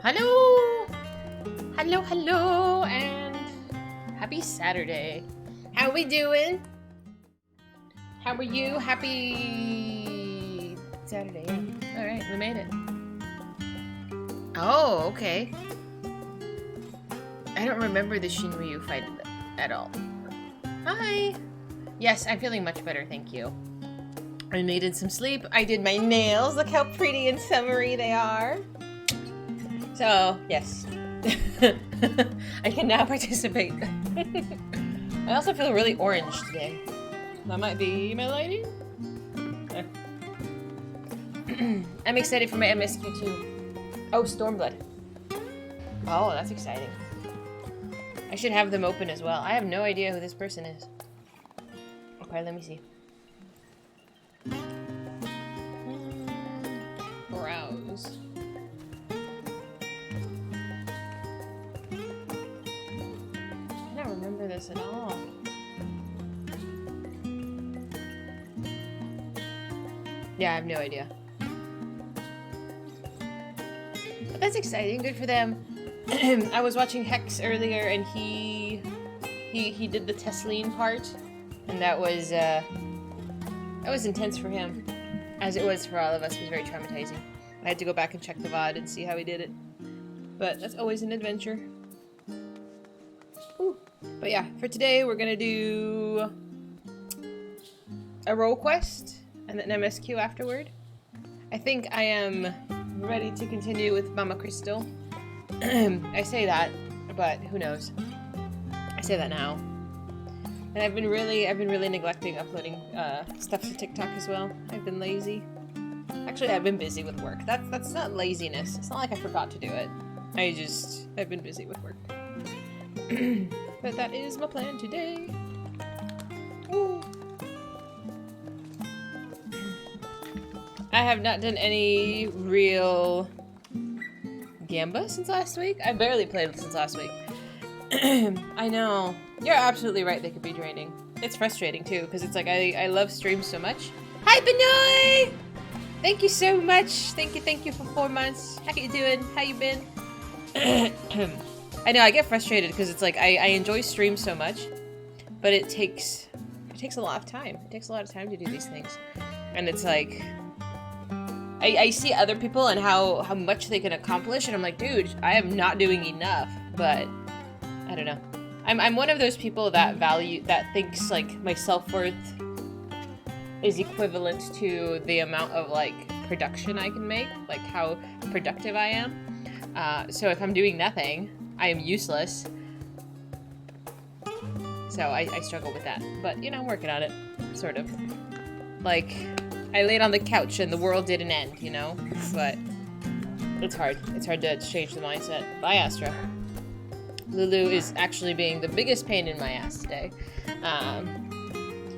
Hello! Hello, hello, and happy Saturday. How we doing? How are you? Happy Saturday. Yeah. Alright, we made it. Oh, okay. I don't remember the Shinryu fight at all. Hi! Yes, I'm feeling much better, thank you. I needed some sleep. I did my nails. Look how pretty and summery they are. So, yes. I can now participate. I also feel really orange today. That might be my lighting? I'm excited for my MSQ too. Oh, Stormblood. Oh, that's exciting. I should have them open as well. I have no idea who this person is. Okay, let me see. Browse. I don't remember this at all. Yeah, I have no idea. But that's exciting. Good for them. I was watching Hex earlier, and he did the Tesleen part, and that was intense for him, as it was for all of us. It was very traumatizing. I had to go back and check the VOD and see how he did it. But that's always an adventure. Ooh. But yeah, for today we're gonna do a role quest and then MSQ afterward. I think I am ready to continue with Mama Crystal. I say that, but who knows? I say that now. And I've been really neglecting uploading stuff to TikTok as well. I've been lazy. Actually, I've been busy with work. That's not laziness. It's not like I forgot to do it. I've been busy with work. But that is my plan today. Woo. I have not done any real Gamba since last week. I barely played since last week. I know. You're absolutely right, they could be draining. It's frustrating too, because it's like I love streams so much. Hi Benoy! Thank you so much. Thank you for 4 months. How you doing? How you been? I know, I get frustrated because it's like I enjoy streams so much, but it takes a lot of time. It takes a lot of time to do these things. And it's like I see other people and how much they can accomplish, and I'm like, dude, I am not doing enough. But I don't know. I'm one of those people that thinks like my self-worth is equivalent to the amount of like production I can make, like how productive I am. So if I'm doing nothing, I am useless. So I struggle with that. But you know, I'm working on it, sort of. Like, I laid on the couch and the world didn't end, you know? But it's hard. It's hard to change the mindset. Bye, Astra. Lulu is actually being the biggest pain in my ass today.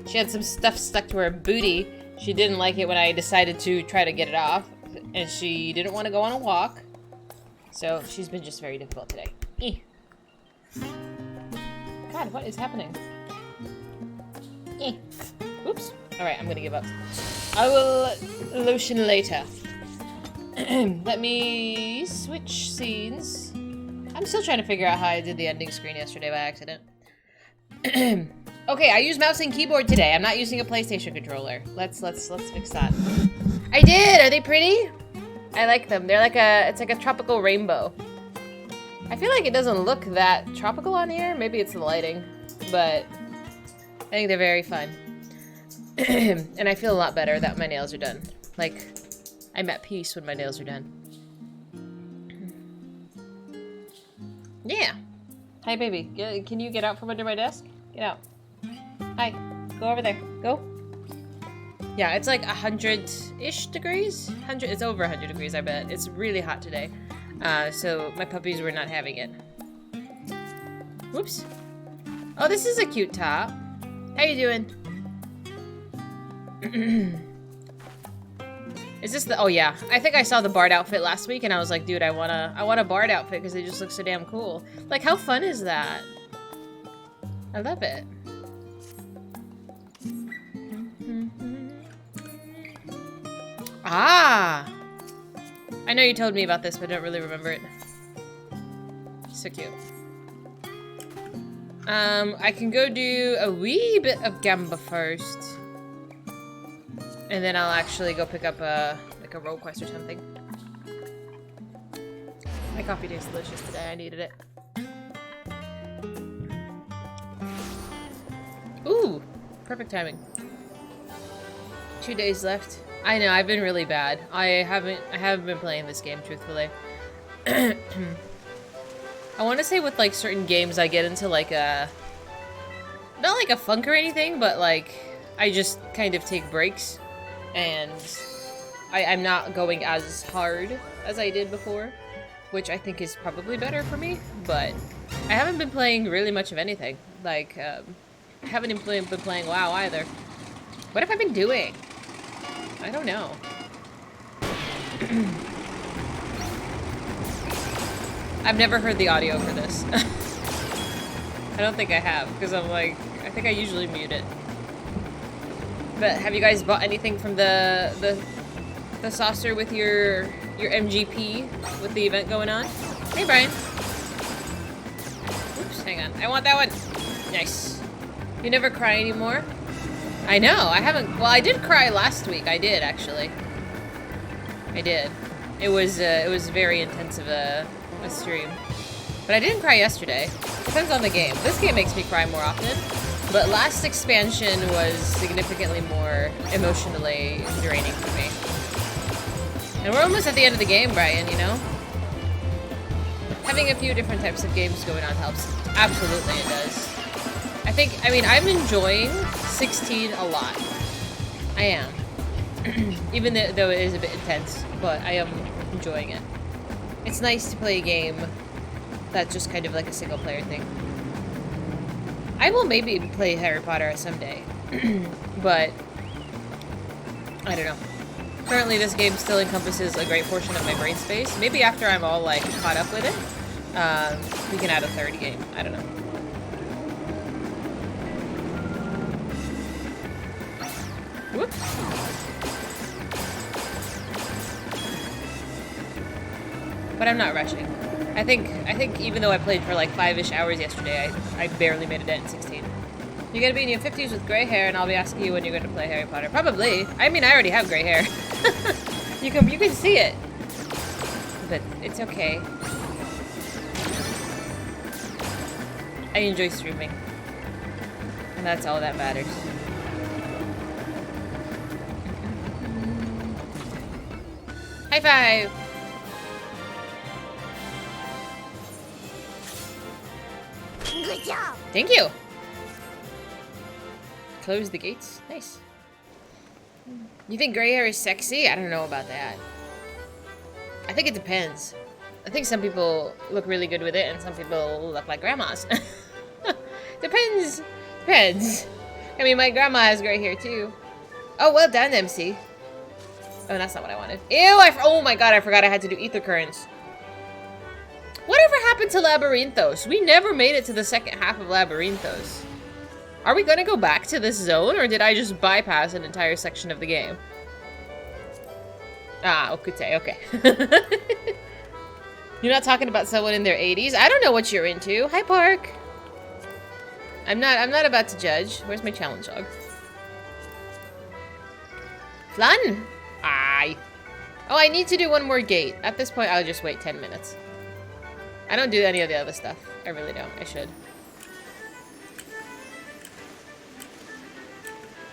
She had some stuff stuck to her booty. She didn't like it when I decided to try to get it off. And she didn't want to go on a walk. So she's been just very difficult today. God, what is happening? Oops. Alright, I'm gonna give up. I will lotion later. Let me switch scenes. I'm still trying to figure out how I did the ending screen yesterday by accident. Okay, I used mouse and keyboard today. I'm not using a PlayStation controller. Let's fix that. I did! Are they pretty? I like them. They're like it's like a tropical rainbow. I feel like it doesn't look that tropical on here. Maybe it's the lighting, but I think they're very fun. And I feel a lot better that my nails are done. Like, I'm at peace when my nails are done. Yeah. Hi, baby. Can you get out from under my desk? Get out. Hi. Go over there. Go. Yeah, it's like 100-ish degrees. It's over 100 degrees, I bet. It's really hot today. So my puppies were not having it. Whoops. Oh, this is a cute top. How you doing? Is this the... Oh, yeah. I think I saw the Bard outfit last week, and I was like, dude, I want a Bard outfit because they just look so damn cool. Like, how fun is that? I love it. Ah! I know you told me about this, but I don't really remember it. So cute. I can go do a wee bit of Gamba first. And then I'll actually go pick up a rogue quest or something. My coffee tastes delicious today. I needed it. Ooh, perfect timing. 2 days left. I know, I've been really bad. I haven't been playing this game, truthfully. I want to say with like certain games I get into like a not like a funk or anything, but like I just kind of take breaks and I'm not going as hard as I did before, which I think is probably better for me, but I haven't been playing really much of anything. Like, I haven't even been playing WoW either. What have I been doing? I don't know. I've never heard the audio for this. I don't think I have, because I'm like, I think I usually mute it. But have you guys bought anything from the saucer with your MGP with the event going on? Hey, Brian. Oops, hang on. I want that one. Nice. You never cry anymore? I know, I haven't. Well, I did cry last week. I did, actually. I did. It was very intense of a stream. But I didn't cry yesterday. Depends on the game. This game makes me cry more often. But last expansion was significantly more emotionally draining for me. And we're almost at the end of the game, Brian, you know? Having a few different types of games going on helps. Absolutely it does. I mean, I'm enjoying 16 a lot. I am. Even though it is a bit intense, but I am enjoying it. It's nice to play a game that's just kind of like a single player thing. I will maybe play Harry Potter someday, but I don't know. Currently this game still encompasses a great portion of my brain space. Maybe after I'm all like caught up with it, we can add a third game. I don't know. Whoops. But I'm not rushing. I think even though I played for like 5-ish hours yesterday, I barely made a dent in 16. You're gonna be in your 50s with gray hair, and I'll be asking you when you're gonna play Harry Potter. Probably. I mean, I already have gray hair. you can see it. But it's okay. I enjoy streaming. And that's all that matters. High five! Good job! Thank you! Close the gates. Nice. You think gray hair is sexy? I don't know about that. I think it depends. I think some people look really good with it and some people look like grandmas. Depends. Depends. I mean, my grandma has gray hair too. Oh, well done, MC. Oh, that's not what I wanted. Ew, oh my god, I forgot I had to do ether currents. Whatever happened to Labyrinthos? We never made it to the second half of Labyrinthos. Are we gonna go back to this zone, or did I just bypass an entire section of the game? Ah, Okute, okay. You're not talking about someone in their 80s? I don't know what you're into. Hi, Park. I'm not about to judge. Where's my challenge log? Flan! Aye. Oh, I need to do one more gate. At this point, I'll just wait 10 minutes. I don't do any of the other stuff. I really don't. I should.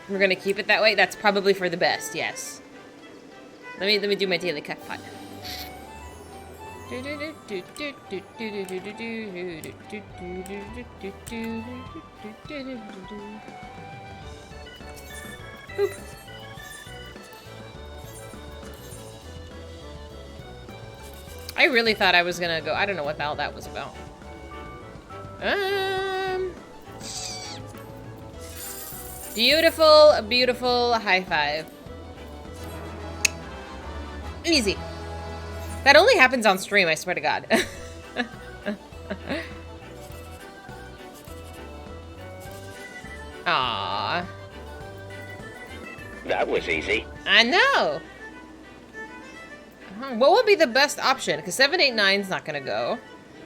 We're gonna keep it that way? That's probably for the best, yes. Let me do my daily cockpot. Boop. I really thought I was gonna go. I don't know what the hell that was about. Beautiful, beautiful high five. Easy. That only happens on stream, I swear to God. Aww. That was easy. I know. What would be the best option? Because 789's not gonna go.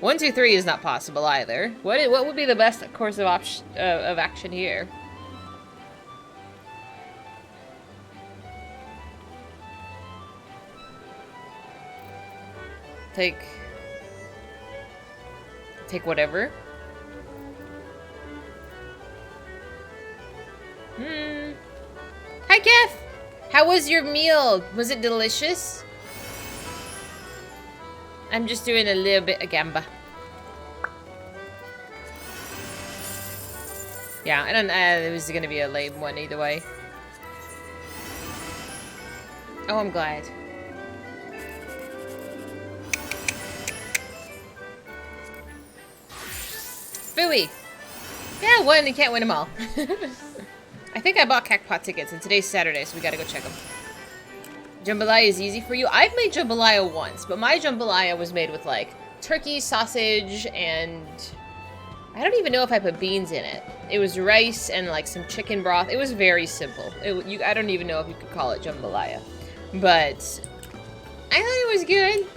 1, 2, 3 is not possible either. What would be the best course of action here? Take whatever. Hi, Kev! How was your meal? Was it delicious? I'm just doing a little bit of gamba. Yeah, I don't. It was gonna be a lame one either way. Oh, I'm glad. Fooey! Yeah, one. You can't win them all. I think I bought Cacpot tickets, and today's Saturday, so we gotta go check them. Jambalaya is easy for you. I've made jambalaya once, but my jambalaya was made with, like, turkey, sausage, and... I don't even know if I put beans in it. It was rice and, like, some chicken broth. It was very simple. I don't even know if you could call it jambalaya. But I thought it was good.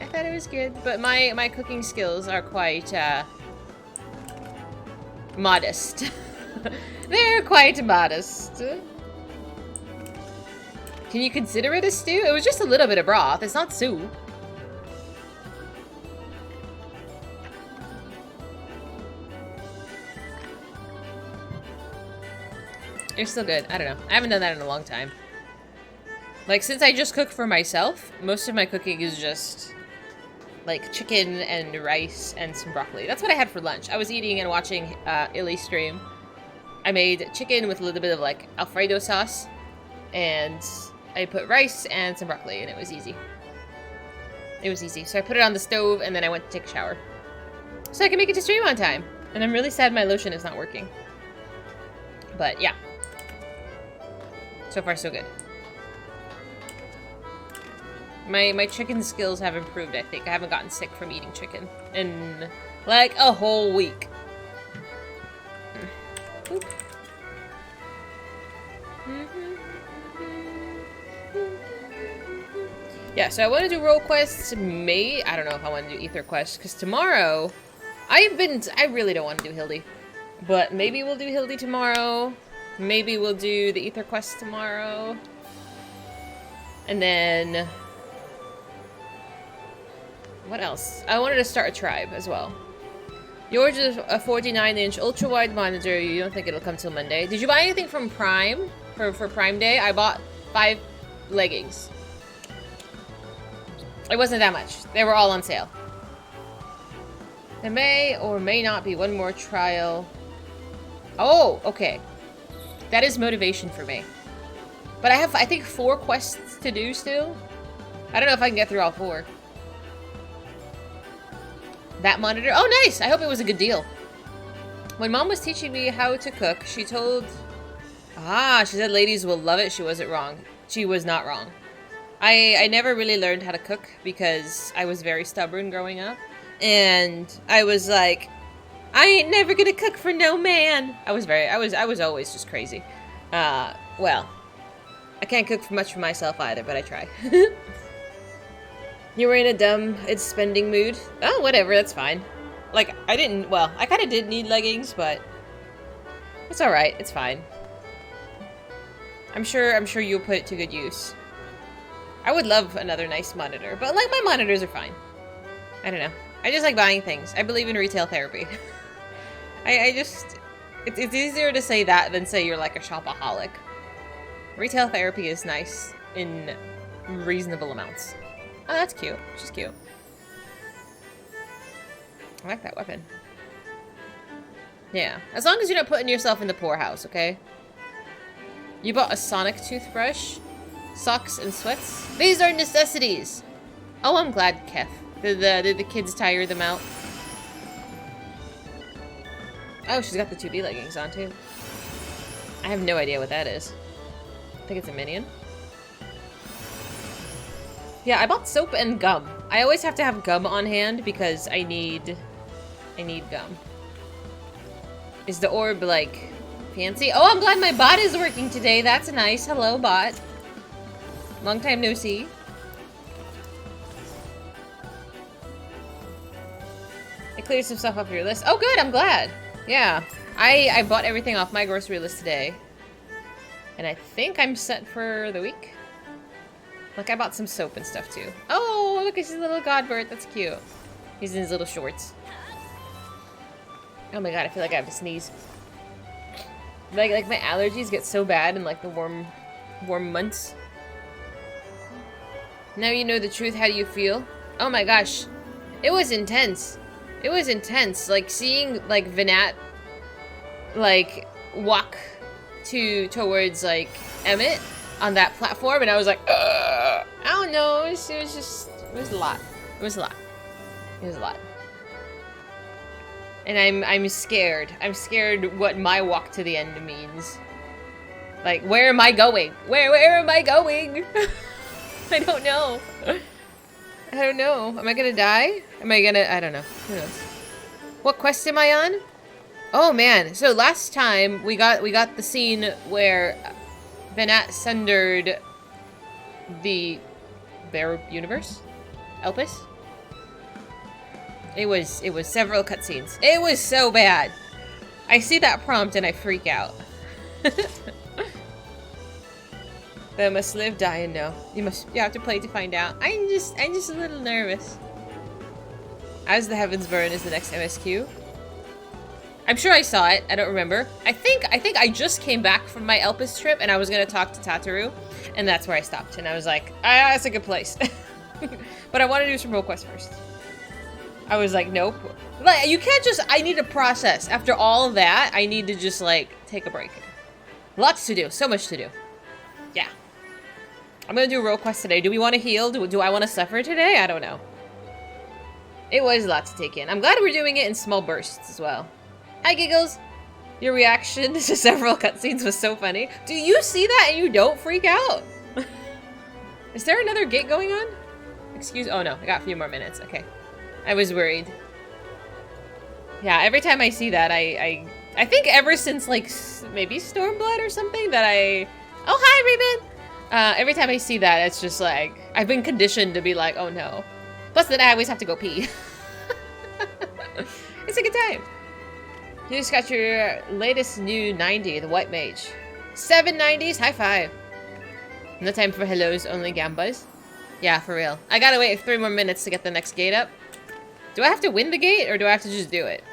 I thought it was good. But my cooking skills are quite, modest. They're quite modest. Can you consider it a stew? It was just a little bit of broth. It's not soup. It's still good. I don't know. I haven't done that in a long time. Like, since I just cook for myself, most of my cooking is just, like, chicken and rice and some broccoli. That's what I had for lunch. I was eating and watching Illy's stream. I made chicken with a little bit of, like, Alfredo sauce. And I put rice and some broccoli, and it was easy. It was easy. So I put it on the stove, and then I went to take a shower. So I can make it to stream on time. And I'm really sad my lotion is not working. But, yeah. So far, so good. My chicken skills have improved, I think. I haven't gotten sick from eating chicken in, like, a whole week. Oop. Yeah, so I want to do role quests. I don't know if I want to do ether quests, because tomorrow, I really don't want to do Hildy. But maybe we'll do Hildy tomorrow. Maybe we'll do the ether quest tomorrow. And then... what else? I wanted to start a tribe as well. Yours is a 49-inch ultra-wide monitor. You don't think it'll come till Monday. Did you buy anything from Prime? For Prime Day? I bought 5 leggings. It wasn't that much. They were all on sale. There may or may not be one more trial. Oh, okay. That is motivation for me. But I have, I think, 4 quests to do still. I don't know if I can get through all 4. That monitor. Oh, nice! I hope it was a good deal. When Mom was teaching me how to cook, she told... she said ladies will love it. She wasn't wrong. She was not wrong. I never really learned how to cook because I was very stubborn growing up. And I was like, I ain't never gonna cook for no man. I was always just crazy. Well, I can't cook much for myself either, but I try. You were in a dumb, it's spending mood. Oh, whatever, that's fine. Like, I kind of did need leggings, but it's alright, it's fine. I'm sure you'll put it to good use. I would love another nice monitor, but, like, my monitors are fine. I don't know. I just like buying things. I believe in retail therapy. It's easier to say that than say you're like a shopaholic. Retail therapy is nice in reasonable amounts. Oh, that's cute. She's cute. I like that weapon. Yeah. As long as you're not putting yourself in the poorhouse, okay? You bought a Sonic toothbrush, socks, and sweats. These are necessities! Oh, I'm glad, Kef. Did the kids tire them out? Oh, she's got the 2B leggings on, too. I have no idea what that is. I think it's a minion. Yeah, I bought soap and gum. I always have to have gum on hand because I need gum. Is the orb, like, fancy? Oh, I'm glad my bot is working today. That's nice. Hello, bot. Long time no see. cleared some stuff off your list. Oh, good. I'm glad. Yeah. I bought everything off my grocery list today. And I think I'm set for the week. Look, I bought some soap and stuff too. Oh, look, it's his little godbird. That's cute. He's in his little shorts. Oh my god, I feel like I have to sneeze. Like my allergies get so bad in like the warm months. Now you know the truth. How do you feel? Oh my gosh. It was intense. It was intense. Like seeing like Vinat like walk towards like Emmett on that platform, and I was like, ugh! I don't know. It was a lot. It was a lot. It was a lot. And I'm scared. I'm scared what my walk to the end means. Like, where am I going? Where am I going? I don't know. I don't know. Am I gonna die? Am I gonna... I don't know. Who knows? What quest am I on? Oh man. So last time we got the scene where Venat sundered the Bear Universe? Elpis? It was several cutscenes. It was so bad. I see that prompt and I freak out. They must live, die, and know. You have to play to find out. I'm just a little nervous. As the Heavens Burn is the next MSQ. I'm sure I saw it. I don't remember. I think I just came back from my Elpis trip and I was gonna talk to Tataru, and that's where I stopped. And I was like, ah, that's a good place. But I want to do some role quests first. I was like, nope. Like, you can't just... I need to process. After all of that, I need to just, like, take a break. Lots to do. So much to do. Yeah. I'm gonna do a role quest today. Do we want to heal? Do I want to suffer today? I don't know. It was a lot to take in. I'm glad we're doing it in small bursts as well. Hi, Giggles. Your reaction to several cutscenes was so funny. Do you see that and you don't freak out? Is there another gate going on? Excuse... Oh, no. I got a few more minutes. Okay. I was worried. Yeah, every time I see that, I think ever since, like, maybe Stormblood or something that I... Oh, hi, Raven! Every time I see that, it's just like... I've been conditioned to be like, oh no. Plus then I always have to go pee. It's a good time. You just got your latest new 90, the White Mage. 7 90s? High five. No time for hellos, only gambas. Yeah, for real. I gotta wait 3 more minutes to get the next gate up. Do I have to win the gate, or do I have to just do it?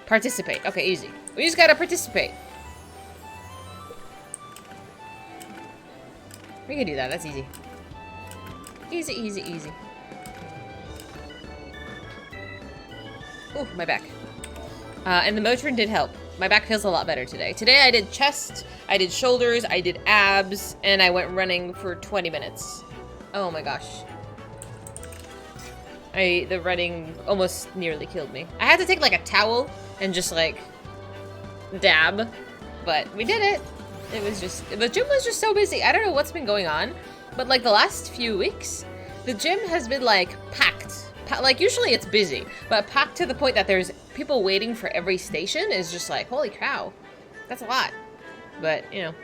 Participate. Okay, easy. We just gotta participate. We can do that. That's easy. Easy, easy, easy. Ooh, my back. And the Motrin did help. My back feels a lot better today. Today I did chest, I did shoulders, I did abs, and I went running for 20 minutes. Oh my gosh. The running almost nearly killed me. I had to take like a towel and just like dab, but we did it. It was just, the gym was just so busy. I don't know what's been going on, but like the last few weeks, the gym has been like packed. Like usually it's busy, but packed to the point that there's people waiting for every station is just like, holy cow, that's a lot. But you know,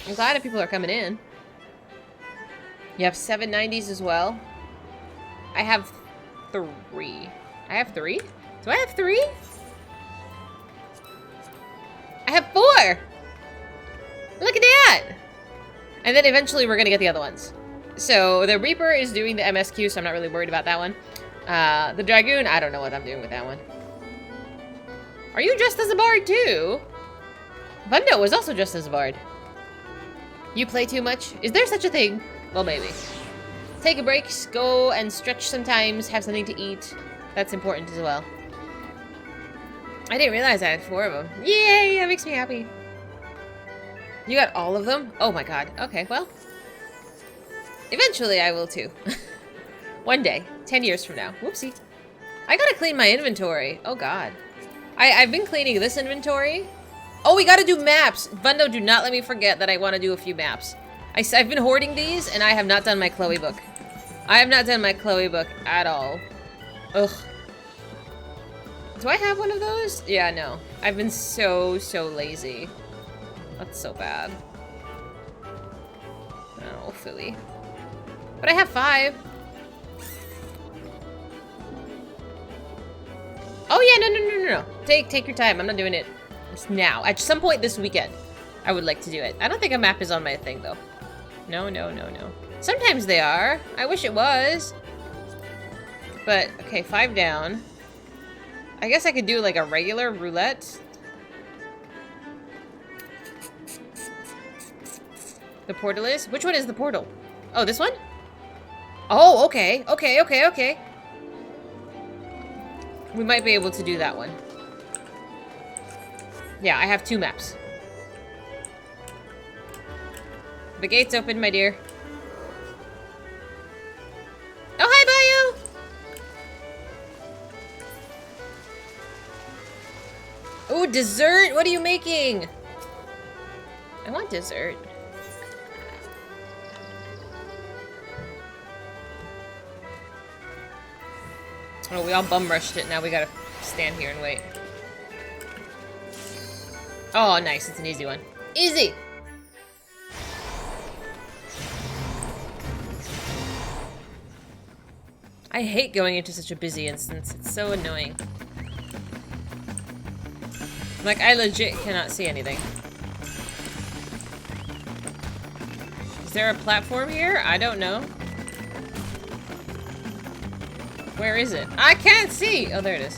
I'm glad that people are coming in. You have 7 90s as well. I have 3. I have 3? Do I have 3? I have 4! Look at that! And then eventually we're gonna get the other ones. So the Reaper is doing the MSQ, so I'm not really worried about that one. The Dragoon, I don't know what I'm doing with that one. Are you dressed as a bard too? Bundo was also dressed as a bard. You play too much? Is there such a thing? Well, maybe. Take a break, go and stretch sometimes, have something to eat. That's important as well. I didn't realize I had 4 of them. Yay, that makes me happy. You got all of them? Oh my god. Okay, well. Eventually I will too. One day. 10 years from now. Whoopsie. I gotta clean my inventory. Oh god. I've been cleaning this inventory. Oh, we gotta do maps. Bundo, do not let me forget that I want to do a few maps. I've been hoarding these, and I have not done my Chloe book. I have not done my Chloe book at all. Ugh. Do I have one of those? Yeah, no. I've been so lazy. That's so bad. Oh, Philly. But I have 5. No. Take your time. I'm not doing it just now. At some point this weekend, I would like to do it. I don't think a map is on my thing, though. No. Sometimes they are. I wish it was. But, okay, 5 down. I guess I could do, like, a regular roulette. The portal is? Which one is the portal? Oh, this one? Oh, okay. Okay. We might be able to do that one. Yeah, I have 2 maps. The gate's open, my dear. Oh, hi, Bayou! Oh, dessert! What are you making? I want dessert. Oh, we all bum rushed it. Now we gotta stand here and wait. Oh, nice. It's an easy one. Easy! I hate going into such a busy instance. It's so annoying. Like, I legit cannot see anything. Is there a platform here? I don't know. Where is it? I can't see! Oh, there it is.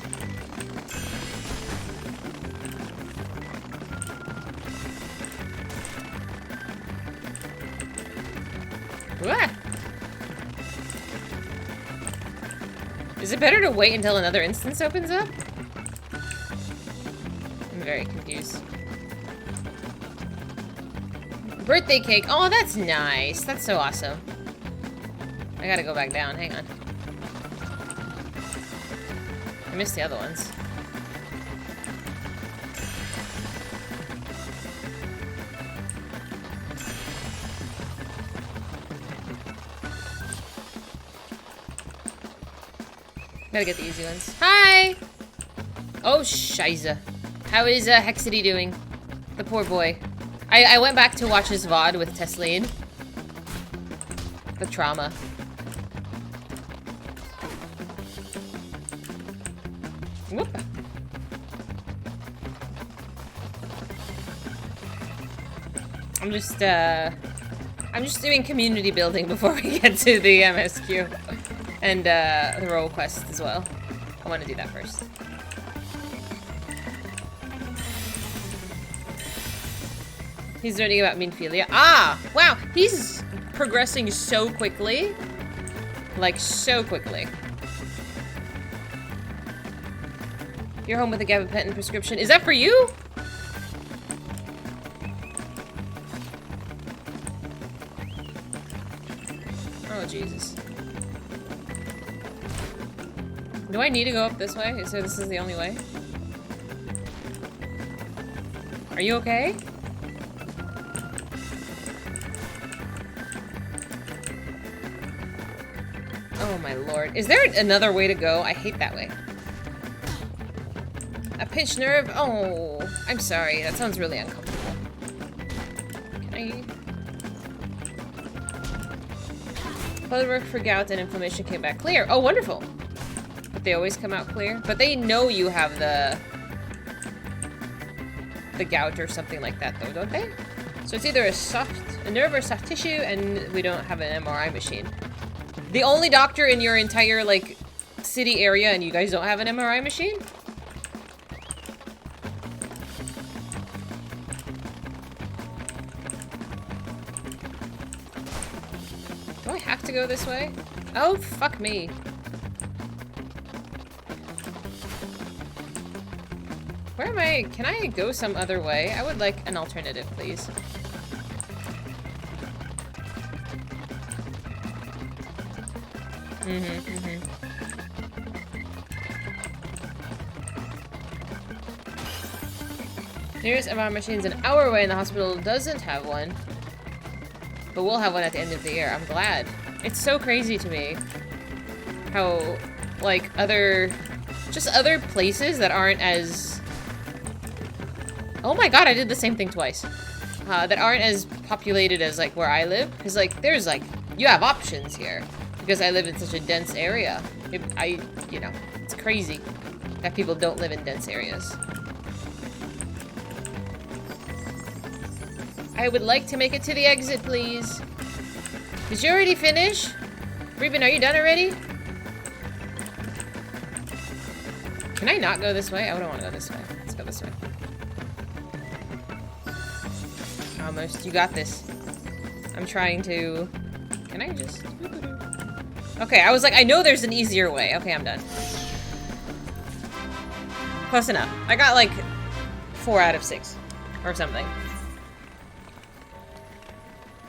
What? Is it better to wait until another instance opens up? I'm very confused. Birthday cake. Oh, that's nice. That's so awesome. I gotta go back down. Hang on. I missed the other ones. Gotta get the easy ones. Hi! Oh, shiza. How is Hexity doing? The poor boy. I went back to watch his VOD with Tesleen. The trauma. Whoop. I'm just doing community building before we get to the MSQ. And the role quest as well. I want to do that first. He's learning about Minfilia. Ah! Wow! He's progressing so quickly. Like, so quickly. You're home with a gabapentin prescription. Is that for you? Oh, Jesus. Do I need to go up this way? So this is the only way? Are you okay? Oh my lord. Is there another way to go? I hate that way. A pinched nerve? Oh, I'm sorry. That sounds really uncomfortable. Can I... Blood work for gout and inflammation came back clear. Oh, wonderful. But they always come out clear. But they know you have the gout or something like that, though, don't they? So it's either a nerve or soft tissue, and we don't have an MRI machine. The only doctor in your entire, like, city area, and you guys don't have an MRI machine? Do I have to go this way? Oh, fuck me. Where am I? Can I go some other way? I would like an alternative, please. Nearest MRI machine's an hour away and the hospital doesn't have one. But we'll have one at the end of the year. I'm glad. It's so crazy to me how, like, just other places that aren't as... Oh my god, I did the same thing twice. That aren't as populated as, like, where I live. Because, like, there's, like, you have options here. Because I live in such a dense area. You know, it's crazy. that people don't live in dense areas. I would like to make it to the exit, please. Did you already finish? Reuben, are you done already? Can I not go this way? I wouldn't want to go this way. Let's go this way. Almost. You got this. I'm trying to... Can I just... Okay, I was like, I know there's an easier way. Okay, I'm done. Close enough. I got like 4 out of 6 or something.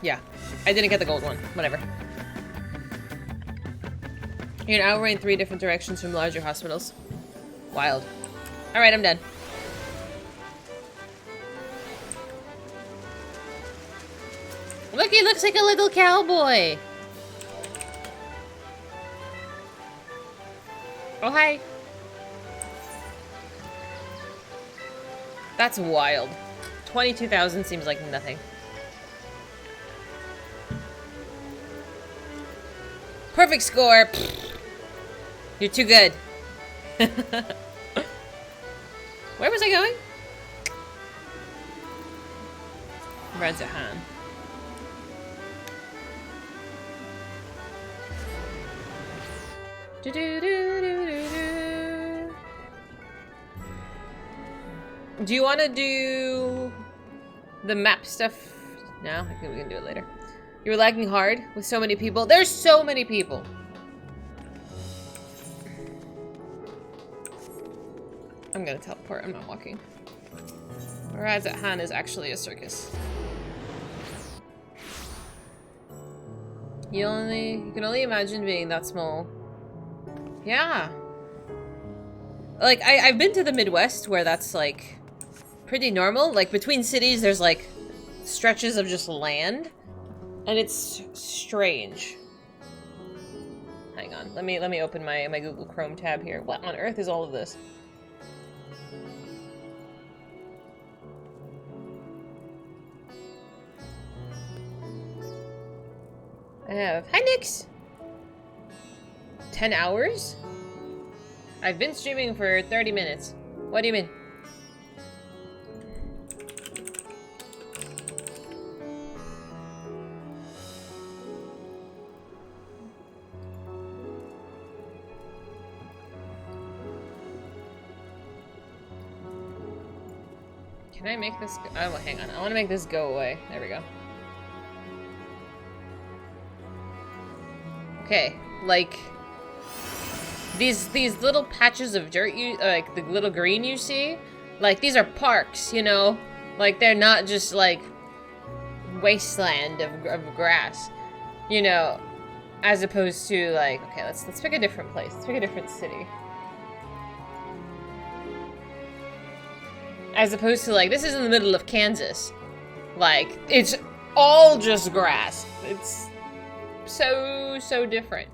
Yeah. I didn't get the gold one. Whatever. You're an hour in 3 different directions from larger hospitals. Wild. Alright, I'm done. Look, he looks like a little cowboy. Oh, hi. That's wild. 22,000 seems like nothing. Perfect score. Pfft. You're too good. Where was I going? Red's at hand. Do you want to do the map stuff now? I think we can do it later. You were lagging hard with so many people. There's so many people. I'm gonna teleport. I'm not walking. Whereas at Han is actually a circus. You can only imagine being that small. Yeah. Like I've been to the Midwest where that's like pretty normal. Like between cities there's like stretches of just land. And it's strange. Hang on. Let me open my Google Chrome tab here. What on earth is all of this? I have... Hi, Nix! 10 hours? I've been streaming for 30 minutes. What do you mean? Can I make this go? Oh, hang on. I want to make this go away. There we go. Okay, like these little patches of dirt like the little green you see, like these are parks, you know, like they're not just like wasteland of grass, you know, as opposed to like, okay, let's pick a different place. Let's pick a different city. As opposed to like, this is in the middle of Kansas. Like, it's all just grass. It's so different.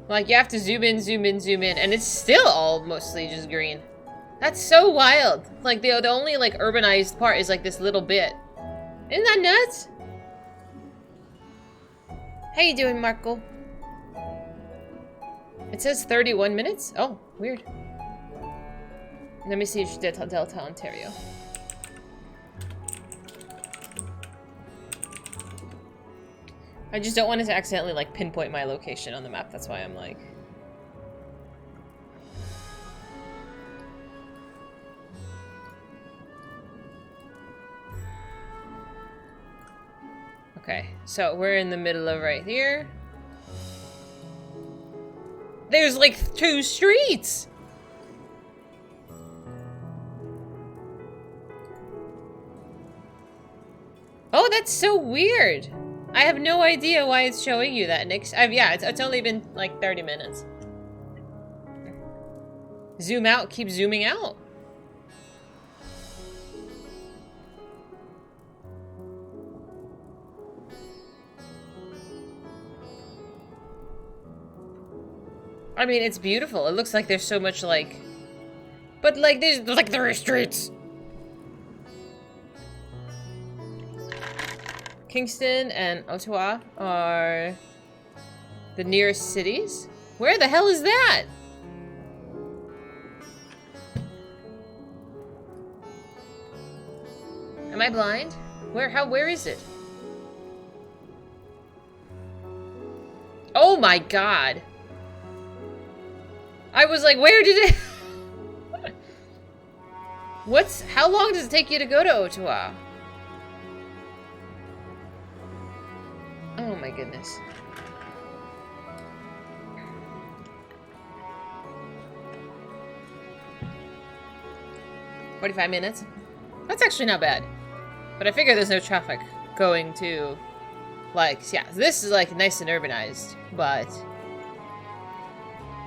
Like, you have to zoom in, and it's still all mostly just green. That's so wild. Like, the only, like, urbanized part is, like, this little bit. Isn't that nuts? How you doing, Marco? It says 31 minutes? Oh, weird. Let me see Delta, Ontario. I just don't want it to accidentally, like, pinpoint my location on the map. That's why I'm like... Okay, so we're in the middle of right here. There's, like, 2 streets! Oh, that's so weird! I have no idea why it's showing you that, Nick. Yeah, it's only been like 30 minutes. Zoom out, keep zooming out. I mean, it's beautiful. It looks like there's so much like... But like, there's like 3 streets! Kingston and Ottawa are the nearest cities. Where the hell is that? Am I blind? Where is it? Oh my god. I was like, where did it... How long does it take you to go to Ottawa? Oh my goodness. "45 minutes? That's actually not bad. But I figure there's no traffic going to, like, yeah, this is like nice and urbanized, but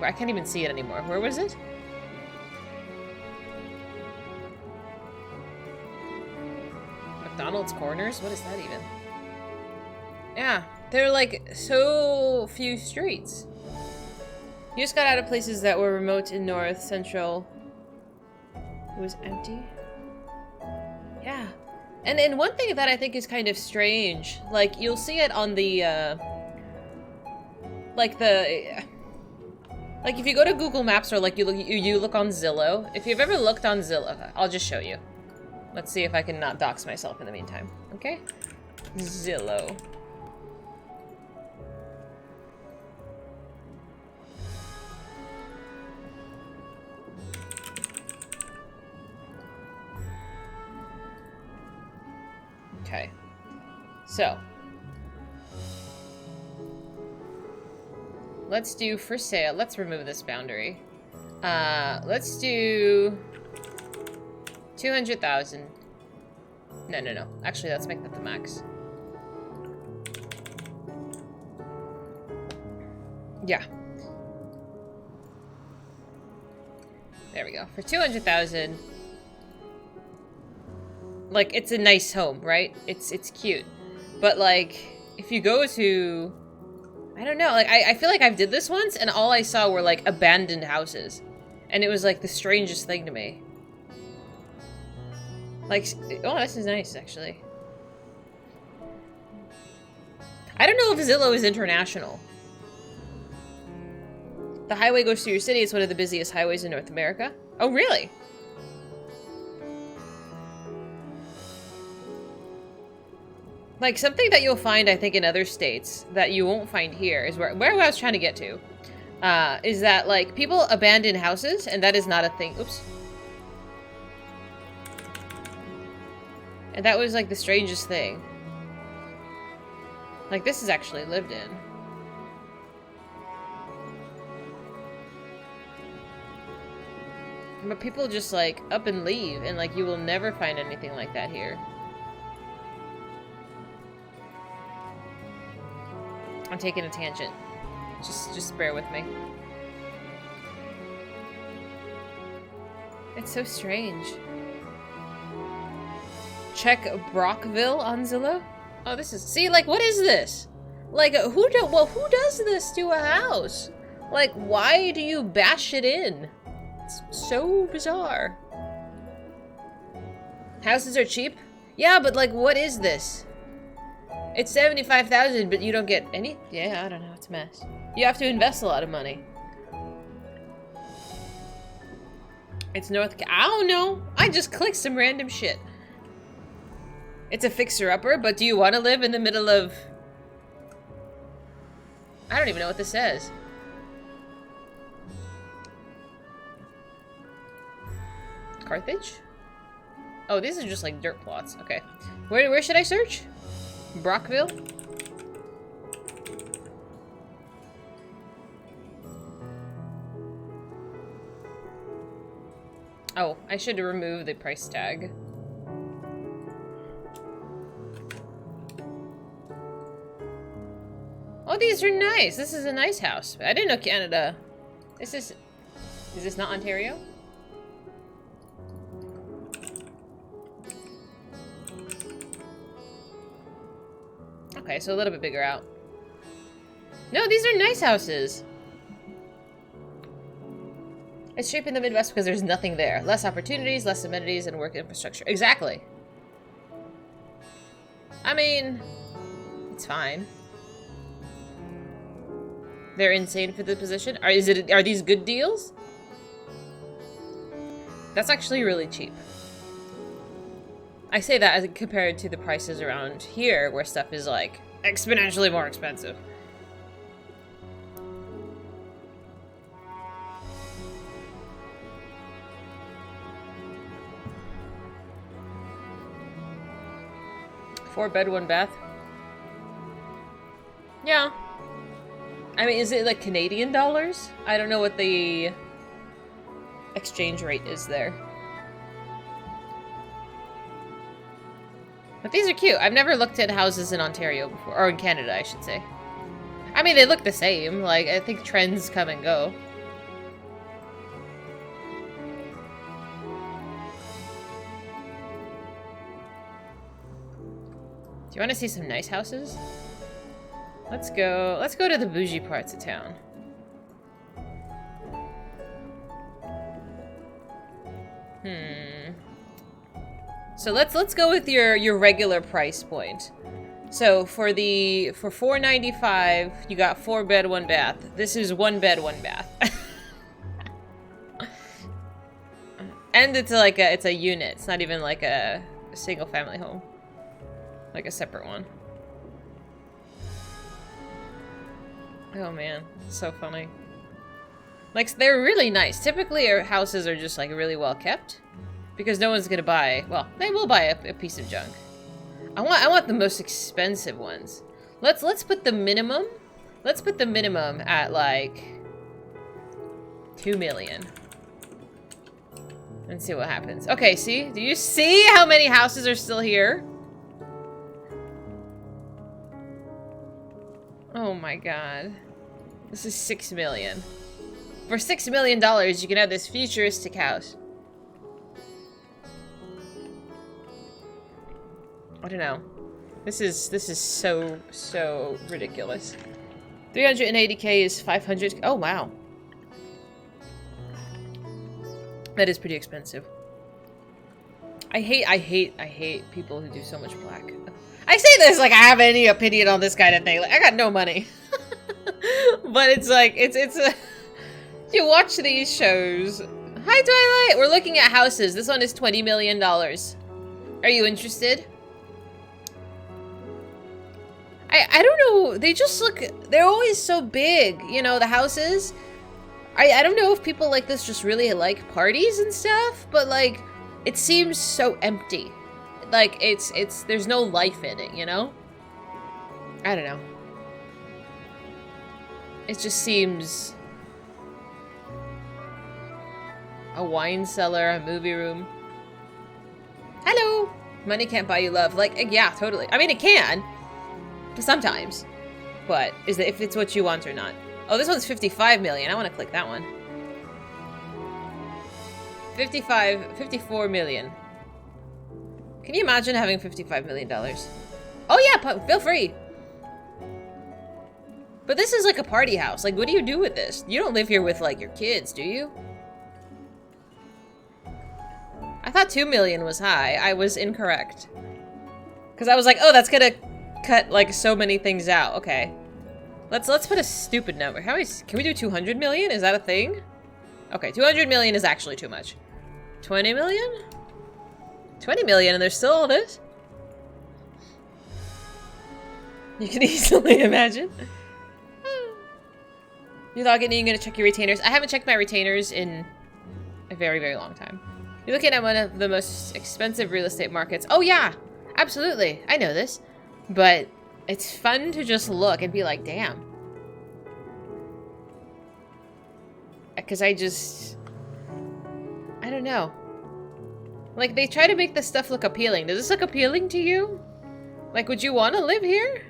I can't even see it anymore. Where was it? McDonald's Corners? What is that even? Yeah, there are like so few streets. You just got out of places that were remote in North Central. It was empty. Yeah. And one thing that I think is kind of strange, like you'll see it on the like if you go to Google Maps or like you look on Zillow. If you've ever looked on Zillow, I'll just show you. Let's see if I can not dox myself in the meantime. Okay? Zillow. Okay. So. Let's do for sale. Let's remove this boundary. Let's do 200,000. No. Actually, let's make that the max. Yeah. There we go. For 200,000. Like, it's a nice home, right? It's cute. But, like, if you go to... I don't know, like, I feel like I've did this once, and all I saw were, like, abandoned houses. And it was, like, the strangest thing to me. Like, oh, this is nice, actually. I don't know if Zillow is international. The highway goes through your city. It's one of the busiest highways in North America. Oh, really? Like, something that you'll find, I think, in other states that you won't find here is where I was trying to get to. Is that, like, people abandon houses, and that is not a thing. Oops. And that was, like, the strangest thing. Like, this is actually lived in. But people just, like, up and leave, and, like, you will never find anything like that here. I'm taking a tangent. Just bear with me. It's so strange. Check Brockville on Zillow. Oh, this is... See, like, what is this? Like, who does this to a house? Like, why do you bash it in? It's so bizarre. Houses are cheap? Yeah, but, like, what is this? It's 75,000, but you don't get any... Yeah, I don't know. It's a mess. You have to invest a lot of money. It's I don't know. I just clicked some random shit. It's a fixer-upper, but do you want to live in the middle of... I don't even know what this says. Carthage? Oh, these are just like dirt plots. Okay. Where should I search? Brockville? Oh, I should remove the price tag. Oh, these are nice. This is a nice house. I didn't know Canada. Is this not Ontario? Okay, so a little bit bigger out. No, these are nice houses. It's cheap in the Midwest because there's nothing there. Less opportunities, less amenities, and work infrastructure. Exactly. I mean, it's fine. They're insane for the position. Are these good deals? That's actually really cheap. I say that as compared to the prices around here, where stuff is like exponentially more expensive. Four bed, one bath. Yeah. I mean, is it like Canadian dollars? I don't know what the exchange rate is there. But these are cute. I've never looked at houses in Ontario before, or in Canada, I should say. I mean, they look the same. Like, I think trends come and go. Do you want to see some nice houses? Let's go to the bougie parts of town. So let's go with your regular price point. So for $495, you got 4 bed, 1 bath. This is 1 bed, 1 bath. And it's like it's a unit. It's not even like a single family home. Like a separate one. Oh man, so funny. Like, they're really nice. Typically our houses are just like really well kept. Because no one's gonna buy, well, they will buy a piece of junk. I want the most expensive ones. Let's put the minimum. Let's put the minimum at like 2 million. And see what happens. Okay, see? Do you see how many houses are still here? Oh my god. This is 6 million. For $6 million, you can have this futuristic house. I don't know. This is so ridiculous. 380k is 500. Oh wow. That is pretty expensive. I hate people who do so much black. I say this like I have any opinion on this kind of thing. Like, I got no money. But it's like it's you watch these shows. Hi Twilight. We're looking at houses. This one is $20 million. Are you interested? I don't know, they just look, they're always so big, you know, the houses. I don't know if people like this just really like parties and stuff, but like, it seems so empty. Like, there's no life in it, you know? I don't know. It just seems... A wine cellar, a movie room. Hello! Money can't buy you love. Like, yeah, totally. I mean, it can. Sometimes. But is it if it's what you want or not? Oh, this one's 55 million. I want to click that one. 54 million. Can you imagine having $55 million? Oh yeah, feel free. But this is like a party house. Like, what do you do with this? You don't live here with like your kids, do you? I thought 2 million was high. I was incorrect. Because I was like, oh, that's gonna cut like so many things out. Okay, let's put a stupid number. How many? Can we do 200 million? Is that a thing? Okay, 200 million is actually too much. 20 million? 20 million, and there's still all this? You can easily imagine. You're logging in, you're gonna check your retainers. I haven't checked my retainers in a very, very long time. You're looking at one of the most expensive real estate markets. Oh yeah, absolutely. I know this. But it's fun to just look and be like, damn. Because I don't know. Like, they try to make this stuff look appealing. Does this look appealing to you? Like, would you want to live here?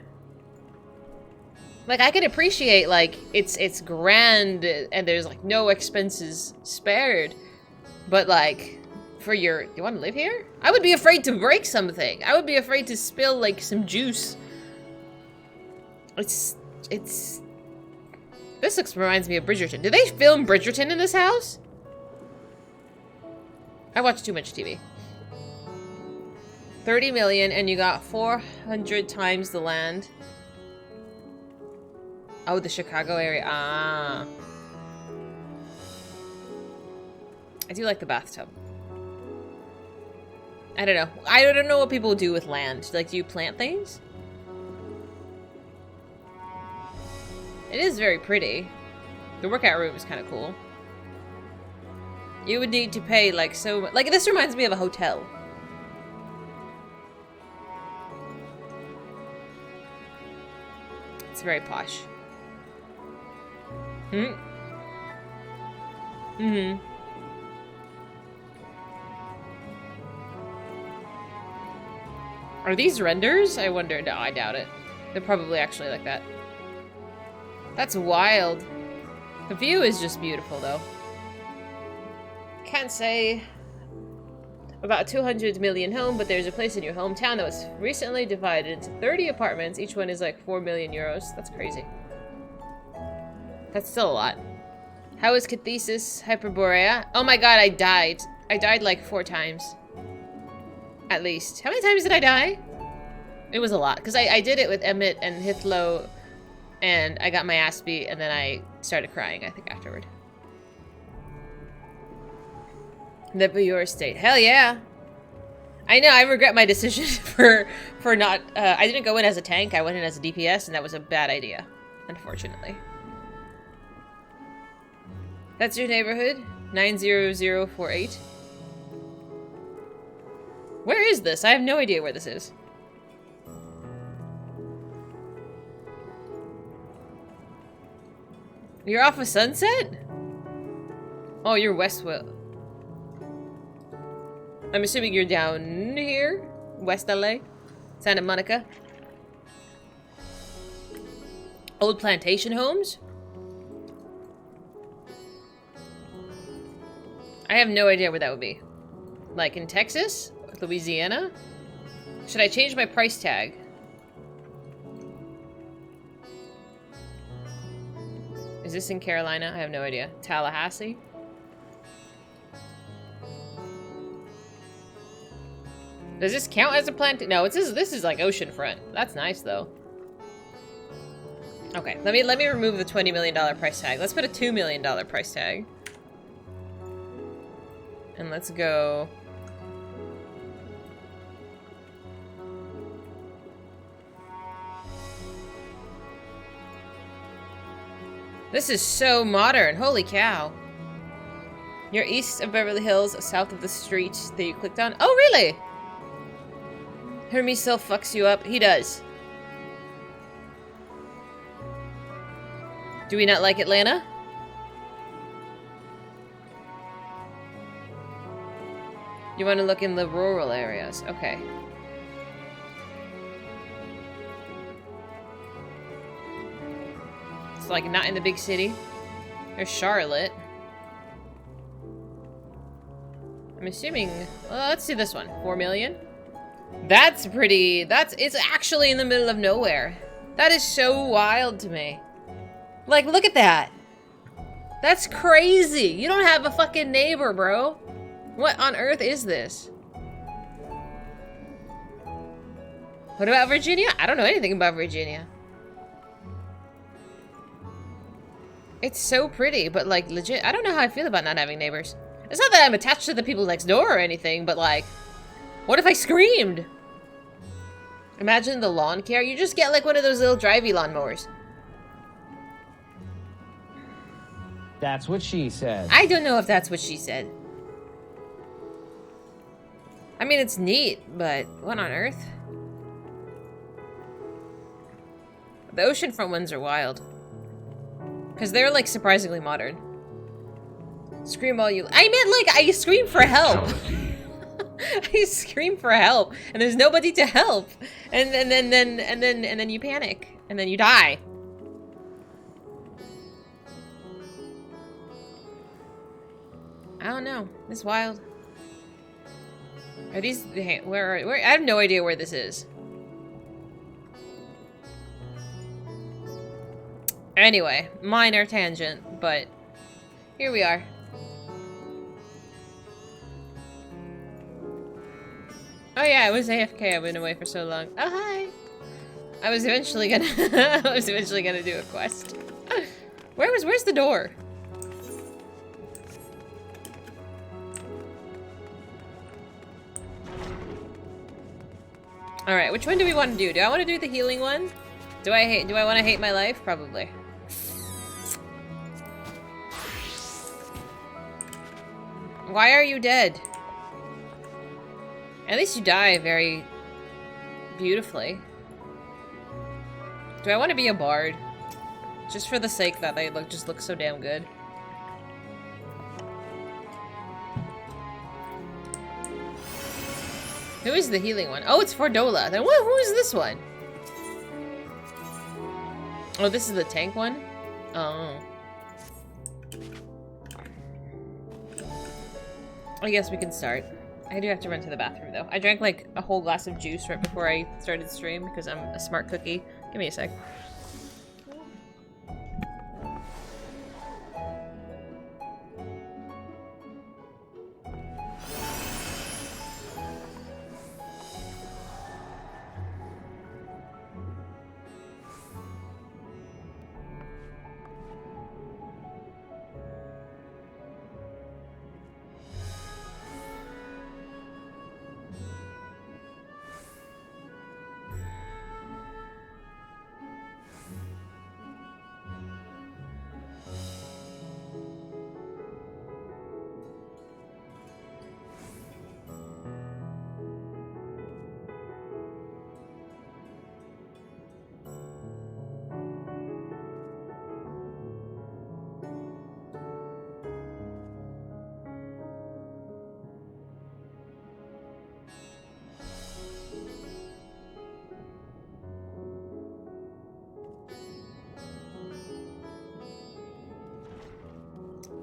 Like, I could appreciate, like, it's grand and there's, like, no expenses spared. But, like... you want to live here? I would be afraid to break something. I would be afraid to spill like some juice. This reminds me of Bridgerton. Did they film Bridgerton in this house? I watch too much TV. 30 million and you got 400 times the land. Oh, the Chicago area. Ah. I do like the bathtub. I don't know. I don't know what people do with land. Like, do you plant things? It is very pretty. The workout room is kind of cool. You would need to pay, like, so much. Like, this reminds me of a hotel. It's very posh. Hmm? Mm-hmm. Are these renders? I wonder. No, I doubt it. They're probably actually like that. That's wild. The view is just beautiful, though. Can't say about 200 million home, but there's a place in your hometown that was recently divided into 30 apartments. Each one is like 4 million euros. That's crazy. That's still a lot. How is Cathesis Hyperborea? Oh my god, I died. I died like 4 times. At least. How many times did I die? It was a lot. Because I did it with Emmett and Hithlo, and I got my ass beat, and then I started crying, I think, afterward. The Buyur state. Hell yeah. I know, I regret my decision for not... I didn't go in as a tank, I went in as a DPS, and that was a bad idea. Unfortunately. That's your neighborhood? 90048. Where is this? I have no idea where this is. You're off of Sunset? Oh, you're Westwell. I'm assuming you're down here? West LA? Santa Monica? Old plantation homes? I have no idea where that would be. Like in Texas? Louisiana? Should I change my price tag? Is this in Carolina? I have no idea. Tallahassee? Does this count as a plant? No, this is like oceanfront. That's nice though. Okay, let me remove the $20 million price tag. Let's put a $2 million price tag. And let's go. This is so modern. Holy cow. You're east of Beverly Hills, south of the street that you clicked on. Oh, really? Hermes still fucks you up. He does. Do we not like Atlanta? You want to look in the rural areas. Okay. It's like not in the big city. There's Charlotte. I'm assuming... Well, let's see this one. 4 million? That's pretty... It's actually in the middle of nowhere. That is so wild to me. Like, look at that. That's crazy. You don't have a fucking neighbor, bro. What on earth is this? What about Virginia? I don't know anything about Virginia. It's so pretty, but like legit, I don't know how I feel about not having neighbors. It's not that I'm attached to the people next door or anything, but like, what if I screamed? Imagine the lawn care. You just get like one of those little drivey lawnmowers. That's what she said. I don't know if that's what she said. I mean, it's neat, but what on earth? The oceanfront ones are wild. Because they're, like, surprisingly modern. Scream all you... I meant, like, I scream for help. I scream for help, and there's nobody to help. And then you panic. And then you die. I don't know. It's wild. Are these... Where... I have no idea where this is. Anyway, minor tangent, but here we are. Oh yeah, I was AFK. I've been away for so long. Oh hi. I was eventually gonna do a quest. Where's the door? Alright, which one do we want to do? Do I want to do the healing one? Do I want to hate my life? Probably. Why are you dead? At least you die very beautifully. Do I want to be a bard? Just for the sake that they just look so damn good. Who is the healing one? Oh, it's Fordola. Then who is this one? Oh, this is the tank one? Oh. I guess we can start. I do have to run to the bathroom, though. I drank, like, a whole glass of juice right before I started stream because I'm a smart cookie. Give me a sec.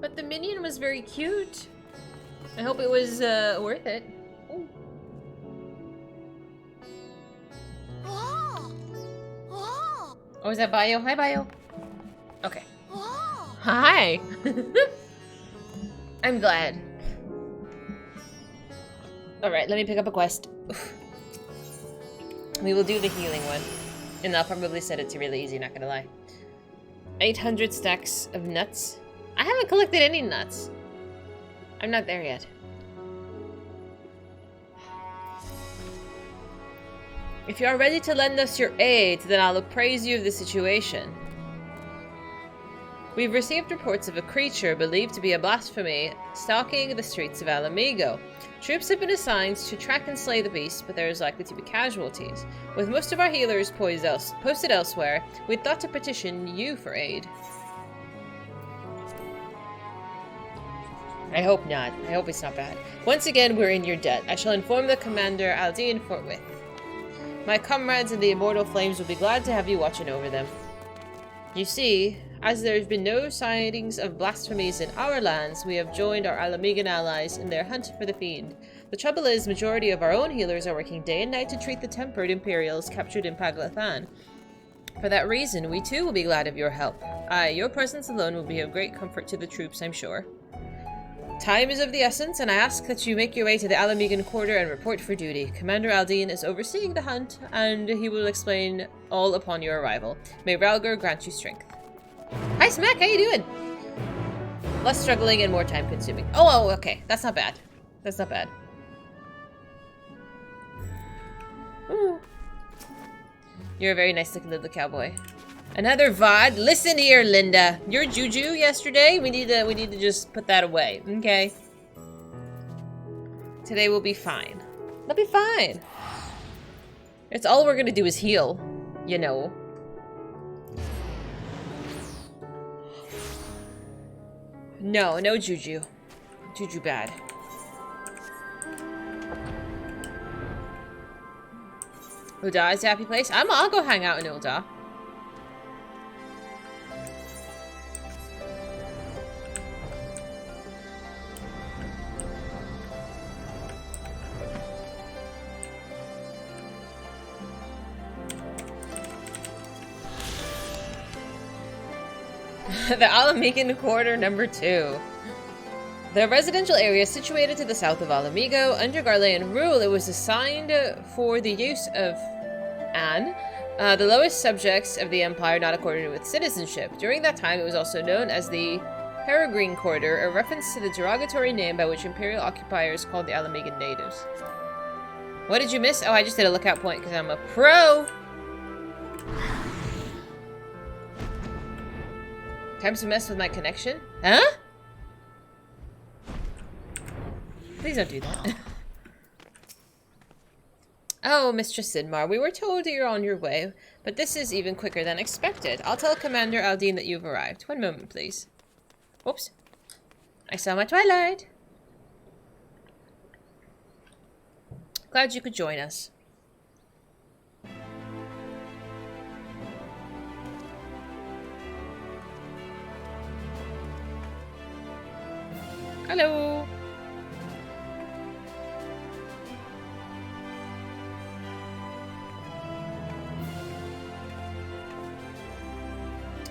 But the minion was very cute. I hope it was worth it. Ooh. Oh, is that Bio? Hi, Bio. Okay. Hi. I'm glad. Alright, let me pick up a quest. We will do the healing one. And I'll probably set it to really easy, not gonna lie. 800 stacks of nuts. I haven't collected any nuts. I'm not there yet. If you are ready to lend us your aid, then I'll appraise you of the situation. We've received reports of a creature believed to be a blasphemy stalking the streets of Alamigo. Troops have been assigned to track and slay the beast, but there is likely to be casualties. With most of our healers posted elsewhere, we thought to petition you for aid. I hope not. I hope it's not bad. Once again, we're in your debt. I shall inform the commander Aldine forthwith. My comrades in the Immortal Flames will be glad to have you watching over them. You see, as there have been no sightings of blasphemies in our lands, we have joined our Alamigan allies in their hunt for the fiend. The trouble is, majority of our own healers are working day and night to treat the tempered Imperials captured in Paglathan. For that reason, we too will be glad of your help. Aye, your presence alone will be of great comfort to the troops, I'm sure. Time is of the essence, and I ask that you make your way to the Alamigan quarter and report for duty. Commander Aldine is overseeing the hunt, and he will explain all upon your arrival. May Ralgar grant you strength. Hi, Smack! How you doing? Less struggling and more time-consuming. Oh, okay. That's not bad. That's not bad. Ooh. You're a very nice-looking little cowboy. Another VOD. Listen here, Linda. Your juju yesterday. We need to just put that away. Okay. Today will be fine. It'll be fine. It's all we're gonna do is heal. You know. No, no juju. Juju bad. Ul'dah is a happy place. I'll go hang out in Ul'dah. The Alamigan Quarter number 2. The residential area situated to the south of Alamigo, under Garlean rule, it was assigned for the use of Anne, the lowest subjects of the Empire not accorded with citizenship. During that time, it was also known as the Peregrine Quarter, a reference to the derogatory name by which Imperial occupiers called the Alamigan natives. What did you miss? Oh, I just did a lookout point because I'm a pro. Time to mess with my connection? Huh? Please don't do that. Oh, Mistress Sidmar, we were told you're on your way, but this is even quicker than expected. I'll tell Commander Aldine that you've arrived. One moment, please. Oops. I saw my twilight. Glad you could join us. Hello.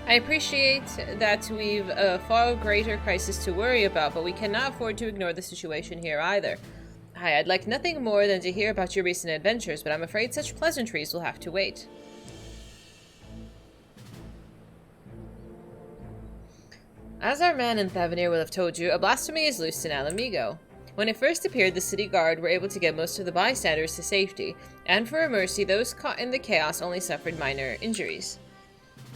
I appreciate that we've a far greater crisis to worry about, but we cannot afford to ignore the situation here either. Hi, I'd like nothing more than to hear about your recent adventures, but I'm afraid such pleasantries will have to wait. As our man in Thavanir will have told you, a blasphemy is loosed in Alamigo. When it first appeared, the city guard were able to get most of the bystanders to safety, and for a mercy, those caught in the chaos only suffered minor injuries.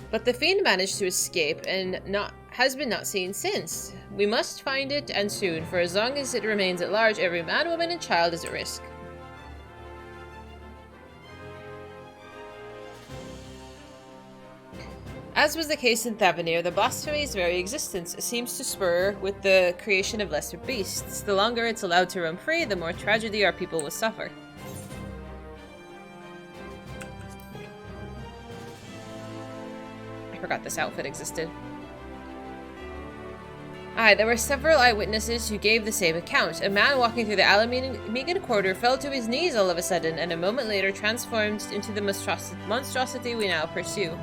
But the fiend managed to escape and has been not seen since. We must find it, and soon, for as long as it remains at large, every man, woman, and child is at risk. As was the case in Thavanir, the blasphemy's very existence seems to spur with the creation of lesser beasts. The longer it's allowed to roam free, the more tragedy our people will suffer. I forgot this outfit existed. Aye, there were several eyewitnesses who gave the same account. A man walking through the Alamigan quarter fell to his knees all of a sudden, and a moment later transformed into the monstrosity we now pursue.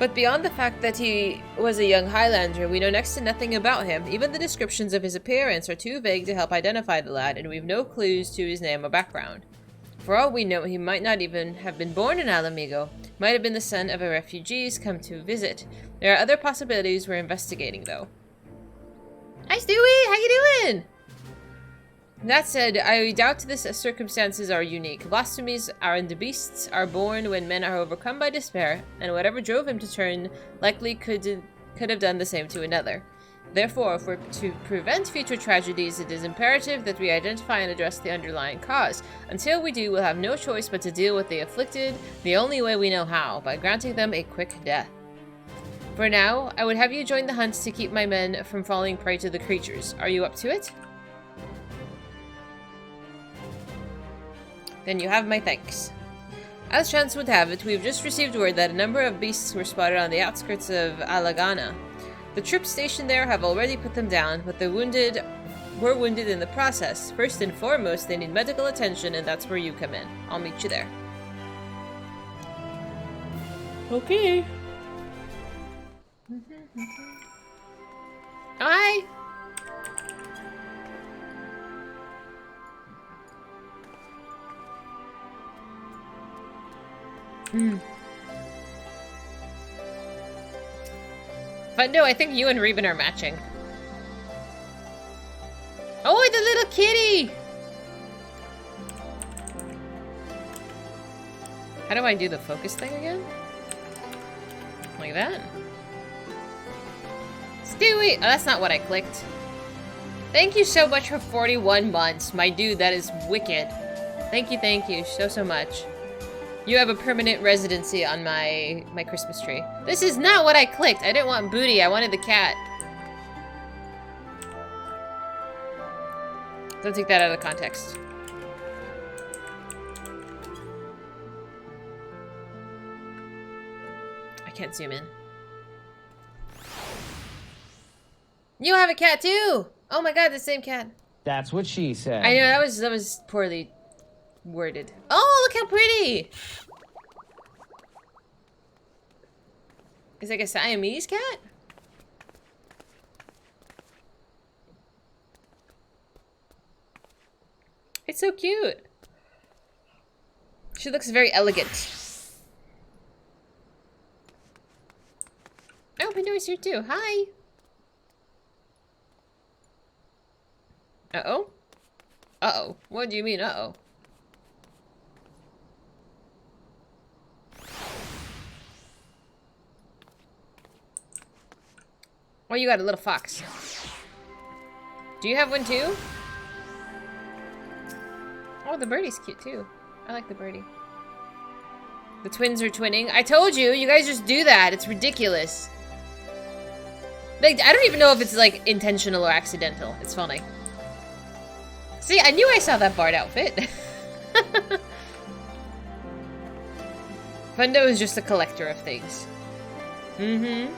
But beyond the fact that he was a young Highlander, we know next to nothing about him. Even the descriptions of his appearance are too vague to help identify the lad, and we've no clues to his name or background. For all we know, he might not even have been born in Alamigo. Might have been the son of a refugees come to visit. There are other possibilities we're investigating, though. Hi, Stewie! How you doing? That said, I doubt the circumstances are unique. Blasphemies and the beasts are born when men are overcome by despair, and whatever drove him to turn likely could have done the same to another. Therefore, if we're to prevent future tragedies, it is imperative that we identify and address the underlying cause. Until we do, we'll have no choice but to deal with the afflicted the only way we know how, by granting them a quick death. For now, I would have you join the hunt to keep my men from falling prey to the creatures. Are you up to it? Then you have my thanks. As chance would have it, we've just received word that a number of beasts were spotted on the outskirts of Alagana. The troops stationed there have already put them down, but the wounded were wounded in the process. First and foremost, they need medical attention, and that's where you come in. I'll meet you there. Okay. Hi! But no, I think you and Reuben are matching. Oh, the little kitty! How do I do the focus thing again? Like that? Stewie! Oh, that's not what I clicked. Thank you so much for 41 months. My dude, that is wicked. Thank you so much. You have a permanent residency on my Christmas tree. This is not what I clicked. I didn't want booty. I wanted the cat. Don't take that out of context. I can't zoom in. You have a cat too! Oh my god, the same cat. That's what she said. I know, that was poorly worded. Oh, look how pretty! It's like a Siamese cat? It's so cute. She looks very elegant. Oh, Pandora's here too. Hi! Uh-oh. Uh-oh. What do you mean, uh-oh? Oh, you got a little fox. Do you have one too? Oh, the birdie's cute too. I like the birdie. The twins are twinning. I told you, you guys just do that. It's ridiculous. Like, I don't even know if it's like intentional or accidental. It's funny. See, I knew I saw that Bard outfit. Fundo is just a collector of things. Mm-hmm.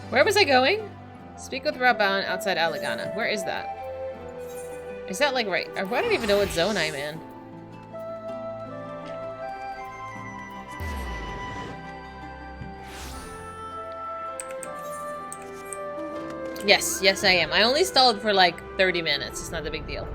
Where was I going? Speak with Raban outside Alagana. Where is that? Is that like right? I don't even know what zone I'm in. Yes, yes I am. I only stalled for like 30 minutes. It's not a big deal.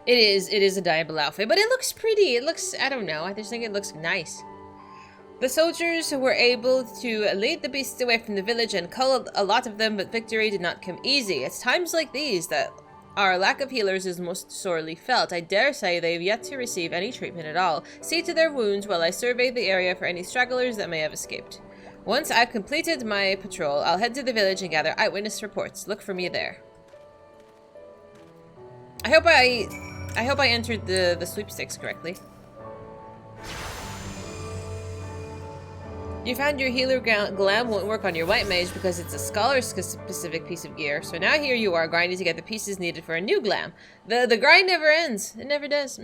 It is a Diablo outfit, but it looks pretty. It looks, I don't know, I just think it looks nice. The soldiers were able to lead the beasts away from the village and cull a lot of them, but victory did not come easy. It's times like these that our lack of healers is most sorely felt. I dare say they've yet to receive any treatment at all. See to their wounds while I survey the area for any stragglers that may have escaped. Once I've completed my patrol, I'll head to the village and gather eyewitness reports. Look for me there. I hope I entered the sweepstakes correctly. You found your healer glam won't work on your white mage because it's a scholar-specific piece of gear. So now here you are grinding to get the pieces needed for a new glam. The grind never ends. It never does.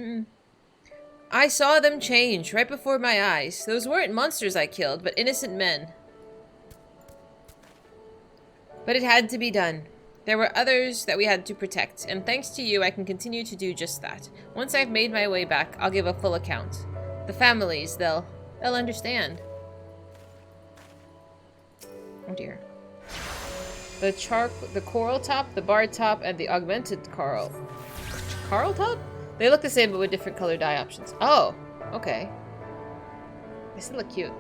I saw them change right before my eyes. Those weren't monsters I killed, but innocent men. But it had to be done. There were others that we had to protect, and thanks to you, I can continue to do just that. Once I've made my way back, I'll give a full account. The families, they'll understand. Oh dear. The coral top, the bard top, and the augmented coral. Coral top? They look the same, but with different color dye options. Oh, okay. They still look cute.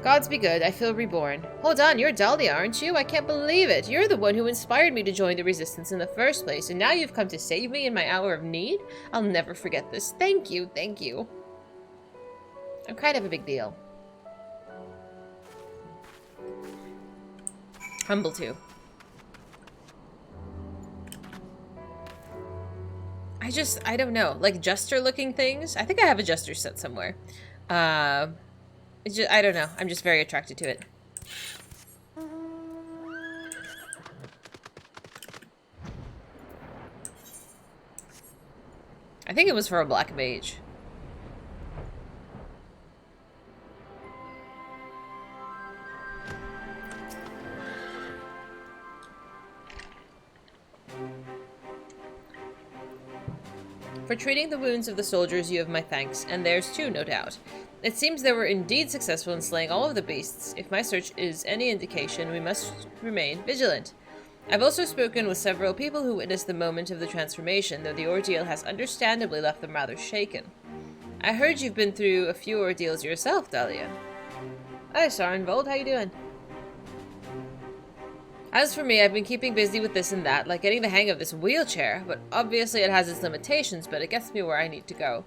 Gods be good, I feel reborn. Hold on, you're Dahlia, aren't you? I can't believe it. You're the one who inspired me to join the Resistance in the first place, and now you've come to save me in my hour of need? I'll never forget this. Thank you, thank you. I'm kind of a big deal. Humble too. I don't know. Like jester looking things? I think I have a jester set somewhere. It's just, I don't know. I'm just very attracted to it. I think it was for a black mage. For treating the wounds of the soldiers, you have my thanks, and theirs too, no doubt. It seems they were indeed successful in slaying all of the beasts. If my search is any indication, we must remain vigilant. I've also spoken with several people who witnessed the moment of the transformation, though the ordeal has understandably left them rather shaken. I heard you've been through a few ordeals yourself, Dahlia. Hi, Sarenvold, how you doing? As for me, I've been keeping busy with this and that, like getting the hang of this wheelchair, but obviously it has its limitations, but it gets me where I need to go.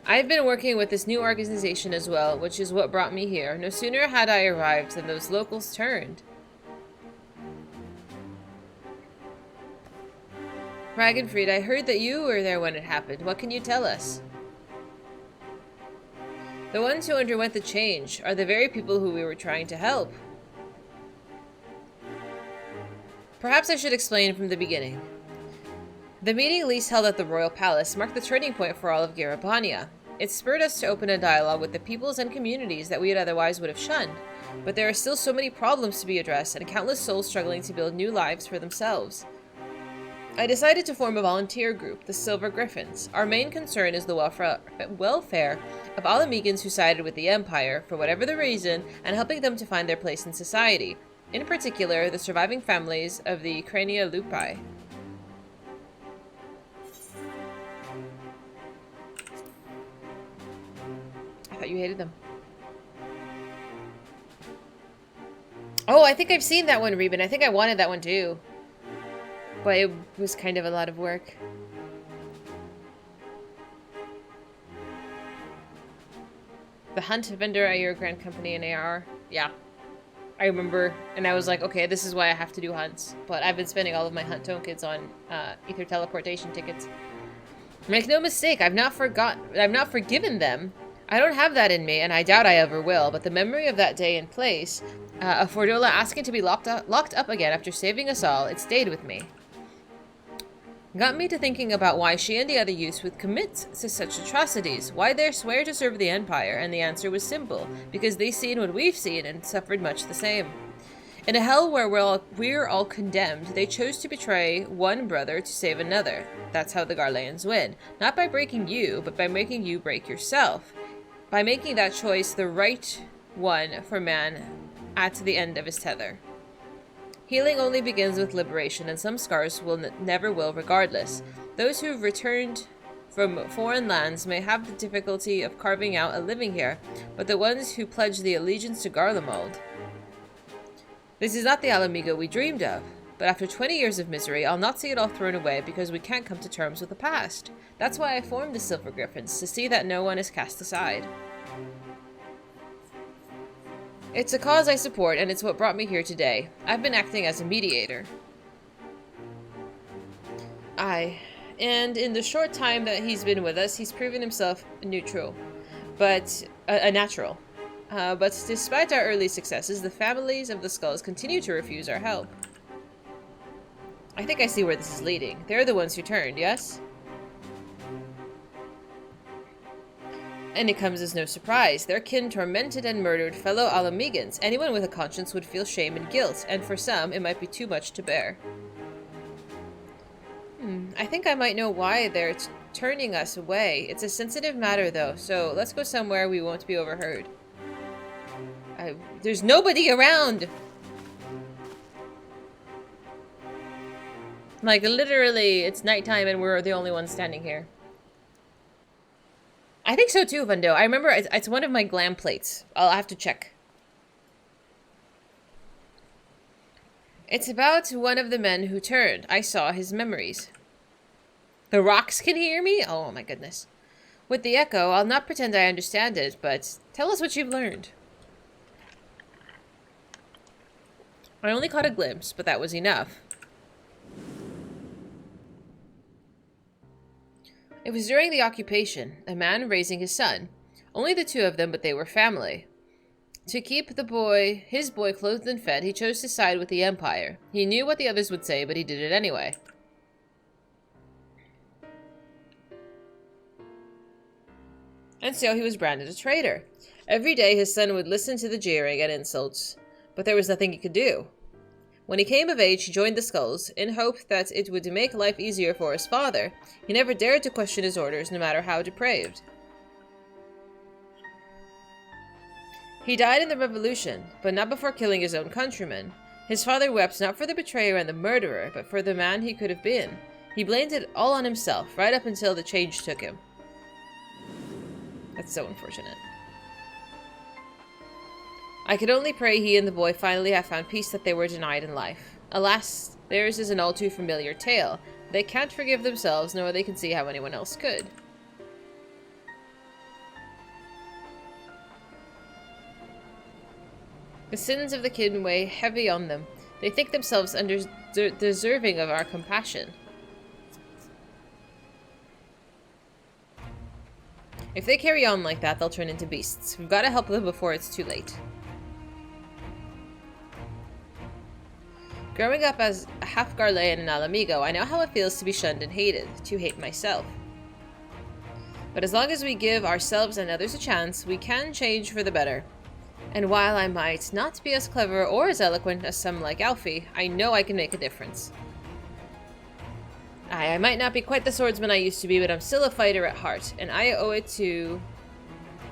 I've been working with this new organization as well, which is what brought me here. No sooner had I arrived than those locals turned. Ragenfried, I heard that you were there when it happened. What can you tell us? The ones who underwent the change are the very people who we were trying to help. Perhaps I should explain from the beginning. The meeting Lise held at the Royal Palace marked the turning point for all of Garabania. It spurred us to open a dialogue with the peoples and communities that we otherwise would have shunned. But there are still so many problems to be addressed, and countless souls struggling to build new lives for themselves. I decided to form a volunteer group, the Silver Griffins. Our main concern is the welfare of all Amigans who sided with the Empire, for whatever the reason, and helping them to find their place in society. In particular, the surviving families of the Crania Lupi. you hated them. Oh, I think I've seen that one, Reuben. I think I wanted that one too. But it was kind of a lot of work. The hunt vendor at your grand company in AR. Yeah. I remember, and I was like, okay, this is why I have to do hunts. But I've been spending all of my hunt tokens on ether teleportation tickets. Make no mistake, I've not forgiven them. I don't have that in me, and I doubt I ever will, but the memory of that day and place, of Fordola asking to be locked up again after saving us all, it stayed with me. Got me to thinking about why she and the other youths would commit to such atrocities, why they swear to serve the Empire, and the answer was simple, because they've seen what we've seen and suffered much the same. In a hell where we're all condemned, they chose to betray one brother to save another. That's how the Garleans win. Not by breaking you, but by making you break yourself. By making that choice the right one for man at the end of his tether. Healing only begins with liberation, and some scars never will regardless. Those who've returned from foreign lands may have the difficulty of carving out a living here, but the ones who pledge the allegiance to Garlemald. This is not the Alamigo we dreamed of, but after 20 years of misery, I'll not see it all thrown away because we can't come to terms with the past. That's why I formed the Silver Griffins, to see that no one is cast aside. It's a cause I support, and it's what brought me here today. I've been acting as a mediator. And in the short time that he's been with us, he's proven himself neutral, but a natural. But despite our early successes, the families of the Skulls continue to refuse our help. I think I see where this is leading. They're the ones who turned, yes? And it comes as no surprise. Their kin tormented and murdered fellow Alamegans. Anyone with a conscience would feel shame and guilt, and for some, it might be too much to bear. I think I might know why they're turning us away. It's a sensitive matter, though, so let's go somewhere we won't be overheard. There's nobody around! Like, literally, it's nighttime and we're the only ones standing here. I think so too, Vundo. I remember it's one of my glam plates. I'll have to check. It's about one of the men who turned. I saw his memories. The rocks can hear me? Oh my goodness. With the echo, I'll not pretend I understand it, but tell us what you've learned. I only caught a glimpse, but that was enough. It was during the occupation, a man raising his son. Only the two of them, but they were family. To keep his boy clothed and fed, he chose to side with the Empire. He knew what the others would say, but he did it anyway. And so he was branded a traitor. Every day his son would listen to the jeering and insults, but there was nothing he could do. When he came of age, he joined the Skulls, in hope that it would make life easier for his father. He never dared to question his orders, no matter how depraved. He died in the revolution, but not before killing his own countrymen. His father wept not for the betrayer and the murderer, but for the man he could have been. He blamed it all on himself, right up until the change took him. That's so unfortunate. I could only pray he and the boy finally have found peace that they were denied in life. Alas, theirs is an all too familiar tale. They can't forgive themselves, nor they can see how anyone else could. The sins of the kin weigh heavy on them. They think themselves deserving of our compassion. If they carry on like that, they'll turn into beasts. We've got to help them before it's too late. Growing up as a half Garlean and Alamigo, I know how it feels to be shunned and hated, to hate myself. But as long as we give ourselves and others a chance, we can change for the better. And while I might not be as clever or as eloquent as some like Alfie, I know I can make a difference. I might not be quite the swordsman I used to be, but I'm still a fighter at heart, and I owe it to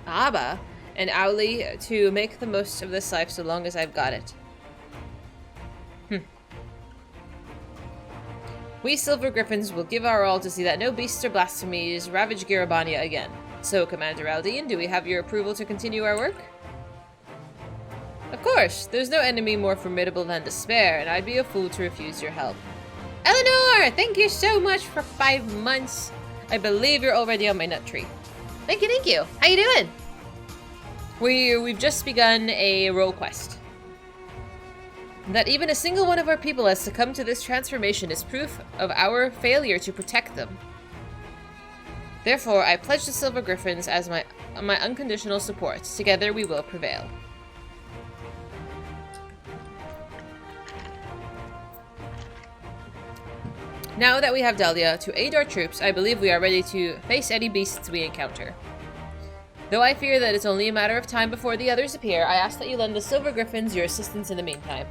Abba and Owly to make the most of this life so long as I've got it. We Silver Griffins will give our all to see that no beasts or blasphemies ravage Garabania again. So, Commander Aldine, do we have your approval to continue our work? Of course, there's no enemy more formidable than despair, and I'd be a fool to refuse your help. Eleanor, thank you so much for 5 months. I believe you're already on my nut tree. Thank you, thank you. How you doing? We've just begun a role quest. That even a single one of our people has succumbed to this transformation is proof of our failure to protect them. Therefore, I pledge the Silver Griffins as my unconditional support. Together we will prevail. Now that we have Dahlia to aid our troops, I believe we are ready to face any beasts we encounter. Though I fear that it's only a matter of time before the others appear, I ask that you lend the Silver Griffins your assistance in the meantime.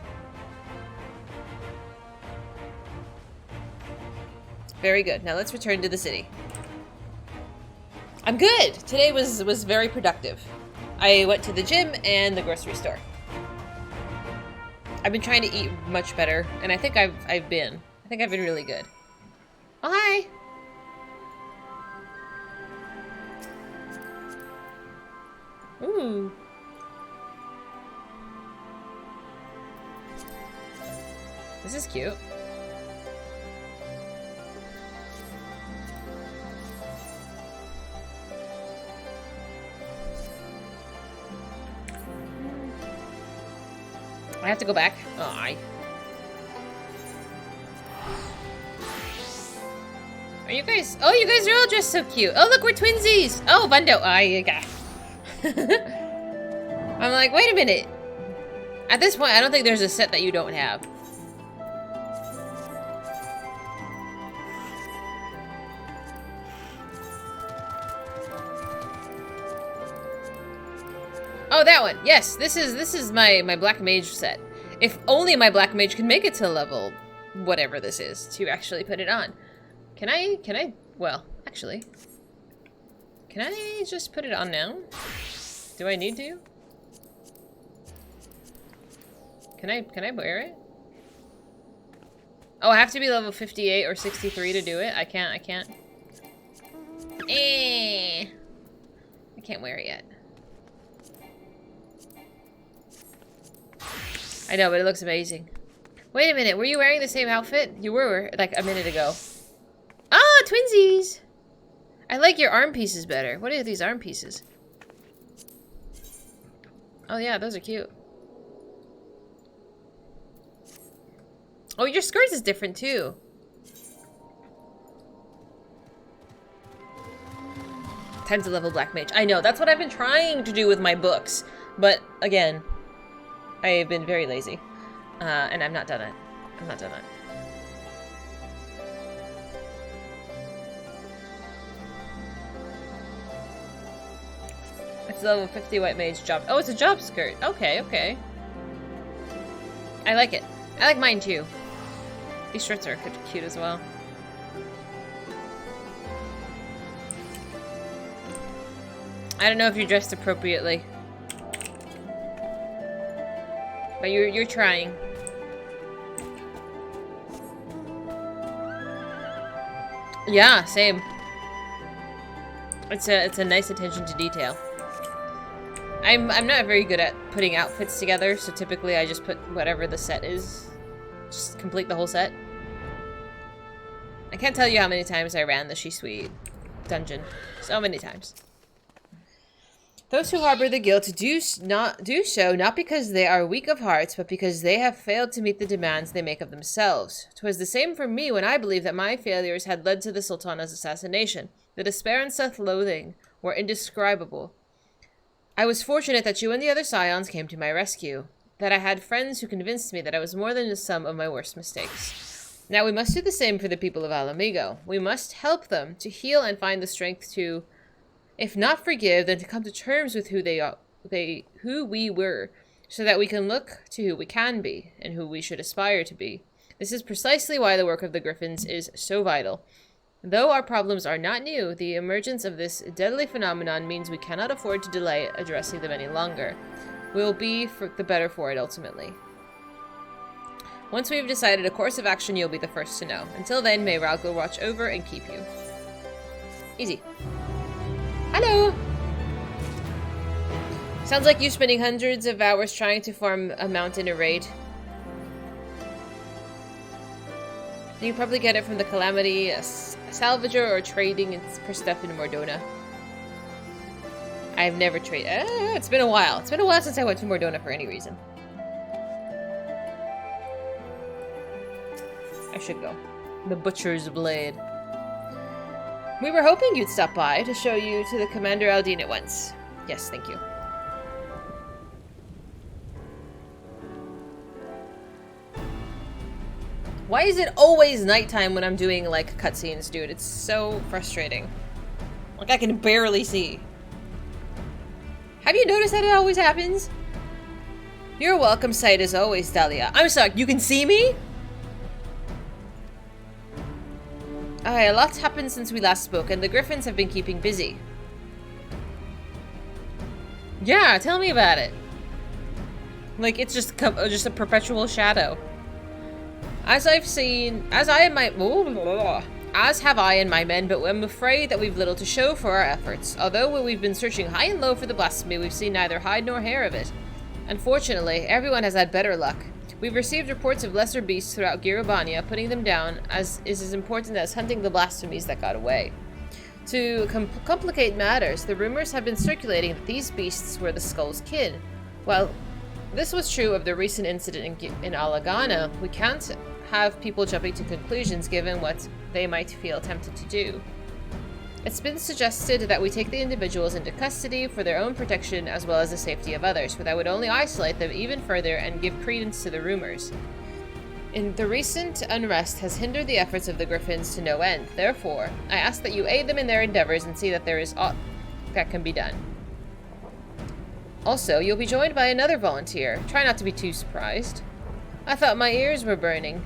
Very good. Now let's return to the city. I'm good! Today was very productive. I went to the gym and the grocery store. I've been trying to eat much better, and I think I've been really good. Oh, hi! Ooh. This is cute. I have to go back. Oh, Are you guys? Oh, you guys are all dressed so cute. Oh, look, we're twinsies. Oh, Bundo. I'm like, wait a minute. At this point, I don't think there's a set that you don't have. Oh, that one. Yes, this is my Black Mage set. If only my Black Mage can make it to level whatever this is to actually put it on. Can I, well, actually, can I just put it on now? Do I need to? Can I wear it? Oh, I have to be level 58 or 63 to do it? I can't. I can't wear it yet. I know, but it looks amazing. Wait a minute, were you wearing the same outfit? You were, like, a minute ago. Ah, twinsies! I like your arm pieces better. What are these arm pieces? Oh yeah, those are cute. Oh, your skirt is different too. Time to level Black Mage. I know, that's what I've been trying to do with my books. But, again, I have been very lazy. And I've not done it. I've not done it. It's level 50 White Mage job. Oh, it's a job skirt. Okay, okay. I like it. I like mine too. These shirts are cute as well. I don't know if you're dressed appropriately. But you're trying. Yeah, same. It's a nice attention to detail. I'm not very good at putting outfits together, so typically I just put whatever the set is. Just complete the whole set. I can't tell you how many times I ran the Shisui dungeon. So many times. Those who harbor the guilt do so not because they are weak of heart, but because they have failed to meet the demands they make of themselves. 'Twas the same for me when I believed that my failures had led to the Sultana's assassination. The despair and self-loathing were indescribable. I was fortunate that you and the other Scions came to my rescue, that I had friends who convinced me that I was more than the sum of my worst mistakes. Now we must do the same for the people of Alamigo. We must help them to heal and find the strength to, if not forgive, then to come to terms with who we were, so that we can look to who we can be, and who we should aspire to be. This is precisely why the work of the Griffins is so vital. Though our problems are not new, the emergence of this deadly phenomenon means we cannot afford to delay addressing them any longer. We'll be the better for it ultimately. Once we've decided a course of action, you'll be the first to know. Until then, may Ralgo watch over and keep you. Easy. Hello! Sounds like you spending hundreds of hours trying to farm a mountain a raid. You probably get it from the Calamity, a salvager, or trading for stuff in Mordona. I've never traded. It's been a while. It's been a while since I went to Mordona for any reason. I should go. The Butcher's Blade. We were hoping you'd stop by to show you to the Commander Aldine at once. Yes, thank you. Why is it always nighttime when I'm doing, like, cutscenes, dude? It's so frustrating. Like, I can barely see. Have you noticed that it always happens? You're a welcome sight as always, Dahlia. I'm sorry, you can see me? Okay, a lot's happened since we last spoke, and the Griffins have been keeping busy. Yeah, tell me about it. Like, it's just a perpetual shadow. As have I and my men, but I'm afraid that we've little to show for our efforts. Although we've been searching high and low for the blasphemy, we've seen neither hide nor hair of it. Unfortunately, everyone has had better luck. We've received reports of lesser beasts throughout Girobania. Putting them down is as important as hunting the blasphemies that got away. To complicate matters, the rumors have been circulating that these beasts were the Skull's kin. While this was true of the recent incident in Alagana, we can't have people jumping to conclusions given what they might feel tempted to do. It's been suggested that we take the individuals into custody for their own protection as well as the safety of others, but that would only isolate them even further and give credence to the rumors. The recent unrest has hindered the efforts of the Griffins to no end. Therefore, I ask that you aid them in their endeavors and see that there is aught that can be done. Also, you'll be joined by another volunteer. Try not to be too surprised. I thought my ears were burning.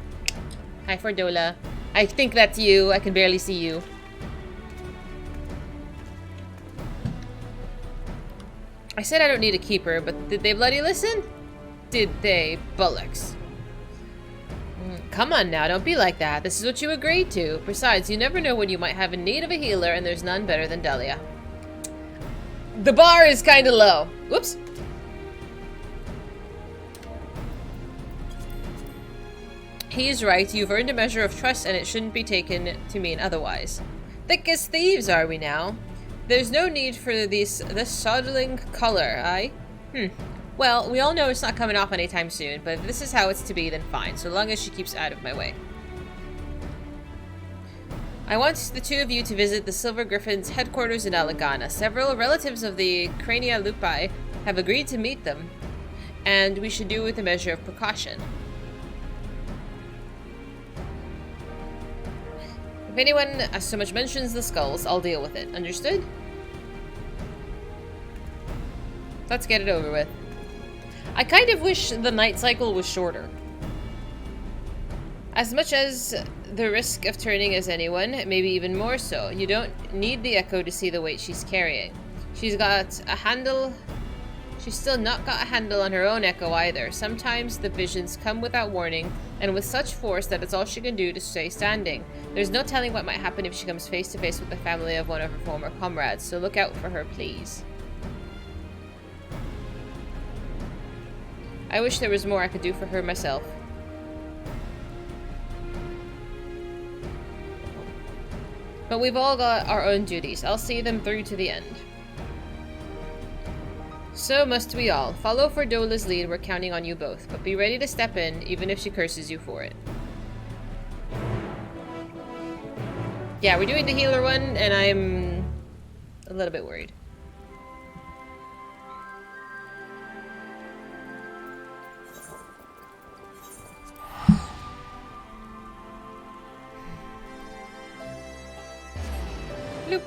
Hi, Fordola. I think that's you. I can barely see you. I said I don't need a keeper, but did they bloody listen? Did they, bullocks? Come on now, don't be like that. This is what you agreed to. Besides, you never know when you might have a need of a healer, and there's none better than Delia. The bar is kinda low. Whoops. He's right. You've earned a measure of trust, and it shouldn't be taken to mean otherwise. Thick as thieves, are we now? There's no need for this sodding color, aye? Well, we all know it's not coming off anytime soon, but if this is how it's to be, then fine, so long as she keeps out of my way. I want the two of you to visit the Silver Griffin's headquarters in Alagana. Several relatives of the Crania Lupi have agreed to meet them, and we should do it with a measure of precaution. If anyone so much mentions the skulls, I'll deal with it. Understood? Let's get it over with. I kind of wish the night cycle was shorter. As much as the risk of turning as anyone, maybe even more so. You don't need the echo to see the weight she's carrying. She's still not got a handle on her own echo either. Sometimes the visions come without warning, and with such force that it's all she can do to stay standing. There's no telling what might happen if she comes face to face with the family of one of her former comrades, so look out for her, please. I wish there was more I could do for her myself. But we've all got our own duties. I'll see them through to the end. So must we all. Follow Fordola's lead, we're counting on you both. But be ready to step in, even if she curses you for it. Yeah, we're doing the healer one, and I'm a little bit worried. Bloop.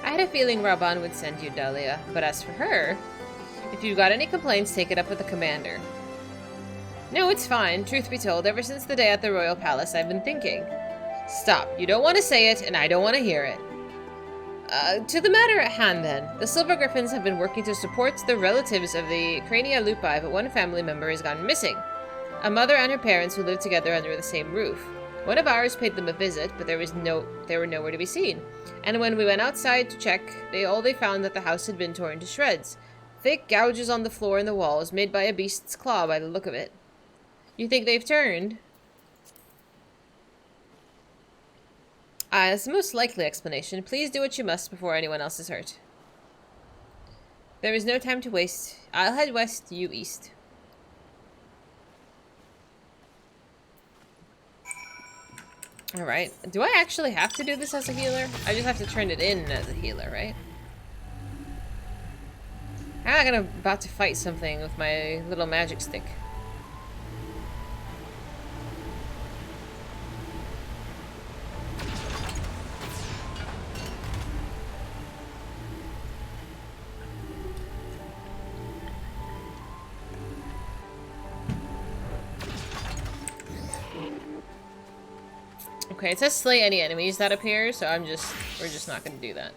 I had a feeling Raban would send you, Dahlia, but as for her, if you've got any complaints, take it up with the commander. No, it's fine. Truth be told, ever since the day at the Royal Palace, I've been thinking. Stop. You don't want to say it, and I don't want to hear it. To the matter at hand, then. The Silver Griffins have been working to support the relatives of the Crania lupi, but one family member has gone missing. A mother and her parents who lived together under the same roof. One of ours paid them a visit, but they were nowhere to be seen. And when we went outside to check, they found that the house had been torn to shreds. Thick gouges on the floor and the walls, made by a beast's claw by the look of it. You think they've turned? That's the most likely explanation. Please do what you must before anyone else is hurt. There is no time to waste. I'll head west, you east. Alright. Do I actually have to do this as a healer? I just have to turn it in as a healer, right? I'm about to fight something with my little magic stick. Okay, it says slay any enemies that appear, so we're just not gonna do that.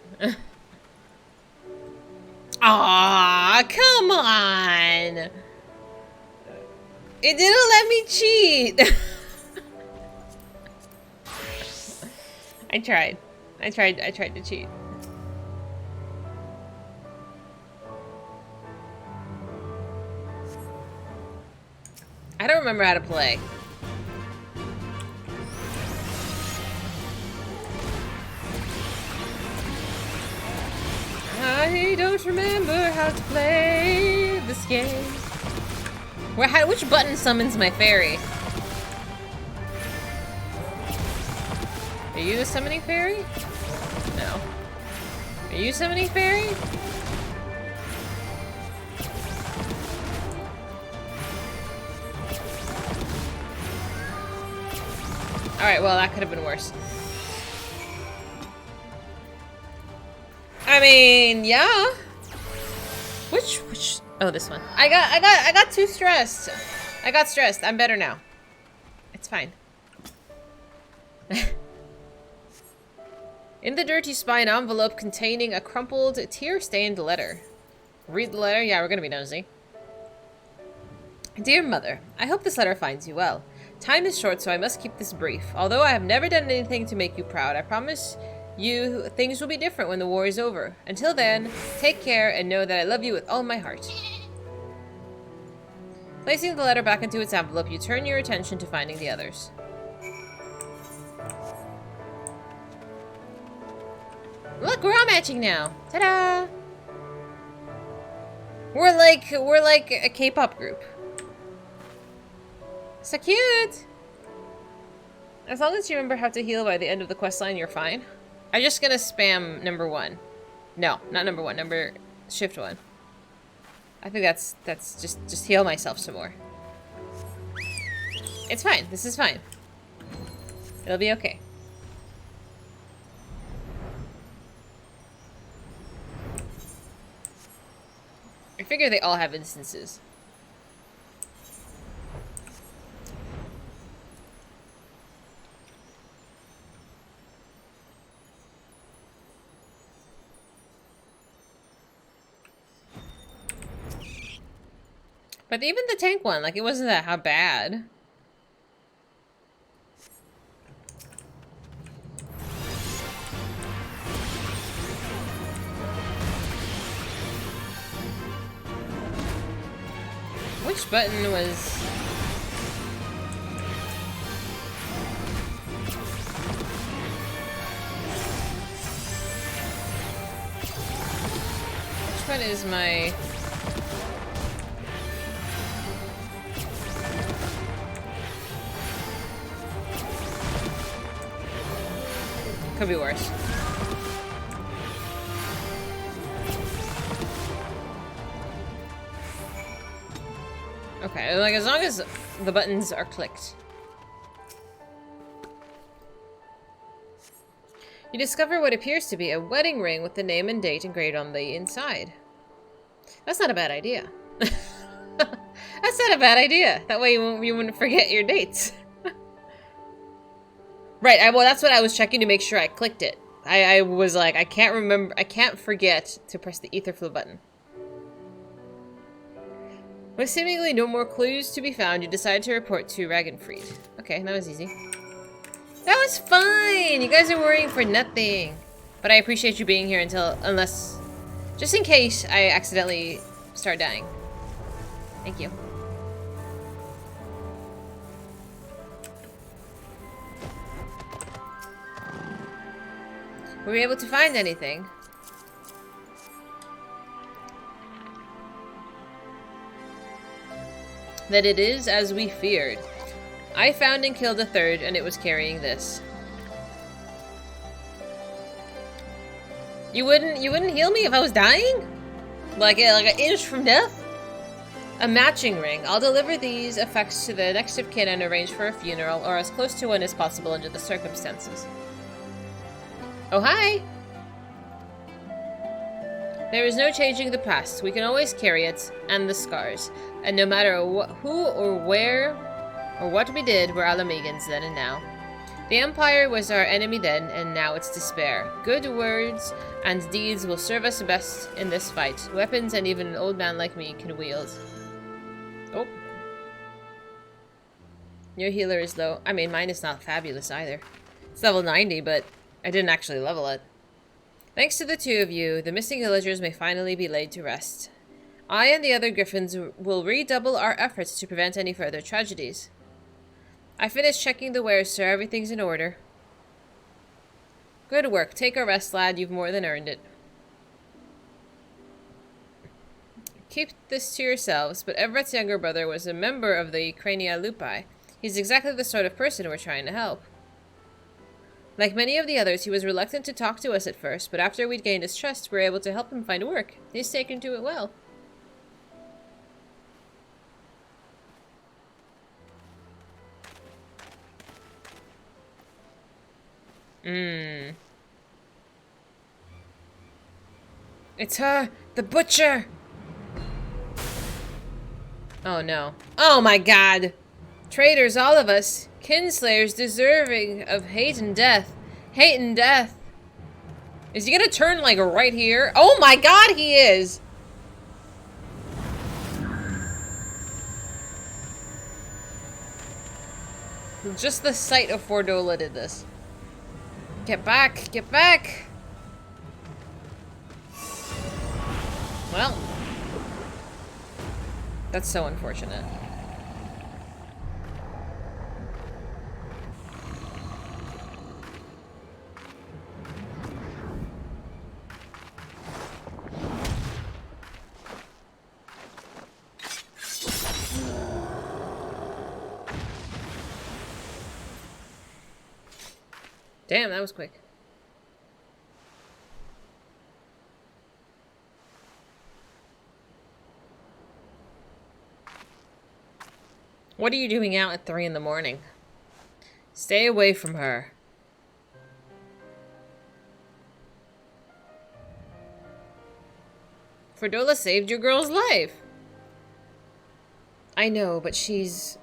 Aw, come on! It didn't let me cheat! I tried to cheat. I don't remember how to play. I don't remember how to play this game. Which button summons my fairy? Are you the summoning fairy? No. Are you summoning fairy? Alright, well that could have been worse. I mean, yeah. Which oh, this one. I got too stressed. I got stressed. I'm better now. It's fine. In the dirt you spy an envelope containing a crumpled, tear-stained letter. Read the letter? Yeah, we're gonna be nosy. Dear Mother, I hope this letter finds you well. Time is short, so I must keep this brief. Although I have never done anything to make you proud, I promise you things will be different when the war is over. Until then, take care and know that I love you with all my heart. Placing the letter back into its envelope, you turn your attention to finding the others. Look, we're all matching now. Ta-da! We're like a K-pop group. So cute! As long as you remember how to heal by the end of the questline, you're fine. I'm just gonna spam number 1. No, not number 1. Shift 1. I think that's just heal myself some more. It's fine. This is fine. It'll be okay. I figure they all have instances. But even the tank one, like, it wasn't that how bad. Which button was... Which one is my... Could be worse. Okay, like as long as the buttons are clicked. You discover what appears to be a wedding ring with the name and date engraved on the inside. That's not a bad idea. That's not a bad idea. That way you wouldn't forget your dates. Right, well that's what I was checking to make sure I clicked it. I was like, I can't forget to press the ether flow button. With seemingly no more clues to be found, you decide to report to Ragenfried. Okay, that was easy. That was fine! You guys are worrying for nothing. But I appreciate you being here unless... Just in case I accidentally start dying. Thank you. Were we able to find anything? That it is as we feared. I found and killed a third, and it was carrying this. You wouldn't heal me if I was dying? Like an inch from death? A matching ring. I'll deliver these effects to the next of kin and arrange for a funeral, or as close to one as possible under the circumstances. Oh, hi! There is no changing the past. We can always carry it, and the scars. And no matter who or where or what we did, we're Alamegans then and now. The Empire was our enemy then, and now it's despair. Good words and deeds will serve us best in this fight. Weapons and even an old man like me can wield. Oh. Your healer is low. I mean, mine is not fabulous either. It's level 90, but I didn't actually level it. Thanks to the two of you, the missing villagers may finally be laid to rest. I and the other griffins will redouble our efforts to prevent any further tragedies. I finished checking the wares, sir. Everything's in order. Good work. Take a rest, lad. You've more than earned it. Keep this to yourselves, but Everett's younger brother was a member of the Crania Lupi. He's exactly the sort of person we're trying to help. Like many of the others, he was reluctant to talk to us at first, but after we'd gained his trust, we were able to help him find work. He's taken to it well. It's her! The butcher! Oh no. Oh my god! Traitors, all of us! Kinslayers deserving of hate and death. Hate and death! Is he gonna turn, like, right here? Oh my god, he is! Just the sight of Fordola did this. Get back! Get back! Well. That's so unfortunate. Damn, that was quick. What are you doing out at 3 in the morning? Stay away from her. Fordola saved your girl's life. I know, but she's...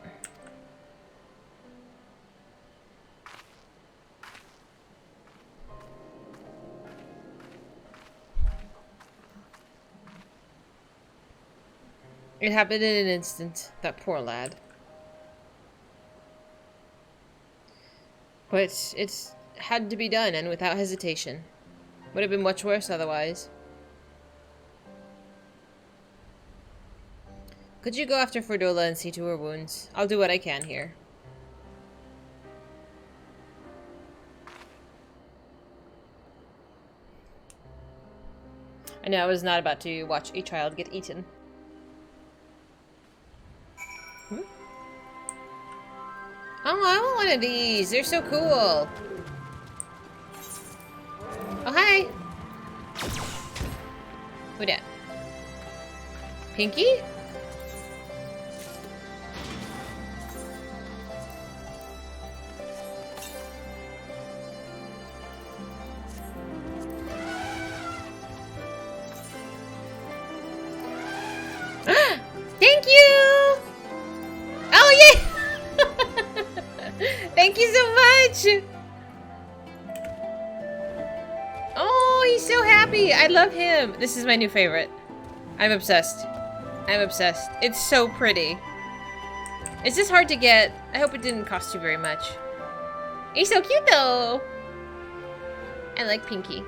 It happened in an instant. That poor lad. But it had to be done, and without hesitation. Would have been much worse otherwise. Could you go after Fordola and see to her wounds? I'll do what I can here. I know I was not about to watch a child get eaten. Oh, I want one of these. They're so cool. Oh, hi. Who dat? Pinky? Thank you! Oh, yeah! Thank you so much! He's so happy. I love him. This is my new favorite. I'm obsessed. I'm obsessed. It's so pretty. It's just hard to get. I hope it didn't cost you very much. He's so cute though. I like Pinky.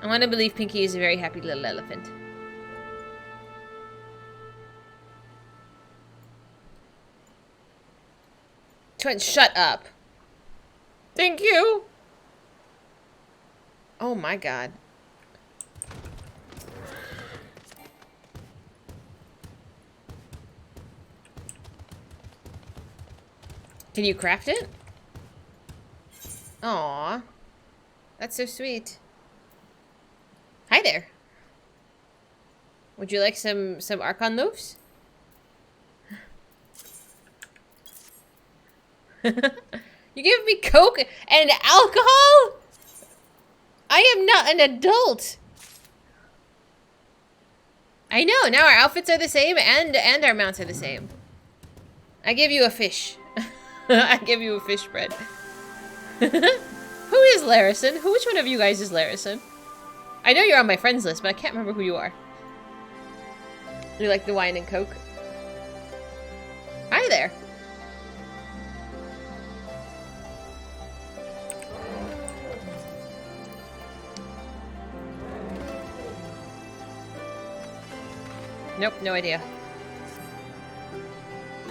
I want to believe Pinky is a very happy little elephant. Twin, shut up. Thank you. Oh my god. Can you craft it? Aw. That's so sweet. Hi there. Would you like some Archon loaves? You give me Coke and alcohol? I am not an adult. I know, now our outfits are the same and our mounts are the same. I give you a fish. I give you a fish bread. Who is Larison? Which one of you guys is Larison? I know you're on my friends list, but I can't remember who you are. You like the wine and Coke? Hi there. Nope, no idea.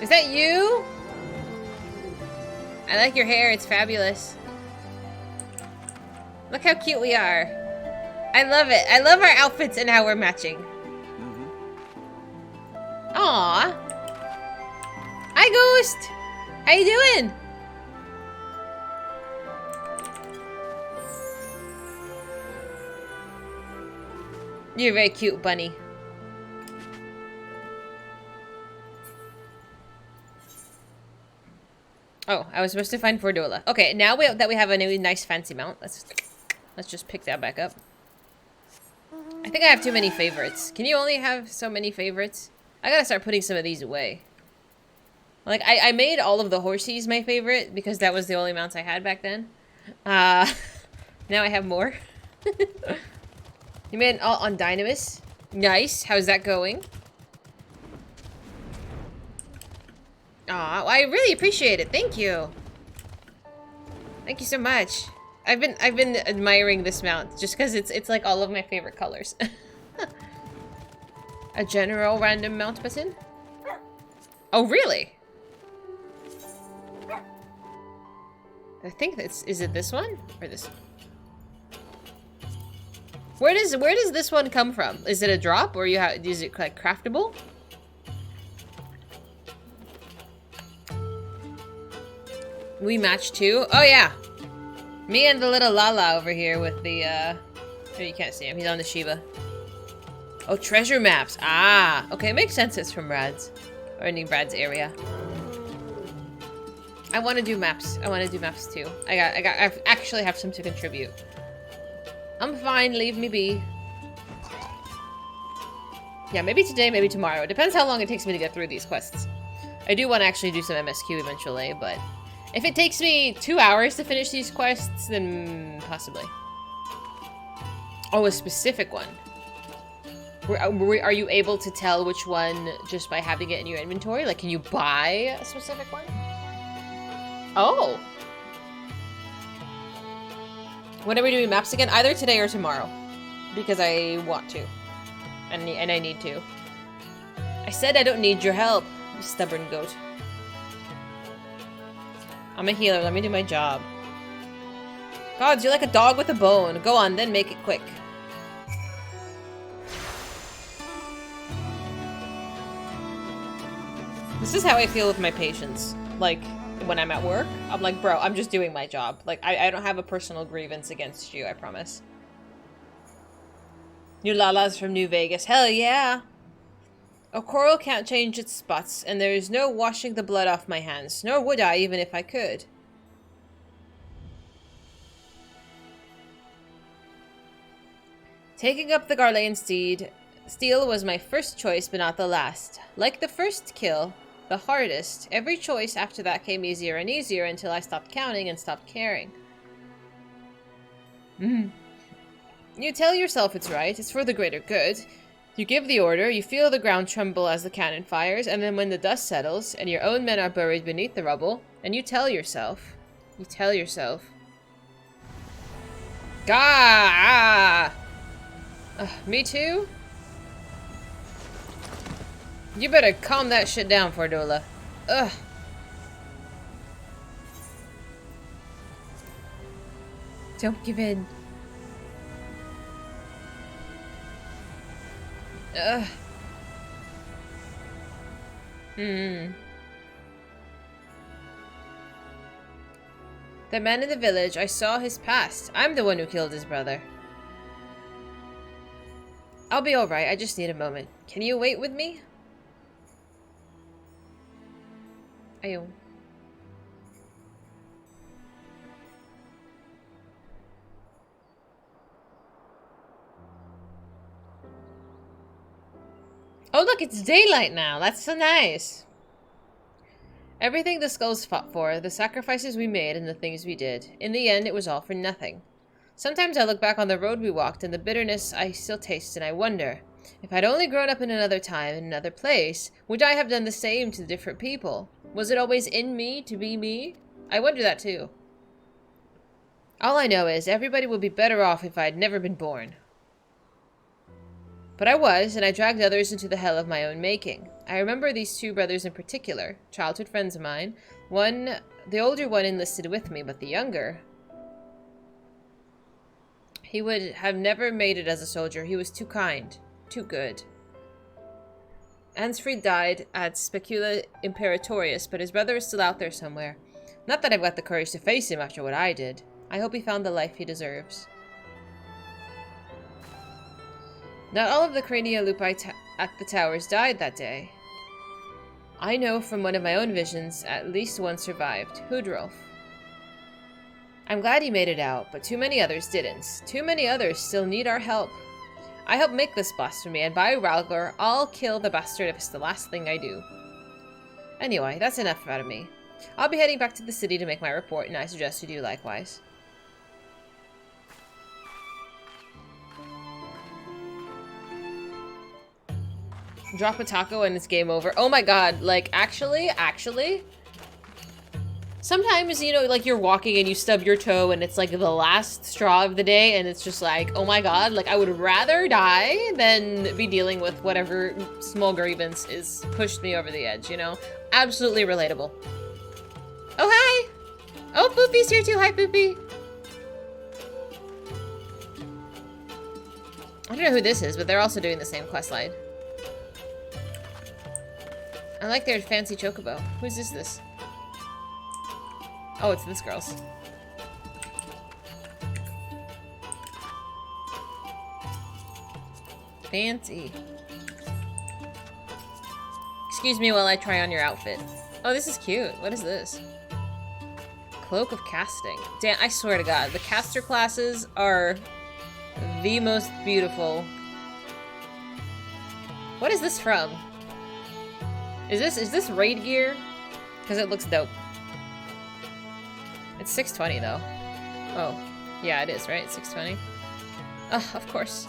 Is that you? I like your hair, it's fabulous. Look how cute we are. I love it. I love our outfits and how we're matching. Aww. Hi, Ghost. How you doing? You're a very cute bunny. Oh, I was supposed to find Fordola. Okay, now that we have a new nice fancy mount, let's just pick that back up. I think I have too many favorites. Can you only have so many favorites? I gotta start putting some of these away. Like, I made all of the horsies my favorite because that was the only mounts I had back then. Now I have more. You made it all on Dynamis. Nice. How's that going? Aw, well, I really appreciate it. Thank you. Thank you so much. I've been admiring this mount just because it's like all of my favorite colors. A general random mount button? Oh, really? I think is it this one or this? Where does this one come from? Is it a drop or is it like craftable? We match too? Oh yeah. Me and the little Lala over here with the oh, you can't see him. He's on the Shiba. Oh, treasure maps. Ah, okay, it makes sense it's from Brad's. Or in Brad's area. I want to do maps. I want to do maps too. I actually have some to contribute. I'm fine, leave me be. Yeah, maybe today, maybe tomorrow. It depends how long it takes me to get through these quests. I do want to actually do some MSQ eventually, but if it takes me 2 hours to finish these quests, then possibly. Oh, a specific one. Are you able to tell which one just by having it in your inventory? Like, can you buy a specific one? Oh. When are we doing maps again? Either today or tomorrow. Because I want to. And I need to. I said I don't need your help, you stubborn goat. I'm a healer, let me do my job. Gods, you're like a dog with a bone. Go on, then make it quick. This is how I feel with my patients. Like, when I'm at work, I'm like, bro, I'm just doing my job. Like, I don't have a personal grievance against you, I promise. New Lala's from New Vegas. Hell yeah! A coral can't change its spots, and there is no washing the blood off my hands, nor would I, even if I could. Taking up the Garlean steel was my first choice, but not the last. Like the first kill, the hardest, every choice after that came easier and easier until I stopped counting and stopped caring. You tell yourself it's right, it's for the greater good. You give the order, you feel the ground tremble as the cannon fires, and then when the dust settles, and your own men are buried beneath the rubble, and you tell yourself... Gah! Me too? You better calm that shit down, Fordola. Ugh. Don't give in. Ugh. The man in the village, I saw his past. I'm the one who killed his brother. I'll be alright, I just need a moment. Can you wait with me? Ayo. Oh look, it's daylight now. That's so nice. Everything the skulls fought for, the sacrifices we made and the things we did. In the end, it was all for nothing. Sometimes I look back on the road we walked and the bitterness I still taste, and I wonder, if I'd only grown up in another time, in another place, would I have done the same to different people? Was it always in me to be me? I wonder that too. All I know is, everybody would be better off if I'd never been born. But I was, and I dragged others into the hell of my own making. I remember these two brothers in particular, childhood friends of mine. The older one enlisted with me, but the younger... He would have never made it as a soldier. He was too kind, too good. Ansfried died at Specula Imperatorius, but his brother is still out there somewhere. Not that I've got the courage to face him after what I did. I hope he found the life he deserves. Not all of the Crania Lupi at the towers died that day. I know from one of my own visions, at least one survived, Hudrolf. I'm glad he made it out, but too many others didn't. Too many others still need our help. I helped make this blasphemy, and by Ralgor, I'll kill the bastard if it's the last thing I do. Anyway, that's enough out of me. I'll be heading back to the city to make my report, and I suggest you do likewise. Drop a taco and it's game over. Oh my god, like, actually? Sometimes, you know, like, you're walking and you stub your toe and it's, like, the last straw of the day and it's just like, oh my god, like, I would rather die than be dealing with whatever small grievance is pushed me over the edge, you know? Absolutely relatable. Oh, hi! Oh, Boopy's here too. Hi, Boopy. I don't know who this is, but they're also doing the same quest line. I like their fancy chocobo. Whose is this? Oh, it's this girl's. Fancy. Excuse me while I try on your outfit. Oh, this is cute. What is this? Cloak of Casting. Damn, I swear to God, the caster classes are the most beautiful. What is this from? Is this raid gear? Because it looks dope. It's 620 though. Oh, yeah, it is, right? 620. Oh, of course.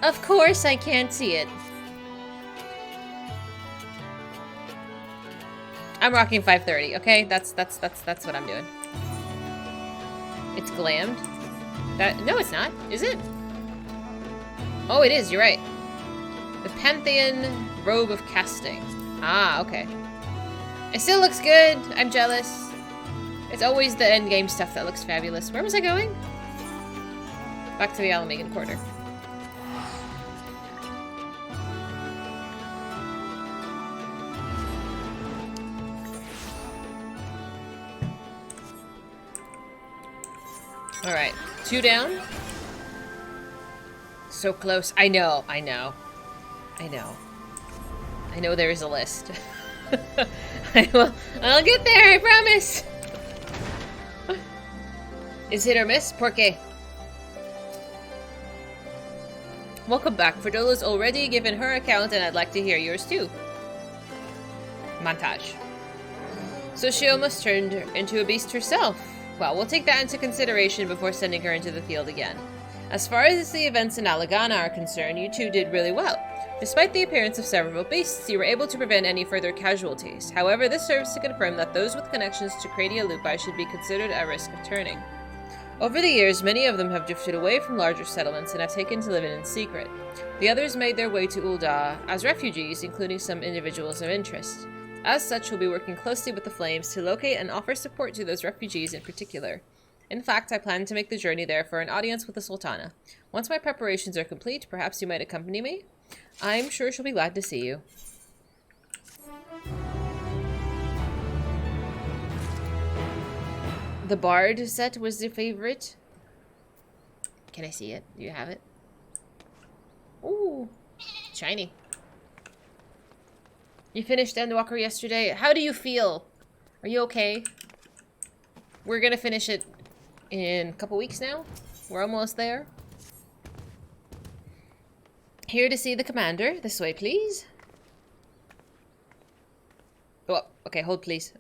Of course I can't see it. I'm rocking 530, okay? That's what I'm doing. It's glammed. No, it's not. Is it? Oh, it is. You're right. The Pantheon Robe of Casting. Ah, okay. It still looks good. I'm jealous. It's always the endgame stuff that looks fabulous. Where was I going? Back to the Alamegan Quarter. Alright. 2 down. So close. I know there is a list. I'll get there, I promise. Is hit or miss? Porque. Welcome back. Ferdola's already given her account and I'd like to hear yours too. Montage. So she almost turned into a beast herself. Well, we'll take that into consideration before sending her into the field again. As far as the events in Alagana are concerned, you two did really well. Despite the appearance of several beasts, you were able to prevent any further casualties. However, this serves to confirm that those with connections to Cradia Lupi should be considered at risk of turning. Over the years, many of them have drifted away from larger settlements and have taken to living in secret. The others made their way to Ul'dah as refugees, including some individuals of interest. As such, we'll be working closely with the Flames to locate and offer support to those refugees in particular. In fact, I plan to make the journey there for an audience with the Sultana. Once my preparations are complete, perhaps you might accompany me? I'm sure she'll be glad to see you. The Bard set was the favorite. Can I see it? Do you have it? Ooh, shiny. You finished Endwalker yesterday. How do you feel? Are you okay? We're gonna finish it in a couple weeks now. We're almost there. Here to see the commander. This way, please. Oh, okay, hold please.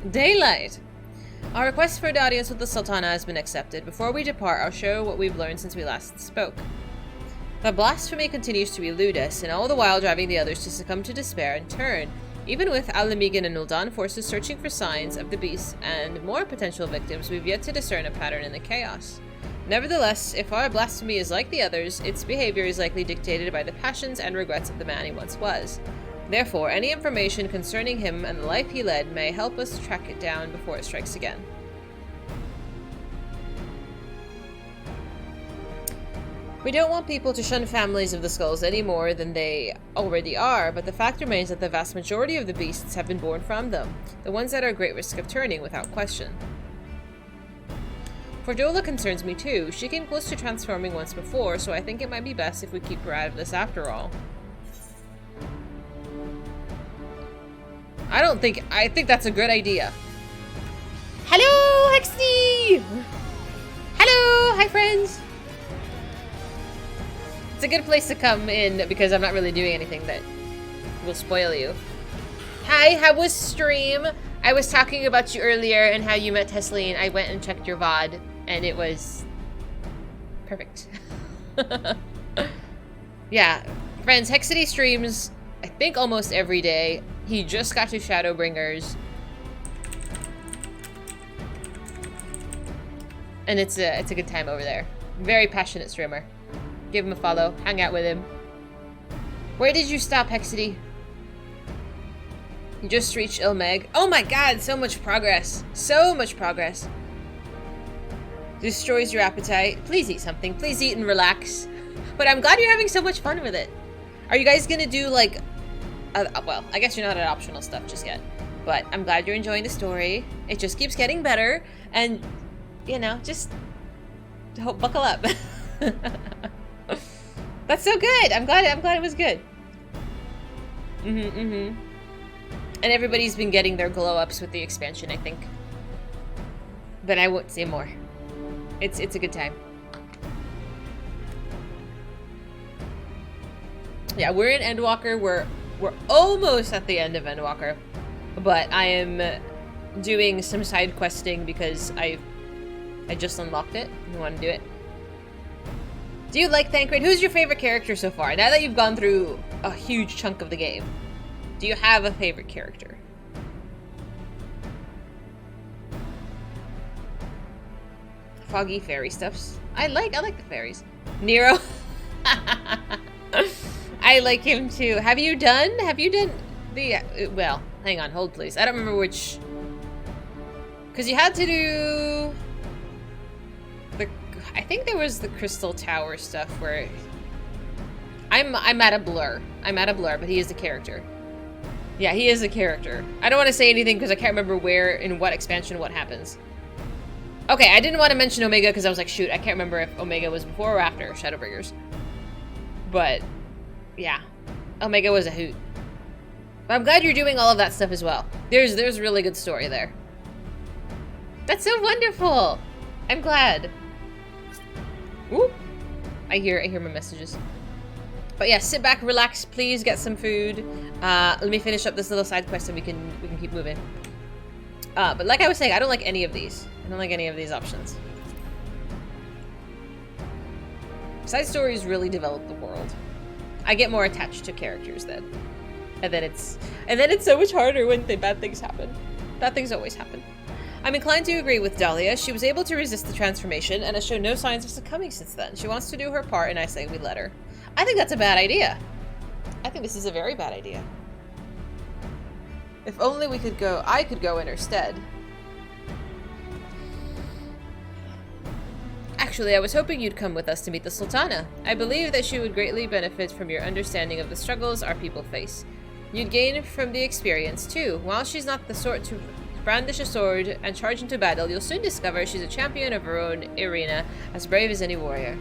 Daylight! Our request for an audience with the Sultana has been accepted. Before we depart, I'll show what we've learned since we last spoke. The blasphemy continues to elude us, and all the while driving the others to succumb to despair and turn, even with Al-Lamigan and Ul'dah forces searching for signs of the beast and more potential victims. We've yet to discern a pattern in the chaos. Nevertheless, if our blasphemy is like the others, its behavior is likely dictated by the passions and regrets of the man he once was. Therefore, any information concerning him and the life he led may help us track it down before it strikes again. We don't want people to shun families of the skulls any more than they already are, but the fact remains that the vast majority of the beasts have been born from them, the ones at our great risk of turning without question. Fordola concerns me too. She came close to transforming once before, so I think it might be best if we keep her out of this after all. I think that's a good idea. Hello, Hexy! Hello! Hi, friends! It's a good place to come in because I'm not really doing anything that will spoil you. Hi, how was stream? I was talking about you earlier and how you met Tesleen. I went and checked your VOD and it was perfect. Yeah, friends, Hexity streams, I think almost every day. He just got to Shadowbringers. And it's a good time over there. Very passionate streamer. Give him a follow. Hang out with him. Where did you stop, Hexity? You just reached Ilmeg. Oh my god, so much progress. So much progress. Destroys your appetite. Please eat something. Please eat and relax. But I'm glad you're having so much fun with it. Are you guys gonna do like... well, I guess you're not at optional stuff just yet. But I'm glad you're enjoying the story. It just keeps getting better. And, you know, just... buckle up. That's so good. I'm glad it was good. And everybody's been getting their glow-ups with the expansion, I think. But I won't say more. It's a good time. Yeah, we're in Endwalker. We're almost at the end of Endwalker. But I am doing some side questing because I just unlocked it and want to do it. Do you like Thancred? Who's your favorite character so far? Now that you've gone through a huge chunk of the game, do you have a favorite character? Foggy fairy stuffs. I like the fairies. Nero. I like him too. Have you done the, well, hang on, hold please. I don't remember which, because you had to do the, I think there was the Crystal Tower stuff where, I'm at a blur. But he is the character. Yeah, he is a character. I don't want to say anything because I can't remember where, in what expansion, what happens. Okay, I didn't want to mention Omega because I was like, shoot, I can't remember if Omega was before or after Shadowbringers. But, yeah. Omega was a hoot. But I'm glad you're doing all of that stuff as well. There's a really good story there. That's so wonderful! I'm glad. Ooh. I hear my messages. But yeah, sit back, relax, please get some food. Let me finish up this little side quest and we can keep moving. But like I was saying, I don't like any of these. I don't like any of these options. Side stories really develop the world. I get more attached to characters then. And then it's so much harder when bad things happen. Bad things always happen. I'm inclined to agree with Dahlia. She was able to resist the transformation and has shown no signs of succumbing since then. She wants to do her part and I say we let her. I think that's a bad idea. I think this is a very bad idea. If only we could go, I could go in her stead. Actually, I was hoping you'd come with us to meet the Sultana. I believe that she would greatly benefit from your understanding of the struggles our people face. You'd gain from the experience, too. While she's not the sort to brandish a sword and charge into battle, you'll soon discover she's a champion of her own arena, as brave as any warrior.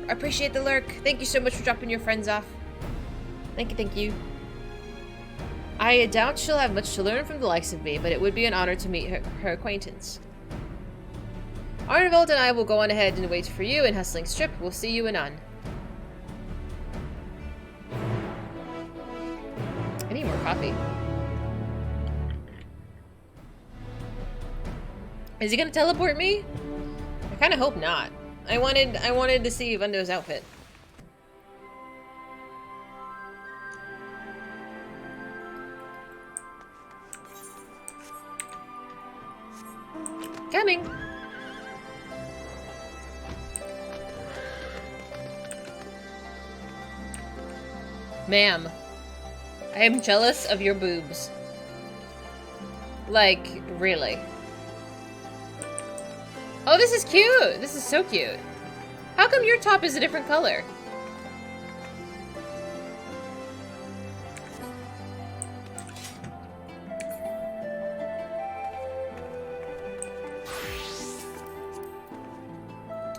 I appreciate the lurk. Thank you so much for dropping your friends off. Thank you, thank you. I doubt she'll have much to learn from the likes of me, but it would be an honor to meet her acquaintance. Arnold and I will go on ahead and wait for you in Hustling Strip. We'll see you anon. I need more coffee. Is he gonna teleport me? I kind of hope not. I wanted to see Vendo's outfit. Coming. Ma'am, I am jealous of your boobs. Like, really. Oh, this is cute! This is so cute. How come your top is a different color?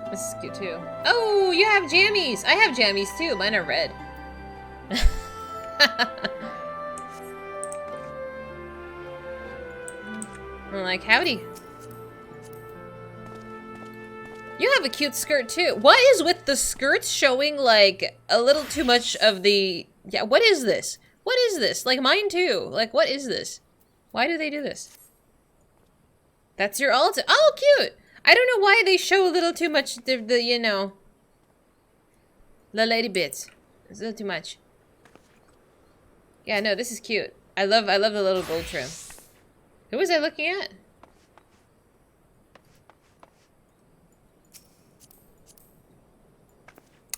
This is cute too. Oh, you have jammies! I have jammies too. Mine are red. I'm like, howdy. You have a cute skirt too. What is with the skirts showing like a little too much of the... Yeah, what is this? What is this? Like mine too. Like, what is this? Why do they do this? That's your alt. Oh, cute! I don't know why they show a little too much the you know... The lady bits. It's a little too much. Yeah, no, this is cute. I love the little gold trim. Who was I looking at?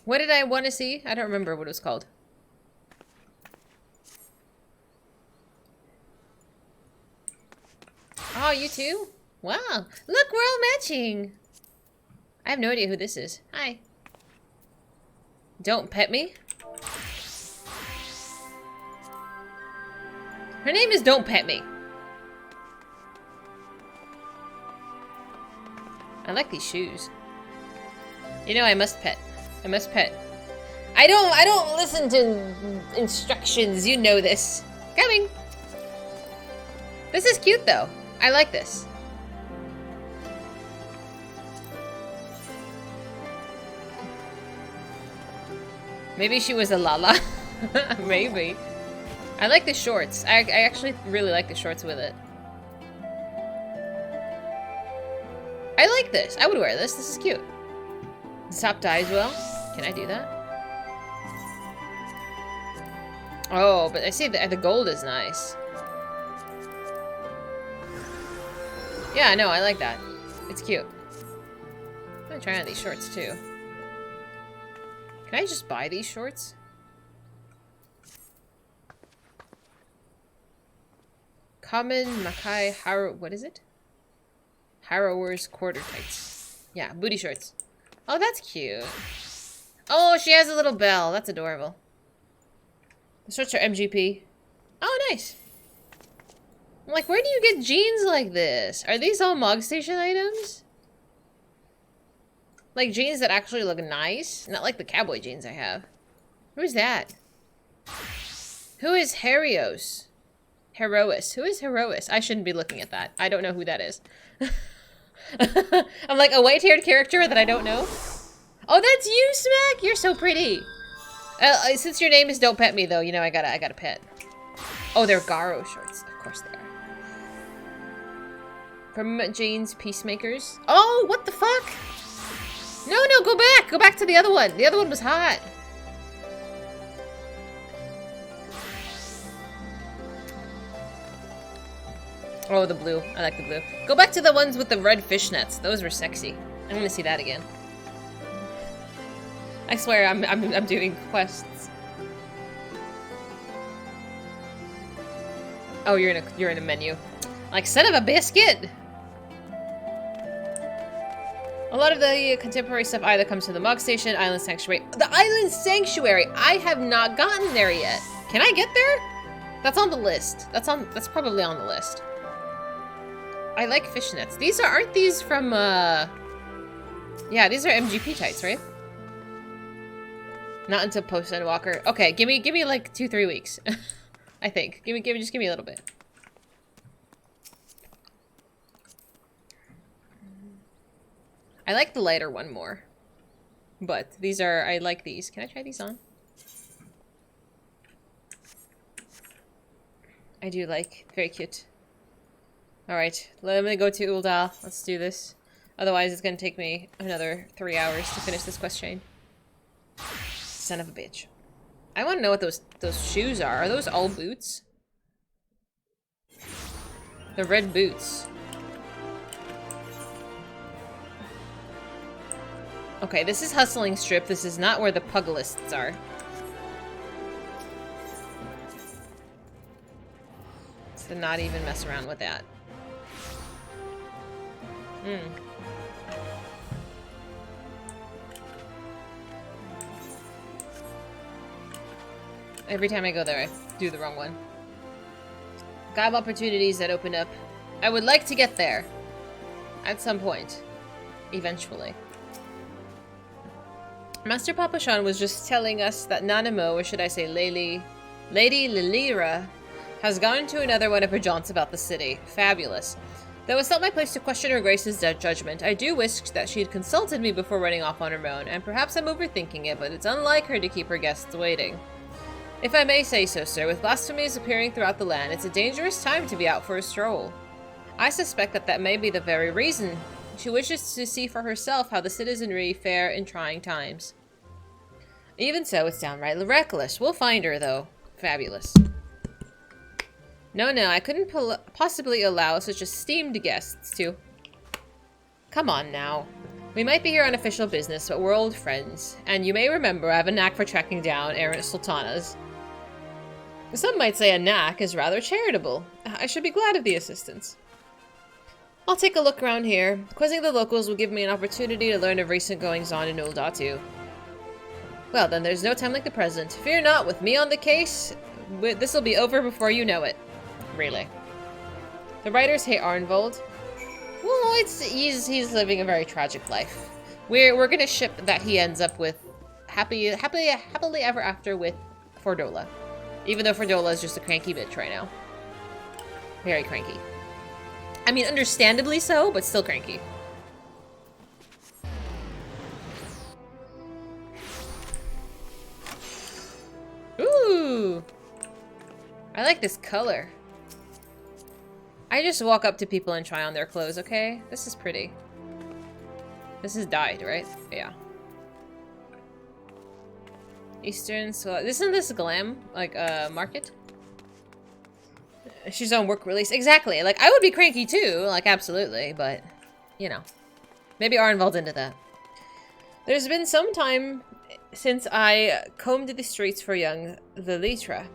What did I want to see? I don't remember what it was called. Oh, you too? Wow. Look, we're all matching. I have no idea who this is. Hi. Don't pet me. Her name is Don't Pet Me. I like these shoes. You know, I must pet. I must pet. I don't listen to instructions. You know this. Coming. This is cute though. I like this. Maybe she was a Lala. Maybe. I like the shorts. I actually really like the shorts with it. I like this. I would wear this. This is cute. The top dies well. Can I do that? Oh, but I see the gold is nice. Yeah, no, I like that. It's cute. I'm gonna try on these shorts too. Can I just buy these shorts? Common Makai Harrow. What is it? Harrower's quarter tights. Yeah, booty shorts. Oh, that's cute. Oh, she has a little bell. That's adorable. The shorts are MGP. Oh, nice. I'm like, where do you get jeans like this? Are these all Mog Station items? Like jeans that actually look nice? Not like the cowboy jeans I have. Who's that? Who is Herios? Herois. Who is Herois? I shouldn't be looking at that. I don't know who that is. I'm like a white-haired character that I don't know. Oh, that's you, Smack! You're so pretty. Since your name is Don't Pet Me, though, you know I gotta pet. Oh, they're Garo shorts. Of course they are. From Jane's Peacemakers. Oh, what the fuck? No, no, go back. Go back to the other one. The other one was hot. Oh, the blue. I like the blue. Go back to the ones with the red fishnets. Those were sexy. I want to see that again. I swear, I'm doing quests. Oh, you're in a menu. Like, son of a biscuit! A lot of the contemporary stuff either comes from the Mog Station, Island Sanctuary. The Island Sanctuary! I have not gotten there yet. Can I get there? That's on the list. That's probably on the list. I like fishnets. Aren't these from, yeah, these are MGP tights, right? Not until post Endwalker. Okay, give me like 2-3 weeks. I think. Just give me a little bit. I like the lighter one more. But I like these. Can I try these on? I do like. Very cute. Alright, let me go to Uldal. Let's do this. Otherwise, it's gonna take me another 3 hours to finish this quest chain. Son of a bitch. I want to know what those shoes are. Are those all boots? The red boots. Okay, this is Hustling Strip. This is not where the Puglists are. So not even mess around with that. Every time I go there, I do the wrong one. Got opportunities that open up. I would like to get there. At some point. Eventually. Master Papashan was just telling us that Nanamo, or should I say Lady Lilira, has gone to another one of her jaunts about the city. Fabulous. Though it's not my place to question her grace's judgment, I do wish that she had consulted me before running off on her own, and perhaps I'm overthinking it, but it's unlike her to keep her guests waiting. If I may say so, sir, with blasphemies appearing throughout the land, it's a dangerous time to be out for a stroll. I suspect that may be the very reason. She wishes to see for herself how the citizenry fare in trying times. Even so, it's downright reckless. We'll find her, though. Fabulous. No, I couldn't possibly allow such esteemed guests to... Come on, now. We might be here on official business, but we're old friends. And you may remember I have a knack for tracking down errant sultanas. Some might say a knack is rather charitable. I should be glad of the assistance. I'll take a look around here. Quizzing the locals will give me an opportunity to learn of recent goings-on in Uldatu. Well, then there's no time like the present. Fear not, with me on the case, this'll be over before you know it. Really. The writers hate Arnvold. Well, he's living a very tragic life. We're gonna ship that he ends up with happily ever after with Fordola. Even though Fordola is just a cranky bitch right now. Very cranky. I mean, understandably so, but still cranky. Ooh! I like this color. I just walk up to people and try on their clothes, okay? This is pretty. This is dyed, right? Yeah. Eastern, so isn't this glam? Like, market? She's on work release. Exactly. Like, I would be cranky too. Like, absolutely. But, you know. Maybe Arnvold's into that. There's been some time since I combed the streets for young Lilitra.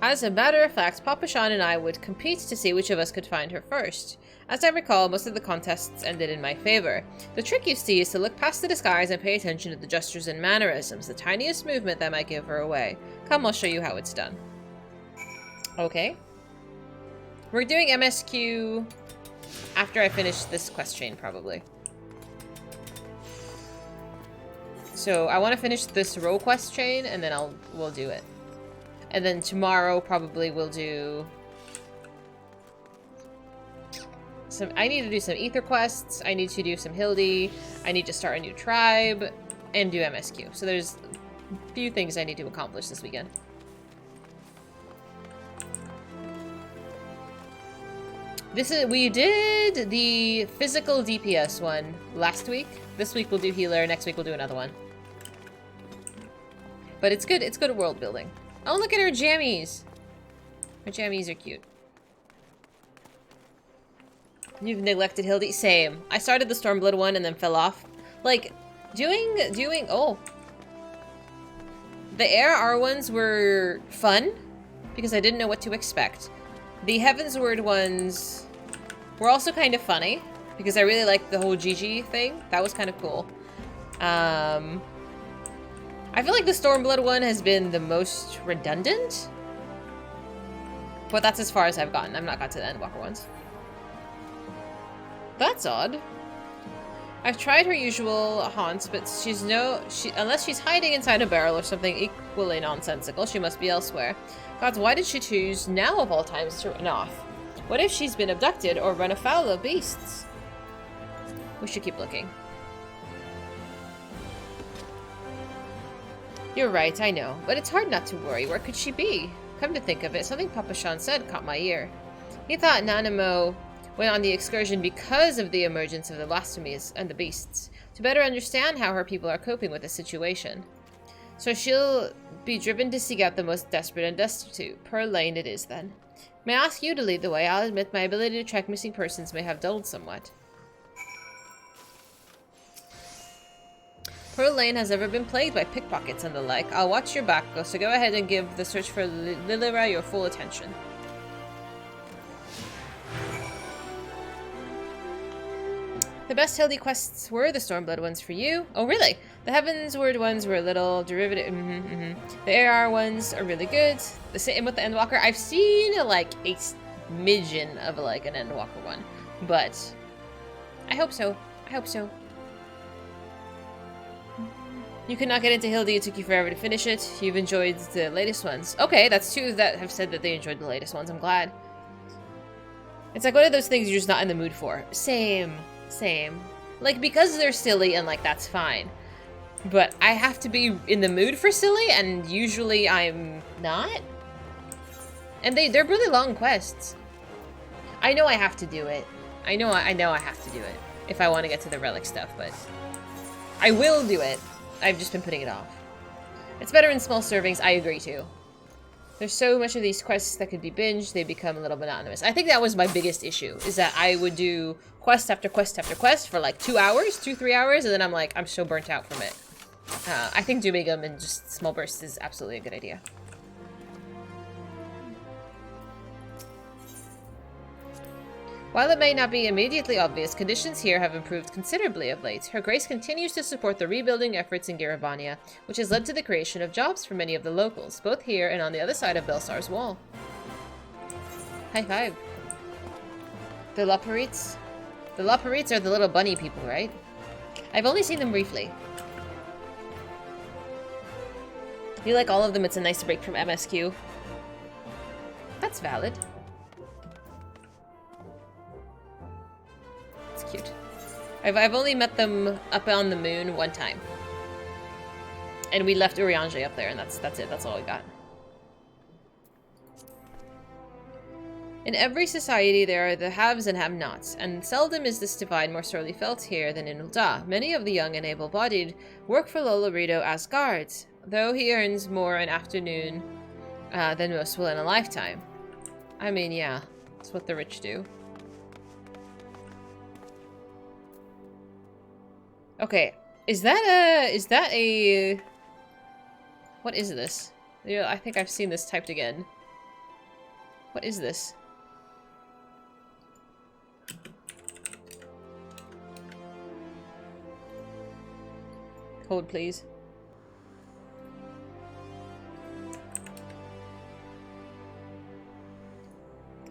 As a matter of fact, Papashan and I would compete to see which of us could find her first. As I recall, most of the contests ended in my favor. The trick, you see, is to look past the disguise and pay attention to the gestures and mannerisms, the tiniest movement that might give her away. Come, I'll show you how it's done. Okay. We're doing MSQ after I finish this quest chain, probably. So I want to finish this row quest chain, and then we'll do it. And then tomorrow, probably we'll do some. I need to do some ether quests. I need to do some Hildy. I need to start a new tribe and do MSQ. So there's a few things I need to accomplish this weekend. We did the physical DPS one last week. This week we'll do healer, next week we'll do another one. But it's good at world building. Oh, look at her jammies! Her jammies are cute. You've neglected Hildy? Same. I started the Stormblood one and then fell off. Like, oh. The ARR ones were fun, because I didn't know what to expect. The Heavensward ones were also kind of funny, because I really liked the whole GG thing. That was kind of cool. I feel like the Stormblood one has been the most redundant. But that's as far as I've gotten. I've not got to the Endwalker ones. That's odd. I've tried her usual haunts, but unless she's hiding inside a barrel or something equally nonsensical, she must be elsewhere. Gods, why did she choose now of all times to run off? What if she's been abducted or run afoul of beasts? We should keep looking. You're right, I know, but it's hard not to worry. Where could she be? Come to think of it, something Papa Sean said caught my ear. He thought Nanamo went on the excursion because of the emergence of the blasphemies and the beasts, to better understand how her people are coping with the situation. So she'll be driven to seek out the most desperate and destitute. Per lane it is, then. May I ask you to lead the way? I'll admit my ability to track missing persons may have dulled somewhat. Pearl Lane has ever been plagued by pickpockets and the like. I'll watch your back, so go ahead and give the search for Lilira your full attention. The best Hildy quests were the Stormblood ones for you. Oh, really? The Heavensward ones were a little derivative. The AR ones are really good. The same with the Endwalker. I've seen like a smidgen of like an Endwalker one, but I hope so. I hope so. You could not get into Hildy. It took you forever to finish it. You've enjoyed the latest ones. Okay, that's two that have said that they enjoyed the latest ones. I'm glad. It's like one of those things you're just not in the mood for. Same. Like, because they're silly and, like, that's fine. But I have to be in the mood for silly, and usually I'm not. And they're really long quests. I know I have to do it. I know I have to do it if I want to get to the relic stuff, but I will do it. I've just been putting it off. It's better in small servings, I agree too. There's so much of these quests that could be binged, they become a little monotonous. I think that was my biggest issue, is that I would do quest after quest after quest for like 2 hours, 2-3 hours, and then I'm like, I'm so burnt out from it. I think doing them in just small bursts is absolutely a good idea. While it may not be immediately obvious, conditions here have improved considerably of late. Her Grace continues to support the rebuilding efforts in Garavania, which has led to the creation of jobs for many of the locals, both here and on the other side of Belsar's wall. High five. The Loporrites? The Loporrites are the little bunny people, right? I've only seen them briefly. You like all of them, it's a nice break from MSQ. That's valid. Cute. I've only met them up on the moon one time. And we left Urianger up there, and that's it. That's all we got. In every society there are the haves and have-nots, and seldom is this divide more sorely felt here than in Ul'dah. Many of the young and able-bodied work for Lolorito as guards, though he earns more an afternoon than most will in a lifetime. I mean, yeah, that's what the rich do. Okay, is that a... What is this? Yeah, I think I've seen this typed again. What is this? Hold, please.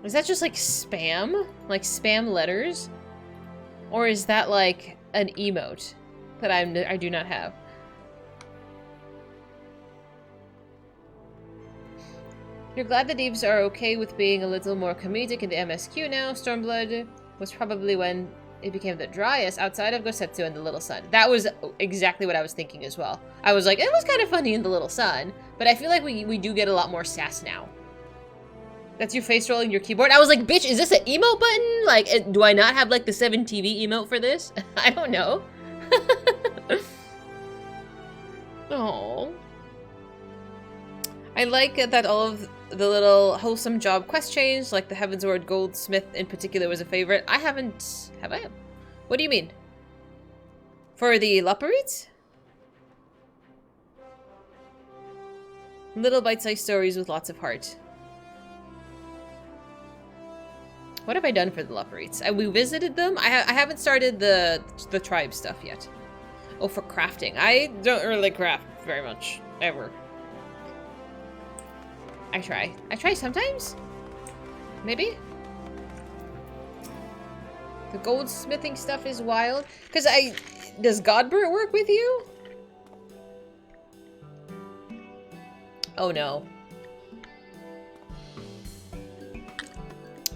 Is that just like spam? Like spam letters? Or is that like an emote that I do not have? You're glad the Deeps are okay with being a little more comedic in the MSQ now. Stormblood was probably when it became the driest outside of Gosetsu and the Little Sun. That was exactly what I was thinking as well. I was like, it was kind of funny in the Little Sun, but I feel like we do get a lot more sass now. That's you face rolling your keyboard? I was like, bitch, is this an emote button? Like, do I not have like the 7TV emote for this? I don't know. Oh. I like that all of the little wholesome job quest change, like the Heavensward Goldsmith in particular was a favorite. I haven't... Have I? What do you mean? For the Loperites? Little bite-sized stories with lots of heart. What have I done for the Loperites? We visited them. I haven't started the tribe stuff yet. Oh, for crafting. I don't really craft very much. Ever. I try. I try sometimes? Maybe? The goldsmithing stuff is wild. Because does Godbert work with you? Oh no.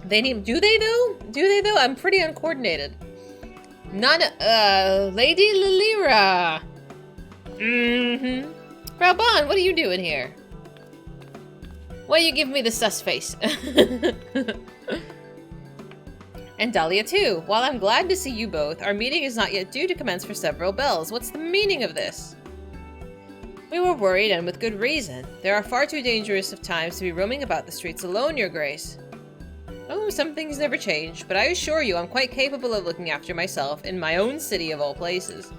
Do they though? Do they though? I'm pretty uncoordinated. Lady Lilira. Raban, what are you doing here? Why you give me the sus face? And Dahlia too. While I'm glad to see you both, our meeting is not yet due to commence for several bells. What's the meaning of this? We were worried, and with good reason. There are far too dangerous of times to be roaming about the streets alone, Your Grace. Oh, some things never change, but I assure you I'm quite capable of looking after myself in my own city of all places.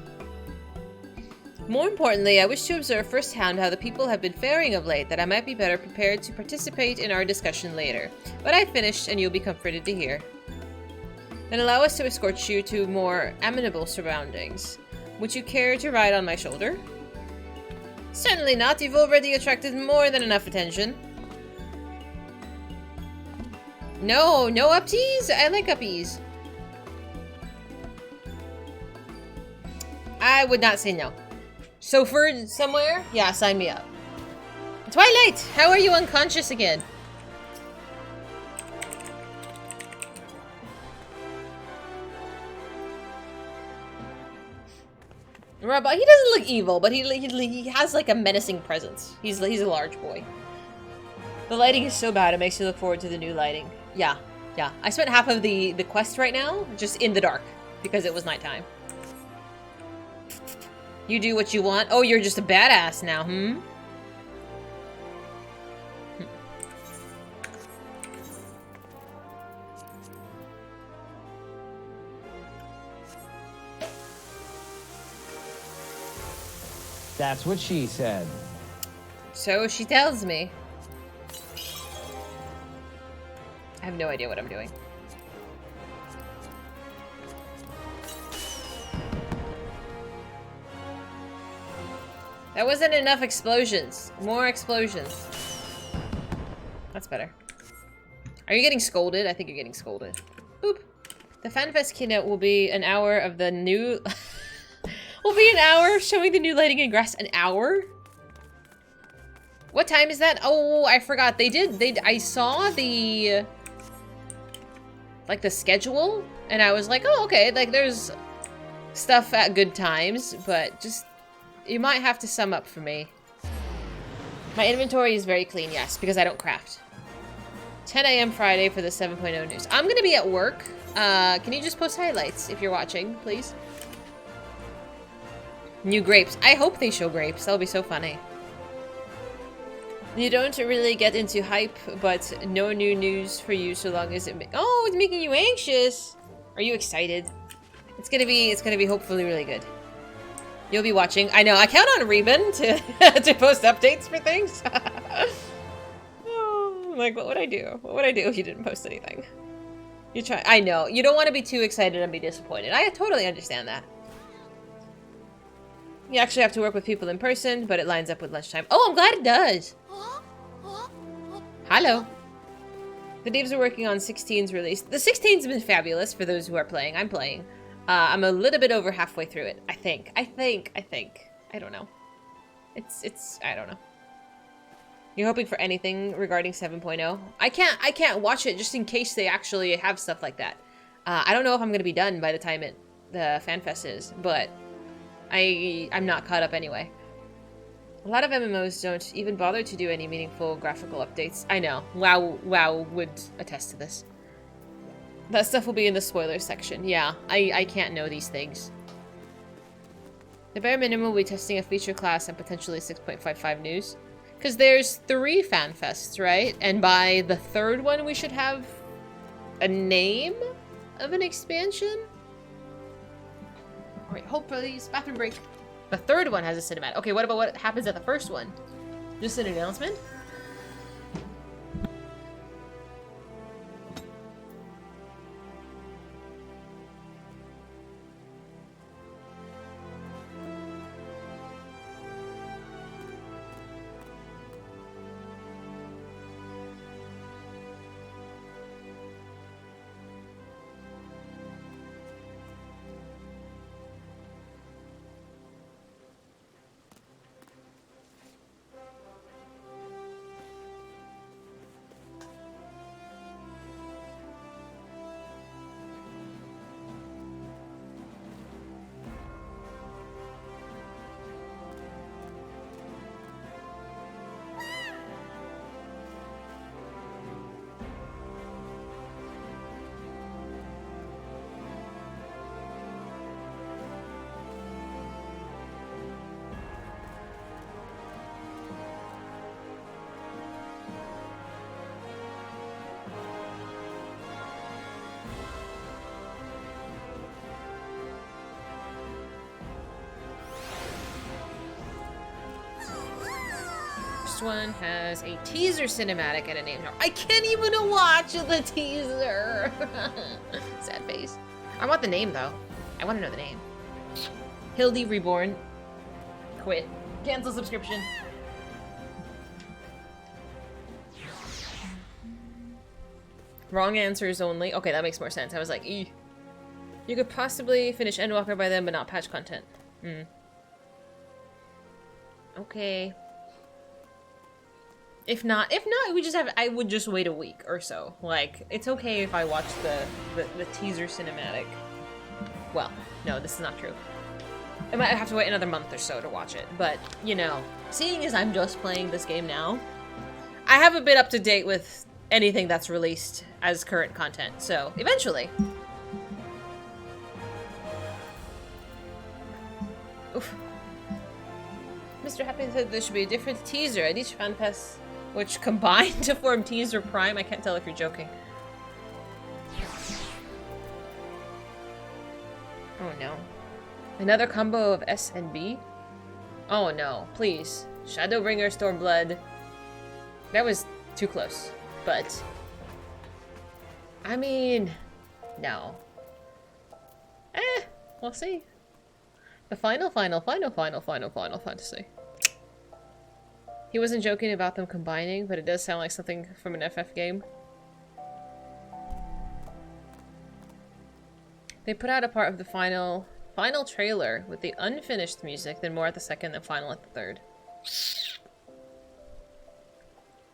More importantly, I wish to observe firsthand how the people have been faring of late, that I might be better prepared to participate in our discussion later. But I've finished, and you'll be comforted to hear. Then allow us to escort you to more amenable surroundings. Would you care to ride on my shoulder? Certainly not. You've already attracted more than enough attention. No, no uppies? I like uppies. I would not say no. Soford somewhere? Yeah, sign me up. Twilight, how are you unconscious again? Rabbi, he doesn't look evil, but he has like a menacing presence. He's a large boy. The lighting is so bad, it makes you look forward to the new lighting. Yeah, yeah. I spent half of the quest right now just in the dark because it was nighttime. You do what you want. Oh, you're just a badass now, hmm? That's what she said. So she tells me. I have no idea what I'm doing. That wasn't enough explosions. More explosions. That's better. Are you getting scolded? I think you're getting scolded. Boop. The FanFest keynote will be an hour of the new... will be an hour showing the new lighting and grass. An hour? What time is that? Oh, I forgot. I saw the... like the schedule, and I was like, oh, okay, like there's stuff at good times, but just, you might have to sum up for me. My inventory is very clean, yes, because I don't craft. 10 a.m. Friday for the 7.0 news. I'm gonna be at work. Can you just post highlights if you're watching, please? New grapes. I hope they show grapes. That'll be so funny. You don't really get into hype, but no new news for you so long as oh, it's making you anxious. Are you excited? It's gonna be hopefully really good. You'll be watching. I know. I count on Reuben to to post updates for things. Oh, I'm like, what would I do? What would I do if you didn't post anything? You try. I know. You don't want to be too excited and be disappointed. I totally understand that. You actually have to work with people in person, but it lines up with lunchtime. Oh, I'm glad it does. Hello. The devs are working on 16's release. The 16's been fabulous for those who are playing. I'm playing. I'm a little bit over halfway through it. I think. I don't know. It's I don't know. You're hoping for anything regarding 7.0? I can't watch it just in case they actually have stuff like that. I don't know if I'm gonna be done by the time the FanFest is, but I'm not caught up anyway. A lot of MMOs don't even bother to do any meaningful graphical updates. I know. WoW would attest to this. That stuff will be in the spoilers section. Yeah, I can't know these things. The bare minimum will be testing a feature class and potentially 6.55 news. Because there's 3 fan fests, right? And by the 3rd one, we should have a name of an expansion? Alright, hold please. Bathroom break. The 3rd one has a cinematic. Okay, what about what happens at the 1st one? Just an announcement? One has a teaser cinematic and a name. I can't even watch the teaser. Sad face. I want the name though. I want to know the name. Hildy Reborn. Quit. Cancel subscription. Wrong answers only. Okay, that makes more sense. I was like, eeh. You could possibly finish Endwalker by then, but not patch content. Okay. If not, we just have. I would just wait a week or so. Like, it's okay if I watch the teaser cinematic. Well, no, this is not true. I might have to wait another month or so to watch it. But you know, seeing as I'm just playing this game now, I haven't been up to date with anything that's released as current content. So eventually. Oof. Mr. Happy said there should be a different teaser at each FanFest, which combine to form Teaser Prime. I can't tell if you're joking. Oh no. Another combo of S and B? Oh no, please. Shadowbringer, Stormblood. That was too close. But I mean, no. We'll see. The final fantasy. He wasn't joking about them combining, but it does sound like something from an FF game. They put out a part of the final trailer with the unfinished music, then more at the 2nd, then final at the 3rd.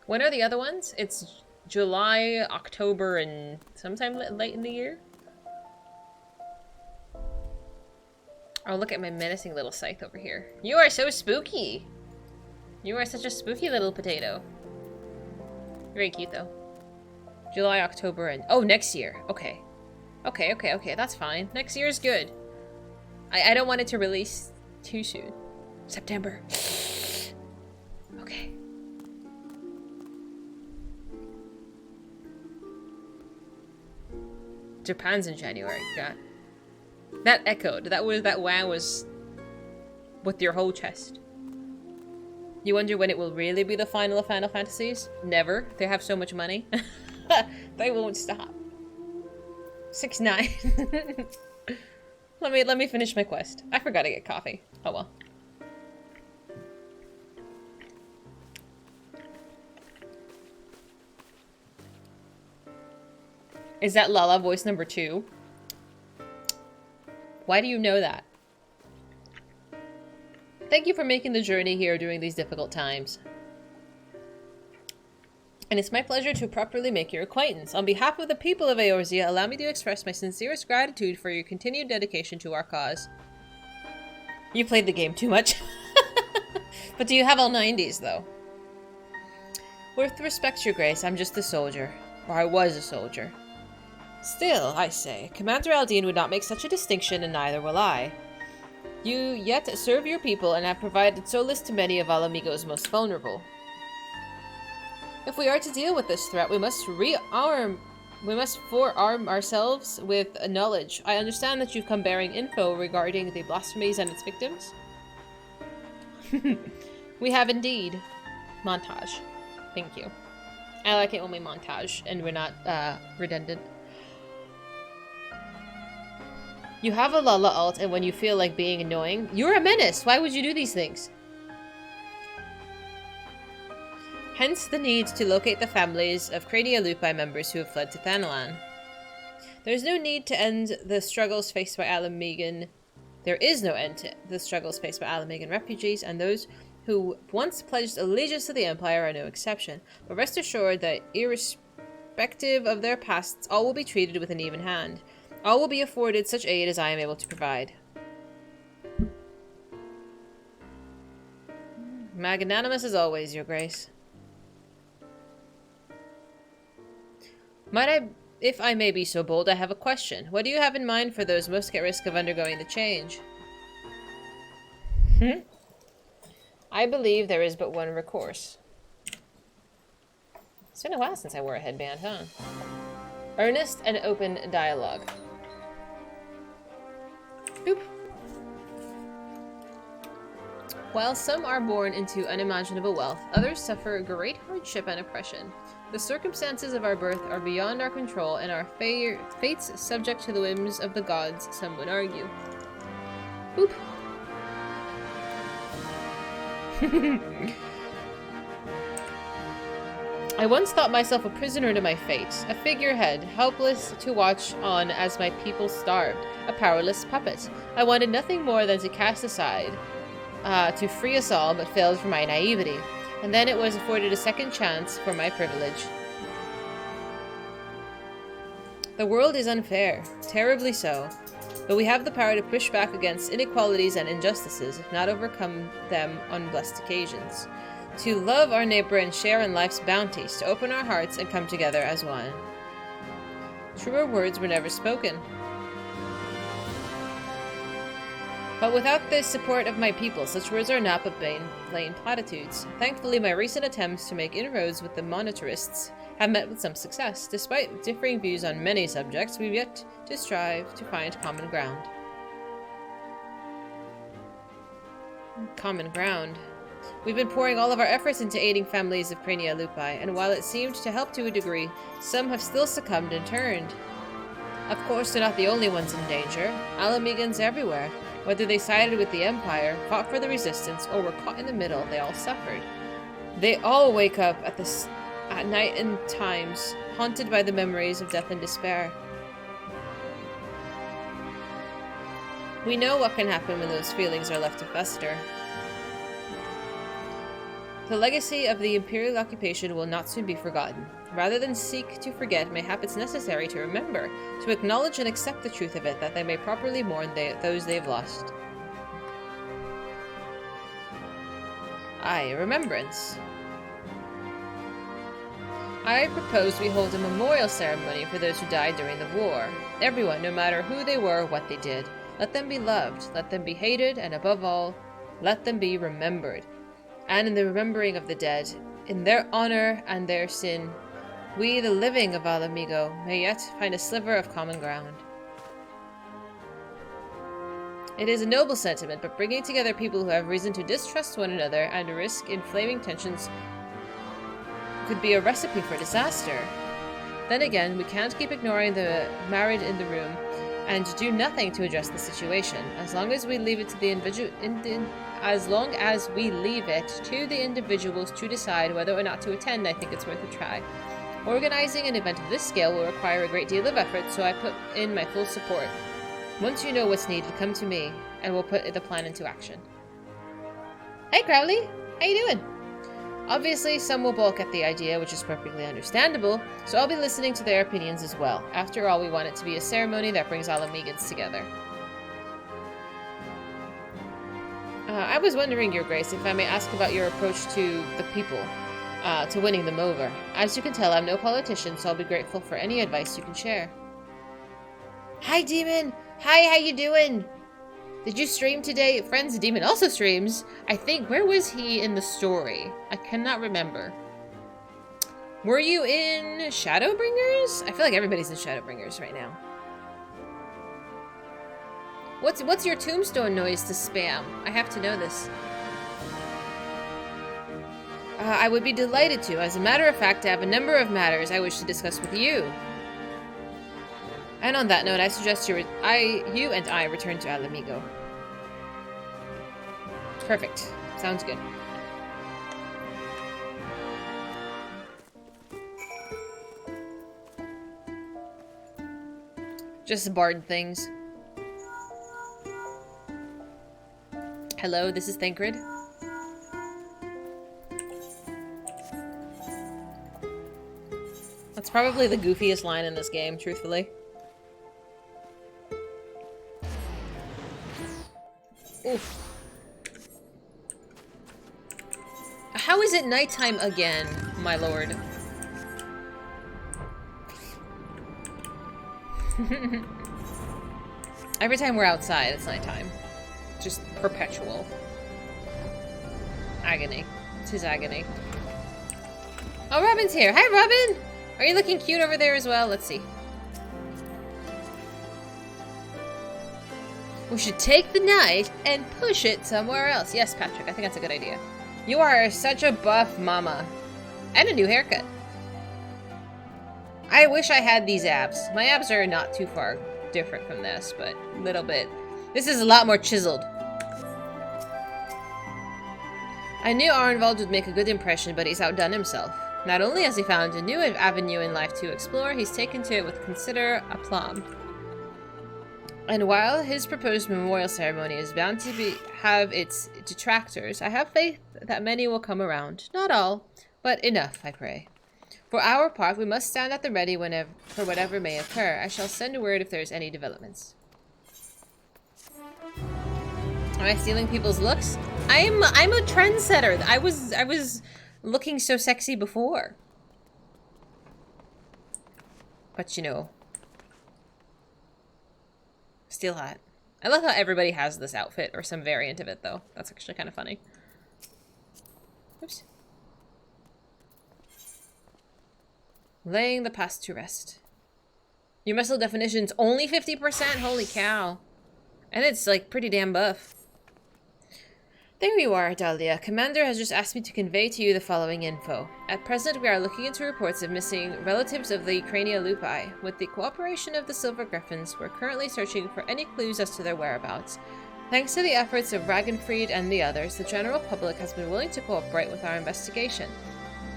When are the other ones? It's July, October, and sometime late in the year? Oh, look at my menacing little scythe over here. You are so spooky! You are such a spooky little potato. Very cute, though. July, October, and... Oh, next year. Okay. Okay, that's fine. Next year is good. I don't want it to release too soon. September. Okay. Japan's in January. God. That echoed. That wow was with your whole chest. You wonder when it will really be the final of Final Fantasies? Never. They have so much money. They won't stop. 6-9. Let me finish my quest. I forgot to get coffee. Oh well. Is that Lala voice number 2? Why do you know that? Thank you for making the journey here during these difficult times. And it's my pleasure to properly make your acquaintance. On behalf of the people of Eorzea, allow me to express my sincerest gratitude for your continued dedication to our cause. You played the game too much. But do you have all 90s, though? With respect, Your Grace, I'm just a soldier. Or I was a soldier. Still, I say, Commander Aldine would not make such a distinction, and neither will I. You yet serve your people and have provided solace to many of Alamigo's most vulnerable. If we are to deal with this threat, we must forearm ourselves with knowledge. I understand that you've come bearing info regarding the blasphemies and its victims. We have indeed. Montage. Thank you. I like it when we montage and we're not redundant. You have a Lala alt, and when you feel like being annoying, you're a menace! Why would you do these things? Hence the need to locate the families of Crania Lupi members who have fled to Thanalan. There is no need to end the struggles faced by Alamigan. There is no end to the struggles faced by Alamigan refugees, and those who once pledged allegiance to the Empire are no exception. But rest assured that irrespective of their pasts, all will be treated with an even hand. All will be afforded such aid as I am able to provide. Magnanimous as always, Your Grace. Might I, if I may be so bold, I have a question. What do you have in mind for those most at risk of undergoing the change? I believe there is but one recourse. It's been a while since I wore a headband, huh? Earnest and open dialogue. Boop. While some are born into unimaginable wealth, others suffer great hardship and oppression. The circumstances of our birth are beyond our control, and our fates subject to the whims of the gods, some would argue. Boop. I once thought myself a prisoner to my fate, a figurehead, helpless to watch on as my people starved, a powerless puppet. I wanted nothing more than to cast aside, to free us all, but failed for my naivety. And then it was afforded a second chance for my privilege. The world is unfair, terribly so, but we have the power to push back against inequalities and injustices, if not overcome them on blessed occasions. To love our neighbor and share in life's bounties, to open our hearts and come together as one. Truer words were never spoken. But without the support of my people, such words are not but plain platitudes. Thankfully, my recent attempts to make inroads with the monetarists have met with some success. Despite differing views on many subjects, we've yet to strive to find common ground. Common ground. We've been pouring all of our efforts into aiding families of Crania Lupi, and while it seemed to help to a degree, some have still succumbed and turned. Of course, they're not the only ones in danger. Alamigans everywhere. Whether they sided with the Empire, fought for the Resistance, or were caught in the middle, they all suffered. They all wake up at night and times, haunted by the memories of death and despair. We know what can happen when those feelings are left to fester. The legacy of the Imperial occupation will not soon be forgotten. Rather than seek to forget, mayhap it's necessary to remember, to acknowledge and accept the truth of it, that they may properly mourn those they have lost. Aye, remembrance. I propose we hold a memorial ceremony for those who died during the war. Everyone, no matter who they were or what they did. Let them be loved, let them be hated, and above all, let them be remembered. And in the remembering of the dead, in their honor and their sin, we, the living of Alamigo, may yet find a sliver of common ground. It is a noble sentiment, but bringing together people who have reason to distrust one another and risk inflaming tensions could be a recipe for disaster. Then again, we can't keep ignoring the married in the room and do nothing to address the situation. As long as we leave it to the individuals to decide whether or not to attend, I think it's worth a try. Organizing an event of this scale will require a great deal of effort, so I put in my full support. Once you know what's needed, come to me, and we'll put the plan into action. Hey Crowley, how you doing? Obviously, some will balk at the idea, which is perfectly understandable, so I'll be listening to their opinions as well. After all, we want it to be a ceremony that brings all Amigans together. I was wondering, Your Grace, if I may ask about your approach to the people, to winning them over. As you can tell, I'm no politician, so I'll be grateful for any advice you can share. Hi, Demon! Hi, how you doing? Did you stream today? Friends, Demon also streams. I think, where was he in the story? I cannot remember. Were you in Shadowbringers? I feel like everybody's in Shadowbringers right now. What's your tombstone noise to spam? I have to know this. I would be delighted to. As a matter of fact, I have a number of matters I wish to discuss with you. And on that note, I suggest you and I return to Alamigo. Perfect. Sounds good. Just bard things. Hello, this is Thancred. That's probably the goofiest line in this game, truthfully. Oof. How is it nighttime again, my lord? Every time we're outside, it's nighttime. Just perpetual. Agony. 'Tis agony. Oh, Robin's here. Hi, Robin! Are you looking cute over there as well? Let's see. We should take the knife and push it somewhere else. Yes, Patrick, I think that's a good idea. You are such a buff mama. And a new haircut. I wish I had these abs. My abs are not too far different from this, but a little bit. This is a lot more chiseled. I knew Arnvald would make a good impression, but he's outdone himself. Not only has he found a new avenue in life to explore, he's taken to it with considerable aplomb. And while his proposed memorial ceremony is bound to have its detractors, I have faith that many will come around. Not all, but enough, I pray. For our part, we must stand at the ready for whatever may occur. I shall send word if there's any developments. Am I stealing people's looks? I'm a trendsetter. I was looking so sexy before. But you know. Still hot. I love how everybody has this outfit or some variant of it though. That's actually kind of funny. Oops. Laying the past to rest. Your muscle definition's only 50%? Holy cow. And it's like pretty damn buff. There you are, Dahlia. Commander has just asked me to convey to you the following info. At present, we are looking into reports of missing relatives of the Crania lupi. With the cooperation of the Silver Griffins, we're currently searching for any clues as to their whereabouts. Thanks to the efforts of Ragenfried and the others, the general public has been willing to cooperate with our investigation.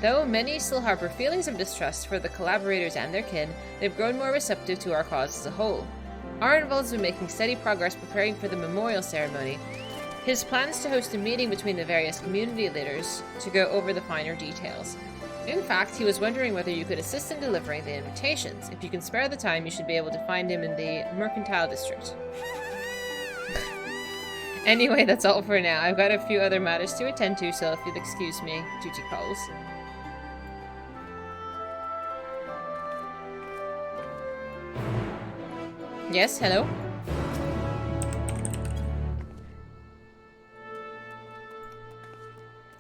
Though many still harbor feelings of distrust for the collaborators and their kin, they've grown more receptive to our cause as a whole. Arnvald's been making steady progress preparing for the memorial ceremony. His plans to host a meeting between the various community leaders to go over the finer details. In fact, he was wondering whether you could assist in delivering the invitations. If you can spare the time, you should be able to find him in the Mercantile District. Anyway, that's all for now. I've got a few other matters to attend to, so if you'll excuse me, duty calls. Yes, hello?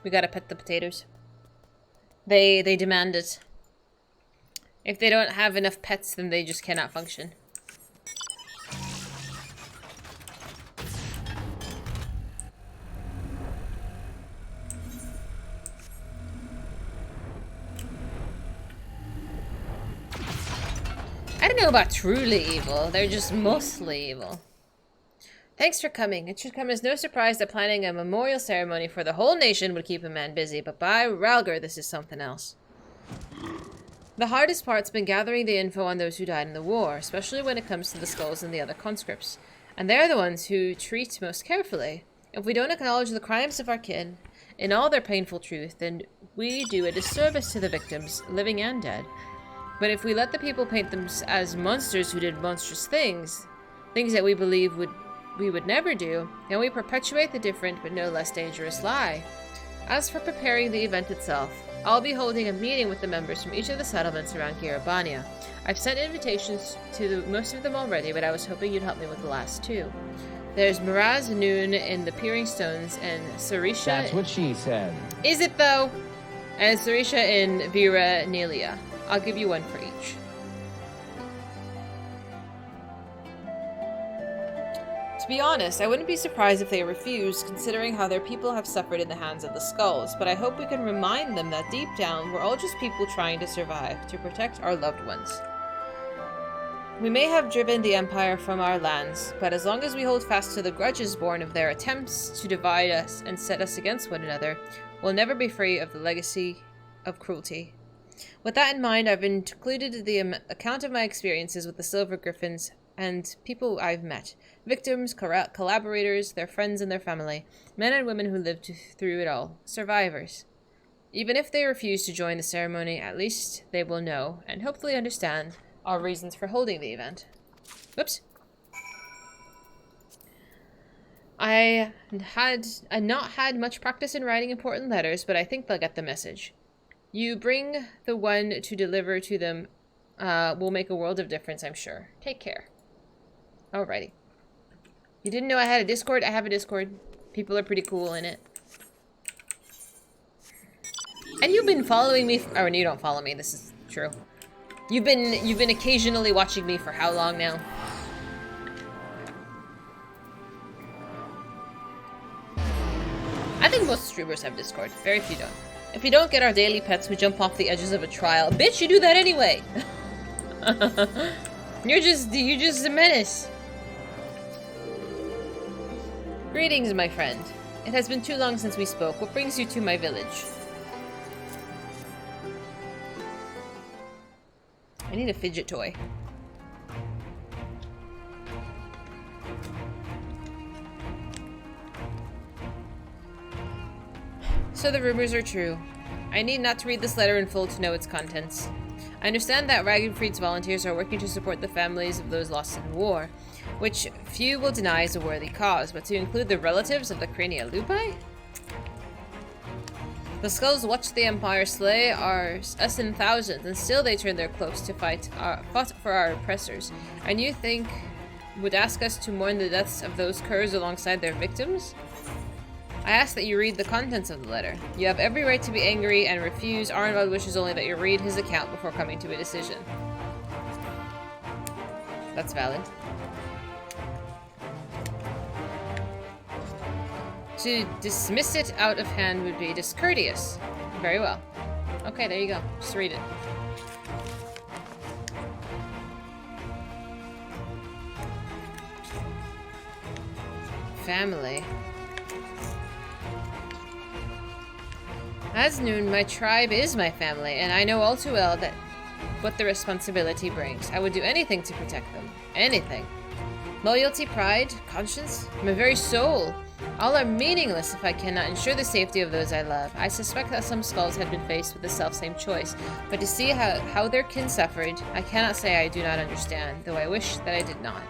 We gotta pet the potatoes. They demand it. If they don't have enough pets, then they just cannot function. I don't know about truly evil. They're just mostly evil. Thanks for coming. It should come as no surprise that planning a memorial ceremony for the whole nation would keep a man busy, but by Ralger, this is something else. The hardest part's been gathering the info on those who died in the war, especially when it comes to the skulls and the other conscripts. And they're the ones who treat most carefully. If we don't acknowledge the crimes of our kin in all their painful truth, then we do a disservice to the victims, living and dead. But if we let the people paint them as monsters who did monstrous things, things that we believe would we would never do, then we perpetuate the different but no less dangerous lie. As for preparing the event itself, I'll be holding a meeting with the members from each of the settlements around Girabania. I've sent invitations to most of them already, but I was hoping you'd help me with the last two. There's Miraz Noon in the Peering Stones and Sarisha... That's what she said. Is it, though? And Sarisha in Vera Nelia. I'll give you one for each. To be honest, I wouldn't be surprised if they refused, considering how their people have suffered in the hands of the Skulls, but I hope we can remind them that deep down, we're all just people trying to survive, to protect our loved ones. We may have driven the Empire from our lands, but as long as we hold fast to the grudges born of their attempts to divide us and set us against one another, we'll never be free of the legacy of cruelty. With that in mind, I've included the account of my experiences with the Silver Griffins and people I've met. Victims, collaborators, their friends and their family. Men and women who lived through it all. Survivors. Even if they refuse to join the ceremony, at least they will know, and hopefully understand, our reasons for holding the event. Whoops. I had not had much practice in writing important letters, but I think they'll get the message. You bring the one to deliver to them will make a world of difference, I'm sure. Take care. Alrighty. You didn't know I had a Discord? I have a Discord. People are pretty cool in it. And you've been following me oh, you don't follow me, this is true. You've been occasionally watching me for how long now? I think most streamers have Discord. Very few don't. If you don't get our daily pets who jump off the edges of a trial, bitch, you do that anyway. You're just a menace. Greetings, my friend. It has been too long since we spoke. What brings you to my village? I need a fidget toy. So the rumors are true. I need not to read this letter in full to know its contents. I understand that Ragenfried's volunteers are working to support the families of those lost in war, which few will deny is a worthy cause, but to include the relatives of the Crania Lupi? The Skulls watched the Empire slay us in thousands, and still they turn their cloaks to fought for our oppressors. And you think would ask us to mourn the deaths of those curs alongside their victims? I ask that you read the contents of the letter. You have every right to be angry and refuse. Arnvald wishes only that you read his account before coming to a decision. That's valid. To dismiss it out of hand would be discourteous. Very well. Okay, there you go. Just read it. Family. As Noon, my tribe is my family, and I know all too well that what the responsibility brings. I would do anything to protect them. Anything. Loyalty, pride, conscience, my very soul. All are meaningless if I cannot ensure the safety of those I love. I suspect that some Skulls had been faced with the self-same choice, but to see how their kin suffered, I cannot say I do not understand, though I wish that I did not.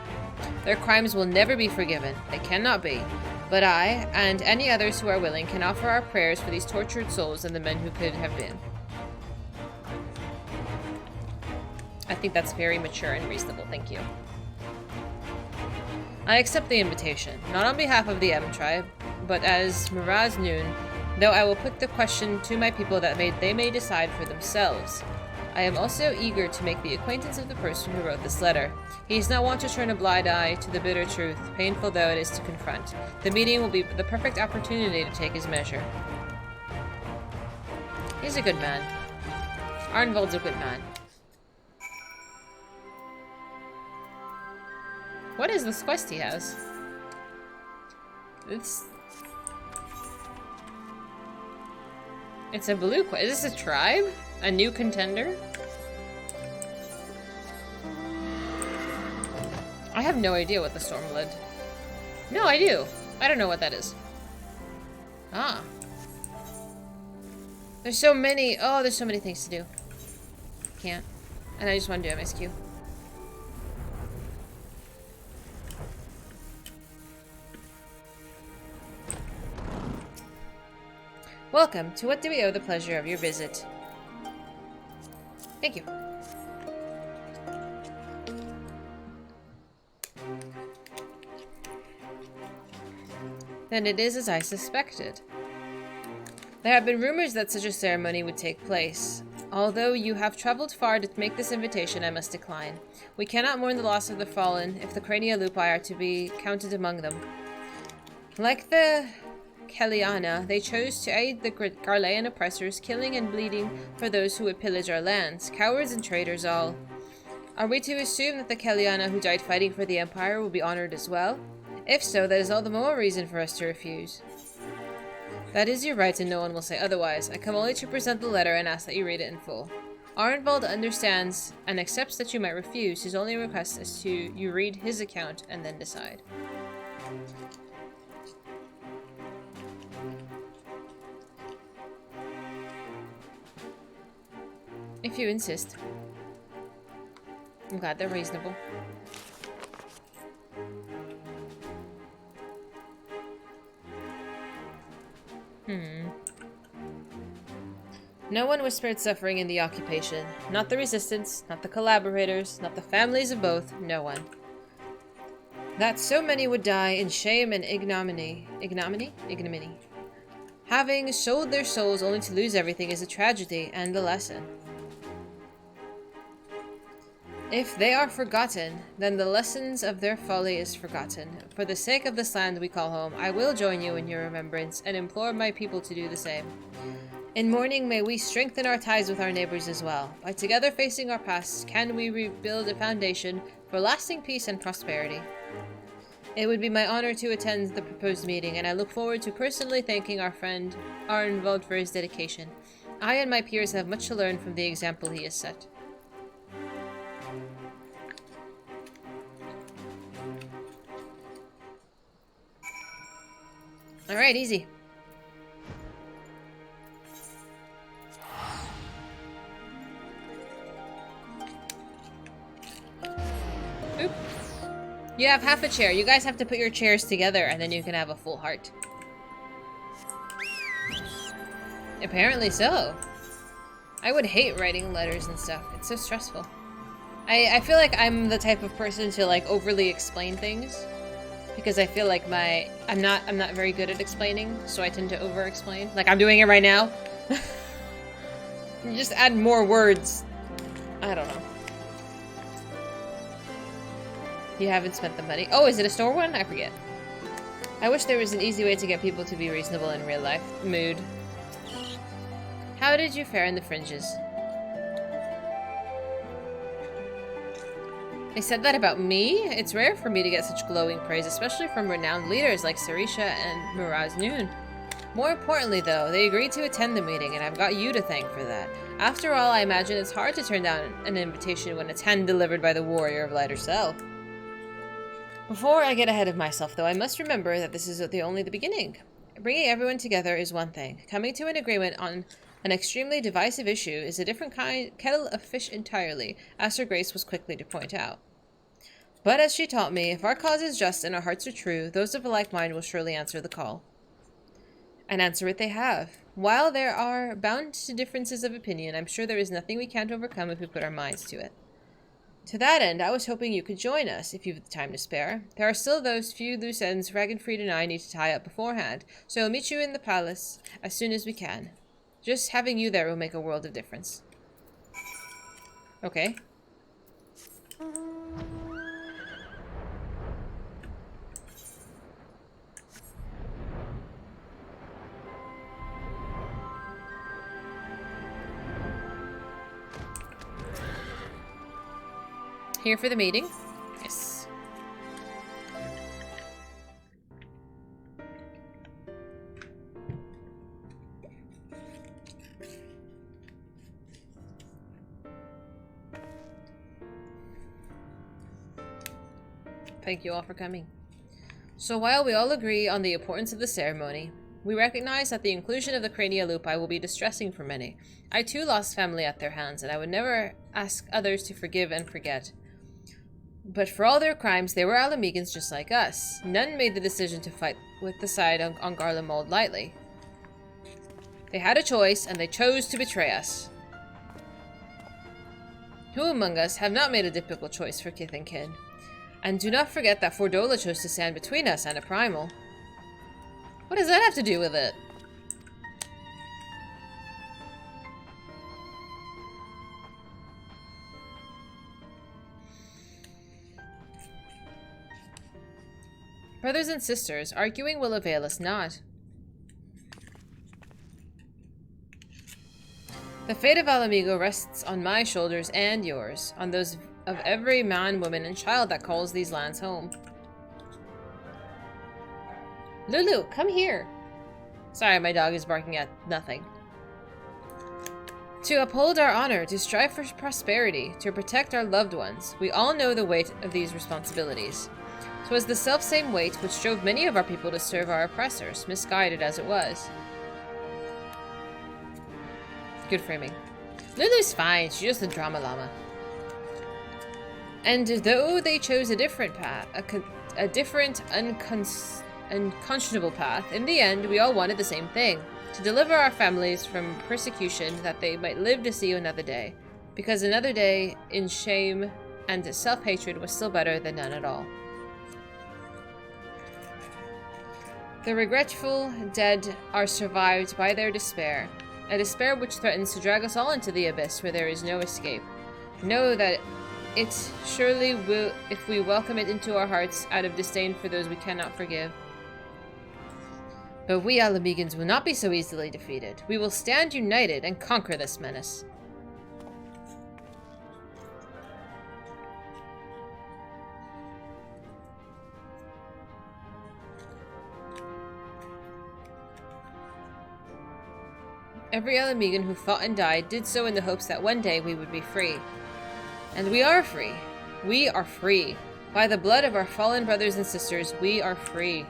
Their crimes will never be forgiven. They cannot be. But I, and any others who are willing, can offer our prayers for these tortured souls and the men who could have been. I think that's very mature and reasonable, thank you. I accept the invitation, not on behalf of the M tribe, but as Miraz Noon, though I will put the question to my people that they may decide for themselves. I am also eager to make the acquaintance of the person who wrote this letter. He is not one to turn a blind eye to the bitter truth, painful though it is to confront. The meeting will be the perfect opportunity to take his measure. He's a good man. Arnvald's a good man. What is this quest he has? It's a blue quest. Is this a tribe? A new contender? I have no idea what the Stormblood. No, I do. I don't know what that is. Ah. There's so many. Oh, there's so many things to do. Can't. And I just want to do MSQ. Welcome to What Do We Owe the Pleasure of Your Visit. Thank you. Then it is as I suspected. There have been rumors that such a ceremony would take place. Although you have traveled far to make this invitation, I must decline. We cannot mourn the loss of the fallen if the Crania Lupi are to be counted among them. Like the Keliana, they chose to aid the Garlean oppressors, killing and bleeding for those who would pillage our lands. Cowards and traitors all. Are we to assume that the Keliana who died fighting for the Empire will be honored as well? If so, that is all the more reason for us to refuse. That is your right, and no one will say otherwise. I come only to present the letter and ask that you read it in full. Arnvald understands and accepts that you might refuse. His only request is to you read his account and then decide. If you insist. I'm glad they're reasonable. No one whispered suffering in the occupation. Not the resistance, not the collaborators, not the families of both, no one. That so many would die in shame and ignominy. Ignominy? Ignominy. Having sold their souls only to lose everything is a tragedy and a lesson. If they are forgotten, then the lessons of their folly is forgotten. For the sake of this land we call home, I will join you in your remembrance and implore my people to do the same. In mourning, may we strengthen our ties with our neighbors as well. By together facing our past, can we rebuild a foundation for lasting peace and prosperity. It would be my honor to attend the proposed meeting, and I look forward to personally thanking our friend Arnvald for his dedication. I and my peers have much to learn from the example he has set. Alright, easy. Oop. You have half a chair. You guys have to put your chairs together and then you can have a full heart. Apparently so. I would hate writing letters and stuff. It's so stressful. I feel like I'm the type of person to like overly explain things. Because I feel like I'm not very good at explaining, so I tend to over-explain. Like I'm doing it right now. You just add more words. I don't know. You haven't spent the money. Oh, is it a store one? I forget. I wish there was an easy way to get people to be reasonable in real life. Mood. How did you fare in the fringes? They said that about me? It's rare for me to get such glowing praise, especially from renowned leaders like Sarisha and Miraz Noon. More importantly, though, they agreed to attend the meeting, and I've got you to thank for that. After all, I imagine it's hard to turn down an invitation when it's hand-delivered by the warrior of light herself. Before I get ahead of myself, though, I must remember that this is only the beginning. Bringing everyone together is one thing. Coming to an agreement on an extremely divisive issue is a different kettle of fish entirely, as Her Grace was quickly to point out. But as she taught me, if our cause is just and our hearts are true, those of a like mind will surely answer the call. And answer it they have. While there are bound to differences of opinion, I'm sure there is nothing we can't overcome if we put our minds to it. To that end, I was hoping you could join us, if you've the time to spare. There are still those few loose ends Ragenfried and I need to tie up beforehand, so I'll meet you in the palace as soon as we can. Just having you there will make a world of difference. Okay. Here for the meeting? Yes. Thank you all for coming. So while we all agree on the importance of the ceremony, we recognize that the inclusion of the Crania Lupi will be distressing for many. I too lost family at their hands, and I would never ask others to forgive and forget. But for all their crimes, they were Alamegans just like us. None made the decision to fight with the side on Garlemald lightly. They had a choice, and they chose to betray us. Who among us have not made a difficult choice for kith and kin? And do not forget that Fordola chose to stand between us and a primal. What does that have to do with it? Brothers and sisters, arguing will avail us not. The fate of Alamigo rests on my shoulders and yours, on those of every man, woman, and child that calls these lands home. Lulu, come here. Sorry, my dog is barking at nothing. To uphold our honor, to strive for prosperity, to protect our loved ones, we all know the weight of these responsibilities. 'Twas the selfsame weight which drove many of our people to serve our oppressors, misguided as it was. Good framing. Lulu's fine, she's just a drama llama. And though they chose a different path, a different unconscionable path, in the end we all wanted the same thing. To deliver our families from persecution, that they might live to see another day. Because another day in shame and self-hatred was still better than none at all. The regretful dead are survived by their despair, a despair which threatens to drag us all into the abyss where there is no escape. Know that it surely will if we welcome it into our hearts out of disdain for those we cannot forgive. But we Alamegans will not be so easily defeated. We will stand united and conquer this menace. Every Alamegan who fought and died did so in the hopes that one day we would be free. And we are free. We are free. By the blood of our fallen brothers and sisters, we are free.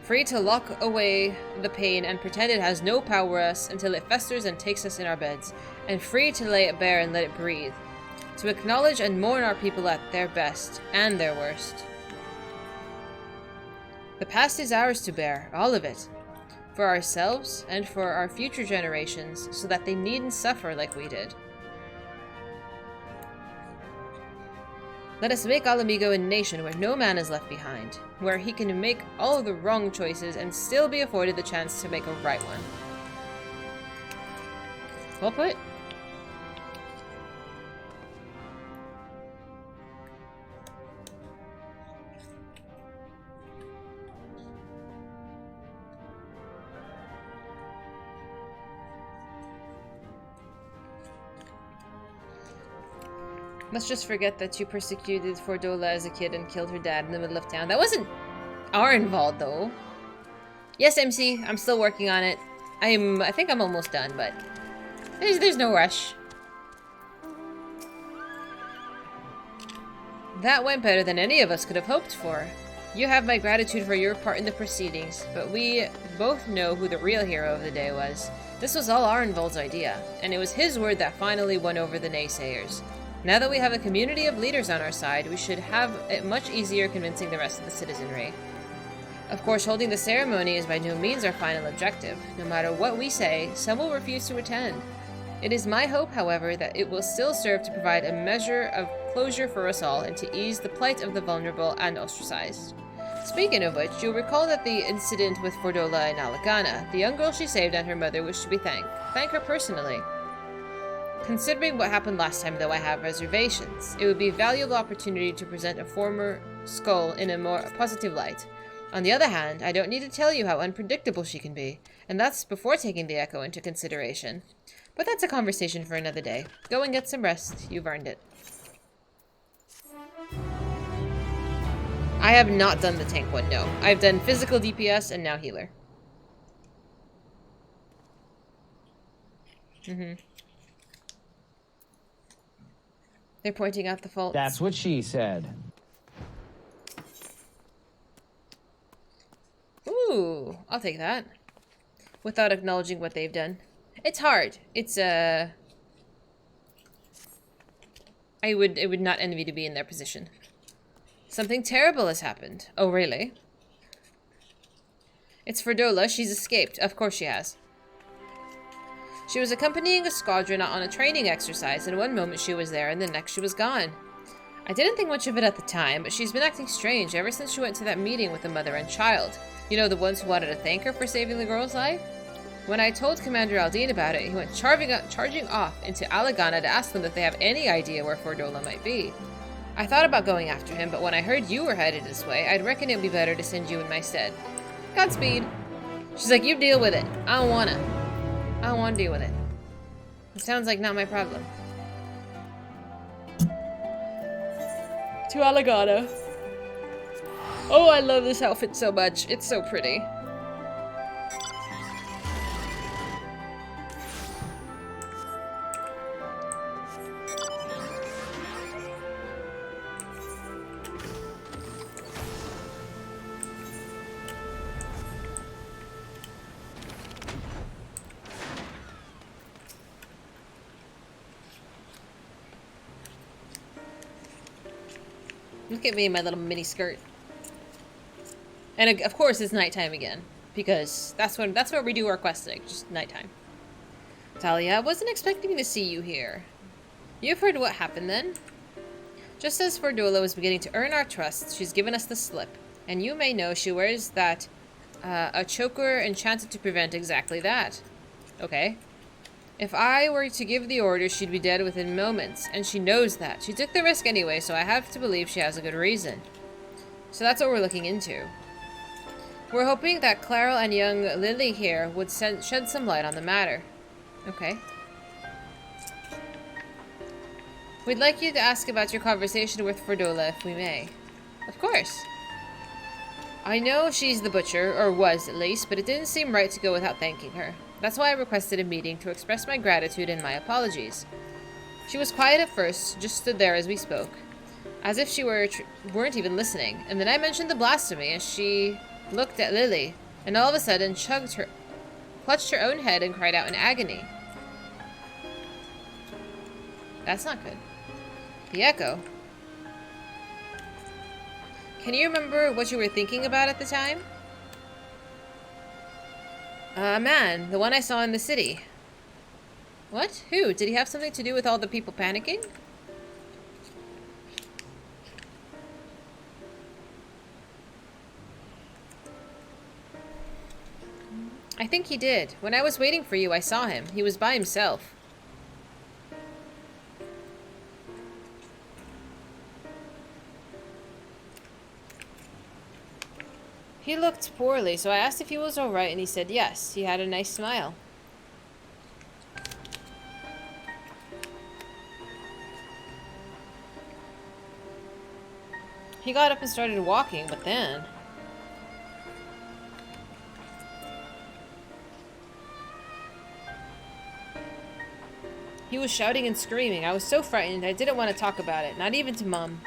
Free to lock away the pain and pretend it has no power over us until it festers and takes us in our beds. And free to lay it bare and let it breathe. To acknowledge and mourn our people at their best and their worst. The past is ours to bear, all of it. For ourselves and for our future generations, so that they needn't suffer like we did. Let us make Alamigo a nation where no man is left behind, where he can make all the wrong choices and still be afforded the chance to make a right one. Well put. Let's just forget that you persecuted Fordola as a kid and killed her dad in the middle of town. That wasn't our involved, though. Yes, MC, I'm still working on it. I think I'm almost done, but there's no rush. That went better than any of us could have hoped for. You have my gratitude for your part in the proceedings, but we both know who the real hero of the day was. This was all Arnvold's idea, and it was his word that finally won over the naysayers. Now that we have a community of leaders on our side, we should have it much easier convincing the rest of the citizenry. Of course, holding the ceremony is by no means our final objective. No matter what we say, some will refuse to attend. It is my hope, however, that it will still serve to provide a measure of closure for us all and to ease the plight of the vulnerable and ostracized. Speaking of which, you'll recall that the incident with Fordola and Alagana, the young girl she saved and her mother wished to be thanked. Thank her personally. Considering what happened last time, though, I have reservations. It would be a valuable opportunity to present a former skull in a more positive light. On the other hand, I don't need to tell you how unpredictable she can be, and that's before taking the Echo into consideration. But that's a conversation for another day. Go and get some rest. You've earned it. I have not done the tank one, no. I've done physical DPS and now healer. They're pointing out the faults. That's what she said. Ooh, I'll take that. Without acknowledging what they've done. It's hard. It's, I would not envy to be in their position. Something terrible has happened. Oh, really? It's Ferdola. She's escaped. Of course she has. She was accompanying a squadron on a training exercise, and one moment she was there, and the next she was gone. I didn't think much of it at the time, but she's been acting strange ever since she went to that meeting with the mother and child. You know, the ones who wanted to thank her for saving the girl's life? When I told Commander Aldine about it, he went charging off into Alagana to ask them if they have any idea where Ferdola might be. I thought about going after him, but when I heard you were headed this way, I'd reckon it would be better to send you in my stead. Godspeed. She's like, you deal with it. I don't wanna deal with it. It sounds like not my problem. To Alagana. Oh, I love this outfit so much. It's so pretty. Look at me in my little mini skirt. And of course it's nighttime again, because that's where we do our questing, just nighttime. Talia, I wasn't expecting to see you here. You've heard what happened then? Just as Ferdola was beginning to earn our trust, she's given us the slip. And you may know she wears that, a choker enchanted to prevent exactly that. Okay. If I were to give the order, she'd be dead within moments, and she knows that. She took the risk anyway, so I have to believe she has a good reason. So that's what we're looking into. We're hoping that Claral and young Lily here would shed some light on the matter. Okay. We'd like you to ask about your conversation with Ferdola, if we may. Of course. I know she's the butcher, or was at least, but it didn't seem right to go without thanking her. That's why I requested a meeting to express my gratitude and my apologies. She was quiet at first, just stood there as we spoke, as if she weren't even listening, and then I mentioned the blasphemy as she looked at Lily, and all of a sudden clutched her own head and cried out in agony. That's not good. The echo. Can you remember what you were thinking about at the time? A man, the one I saw in the city. What? Who? Did he have something to do with all the people panicking? I think he did. When I was waiting for you, I saw him. He was by himself. He looked poorly, so I asked if he was alright, and he said yes. He had a nice smile. He got up and started walking, but then... he was shouting and screaming. I was so frightened, I didn't want to talk about it, not even to Mum.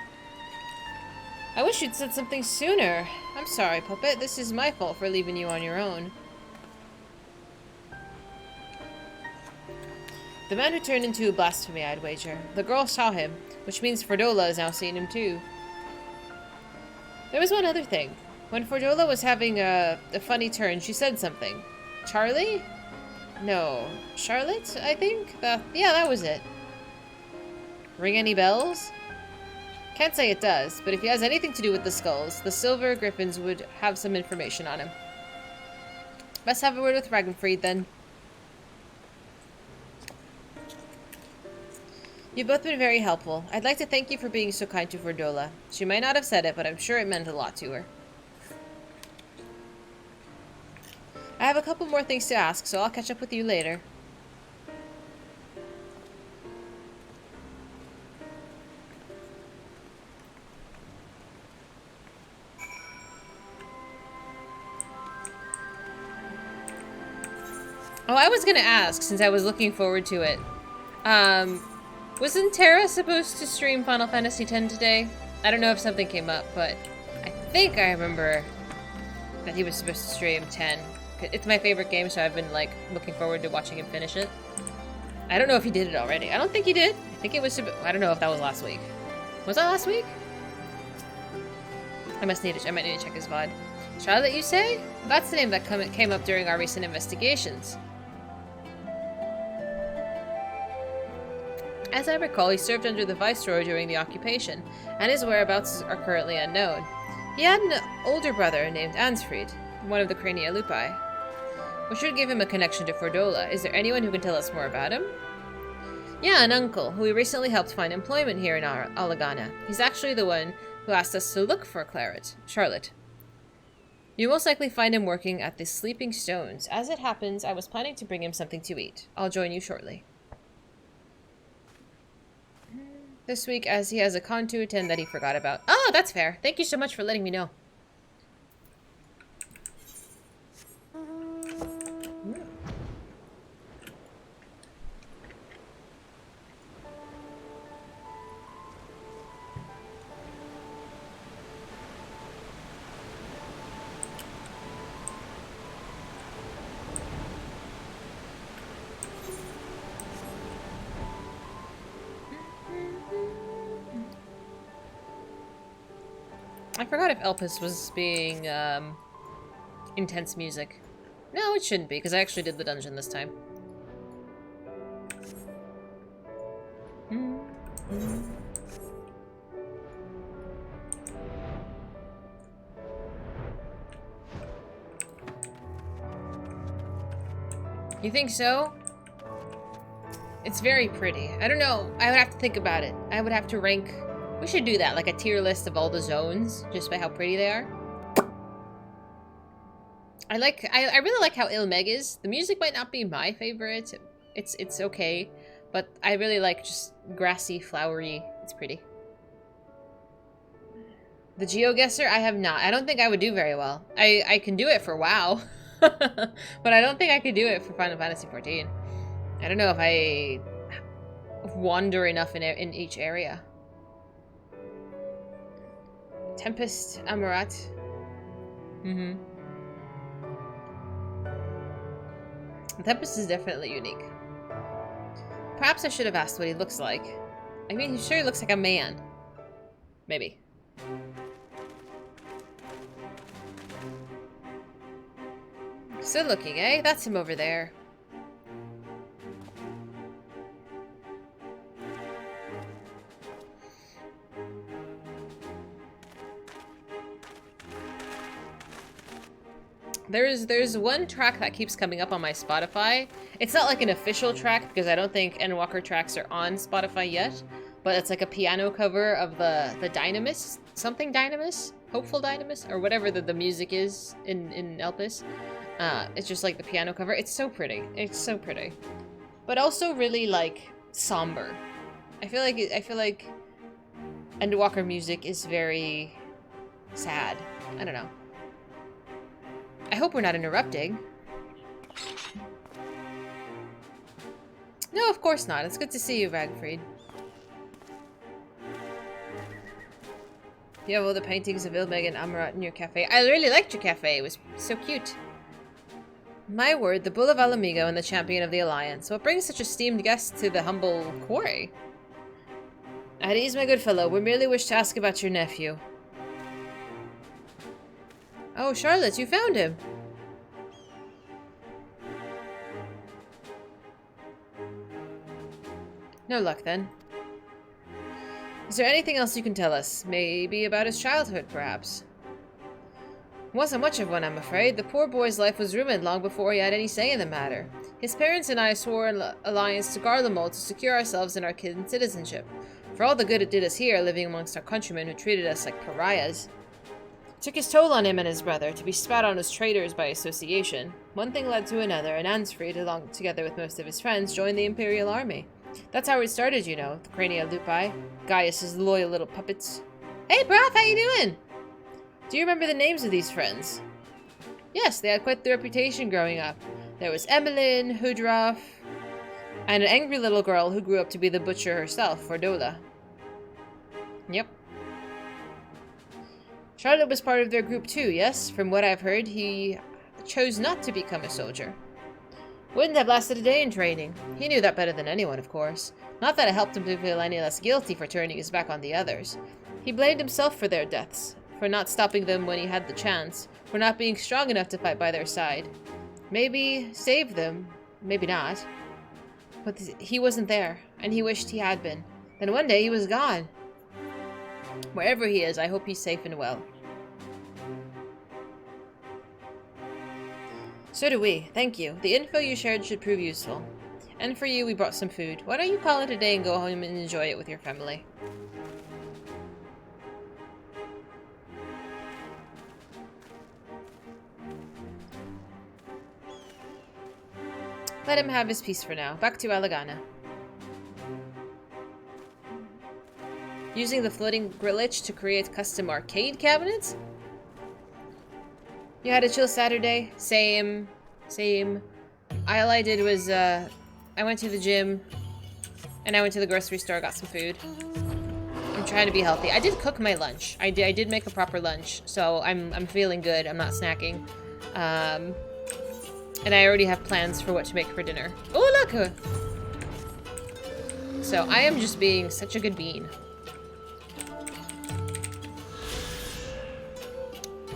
I wish you'd said something sooner. I'm sorry, Puppet. This is my fault for leaving you on your own. The man who turned into blasphemy, I'd wager. The girl saw him, which means Ferdola has now seen him too. There was one other thing. When Ferdola was having a funny turn, she said something. Charlie? No. Charlotte, I think? Yeah, that was it. Ring any bells? Can't say it does, but if he has anything to do with the skulls, the Silver Griffins would have some information on him. Best have a word with Ragnfried, then. You've both been very helpful. I'd like to thank you for being so kind to Ferdola. She might not have said it, but I'm sure it meant a lot to her. I have a couple more things to ask, so I'll catch up with you later. Oh, I was gonna ask, since I was looking forward to it. Wasn't Tara supposed to stream Final Fantasy X today? I don't know if something came up, but I think I remember that he was supposed to stream 10. It's my favorite game, so I've been, like, looking forward to watching him finish it. I don't know if he did it already. I don't think he did. I think it was... I don't know if that was last week. Was that last week? I might need to check his VOD. Charlotte, you say? That's the name that came up during our recent investigations. As I recall, he served under the Viceroy during the occupation, and his whereabouts are currently unknown. He had an older brother named Ansfried, one of the Crania Lupi, which should give him a connection to Fordola. Is there anyone who can tell us more about him? Yeah, an uncle, who we recently helped find employment here in Alagana. He's actually the one who asked us to look for Charlotte. You'll most likely find him working at the Sleeping Stones. As it happens, I was planning to bring him something to eat. I'll join you shortly. This week, as he has a con to attend that he forgot about. Oh, that's fair. Thank you so much for letting me know. I forgot if Elpis was being, intense music. No, it shouldn't be, because I actually did the dungeon this time. You think so? It's very pretty. I don't know. I would have to think about it. I would have to rank... We should do that, like a tier list of all the zones, just by how pretty they are. I really like how Ilmeg is. The music might not be my favorite. It's okay, but I really like just grassy, flowery. It's pretty. The GeoGuessr, I have not. I don't think I would do very well. I can do it for WoW, but I don't think I could do it for Final Fantasy XIV. I don't know if I wander enough in each area. Tempest, Amarat. Tempest is definitely unique. Perhaps I should have asked what he looks like. I mean, he sure looks like a man. Maybe. Still looking, eh? That's him over there. There's one track that keeps coming up on my Spotify. It's not like an official track because I don't think Endwalker tracks are on Spotify yet, but it's like a piano cover of the Dynamis, something Dynamis, Hopeful Dynamis, or whatever the music is in Elpis. It's just like the piano cover. It's so pretty. It's so pretty, but also really like somber. I feel like Endwalker music is very sad. I don't know. I hope we're not interrupting. No, of course not. It's good to see you, Ragfried. You have all the paintings of Ilmeg and Amarat in your cafe. I really liked your cafe. It was so cute. My word, the Bull of Alamigo and the Champion of the Alliance. What brings such esteemed guests to the humble quarry? At ease, my good fellow. We merely wish to ask about your nephew. Oh, Charlotte, you found him. No luck, then. Is there anything else you can tell us? Maybe about his childhood, perhaps? Wasn't much of one, I'm afraid. The poor boy's life was ruined long before he had any say in the matter. His parents and I swore an alliance to guard them all to secure ourselves and our kin citizenship. For all the good it did us here, living amongst our countrymen who treated us like pariahs. Took his toll on him and his brother, to be spat on as traitors by association. One thing led to another, and Ansfried, along together with most of his friends, joined the Imperial Army. That's how it started, you know, the Crania Lupi. Gaius' loyal little puppets. Hey, Prof, how you doing? Do you remember the names of these friends? Yes, they had quite the reputation growing up. There was Emmeline, Hudroff, and an angry little girl who grew up to be the butcher herself, Fordola. Yep. Charlotte was part of their group too, yes? From what I've heard, he chose not to become a soldier. Wouldn't have lasted a day in training. He knew that better than anyone, of course. Not that it helped him to feel any less guilty for turning his back on the others. He blamed himself for their deaths, for not stopping them when he had the chance, for for not being strong enough to fight by their side. Maybe save them, maybe not. But he wasn't there, and he wished he had been. Then one day he was gone. Wherever he is, I hope he's safe and well. So do we. Thank you. The info you shared should prove useful. And for you, we brought some food. Why don't you call it a day and go home and enjoy it with your family? Let him have his peace for now. Back to Alagana. Using the floating grillage to create custom arcade cabinets? You had a chill Saturday? Same. All I did was, I went to the gym, and I went to the grocery store, got some food. I'm trying to be healthy. I did cook my lunch. I did make a proper lunch, so I'm feeling good. I'm not snacking. And I already have plans for what to make for dinner. Oh, look! So I am just being such a good bean.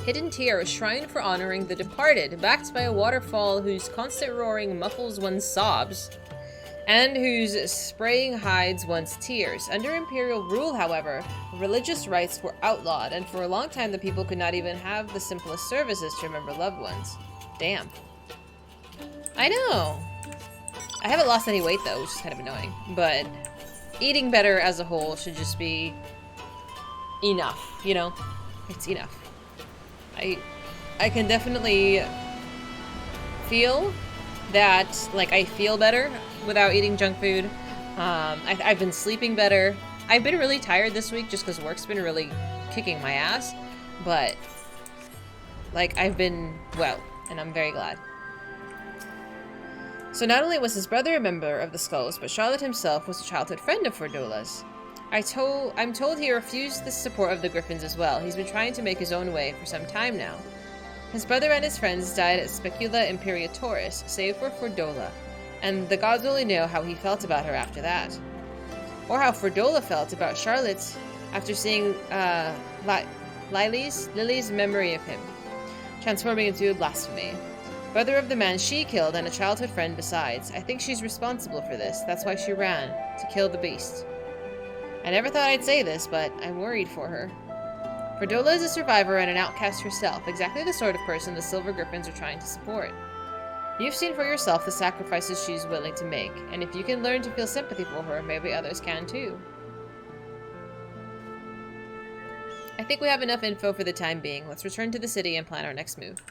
Hidden Tear, a shrine for honoring the departed, backed by a waterfall whose constant roaring muffles one's sobs, and whose spraying hides one's tears. Under Imperial rule, however, religious rites were outlawed, and for a long time the people could not even have the simplest services to remember loved ones. Damn. I know. I haven't lost any weight though, which is kind of annoying. But eating better as a whole should just be enough, you know? It's enough. I can definitely feel that, like, I feel better without eating junk food. I've been sleeping better. I've been really tired this week just because work's been really kicking my ass. But, like, I've been well, and I'm very glad. So not only was his brother a member of the Skulls, but Charlotte himself was a childhood friend of Fordola's. I'm told he refused the support of the Griffins as well. He's been trying to make his own way for some time now. His brother and his friends died at Specula Imperatoris, save for Fordola, and the gods only know how he felt about her after that. Or how Fordola felt about Charlotte after seeing Lily's memory of him, transforming into a blasphemy. Brother of the man she killed and a childhood friend besides. I think she's responsible for this. That's why she ran, to kill the beast. I never thought I'd say this, but I'm worried for her. Fordola is a survivor and an outcast herself, exactly the sort of person the Silver Griffins are trying to support. You've seen for yourself the sacrifices she's willing to make, and if you can learn to feel sympathy for her, maybe others can too. I think we have enough info for the time being. Let's return to the city and plan our next move.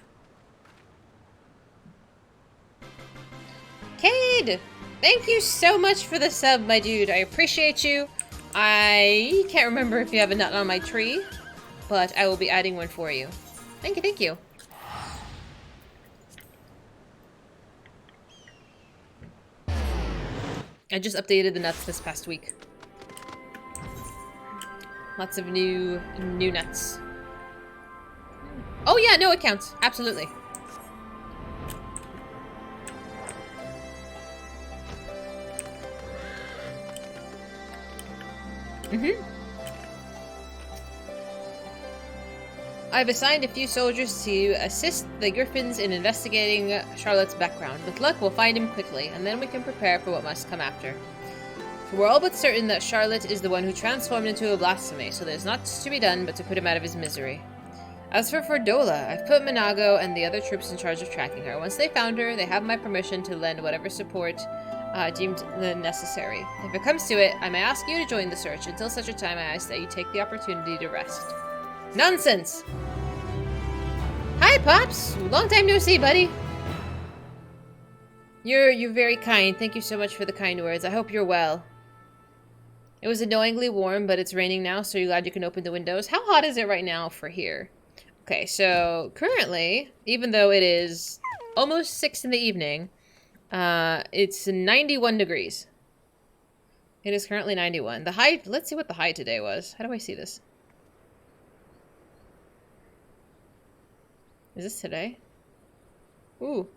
Cade! Thank you so much for the sub, my dude. I appreciate you. I can't remember if you have a nut on my tree, but I will be adding one for you. Thank you, thank you. I just updated the nuts this past week. Lots of new nuts. Oh yeah, no, it counts. Absolutely. I've assigned a few soldiers to assist the Griffins in investigating Charlotte's background. With luck, we'll find him quickly, and then we can prepare for what must come after. We're all but certain that Charlotte is the one who transformed into a blasphemy, so there's not to be done but to put him out of his misery. As for Fordola, I've put Minago and the other troops in charge of tracking her. Once they found her, they have my permission to lend whatever support deemed necessary. If it comes to it, I may ask you to join the search. Until such a time, I ask that you take the opportunity to rest. Nonsense! Hi, Pops! Long time no see, buddy! You're very kind. Thank you so much for the kind words. I hope you're well. It was annoyingly warm, but it's raining now, so you're glad you can open the windows. How hot is it right now for here? Okay, so currently, even though it is almost 6 in the evening, it's 91 degrees. It is currently 91. The high, let's see what the high today was. How do I see this? Is this today? Ooh.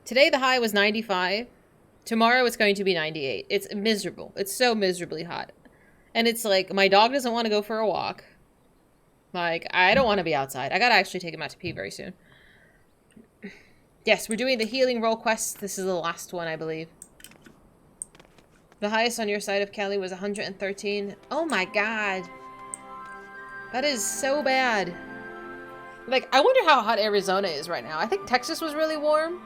Today the high was 95. Tomorrow it's going to be 98. It's miserable. It's so miserably hot. And it's like, my dog doesn't want to go for a walk. Like, I don't want to be outside. I gotta actually take him out to pee very soon. Yes, we're doing the healing roll quest. This is the last one, I believe. The highest on your side of Kelly was 113. Oh my god. That is so bad. Like, I wonder how hot Arizona is right now. I think Texas was really warm.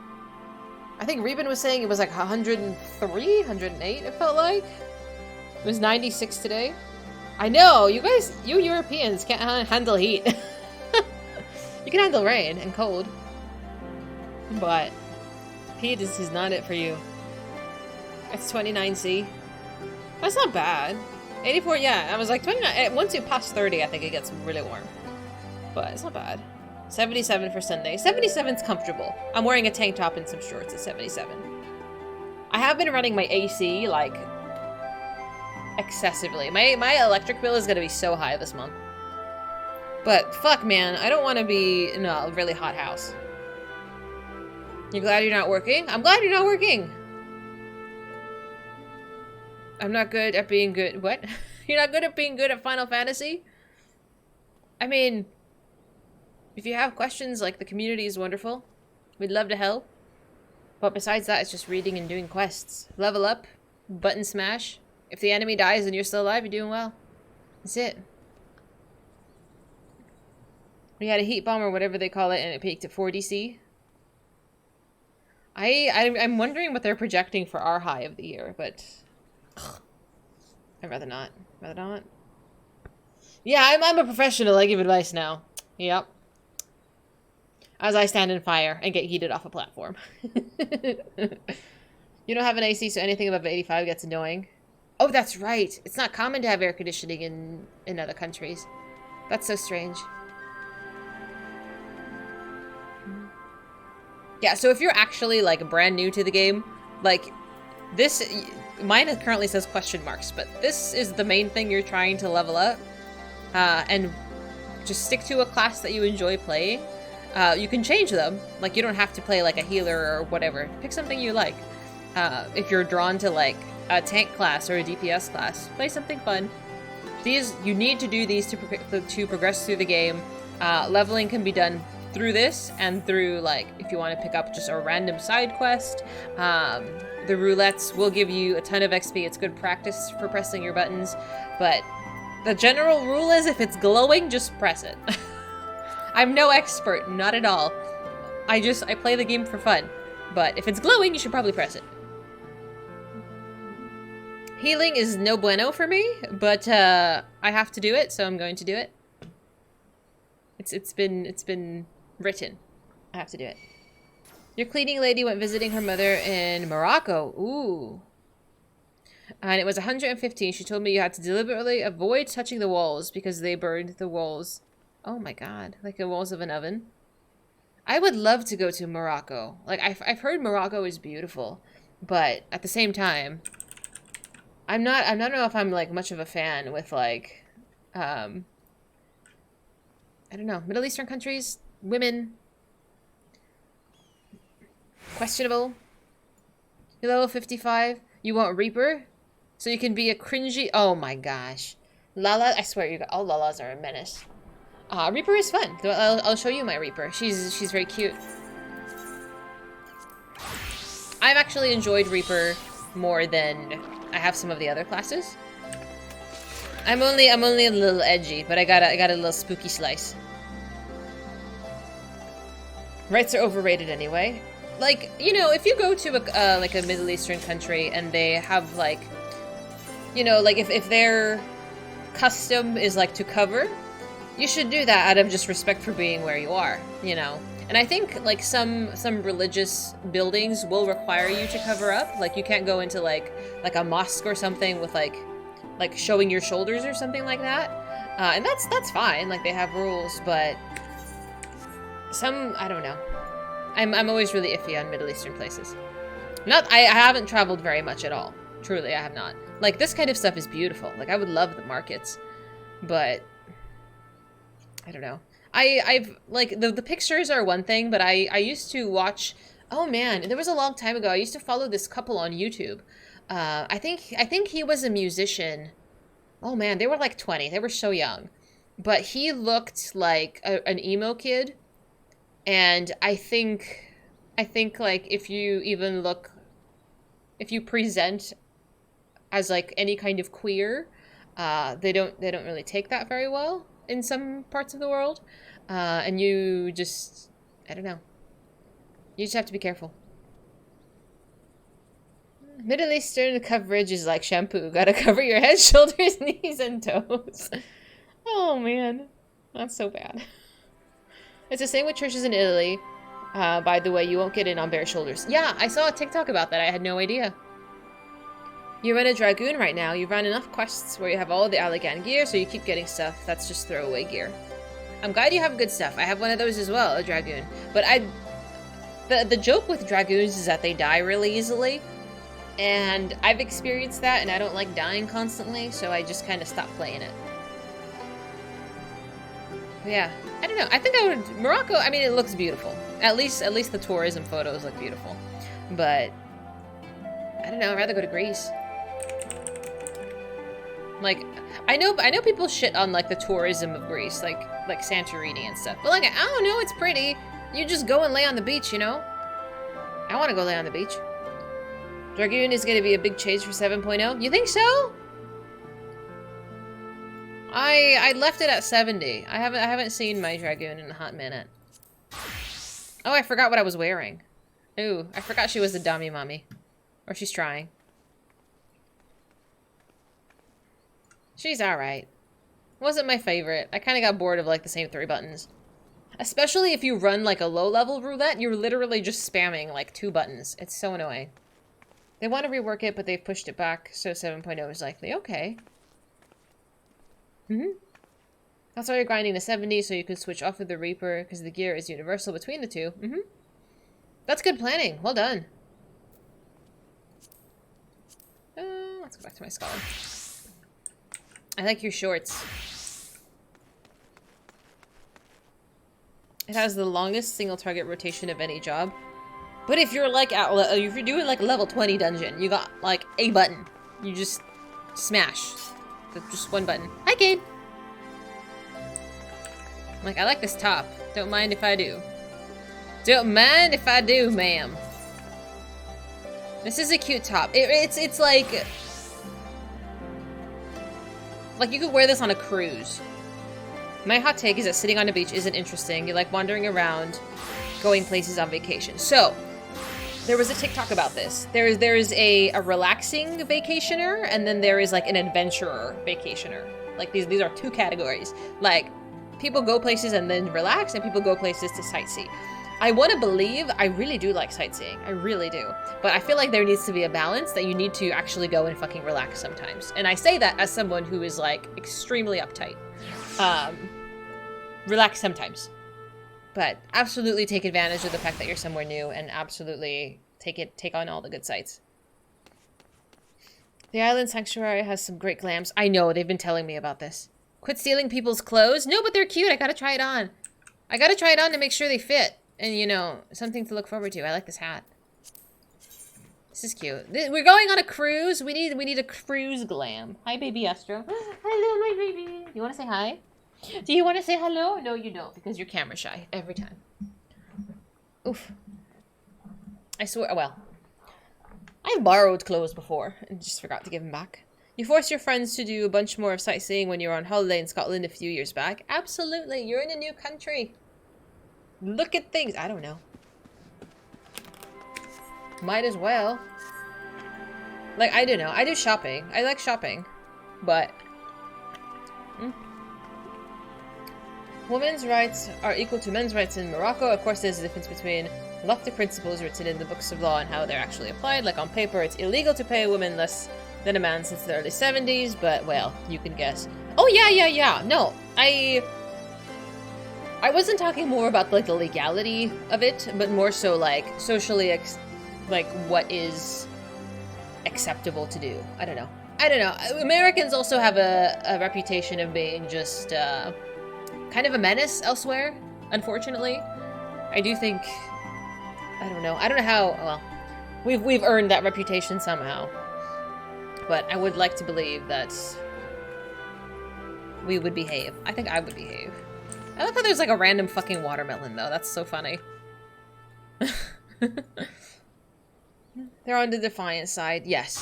I think Reuben was saying it was like 103, 108, it felt like. It was 96 today. I know, you guys, you Europeans can't handle heat. You can handle rain and cold. But heat is not it for you. It's 29C. That's not bad. 84, yeah, I was like 29. Once you pass 30, I think it gets really warm. But it's not bad. 77 for Sunday. 77's comfortable. I'm wearing a tank top and some shorts at 77. I have been running my AC, like, excessively. My electric bill is gonna be so high this month. But, fuck, man, I don't want to be in a really hot house. You're glad you're not working? I'm glad you're not working! I'm not good at being good. What? You're not good at being good at Final Fantasy? I mean, if you have questions, like, the community is wonderful. We'd love to help. But besides that, it's just reading and doing quests. Level up, button smash. If the enemy dies and you're still alive, you're doing well. That's it. We had a heat bomb or whatever they call it, and it peaked at 40C. I'm wondering what they're projecting for our high of the year, but I'd rather not. Rather not. Yeah, I'm a professional. I give advice now. Yep. As I stand in fire and get heated off a platform. You don't have an AC, so anything above 85 gets annoying. Oh, that's right. It's not common to have air conditioning in other countries. That's so strange. Yeah, so if you're actually, like, brand new to the game, like, this, mine currently says question marks, but this is the main thing you're trying to level up, and just stick to a class that you enjoy playing. You can change them, like, you don't have to play, like, a healer or whatever. Pick something you like. If you're drawn to, like, a tank class or a DPS class, play something fun. These, you need to do these to progress through the game. Leveling can be done through this and through, like, if you want to pick up just a random side quest. The roulettes will give you a ton of XP. It's good practice for pressing your buttons, but the general rule is if it's glowing, just press it. I'm no expert, not at all. I play the game for fun, but if it's glowing, you should probably press it. Healing is no bueno for me, but I have to do it, so I'm going to do it. It's been written. I have to do it. Your cleaning lady went visiting her mother in Morocco. Ooh. And it was 115. She told me you had to deliberately avoid touching the walls because they burned the walls. Oh my god. Like the walls of an oven. I would love to go to Morocco. Like, I've heard Morocco is beautiful. But at the same time, I don't know if I'm, like, much of a fan with, like, I don't know. Middle Eastern countries, women, questionable. You're level 55. You want Reaper? So you can be a cringy... Oh my gosh. Lala, I swear, all Lalas are a menace. Reaper is fun. I'll show you my Reaper. She's very cute. I've actually enjoyed Reaper more than I have some of the other classes. I'm only a little edgy, but I got a little spooky slice. Rights are overrated anyway. Like, you know, if you go to like a Middle Eastern country and they have, like, you know, like if their custom is like to cover, you should do that out of just respect for being where you are, you know. And I think, like, some religious buildings will require you to cover up. Like, you can't go into like a mosque or something with like showing your shoulders or something like that. And that's fine. Like, they have rules, but some, I don't know. I'm always really iffy on Middle Eastern places. I haven't traveled very much at all. Truly, I have not. Like, this kind of stuff is beautiful. Like, I would love the markets, but I don't know. I've like the pictures are one thing, but I used to watch. Oh man, there was a long time ago. I used to follow this couple on YouTube. I think he was a musician. Oh man, they were like 20. They were so young. but he looked like an emo kid. And I think like if you present as like any kind of queer, they don't really take that very well in some parts of the world. And you just, I don't know. You just have to be careful. Middle Eastern coverage is like shampoo. Gotta cover your head, shoulders, knees, and toes. Oh man, that's so bad. It's the same with churches in Italy. By the way, you won't get in on bare shoulders. Yeah, I saw a TikTok about that. I had no idea. You run a Dragoon right now. You've run enough quests where you have all of the Allegan gear, so you keep getting stuff that's just throwaway gear. I'm glad you have good stuff. I have one of those as well, a Dragoon. But the joke with Dragoons is that they die really easily. And I've experienced that, and I don't like dying constantly, so I just kind of stopped playing it. But yeah, I don't know. I think I would... Morocco, I mean, it looks beautiful. At least the tourism photos look beautiful. But I don't know. I'd rather go to Greece. Like, I know people shit on like the tourism of Greece, like Santorini and stuff. But like, I don't know. It's pretty. You just go and lay on the beach, you know. I want to go lay on the beach. Dragoon is going to be a big change for 7.0. You think so? I left it at 70. I haven't seen my Dragoon in a hot minute. Oh, I forgot what I was wearing. Ooh, I forgot she was a dummy mommy. Or she's trying. She's alright. Wasn't my favorite. I kind of got bored of like the same 3 buttons. Especially if you run like a low-level roulette, you're literally just spamming like 2 buttons. It's so annoying. They want to rework it, but they've pushed it back, so 7.0 is likely. Okay. That's why you're grinding to 70, so you can switch off of the Reaper, because the gear is universal between the two. That's good planning. Well done. Let's go back to my Scholar. I like your shorts. It has the longest single target rotation of any job. But if you're like if you're doing like a level 20 dungeon, you got like a button. You just smash. Just one button. Hi, kid. Like, I like this top. Don't mind if I do. Don't mind if I do, ma'am. This is a cute top. It's like you could wear this on a cruise. My hot take is that sitting on a beach isn't interesting. You like wandering around, going places on vacation. So, there was a TikTok about this. There is a relaxing vacationer, and then there is like an adventurer vacationer. Like these are 2 categories. Like, people go places and then relax, and people go places to sightsee. I want to believe I really do like sightseeing. I really do. But I feel like there needs to be a balance that you need to actually go and fucking relax sometimes. And I say that as someone who is like extremely uptight. Relax sometimes. But absolutely take advantage of the fact that you're somewhere new, and absolutely take on all the good sights. The Island Sanctuary has some great glams. I know, they've been telling me about this. Quit stealing people's clothes. No, but they're cute. I gotta try it on. I gotta try it on to make sure they fit. And, you know, something to look forward to. I like this hat. This is cute. We're going on a cruise. We need a cruise glam. Hi, baby Astro. Hello, my baby. You want to say hi? Do you want to say hello? No, you don't, because you're camera shy every time. Oof. I swear, well, I've borrowed clothes before and just forgot to give them back. You forced your friends to do a bunch more of sightseeing when you were on holiday in Scotland a few years back. Absolutely. You're in a new country. Look at things. I don't know. Might as well. Like, I don't know. I do shopping. I like shopping. But women's rights are equal to men's rights in Morocco. Of course, there's a difference between lofty principles written in the books of law and how they're actually applied. Like, on paper, it's illegal to pay a woman less than a man since the early 70s, but, well, you can guess. Oh, yeah. No, I wasn't talking more about, like, the legality of it, but more so, like, socially, like, what is acceptable to do. I don't know. Americans also have a reputation of being just, kind of a menace elsewhere, unfortunately. I do think... I don't know how... Well, we've earned that reputation somehow. But I would like to believe that we would behave. I think I would behave. I love how there's like a random fucking watermelon though. That's so funny. They're on the defiant side. Yes.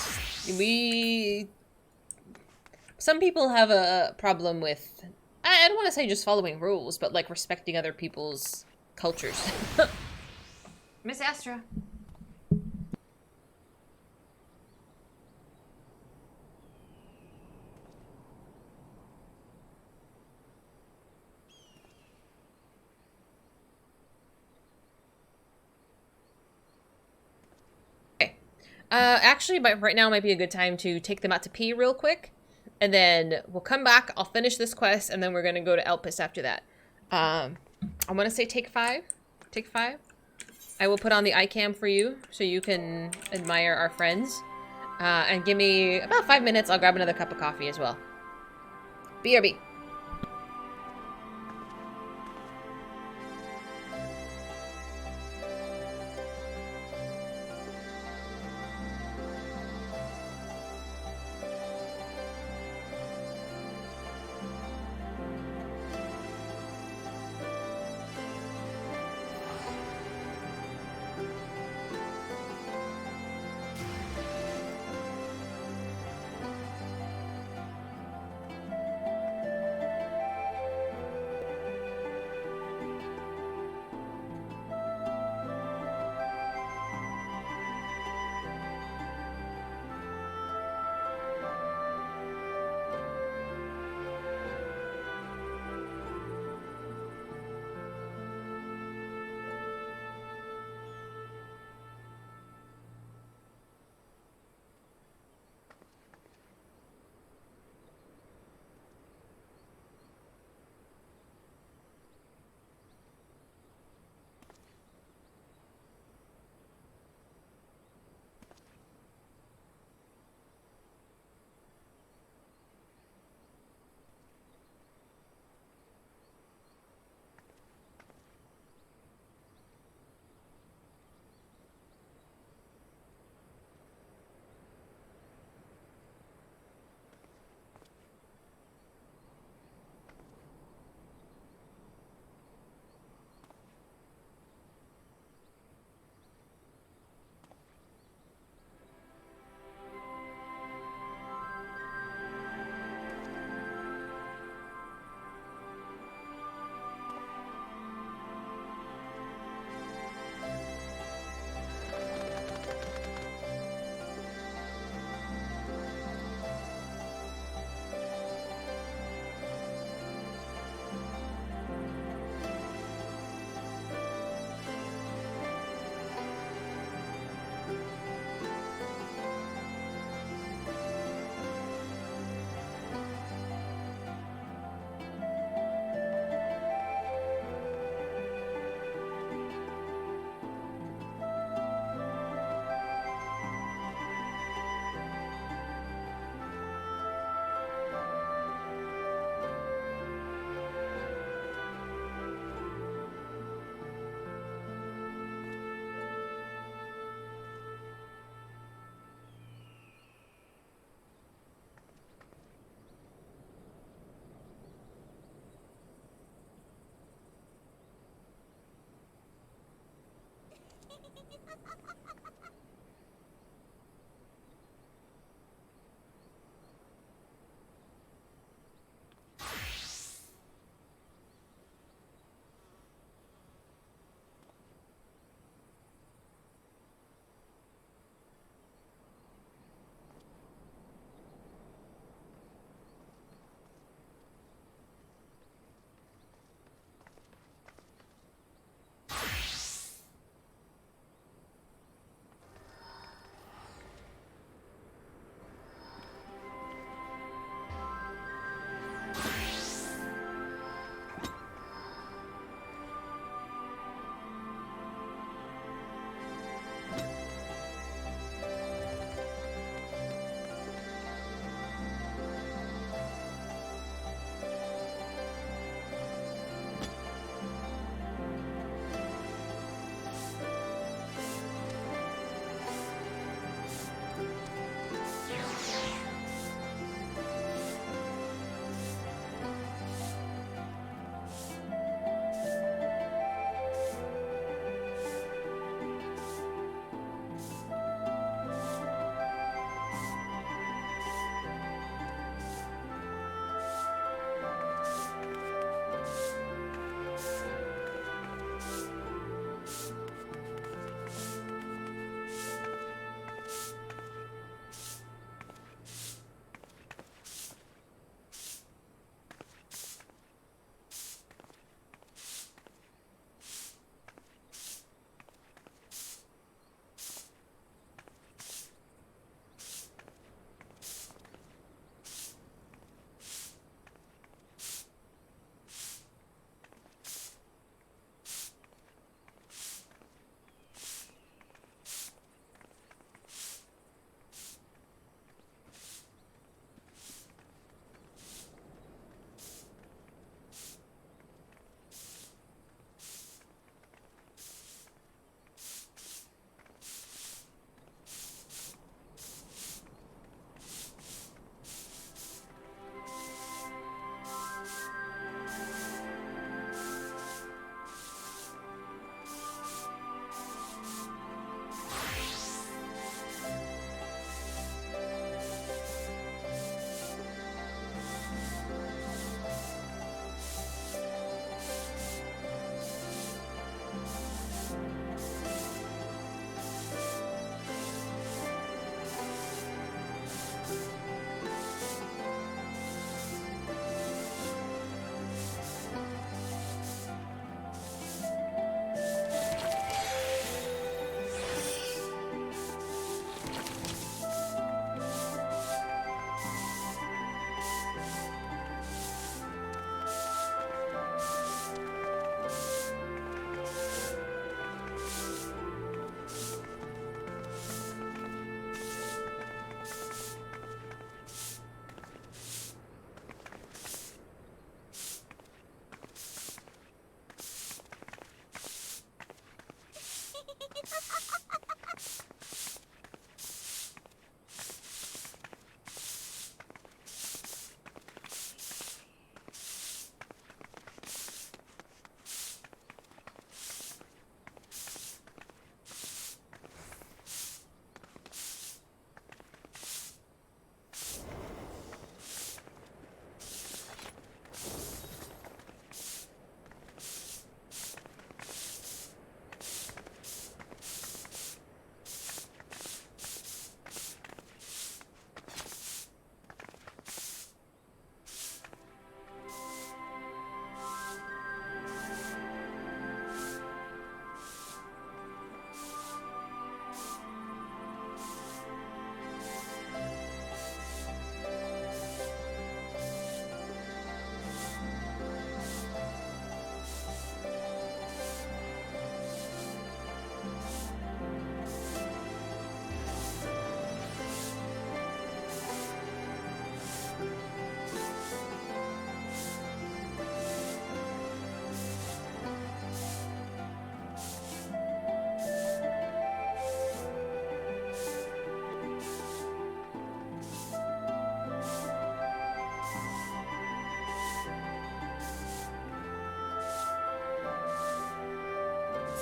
Some people have a problem with, I don't want to say just following rules, but like respecting other people's cultures. Miss Astra. Actually, right now might be a good time to take them out to pee real quick. And then we'll come back, I'll finish this quest, and then we're gonna go to Elpis after that. I'm gonna say take 5. Take 5. I will put on the iCam for you, so you can admire our friends. And give me about 5 minutes, I'll grab another cup of coffee as well. BRB.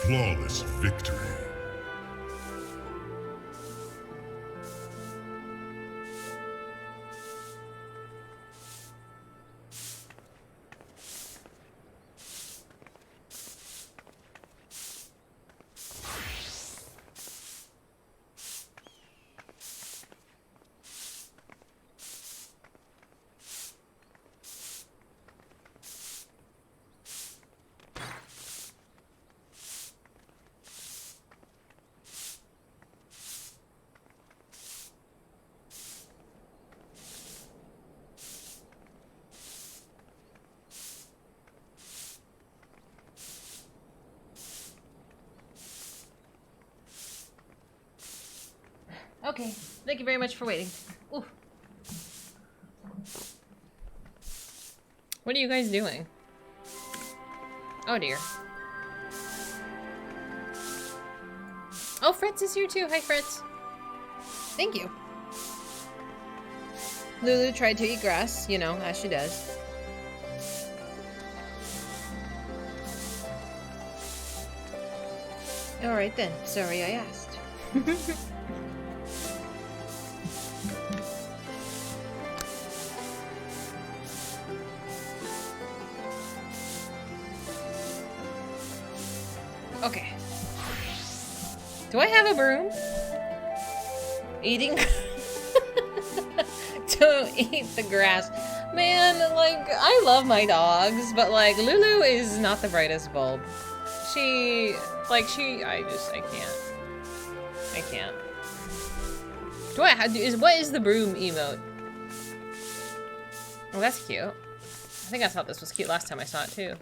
flawless victory. Okay, thank you very much for waiting. Ooh. What are you guys doing? Oh dear. Oh, Fritz is here too. Hi, Fritz. Thank you. Lulu tried to eat grass, you know, as she does. Alright then, sorry I asked. Okay. Do I have a broom? Eating? Don't eat the grass. Man, like, I love my dogs, but like, Lulu is not the brightest bulb. I can't. I can't. What is the broom emote? Oh, that's cute. I think I thought this was cute last time I saw it too.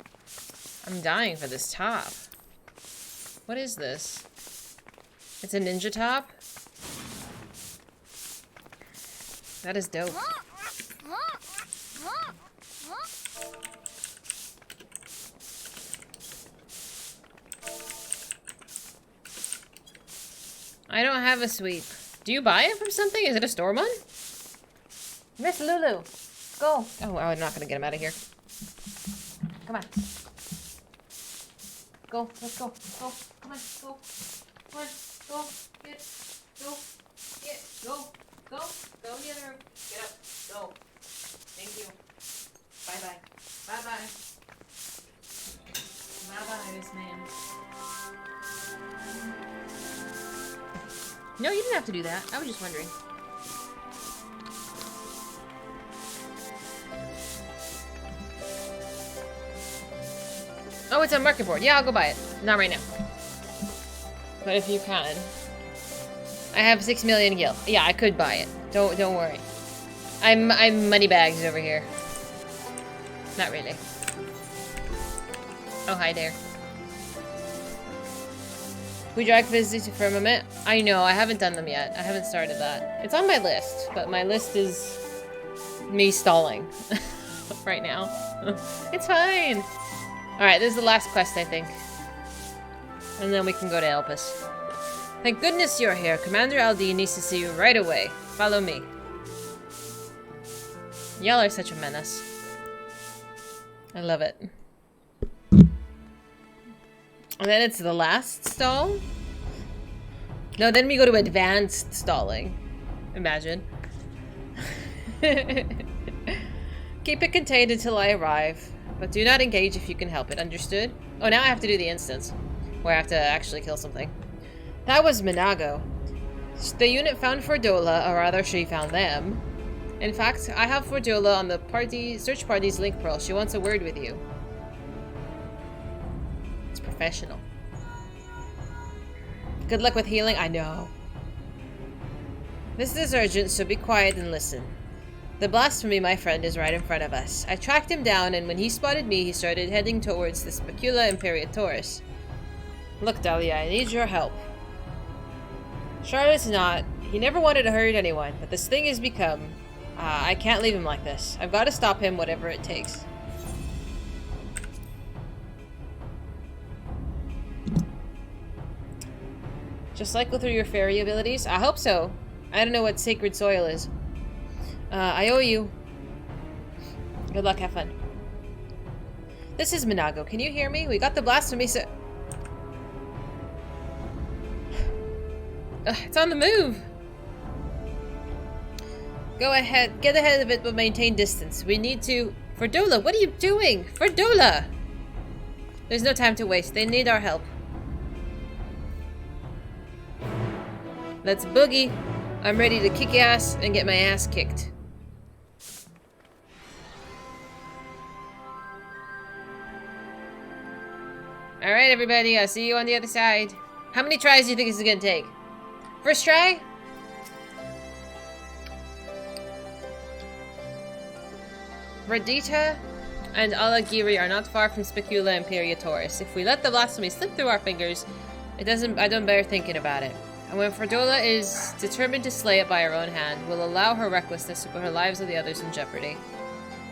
I'm dying for this top. What is this? It's a ninja top? That is dope. I don't have a sweep. Do you buy it from something? Is it a store one? Miss Lulu, go. Oh, I'm not gonna get him out of here. Come on. Go, let's go, go, come on, go. Come on, go, get, go, go the other room. Get up, go. Thank you. Bye-bye. Bye-bye. Bye-bye, Miss Man. No, you didn't have to do that. I was just wondering. Oh, it's on market board. Yeah, I'll go buy it. Not right now. But if you can. I have 6 million gil. Yeah, I could buy it. Don't worry. I'm money bags over here. Not really. Oh, hi there. We drag Fizy to firmament. I know, I haven't done them yet. I haven't started that. It's on my list, but my list is me stalling right now. It's fine. Alright, this is the last quest, I think. And then we can go to Elpis. Thank goodness you're here. Commander Aldi needs to see you right away. Follow me. Y'all are such a menace. I love it. And then it's the last stall? No, then we go to advanced stalling. Imagine. Keep it contained until I arrive. But do not engage if you can help it. Understood? Oh, now I have to do the instance. Where I have to actually kill something. That was Minago. The unit found Fordola, or rather she found them. In fact, I have Fordola on the search party's link pearl. She wants a word with you. It's professional. Good luck with healing. I know. This is urgent, so be quiet and listen. The blasphemy, my friend, is right in front of us. I tracked him down, and when he spotted me, he started heading towards the Specula Imperatorus. Look, Dahlia, I need your help. Charlotte's not. He never wanted to hurt anyone, but this thing has become... I can't leave him like this. I've got to stop him, whatever it takes. Just cycle through your fairy abilities? I hope so. I don't know what sacred soil is. I owe you. Good luck, have fun. This is Minago. Can you hear me? We got the blasphemy Ugh, it's on the move! Go ahead, get ahead of it, but maintain distance. We need to... Fordola, what are you doing? Fordola! There's no time to waste. They need our help. Let's boogie. I'm ready to kick ass and get my ass kicked. Alright, everybody. I'll see you on the other side. How many tries do you think this is gonna take? First try? Radita and Alagiri are not far from Spicula Imperiatoris. If we let the blasphemy slip through our fingers, I don't bear thinking about it. And when Fordola is determined to slay it by her own hand, we'll allow her recklessness to put her lives of the others in jeopardy.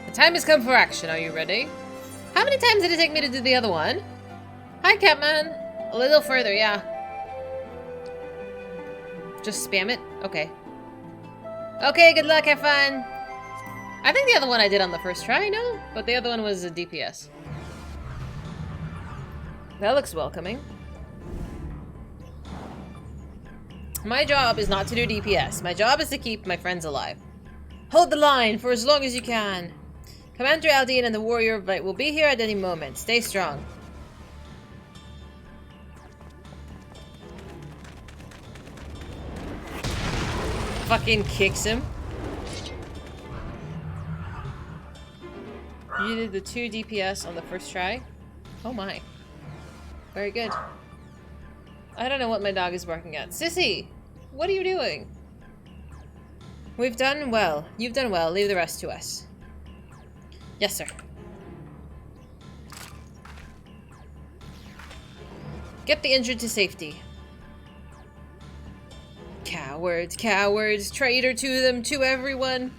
The time has come for action. Are you ready? How many times did it take me to do the other one? Hi, Catman. A little further, yeah. Just spam it? Okay. Okay, good luck, have fun. I think the other one I did on the first try, no? But the other one was a DPS. That looks welcoming. My job is not to do DPS. My job is to keep my friends alive. Hold the line for as long as you can. Commander Aldean and the Warrior of Light will be here at any moment. Stay strong. Fucking kicks him. You did the 2 DPS on the first try? Oh my. Very good. I don't know what my dog is barking at. Sissy! What are you doing? We've done well. You've done well. Leave the rest to us. Yes, sir. Get the injured to safety. Cowards, cowards, traitor to them, to everyone.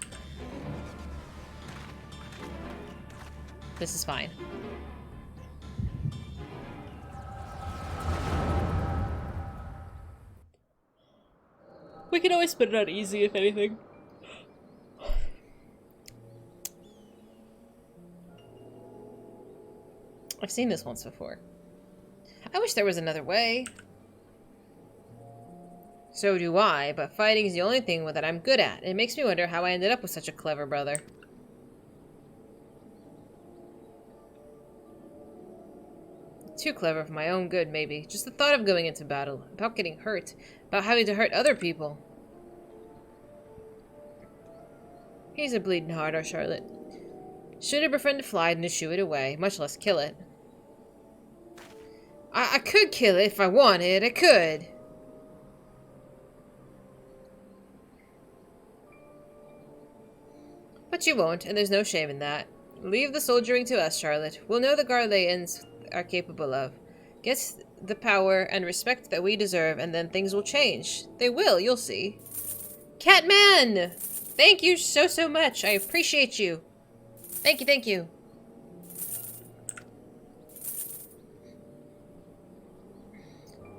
This is fine. We can always put it on easy, if anything. I've seen this once before. I wish there was another way. So do I, but fighting is the only thing that I'm good at. It makes me wonder how I ended up with such a clever brother. Too clever for my own good, maybe. Just the thought of going into battle, about getting hurt, about having to hurt other people. He's a bleeding heart, our Charlotte. Should have befriended Fly than to shoo it away, much less kill it. I could kill it if I wanted, I could. But you won't, and there's no shame in that. Leave the soldiering to us, Charlotte. We'll know the Garleans are capable of. Get the power and respect that we deserve, and then things will change. They will, you'll see. Catman! Thank you so much. I appreciate you. Thank you, thank you.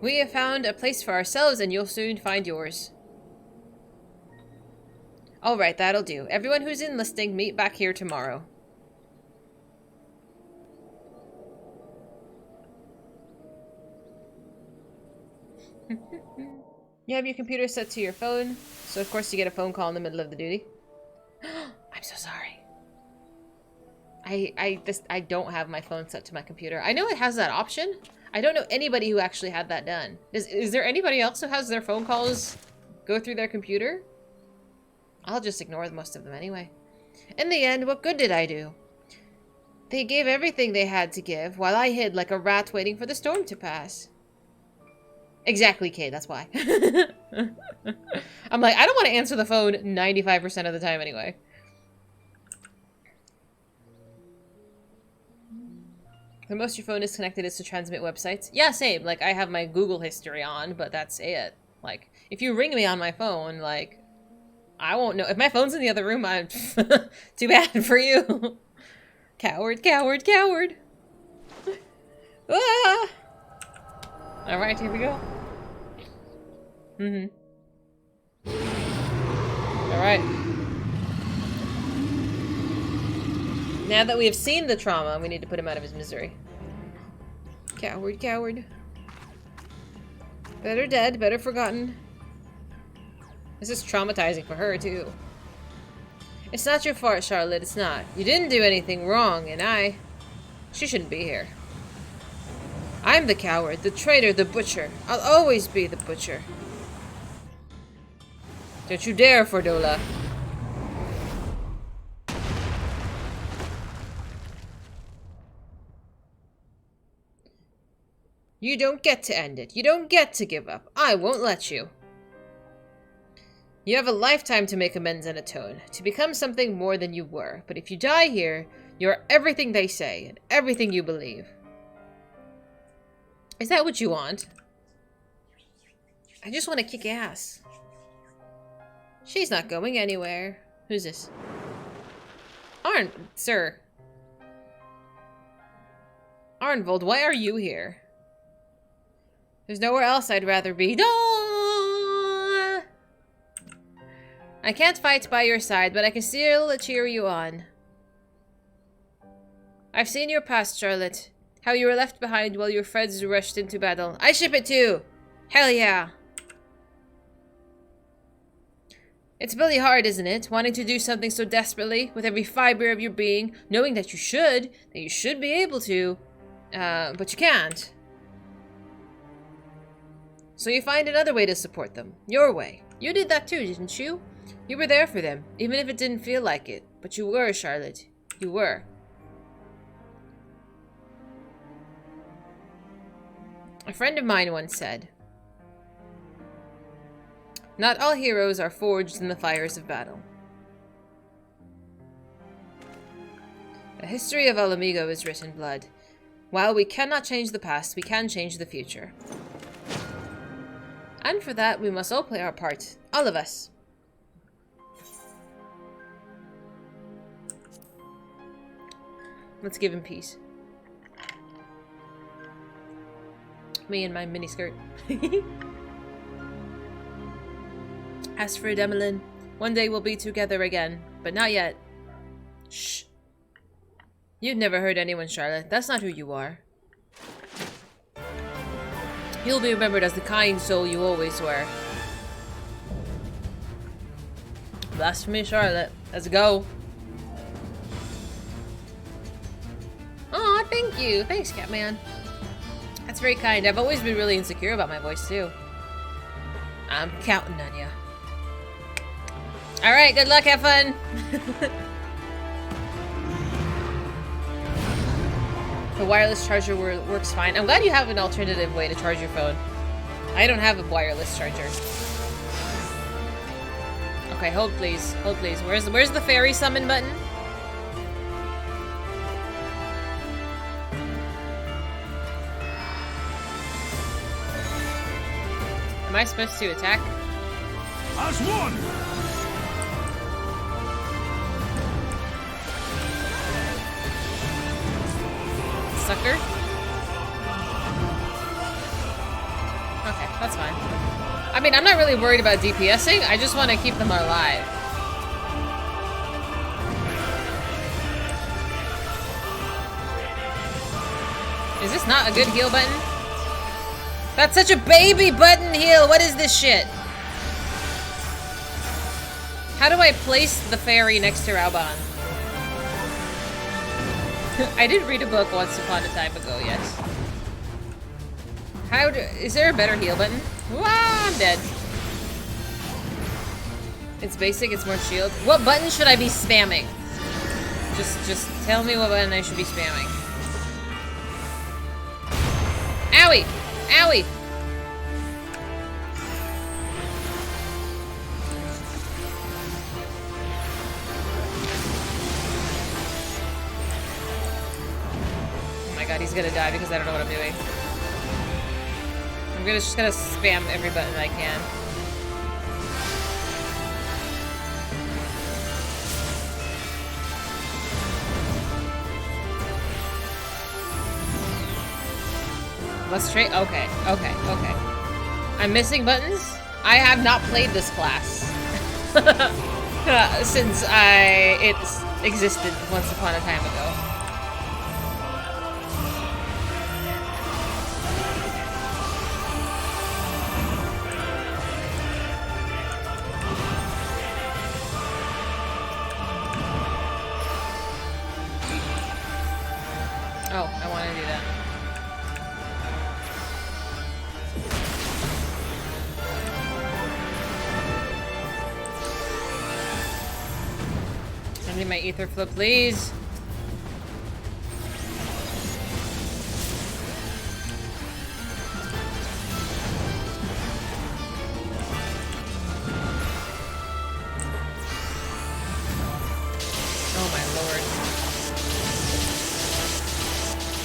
We have found a place for ourselves, and you'll soon find yours. Alright, that'll do. Everyone who's enlisting, meet back here tomorrow. You have your computer set to your phone, so of course you get a phone call in the middle of the duty. I'm so sorry. I don't have my phone set to my computer. I know it has that option. I don't know anybody who actually had that done. Is there anybody else who has their phone calls go through their computer? I'll just ignore most of them anyway. In the end, what good did I do? They gave everything they had to give, while I hid like a rat waiting for the storm to pass. Exactly, Kay, that's why. I'm like, I don't want to answer the phone 95% of the time anyway. The most your phone is connected is to transmit websites. Yeah, same. Like, I have my Google history on, but that's it. Like, if you ring me on my phone, like, I won't know. If my phone's in the other room, I'm... too bad for you. Coward, coward, coward. Ah! Alright, here we go. Alright. Now that we have seen the trauma, we need to put him out of his misery. Coward, coward. Better dead, better forgotten. This is traumatizing for her, too. It's not your fault, Charlotte. It's not. You didn't do anything wrong, and she shouldn't be here. I'm the coward, the traitor, the butcher. I'll always be the butcher. Don't you dare, Fordola. You don't get to end it. You don't get to give up. I won't let you. You have a lifetime to make amends and atone, to become something more than you were. But if you die here, you're everything they say and everything you believe. Is that what you want? I just want to kick ass. She's not going anywhere. Who's this? Sir. Arnvold, why are you here? There's nowhere else I'd rather be. I can't fight by your side, but I can still cheer you on. I've seen your past, Charlotte. How you were left behind while your friends rushed into battle. I ship it too! Hell yeah! It's really hard, isn't it? Wanting to do something so desperately, with every fiber of your being, knowing that you should be able to, but you can't. So you find another way to support them. Your way. You did that too, didn't you? You were there for them, even if it didn't feel like it. But you were, Charlotte. You were. A friend of mine once said, "Not all heroes are forged in the fires of battle." The history of El Amigo is written in blood. While we cannot change the past, we can change the future. And for that, we must all play our part. All of us. Let's give him peace. Me and my miniskirt. As for Demelin, one day we'll be together again, but not yet. Shh. You've never hurt anyone, Charlotte. That's not who you are. You'll be remembered as the kind soul you always were. Blasphemy, Charlotte. Let's go. Aw, thank you. Thanks, Catman. That's very kind. I've always been really insecure about my voice, too. I'm counting on you. Alright, good luck, have fun! The wireless charger works fine. I'm glad you have an alternative way to charge your phone. I don't have a wireless charger. Okay, hold please. Hold please. Where's the fairy summon button? Am I supposed to attack? As one! Sucker? Okay, that's fine. I mean, I'm not really worried about DPSing. I just want to keep them alive. Is this not a good heal button? That's such a baby button heal! What is this shit? How do I place the fairy next to Raubahn? I did read a book once upon a time ago, yes. Is there a better heal button? Wah, I'm dead. It's basic, it's more shield. What button should I be spamming? Just tell me what button I should be spamming. Owie! Owie! Oh my god, he's gonna die because I don't know what I'm doing. I'm just gonna spam every button I can. Let's trade. Okay. I'm missing buttons? I have not played this class. Since it existed once upon a time ago. do that. I need my ether flow, please.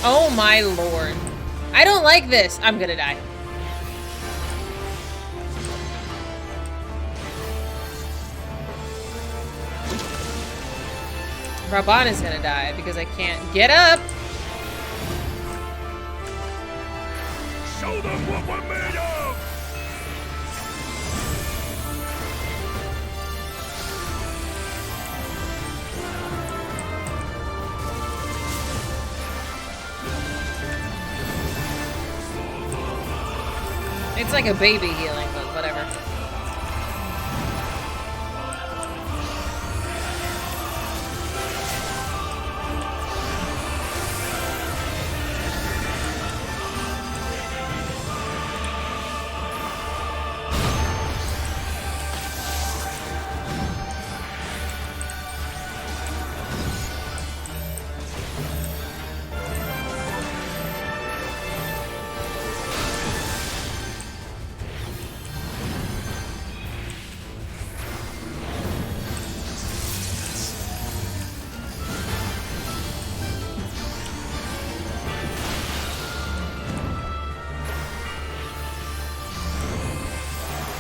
Oh my lord. I don't like this. I'm gonna die. Raban is gonna die because I can't get up. Show them what we're made of! It's like a baby healing, but whatever.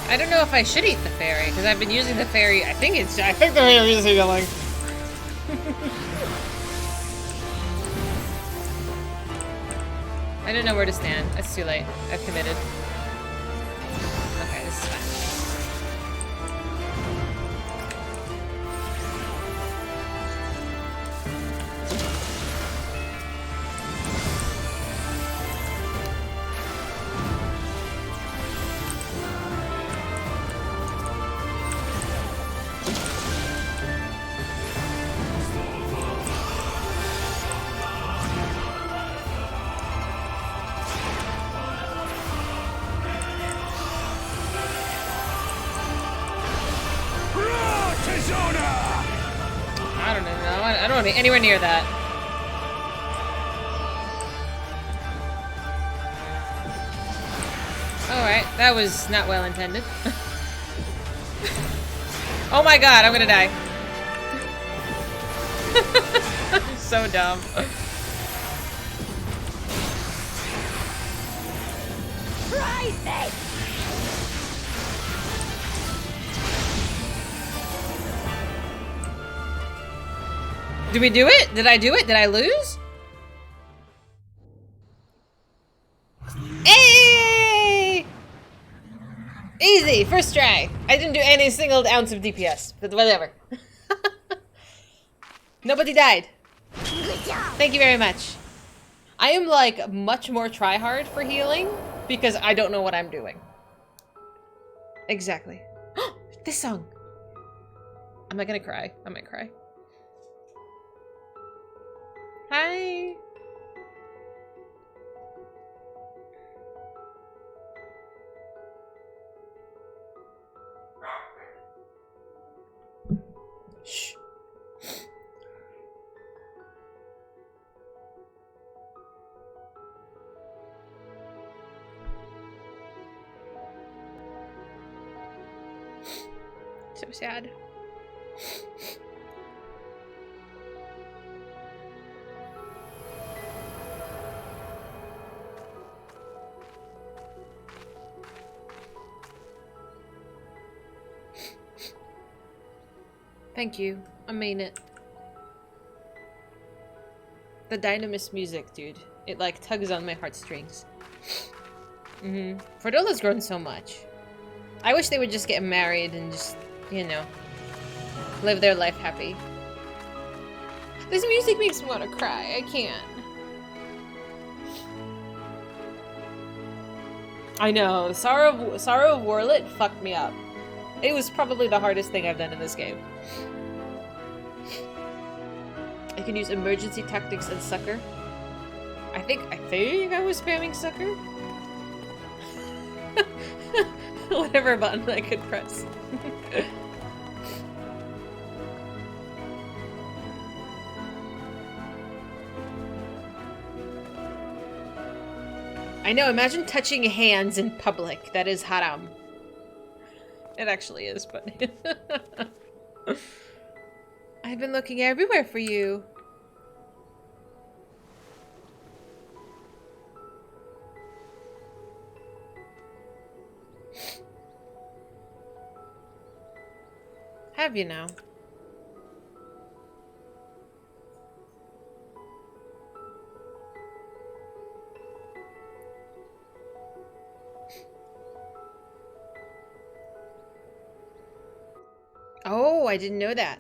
I don't know if I should eat the fairy, because I've been using the fairy. I think the fairy is healing. I don't know where to stand. It's too late. I've committed. Okay, this is fine. I don't know. I don't want to be anywhere near that. Alright, that was not well intended. Oh my god, I'm gonna die. So dumb. Crazy! Did we do it? Did I do it? Did I lose? Hey! Easy, first try. I didn't do any single ounce of DPS, but whatever. Nobody died. Good job! Thank you very much. I am like much more tryhard for healing because I don't know what I'm doing. Exactly. This song. Am I gonna cry? I might cry. Hi. Shh. So sad. Thank you. I mean it. The Dynamis music, dude. It like tugs on my heartstrings. Fordola's grown so much. I wish they would just get married and just, you know, live their life happy. This music makes me want to cry. I can't. I know. Sorrow of Warlit fucked me up. It was probably the hardest thing I've done in this game. I can use emergency tactics and succor. I think I was spamming sucker. Whatever button I could press. I know, imagine touching hands in public. That is haram. It actually is, but... I've been looking everywhere for you. Have you now? Oh, I didn't know that.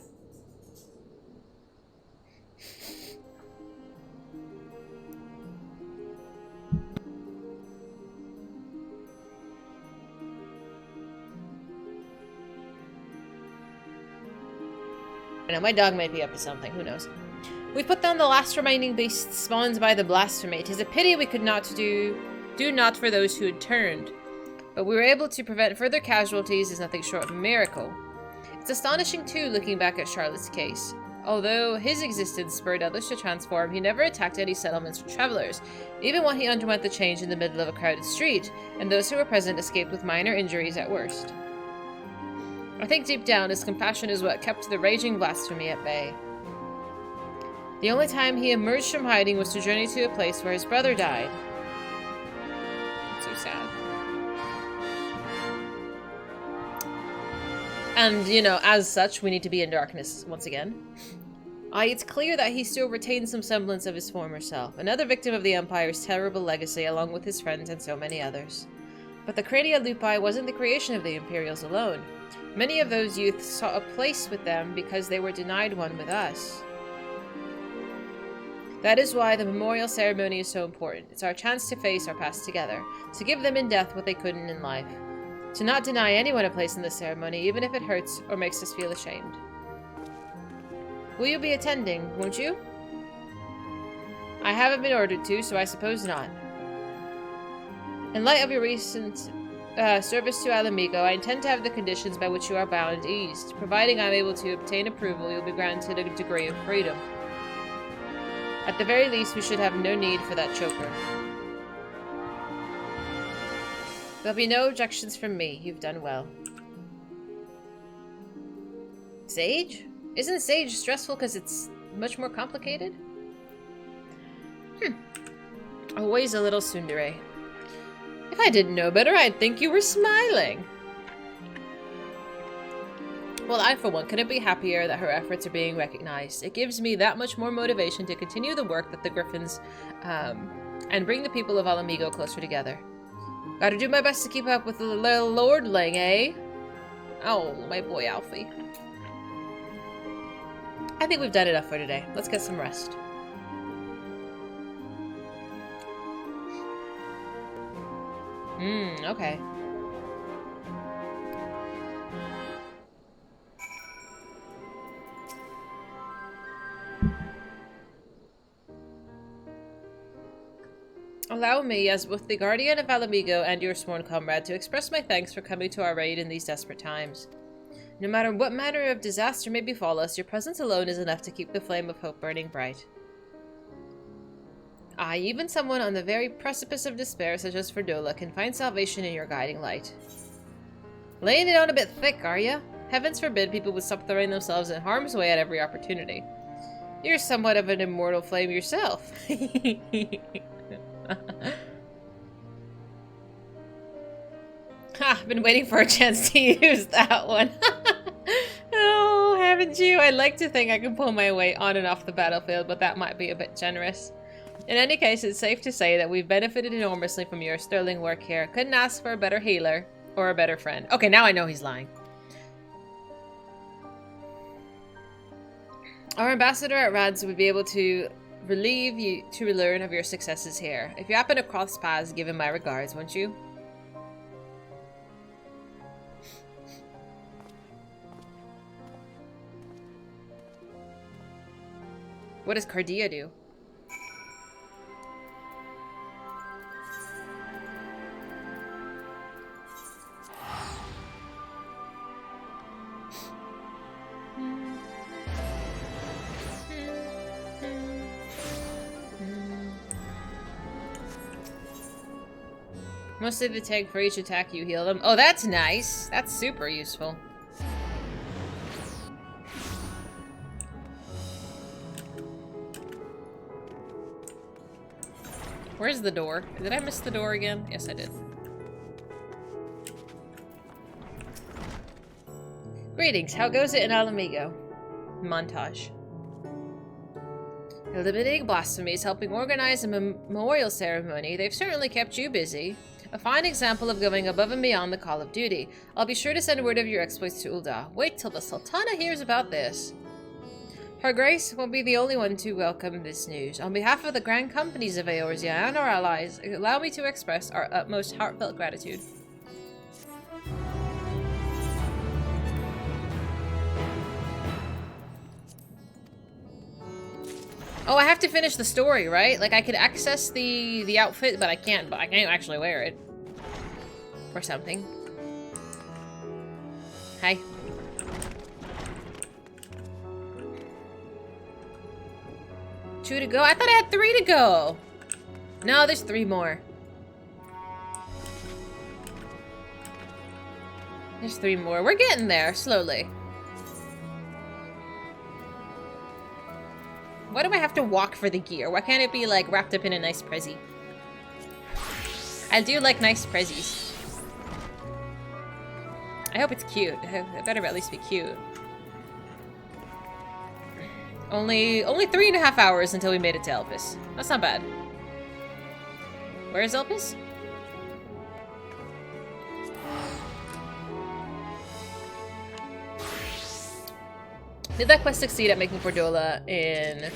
I know, my dog might be up to something, who knows. We put down the last remaining beasts spawned by the blasphemy. 'Tis a pity we could not do not for those who had turned. But we were able to prevent further casualties is nothing short of a miracle. It's astonishing too, looking back at Charlotte's case. Although his existence spurred others to transform, he never attacked any settlements or travelers, even when he underwent the change in the middle of a crowded street, and those who were present escaped with minor injuries at worst. I think deep down his compassion is what kept the raging blasphemy at bay. The only time he emerged from hiding was to journey to a place where his brother died. So sad. And, you know, as such, we need to be in darkness once again. It's clear that he still retains some semblance of his former self, another victim of the Empire's terrible legacy along with his friends and so many others. But the Crania Lupi wasn't the creation of the Imperials alone. Many of those youths sought a place with them because they were denied one with us. That is why the memorial ceremony is so important. It's our chance to face our past together, to give them in death what they couldn't in life. To not deny anyone a place in the ceremony, even if it hurts or makes us feel ashamed. Will you be attending, won't you? I haven't been ordered to, so I suppose not. In light of your recent service to Alamigo, I intend to have the conditions by which you are bound eased. Providing I'm able to obtain approval, you'll be granted a degree of freedom. At the very least, we should have no need for that choker. There'll be no objections from me. You've done well. Sage? Isn't Sage stressful because it's much more complicated? Always a little tsundere. If I didn't know better, I'd think you were smiling. Well, I, for one, couldn't be happier that her efforts are being recognized. It gives me that much more motivation to continue the work that the Griffins, and bring the people of Alamigo closer together. Gotta do my best to keep up with the little lordling, eh? Oh, my boy Alfie. I think we've done enough for today. Let's get some rest. Okay. Allow me, as both the Guardian of Alamigo and your sworn comrade, to express my thanks for coming to our aid in these desperate times. No matter what manner of disaster may befall us, your presence alone is enough to keep the flame of hope burning bright. Even someone on the very precipice of despair, such as Ferdola, can find salvation in your guiding light. Laying it on a bit thick, are ya? Heavens forbid people would stop throwing themselves in harm's way at every opportunity. You're somewhat of an immortal flame yourself. I've been waiting for a chance to use that one. Oh, haven't you? I'd like to think I can pull my weight on and off the battlefield, but that might be a bit generous. In any case, it's safe to say that we've benefited enormously from your sterling work here. Couldn't ask for a better healer or a better friend. Okay, now I know he's lying. Our ambassador at Rads would be able to relieve you to learn of your successes here. If you happen to cross paths, give him my regards, won't you? What does Cardia do? Mostly the tag for each attack you heal them. Oh, that's nice. That's super useful. Where's the door? Did I miss the door again? Yes, I did. Greetings. How goes it in Alamigo? Montage. Eliminating blasphemies, helping organize a memorial ceremony. They've certainly kept you busy. A fine example of going above and beyond the call of duty. I'll be sure to send word of your exploits to Ul'dah. Wait till the Sultana hears about this. Her Grace won't be the only one to welcome this news. On behalf of the grand companies of Eorzea and our allies, allow me to express our utmost heartfelt gratitude. Oh, I have to finish the story, right? Like, I could access the outfit, but I can't actually wear it. Or something. Hi. Two to go? I thought I had 3 to go! No, there's 3 more. There's 3 more. We're getting there, slowly. Why do I have to walk for the gear? Why can't it be, like, wrapped up in a nice prezzy? I do like nice prezzies. I hope it's cute. It better at least be cute. Only 3.5 hours until we made it to Elpis. That's not bad. Where is Elpis? Did that quest succeed at making Fordola an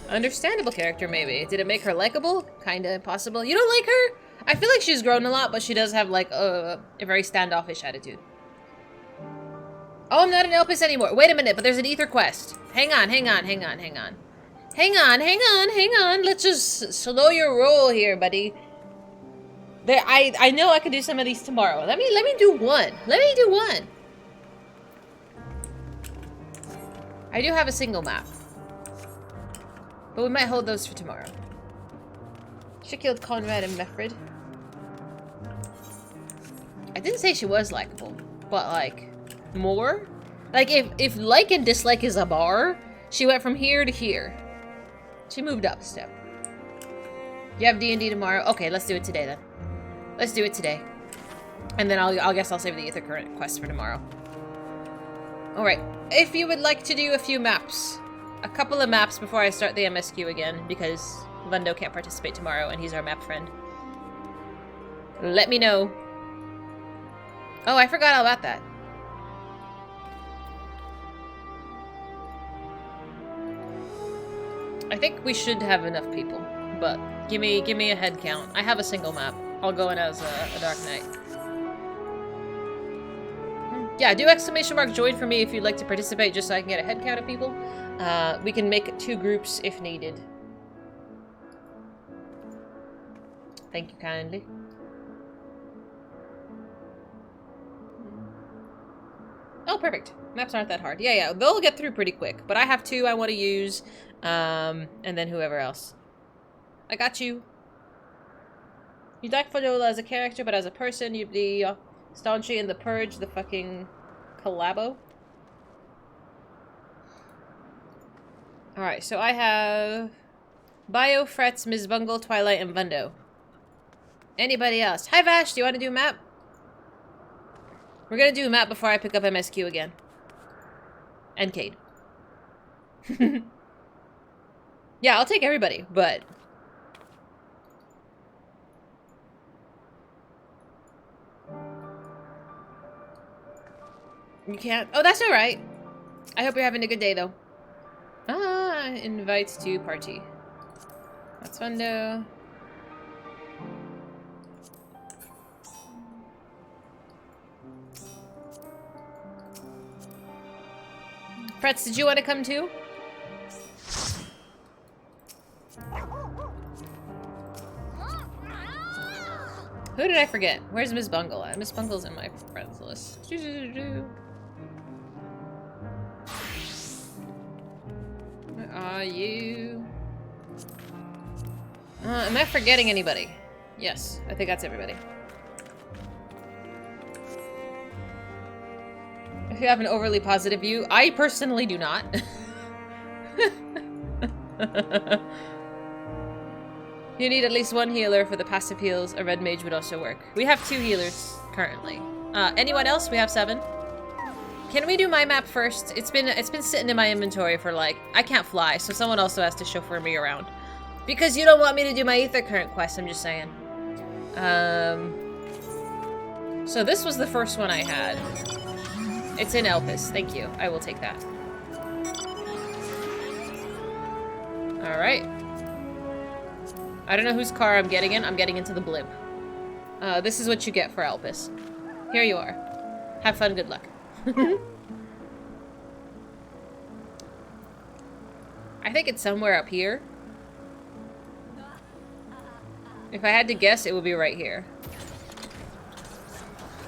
understandable character, maybe? Did it make her likable? Kinda impossible. You don't like her? I feel like she's grown a lot, but she does have, like, a very standoffish attitude. Oh, I'm not an Elpis anymore. Wait a minute, but there's an ether quest. Hang on. Let's just slow your roll here, buddy. I know I can do some of these tomorrow. Let me do one. I do have a single map. But we might hold those for tomorrow. She killed Conrad and Mefrid. I didn't say she was likable, but like, more? Like, if like and dislike is a bar, she went from here to here. She moved up a step. You have D&D tomorrow? Okay, let's do it today then. Let's do it today. And then I guess I'll save the Ether Current quest for tomorrow. Alright, if you would like to do a few maps, a couple of maps before I start the MSQ again, because Vundo can't participate tomorrow and he's our map friend. Let me know. Oh, I forgot all about that. I think we should have enough people, but give me a head count. I have a single map. I'll go in as a Dark Knight. Yeah, do ! join for me if you'd like to participate, just so I can get a head count of people. We can make 2 groups if needed. Thank you kindly. Oh, perfect. Maps aren't that hard. Yeah, they'll get through pretty quick. But I have 2 I want to use, and then whoever else. I got you. You like Fordola as a character, but as a person, you'd be staunchly in the Purge, the fucking collabo. Alright, so I have Bio, Frets, Ms. Bungle, Twilight, and Vundo. Anybody else? Hi Vash, do you want to do a map? We're gonna do a map before I pick up MSQ again. And Cade. Yeah, I'll take everybody, but... You can't? Oh, that's alright. I hope you're having a good day, though. Ah, invites to party. That's Vundo. Frets, did you want to come too? Who did I forget? Where's Miss Bungle at? Miss Bungle's in my friends list. Where are you? Am I forgetting anybody? Yes, I think that's everybody. If you have an overly positive view, I personally do not. You need at least one healer for the passive heals. A red mage would also work. We have 2 healers currently. Anyone else? We have 7. Can we do my map first? It's been sitting in my inventory for like, I can't fly, so someone also has to chauffeur me around. Because you don't want me to do my ether current quest, I'm just saying. So this was the first one I had. It's in Elpis. Thank you. I will take that. Alright. I don't know whose car I'm getting in. I'm getting into the blimp. This is what you get for Elpis. Here you are. Have fun, good luck. I think it's somewhere up here. If I had to guess, it would be right here.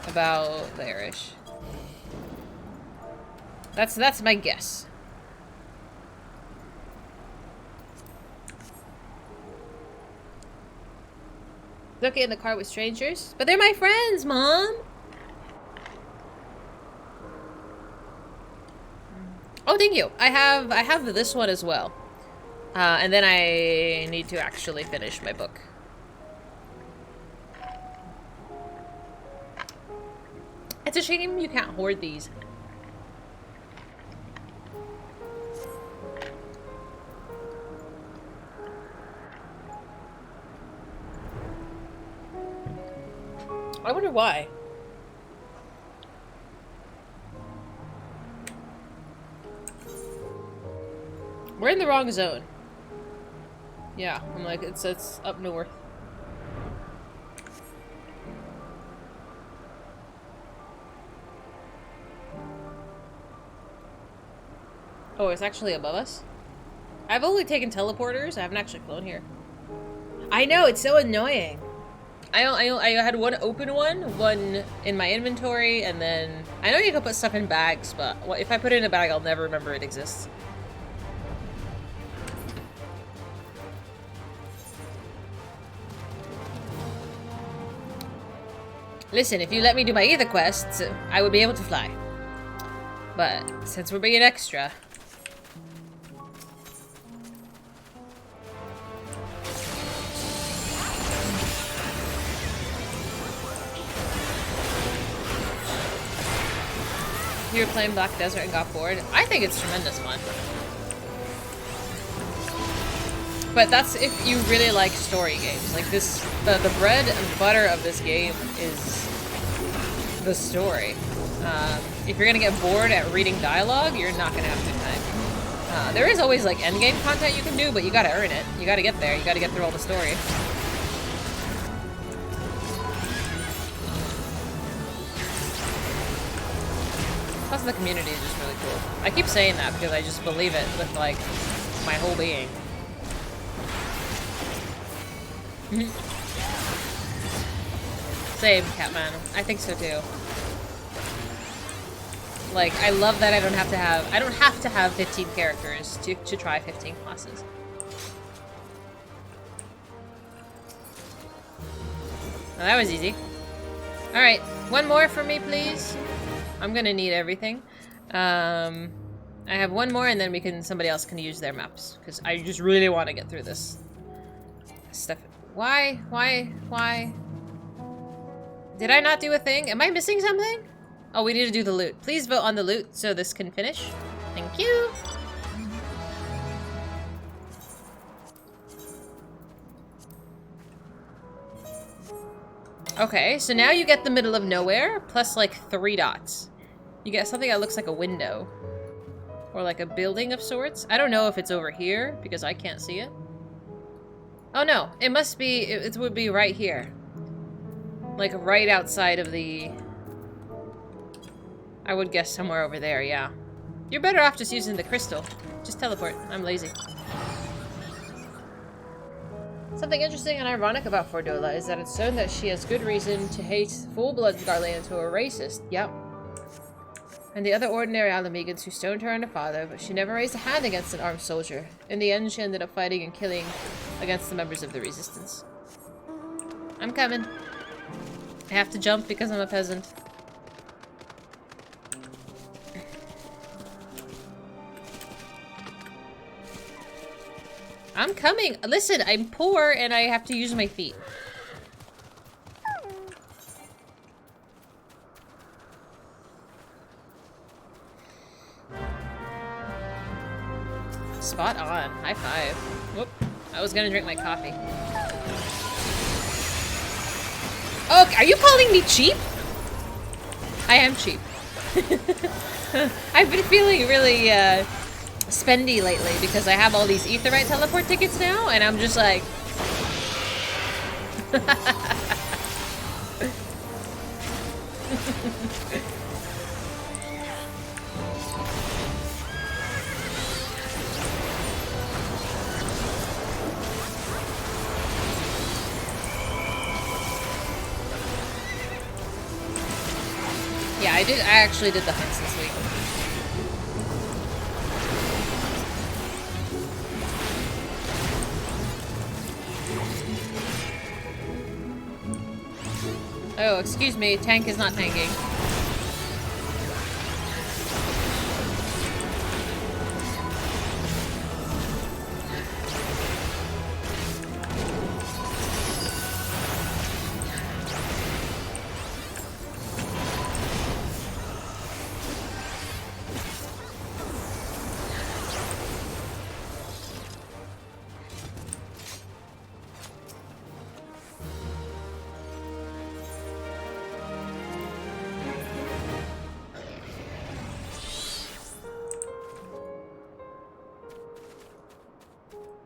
About there-ish. That's my guess. It's okay in the car with strangers, but they're my friends, Mom. Oh, thank you. I have this one as well, and then I need to actually finish my book. It's a shame you can't hoard these. I wonder why. We're in the wrong zone. Yeah, I'm like, it's up north. Oh, it's actually above us? I've only taken teleporters. I haven't actually flown here. I know, it's so annoying. I had one open one in my inventory, and then... I know you can put stuff in bags, but if I put it in a bag, I'll never remember it exists. Listen, if you let me do my ether quests, I would be able to fly. But since we're being extra... You were playing Black Desert and got bored. I think it's tremendous fun. But that's if you really like story games. Like this, the bread and butter of this game is the story. If you're gonna get bored at reading dialogue, you're not gonna have a good time. There is always like endgame content you can do, but you gotta earn it. You gotta get there. You gotta get through all the story. Plus the community is just really cool. I keep saying that because I just believe it with like my whole being. Same, Catman. I think so too. Like, I love that I don't have to have 15 characters to try 15 classes. Well, that was easy. Alright, one more for me, please. I'm gonna need everything. I have one more, and then somebody else can use their maps, because I just really want to get through this stuff. Why? Did I not do a thing? Am I missing something? Oh, we need to do the loot. Please vote on the loot so this can finish. Thank you. Okay, so now you get the middle of nowhere, plus like 3 dots. You get something that looks like a window. Or like a building of sorts. I don't know if it's over here, because I can't see it. Oh no, it must be, it would be right here. Like right outside of the... I would guess somewhere over there, yeah. You're better off just using the crystal. Just teleport, I'm lazy. Something interesting and ironic about Fordola is that it's shown that she has good reason to hate full-blood Garleans who are racist. Yep. And the other ordinary Alamegans who stoned her and her father, but she never raised a hand against an armed soldier. In the end, she ended up fighting and killing against the members of the resistance. I'm coming. I have to jump because I'm a peasant. I'm coming. Listen, I'm poor and I have to use my feet. Spot on. High five. Whoop. I was gonna drink my coffee. Oh, are you calling me cheap? I am cheap. I've been feeling really spendy lately because I have all these Aetheryte teleport tickets now, and I'm just like... Yeah, I actually did the hunts this week. Oh, excuse me, tank is not tanking.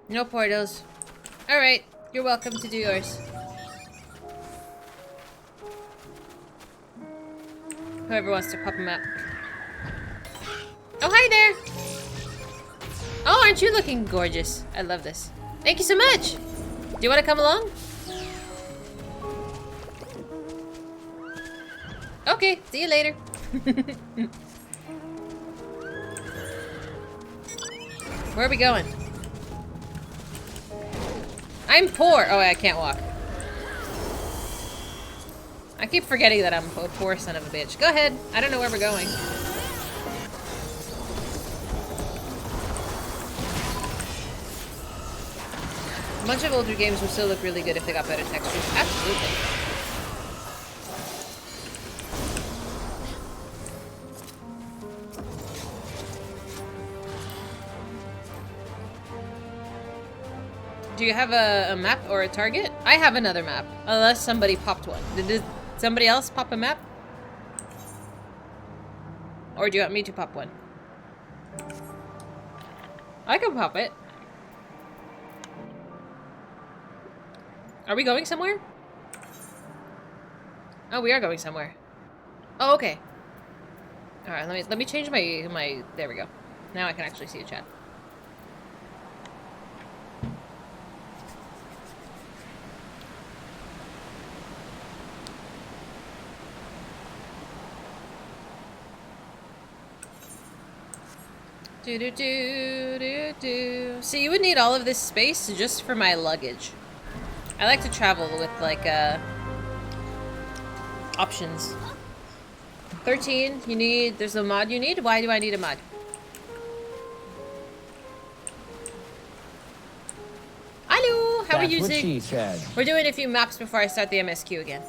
No portals. Alright, you're welcome to do yours. Whoever wants to pop them up. Oh, hi there! Oh, aren't you looking gorgeous? I love this. Thank you so much! Do you want to come along? Okay, see you later. Where are we going? I'm poor. Oh, I can't walk. I keep forgetting that I'm a poor son of a bitch. Go ahead. I don't know where we're going. A bunch of older games would still look really good if they got better textures. Absolutely. Do you have a map or a target? I have another map, unless somebody popped one. Did somebody else pop a map? Or do you want me to pop one? I can pop it. Are we going somewhere? Oh, we are going somewhere. Oh, okay. All right, let me change my. There we go. Now I can actually see a chat. Do do do do do. So you would need all of this space just for my luggage. I like to travel with like options. 13. You need. There's a mod you need. Why do I need a mod? Hello. How are you? That's what she said. We're doing a few maps before I start the MSQ again.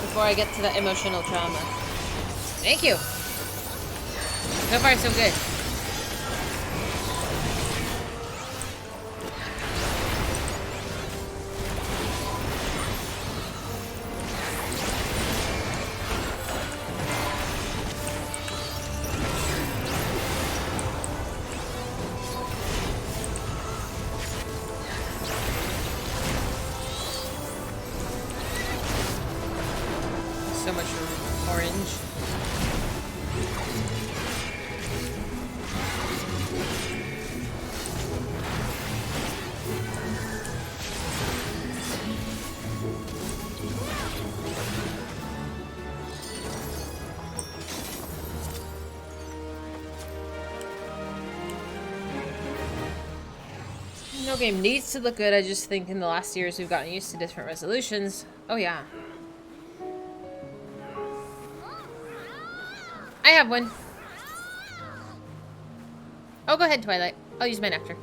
Before I get to the emotional trauma. Thank you. So far, so good. So much orange. No game needs to look good. I just think in the last years we've gotten used to different resolutions. Oh yeah. I have one. Oh, go ahead, Twilight. I'll use my nectar.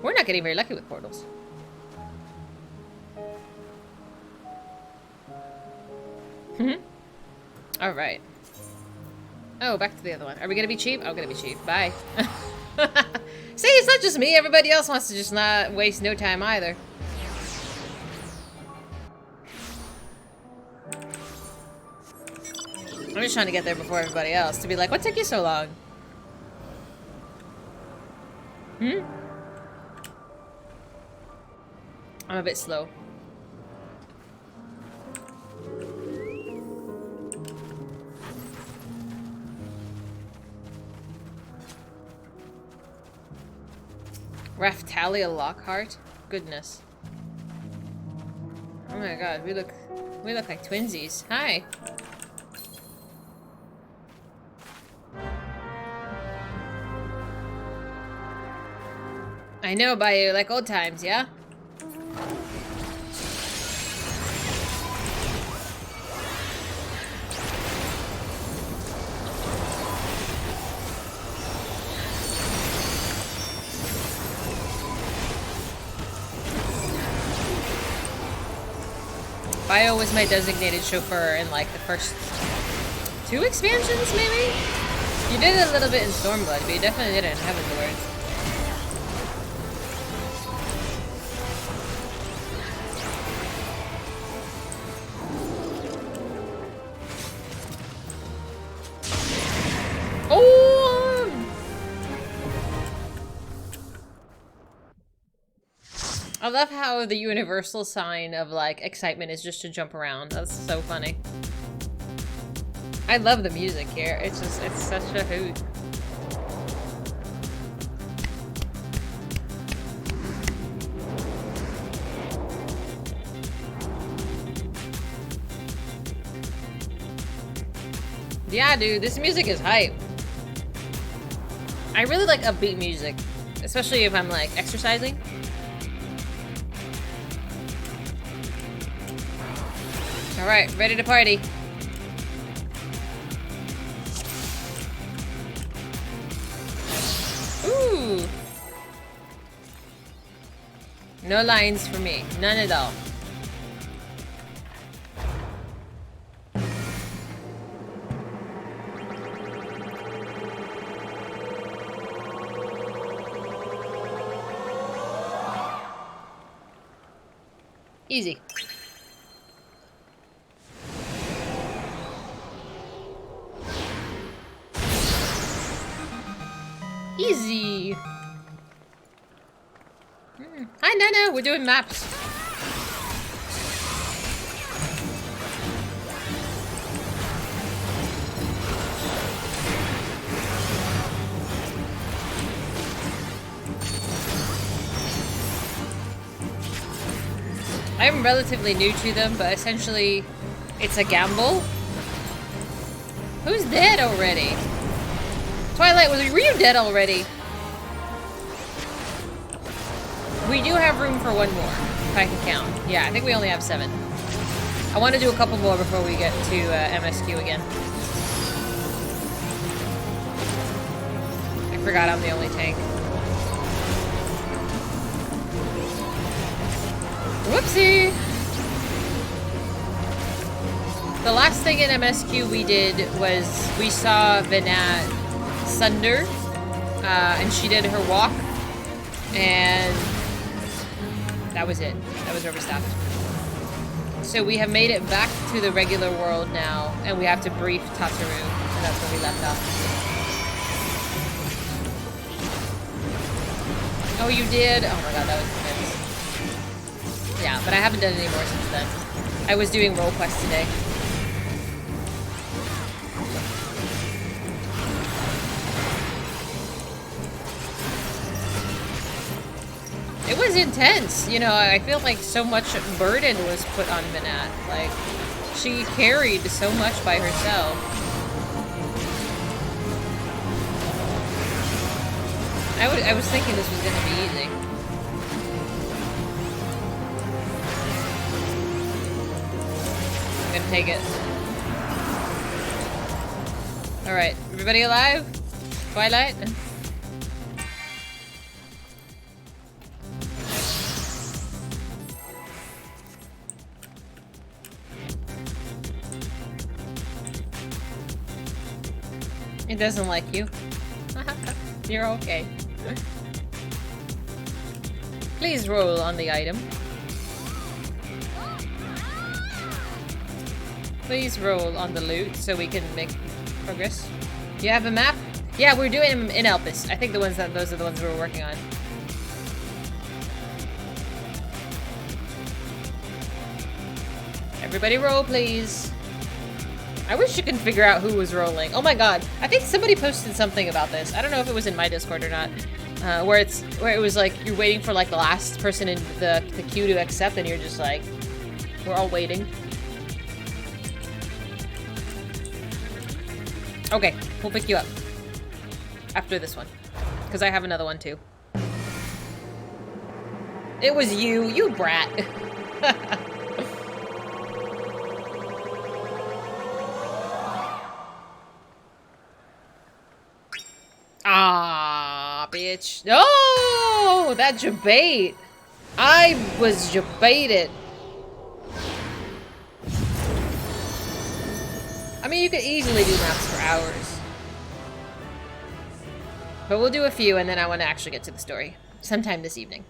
We're not getting very lucky with portals. Alright. Oh, back to the other one. Are we gonna be cheap? Oh, gonna be cheap. Bye. See, it's not just me. Everybody else wants to just not waste no time either. I'm just trying to get there before everybody else to be like, what took you so long? I'm a bit slow. Raftalia Lockhart? Goodness. Oh my god, we look like twinsies. Hi. I know about you, like old times, yeah? Bio was my designated chauffeur in like the first 2 expansions, maybe? You did it a little bit in Stormblood, but you definitely did it in Heavenward. I love how the universal sign of, like, excitement is just to jump around. That's so funny. I love the music here. It's just, it's such a hoot. Yeah, dude, this music is hype. I really like upbeat music, especially if I'm, like, exercising. Alright, ready to party. Ooh. No lines for me. None at all. Easy. Easy. Hi, Nana. We're doing maps. I'm relatively new to them, but essentially, it's a gamble. Who's dead already? Twilight, were you dead already? We do have room for one more, if I can count. Yeah, I think we only have 7. I want to do a couple more before we get to MSQ again. I forgot I'm the only tank. Whoopsie! The last thing in MSQ we did was we saw Vinat Sunder, and she did her walk, and that was it. That was where we stopped. So we have made it back to the regular world now, and we have to brief Tataru, and that's where we left off. Oh, you did? Oh my god, that was intense. Yeah, but I haven't done any more since then. I was doing role quests today. It was intense, you know, I feel like so much burden was put on Vinat. Like, she carried so much by herself. I was thinking this was gonna be easy. I'm gonna take it. Alright, everybody alive? Twilight? It doesn't like you. You're okay. Please roll on the item. Please roll on the loot so we can make progress. Do you have a map? Yeah, we're doing them in Elpis. I think those are the ones we're working on. Everybody roll, please. I wish you could figure out who was rolling. Oh my god. I think somebody posted something about this. I don't know if it was in my Discord or not. Where it was like you're waiting for like the last person in the queue to accept and you're just like, we're all waiting. Okay, we'll pick you up. After this one. Because I have another one too. It was you brat. Ah, bitch. No! That jabait. I was jabaited. I mean, you could easily do maps for hours. But we'll do a few, and then I want to actually get to the story. Sometime this evening.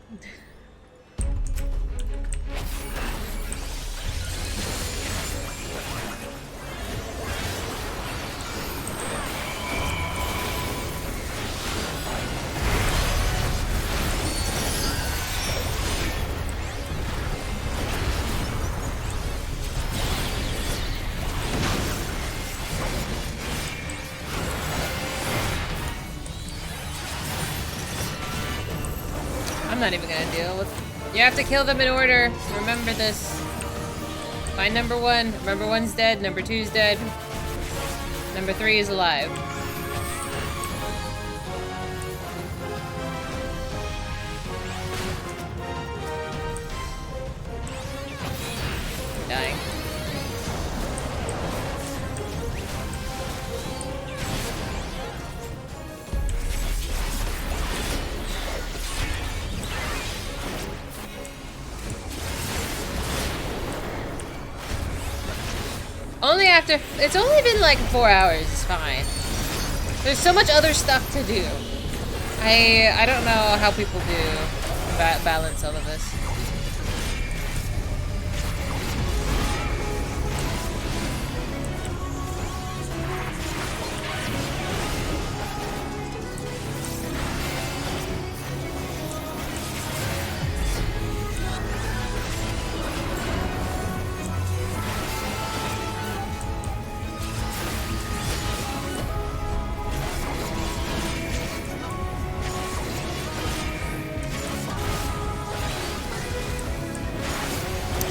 I'm not even gonna deal with... You have to kill them in order. Remember this. Find number 1. Number 1's dead. Number 2's dead. Number 3 is alive. Dying. Only after... It's only been like 4 hours, it's fine. There's so much other stuff to do. I don't know how people do balance all of this.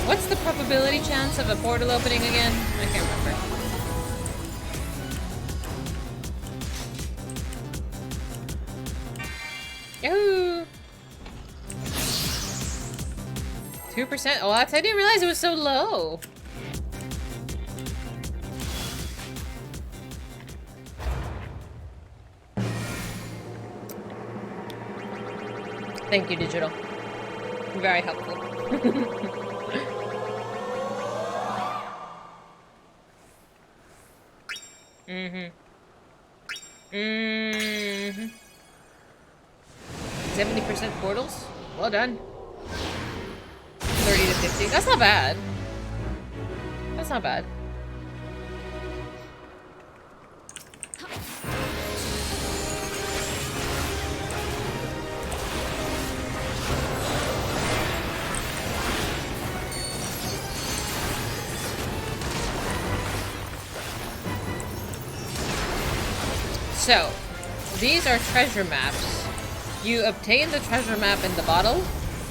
What's the probability chance of a portal opening again? I can't remember. Yahoo! 2%? Oh, I didn't realize it was so low. Thank you, Digital. Very helpful. Mm-hmm. Mm-hmm. 70% portals? Well done. 30 to 50. That's not bad. That's not bad. So, these are treasure maps. You obtain the treasure map in the bottle,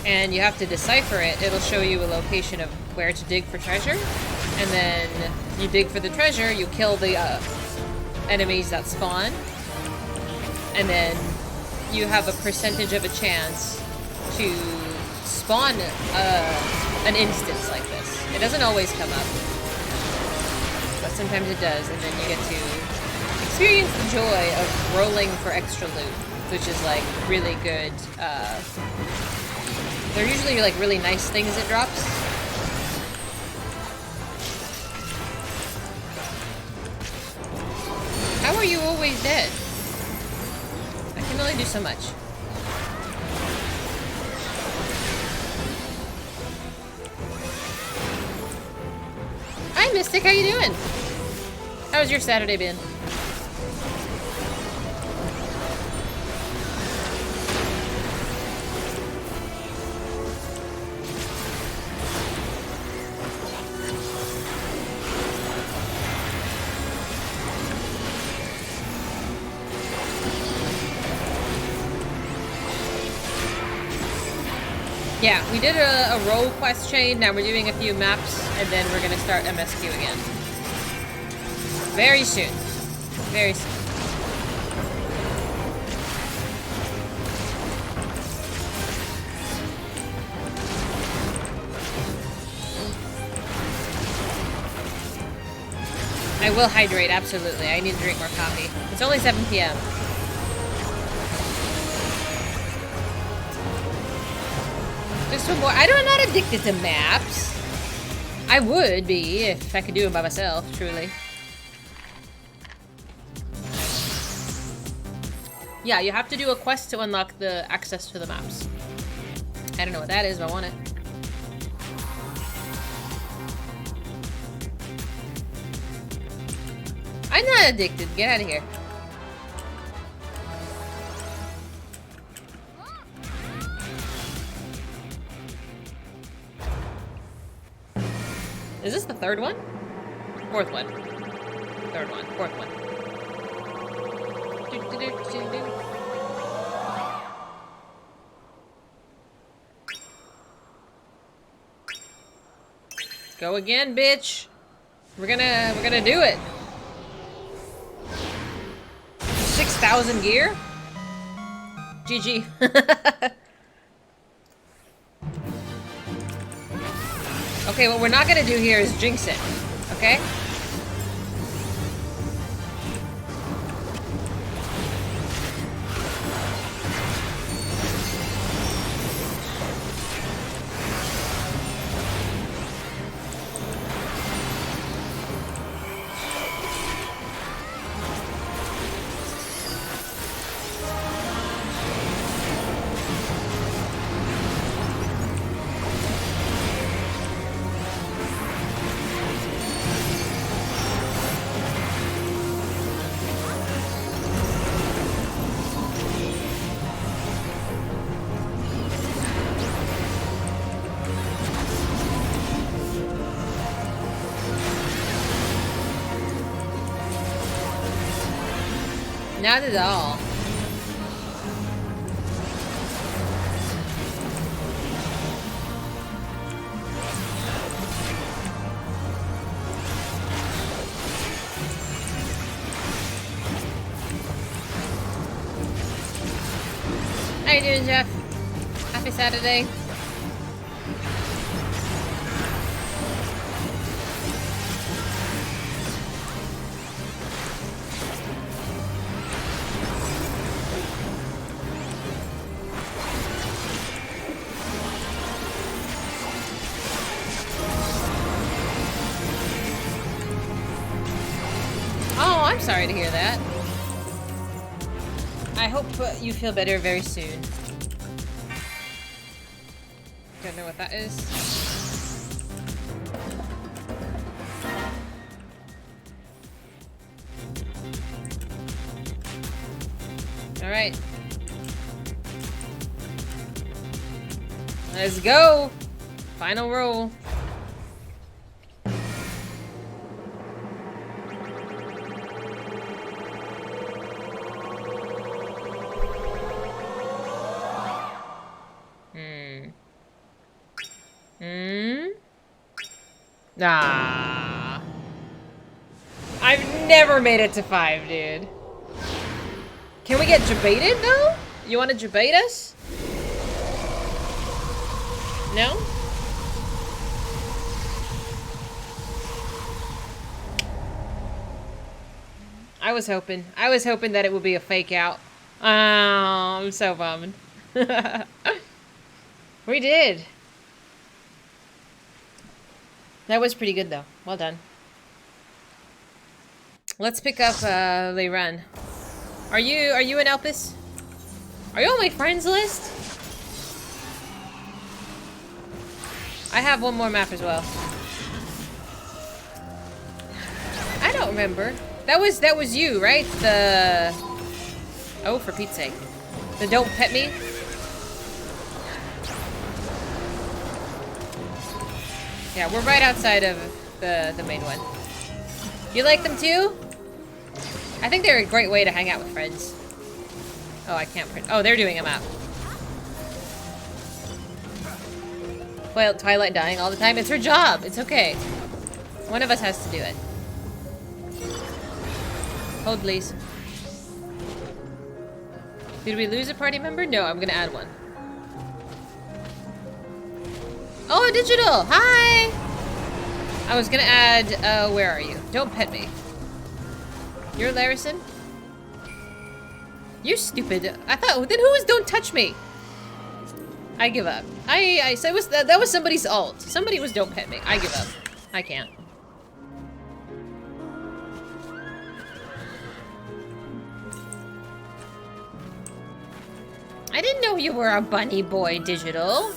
and you have to decipher it. It'll show you a location of where to dig for treasure, and then you dig for the treasure, you kill the enemies that spawn, and then you have a percentage of a chance to spawn an instance like this. It doesn't always come up, but sometimes it does, and then you get to experience the joy of rolling for extra loot, which is like really good. They're usually like really nice things it drops. How are you always dead? I can only do so much. Hi Mystic, how you doing? How's your Saturday been? Yeah, we did a role quest chain, now we're doing a few maps, and then we're gonna start MSQ again. Very soon. Very soon. I will hydrate, absolutely. I need to drink more coffee. It's only 7 p.m. Just one more. I'm not addicted to maps. I would be if I could do them by myself, truly. Yeah, you have to do a quest to unlock the access to the maps. I don't know what that is, but I want it. I'm not addicted. Get out of here. Is this the third one? Fourth one. Third one. Fourth one. Go again, bitch. We're gonna do it. 6,000 gear? GG. Okay, what we're not gonna do here is jinx it, okay? Not at all. How you doing, Jeff? Happy Saturday. I'm sorry to hear that. I hope you feel better very soon. Don't know what that is. Alright. Let's go! Final roll. Nah. I've never made it to 5, dude. Can we get debated though? You want to debate us? No? I was hoping that it would be a fake out. Oh, I'm so bummed. We did. That was pretty good though. Well done. Let's pick up Leiran. Are you an Elpis? Are you on my friends list? I have one more map as well. I don't remember. That was you, right? The oh, for Pete's sake. The don't pet me. Yeah, we're right outside of the main one. You like them too? I think they're a great way to hang out with friends. Oh, I can't print. Oh, they're doing a map. Well, Twilight dying all the time. It's her job. It's okay. One of us has to do it. Hold, please. Did we lose a party member? No, I'm gonna add one. Oh, Digital! Hi! I was gonna add, where are you? Don't pet me. You're Larison? You stupid. I thought, then who was don't touch me? I give up. I said that was somebody's ult. Somebody was don't pet me. I give up. I can't. I didn't know you were a bunny boy, Digital.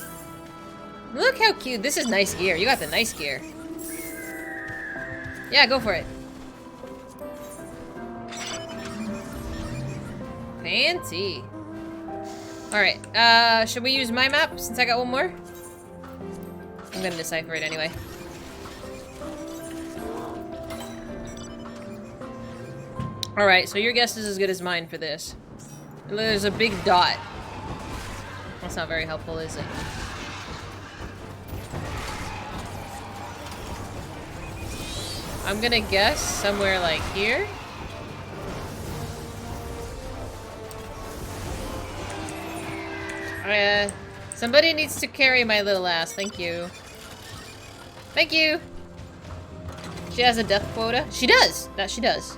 Look how cute. This is nice gear. You got the nice gear. Yeah, go for it. Fancy. Alright, should we use my map since I got one more? I'm gonna decipher it anyway. Alright, so your guess is as good as mine for this. There's a big dot. That's not very helpful, is it? I'm gonna guess somewhere like here. Somebody needs to carry my little ass. Thank you. Thank you. She has a death quota. She does. That she does.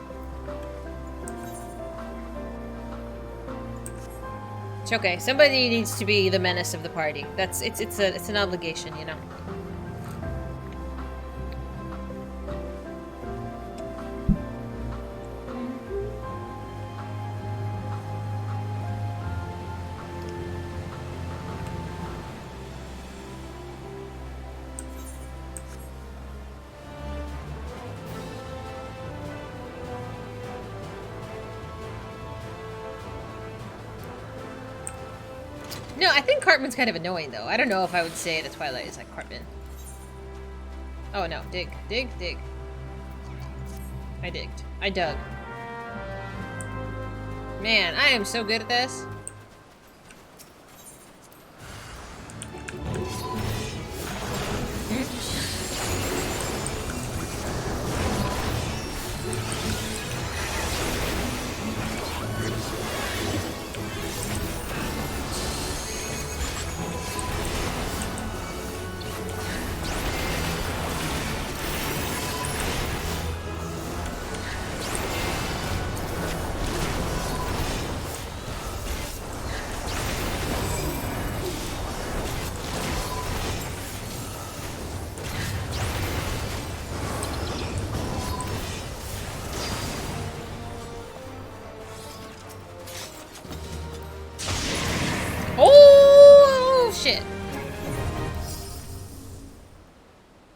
It's okay. Somebody needs to be the menace of the party. It's an obligation, you know. No, I think Cartman's kind of annoying, though. I don't know if I would say that Twilight is like Cartman. Oh, no. Dig. Dig. Dig. I digged. I dug. Man, I am so good at this. Oh, shit.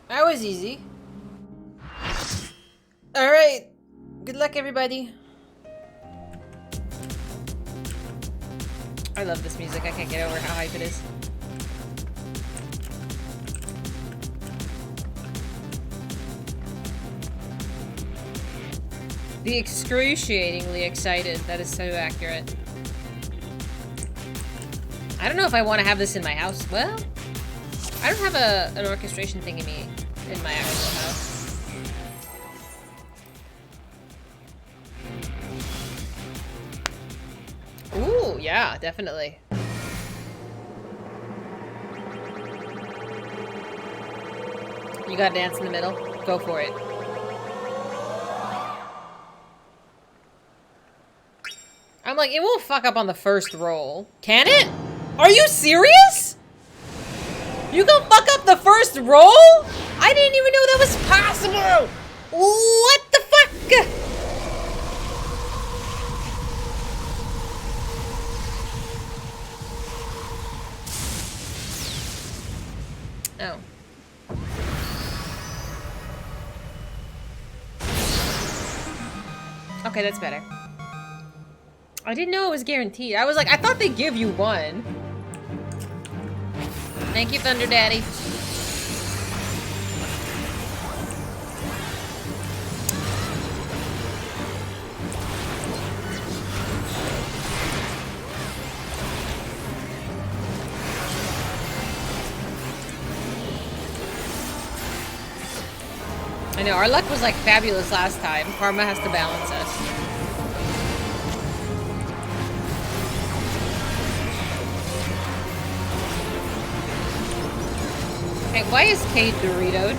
That was easy. Alright. Good luck, everybody. I love this music. I can't get over how hype it is. The excruciatingly excited. That is so accurate. I don't know if I want to have this in my house. Well, I don't have an orchestration thingy in my actual house. Ooh, yeah, definitely. You gotta dance in the middle? Go for it. I'm like, it won't fuck up on the first roll. Can it? Are you serious? You can fuck up the first roll? I didn't even know that was possible. What the fuck? Oh. Okay, that's better. I didn't know it was guaranteed. I was like, I thought they'd give you one. Thank you, Thunder Daddy. I know, our luck was like fabulous last time. Karma has to balance us. Hey, why is Kate Doritoed?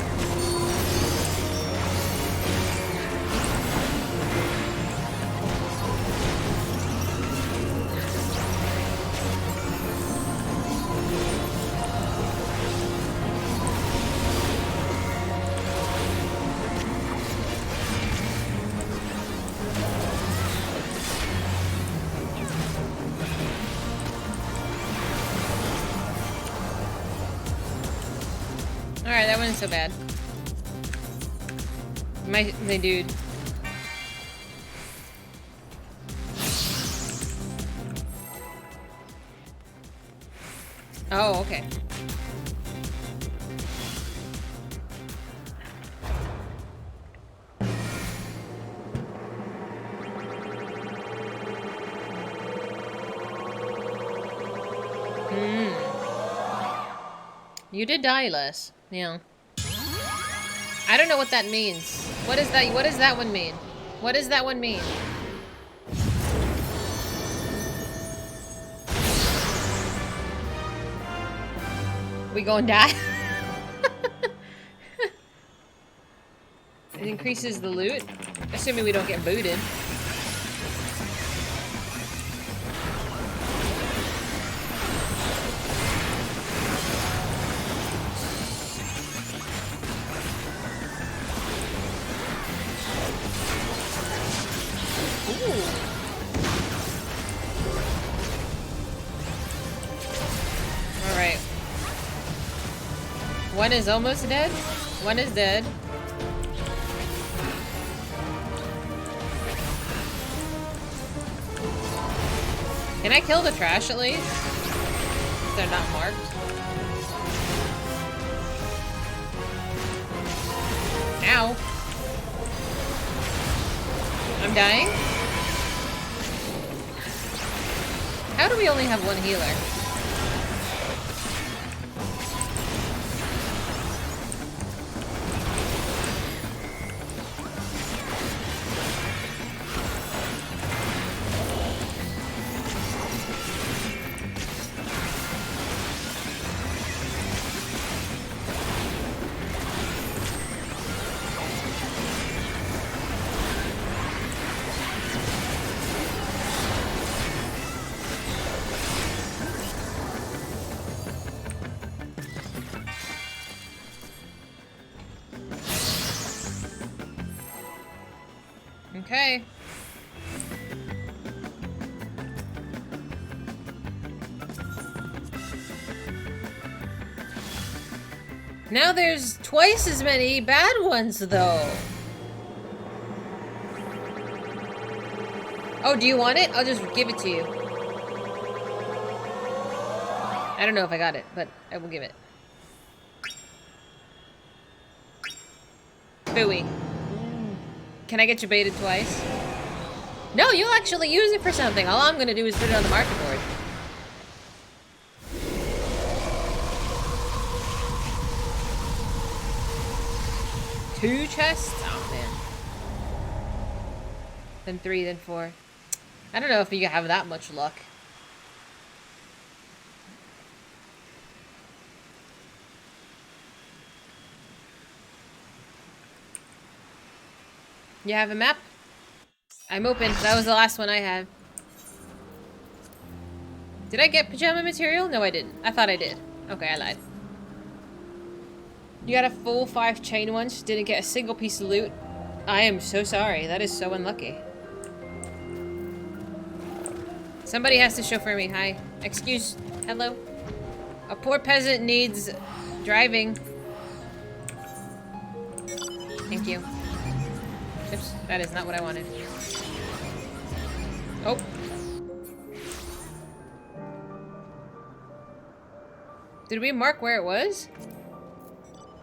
Alright, that wasn't so bad. My dude. Oh, okay. You did die less. Yeah. I don't know what that means. What is that? What does that one mean? What does that one mean? We gonna die? It increases the loot? Assuming we don't get booted. Alright. One is almost dead. One is dead. Can I kill the trash at least? They're not marked. Ow. I'm dying? How do we only have one healer? Okay. Now there's twice as many bad ones, though. Oh, do you want it? I'll just give it to you. I don't know if I got it, but I will give it. Booey. Can I get you baited twice? No, you'll actually use it for something. All I'm gonna do is put it on the market board. Two chests? Oh, man. Then 3, then 4. I don't know if you have that much luck. You have a map? I'm open. That was the last one I had. Did I get pajama material? No, I didn't. I thought I did. Okay, I lied. You got a full 5 chain once, didn't get a single piece of loot. I am so sorry. That is so unlucky. Somebody has to chauffeur me. Hi. Excuse. Hello. A poor peasant needs driving. Thank you. Oops, that is not what I wanted. Oh. Did we mark where it was?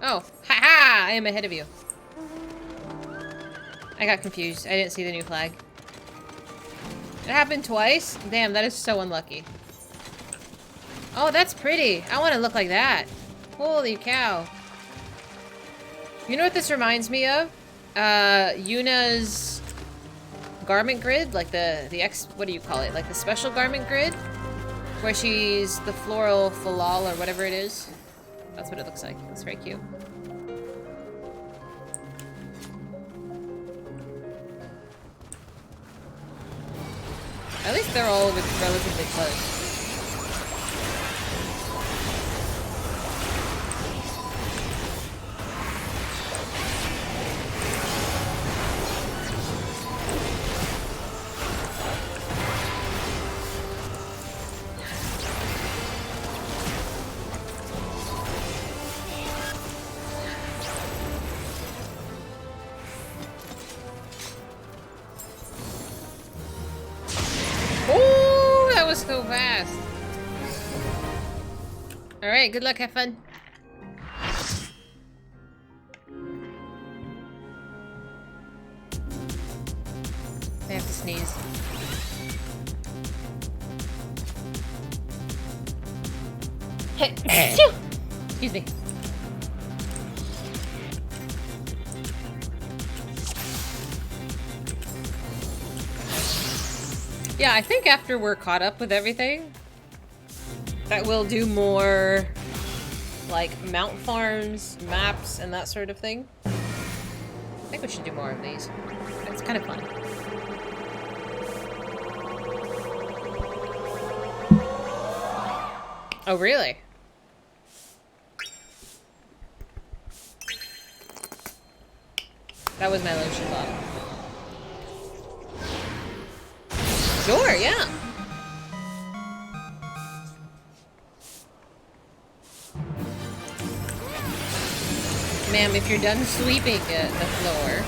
Oh, ha-ha! I am ahead of you. I got confused. I didn't see the new flag. It happened twice? Damn, that is so unlucky. Oh, that's pretty. I want to look like that. Holy cow. You know what this reminds me of? Yuna's garment grid? Like what do you call it? Like the special garment grid? Where she's the floral falal or whatever it is. That's what it looks like. It's very cute. At least they're all relatively close. So fast. Alright, good luck, have fun. I have to sneeze. Excuse me. Yeah, I think after we're caught up with everything, that we'll do more, like, mount farms, maps, and that sort of thing. I think we should do more of these. It's kind of fun. Oh, really? That was my lotion bottle. Sure, yeah. Ma'am, if you're done sweeping the floor.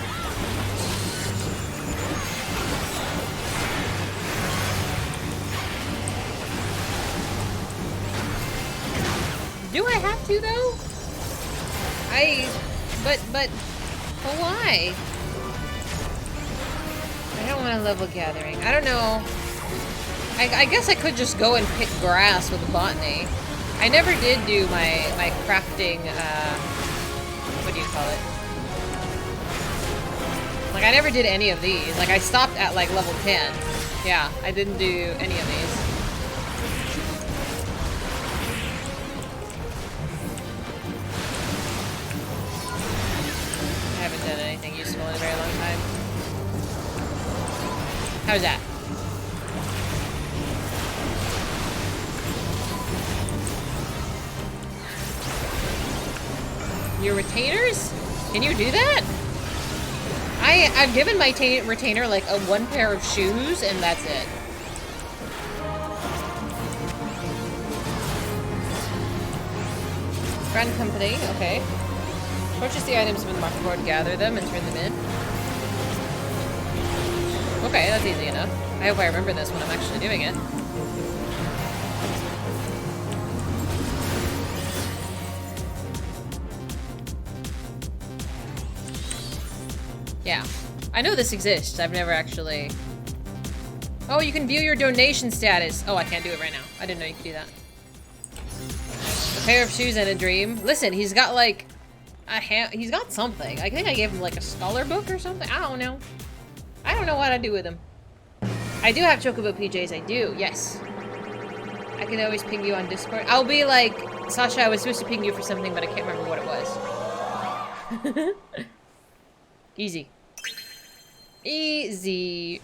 Do I have to, though? But why? I don't want a level gathering. I don't know. I guess I could just go and pick grass with botany. I never did do my crafting, what do you call it? Like, I never did any of these. Like, I stopped at, like, level 10. Yeah, I didn't do any of these. I haven't done anything useful in a very long time. How's that? Your retainers? Can you do that? I've given my retainer like one pair of shoes and that's it. Friend company, okay. Purchase the items from the market board, gather them, and turn them in. Okay, that's easy enough. I hope I remember this when I'm actually doing it. Yeah. I know this exists. I've never actually... Oh, you can view your donation status. Oh, I can't do it right now. I didn't know you could do that. A pair of shoes and a dream. Listen, he's got like... he's got something. I think I gave him like a scholar book or something. I don't know. I don't know what I do with him. I do have Chocobo PJs. I do. Yes. I can always ping you on Discord. I'll be like... Sasha, I was supposed to ping you for something, but I can't remember what it was. Easy. Easy.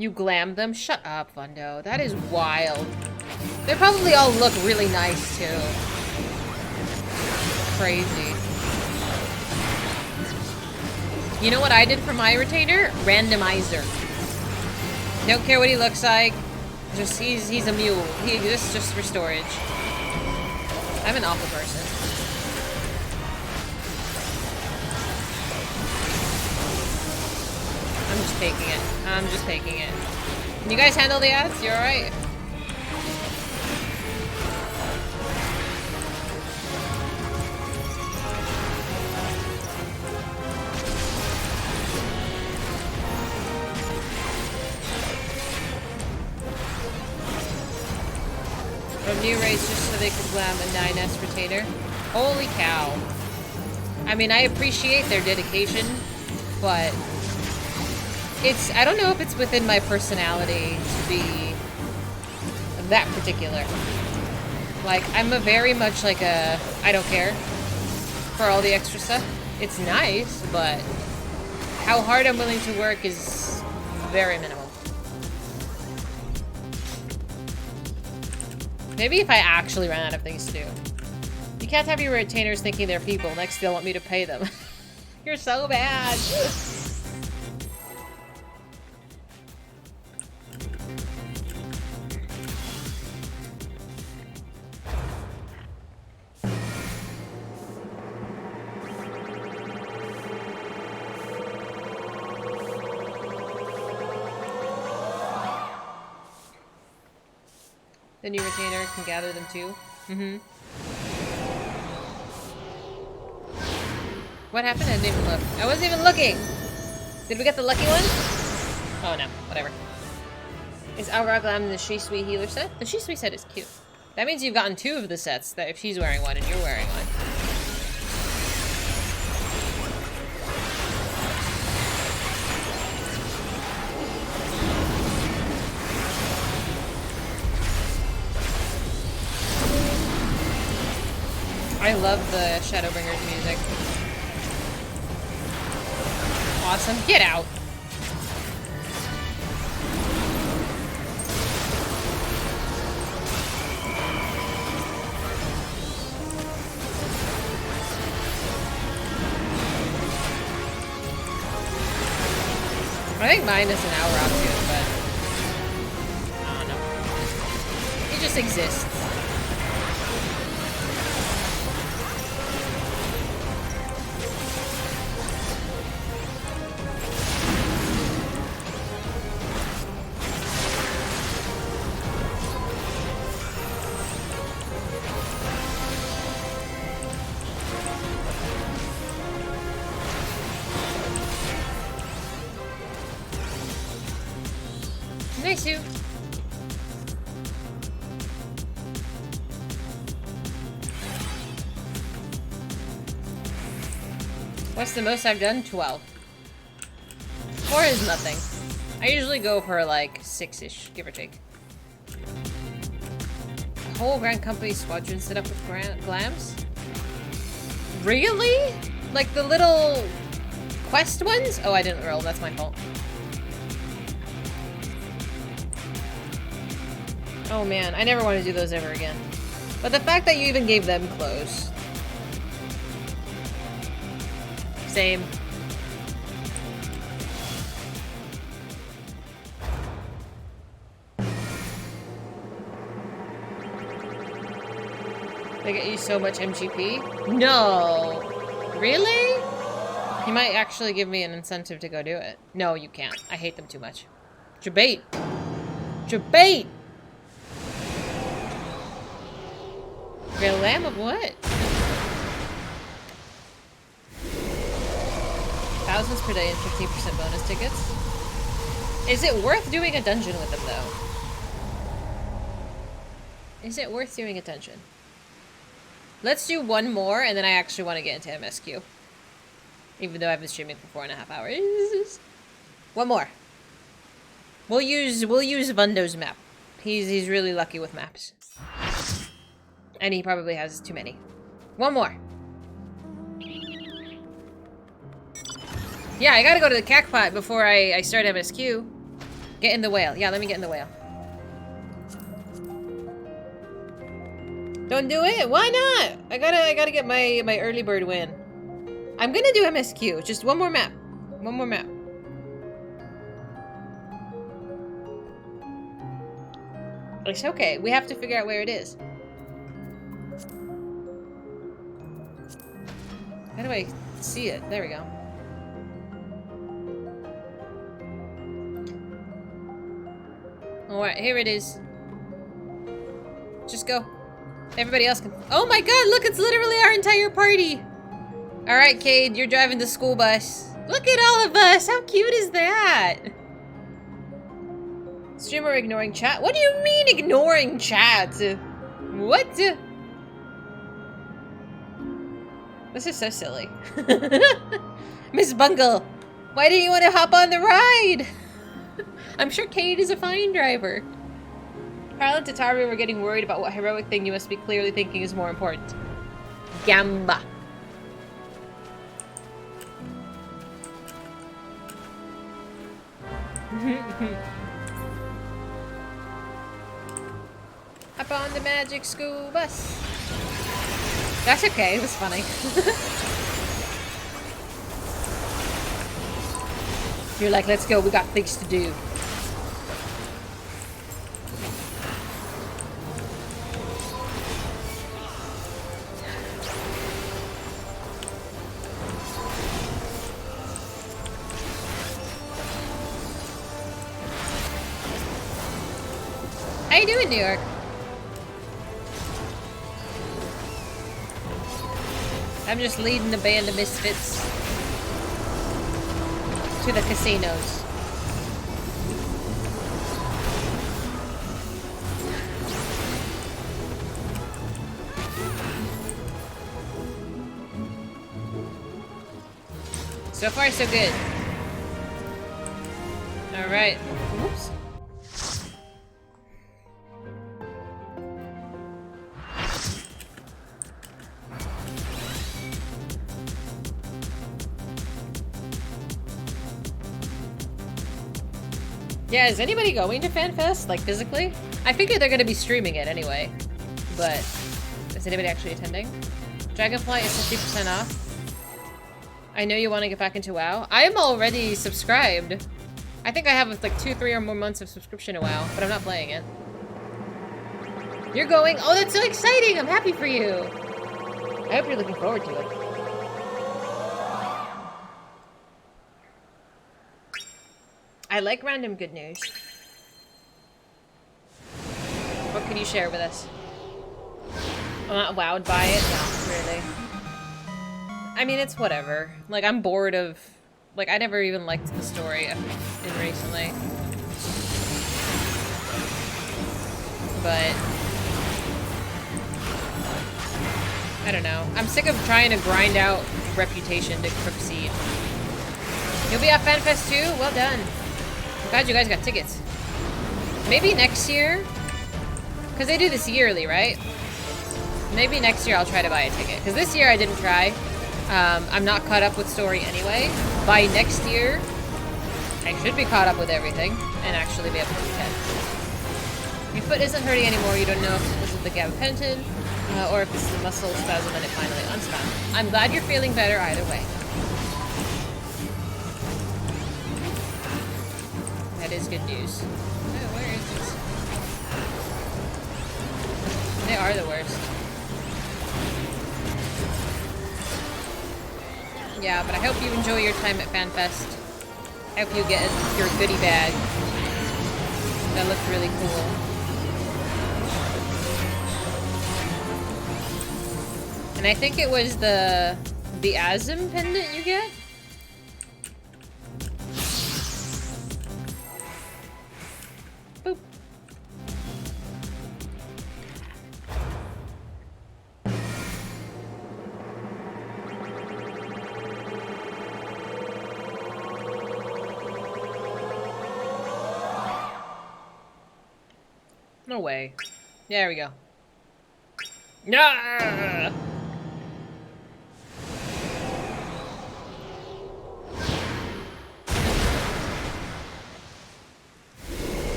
You glam them? Shut up, Fundo. That is wild. They probably all look really nice, too. Crazy. You know what I did for my retainer? Randomizer. Don't care what he looks like. Just, he's a mule. He exists just for storage. I'm an awful person. I'm just taking it. I'm just taking it. Can you guys handle the ads? You alright? From new raids just so they could glam a 9S retainer. Holy cow. I mean, I appreciate their dedication, but I don't know if it's within my personality to be that particular. Like, I'm very much like I don't care for all the extra stuff. It's nice, but how hard I'm willing to work is very minimal. Maybe if I actually ran out of things to do. You can't have your retainers thinking they're people. Next, they'll want me to pay them. You're so bad. The new retainer can gather them too. Mm-hmm. What happened? I didn't even look. I wasn't even looking! Did we get the lucky one? Oh no, whatever. Is Algar Glam in the Shisui healer set? The Shisui set is cute. That means you've gotten 2 of the sets, that if she's wearing one and you're wearing one. I love the Shadowbringers music. Awesome. Get out! I think mine is an hour off too, but I don't know. It just exists. Nice, you. What's the most I've done? 12. 4 is nothing. I usually go for like 6-ish, give or take. A whole Grand Company squadron set up with glams? Really? Like the little quest ones? Oh, I didn't roll. That's my fault. Oh man, I never want to do those ever again. But the fact that you even gave them clothes. Same. They get you so much MGP? No! Really? You might actually give me an incentive to go do it. No, you can't. I hate them too much. Jabate! Jabate! Real lamb of what? Thousands per day and 15% bonus tickets? Is it worth doing a dungeon with them, though? Is it worth doing a dungeon? Let's do one more, and then I actually want to get into MSQ. Even though I've been streaming for 4.5 hours. One more. We'll use Vundo's map. He's really lucky with maps. And he probably has too many. One more. Yeah, I gotta go to the Cacpot before I start MSQ. Get in the whale. Yeah, let me get in the whale. Don't do it? Why not? I gotta get my early bird win. I'm gonna do MSQ. Just one more map. One more map. It's okay. We have to figure out where it is. How do I see it? There we go. Alright, here it is. Just go. Everybody else can— oh my god, look, it's literally our entire party! Alright, Cade, you're driving the school bus. Look at all of us! How cute is that? Streamer ignoring chat? What do you mean ignoring chat? What? This is so silly. Miss Bungle, why didn't you want to hop on the ride? I'm sure Cade is a fine driver. Carl and Tataru were getting worried about what heroic thing you must be clearly thinking is more important. Gamba. Up on the magic school bus. That's okay, it was funny. You're like, let's go, we got things to do. How you doing, New York? I'm just leading the band of misfits to the casinos. So far, so good. All right. Oops. Yeah, is anybody going to FanFest, like, physically? I figure they're gonna be streaming it anyway. But, is anybody actually attending? Dragonfly is 50% off. I know you want to get back into WoW. I am already subscribed. I think I have, like, 2, 3 or more months of subscription to WoW, but I'm not playing it. You're going? Oh, that's so exciting! I'm happy for you! I hope you're looking forward to it. I like random good news. What can you share with us? I'm not wowed by it? No, really. I mean, it's whatever. Like, I'm bored of... Like, I never even liked the story in recently. But... I don't know. I'm sick of trying to grind out reputation to succeed. You'll be at FanFest too? Well done. Glad you guys got tickets. Maybe next year? Because they do this yearly, right? Maybe next year I'll try to buy a ticket. Because this year I didn't try. I'm not caught up with story anyway. By next year, I should be caught up with everything and actually be able to attend. Your foot isn't hurting anymore. You don't know if this is the gabapentin or if this is the muscle spasm and it finally unspasmed. I'm glad you're feeling better either way. That is good news. Oh, where is this? They are the worst. Yeah, but I hope you enjoy your time at FanFest. I hope you get your goodie bag. That looked really cool. And I think it was the Asm pendant you get? Boop. No way. There we go. Ah!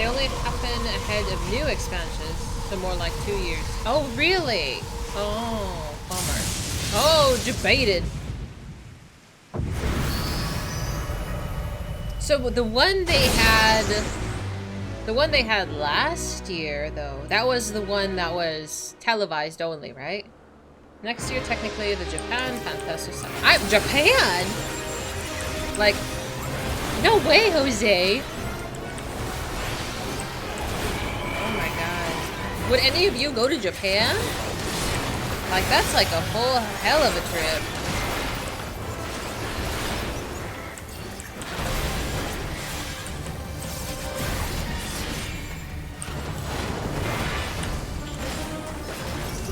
They only happen ahead of new expansions, so more like 2 years. Oh, really? Oh, bummer. Oh, debated. So the one they had last year, though, that was the one that was televised only, right? Next year, technically, the Japan Fan Fest or something. Japan? Like, no way, Jose. Oh my god. Would any of you go to Japan? Like, that's like a whole hell of a trip.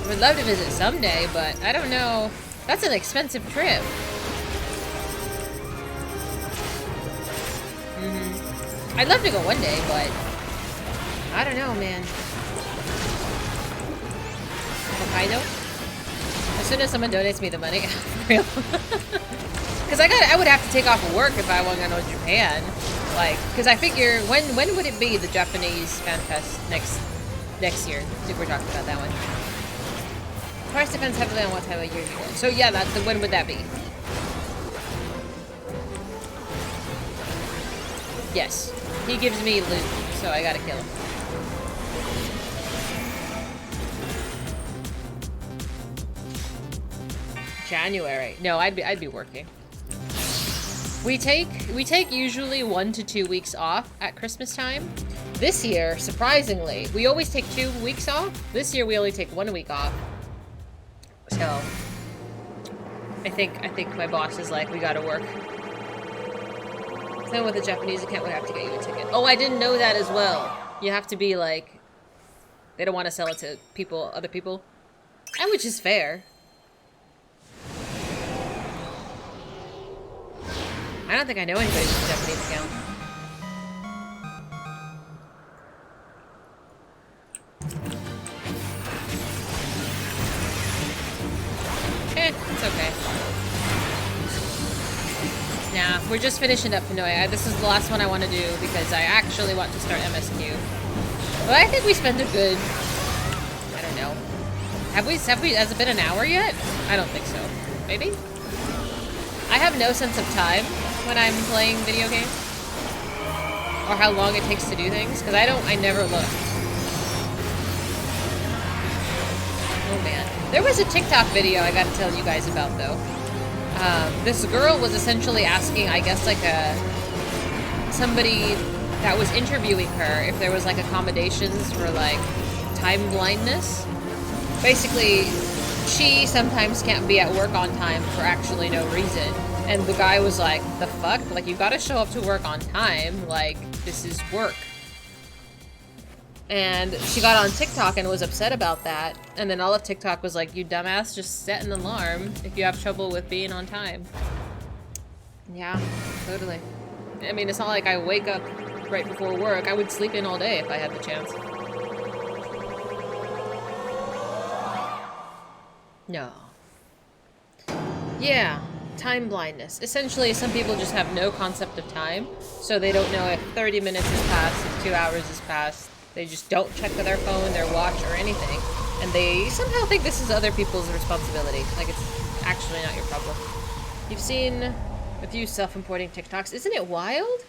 I would love to visit someday, but I don't know. That's an expensive trip. I'd love to go one day, but I don't know, man. Hokkaido? As soon as someone donates me the money, for real. Because I would have to take off of work if I want to go to Japan. Like, because I figure, when would it be the Japanese Fan Fest next year? I think we're talking about that one. Price depends heavily on what time of year you go. So yeah, when would that be? Yes. He gives me loot, so I gotta kill him. January. No, I'd be working. We take usually 1 to 2 weeks off at Christmas time. This year, surprisingly, we always take 2 weeks off. This year we only take 1 week off. So I think my boss is like, we gotta work. Same with the Japanese account, would have to get you a ticket. Oh, I didn't know that as well. You have to be like, they don't want to sell it to other people, and which is fair. I don't think I know anybody with a Japanese account. It's okay. Nah, we're just finishing up Pinoy. This is the last one I want to do because I actually want to start MSQ. But I think we spent a good, I don't know. Has it been an hour yet? I don't think so. Maybe? I have no sense of time when I'm playing video games. Or how long it takes to do things, because I never look. Oh man. There was a TikTok video I gotta tell you guys about though. This girl was essentially asking, I guess, like somebody that was interviewing her if there was like accommodations for like time blindness. Basically, she sometimes can't be at work on time for actually no reason. And the guy was like, the fuck? Like, you gotta show up to work on time. Like, this is work. And she got on TikTok and was upset about that. And then all of TikTok was like, you dumbass, just set an alarm if you have trouble with being on time. Yeah, totally. I mean, it's not like I wake up right before work. I would sleep in all day if I had the chance. No. Yeah, time blindness. Essentially, some people just have no concept of time, so they don't know if 30 minutes has passed, if 2 hours has passed. They just don't check their phone, their watch, or anything. And they somehow think this is other people's responsibility. Like, it's actually not your problem. You've seen a few self-importing TikToks. Isn't it wild?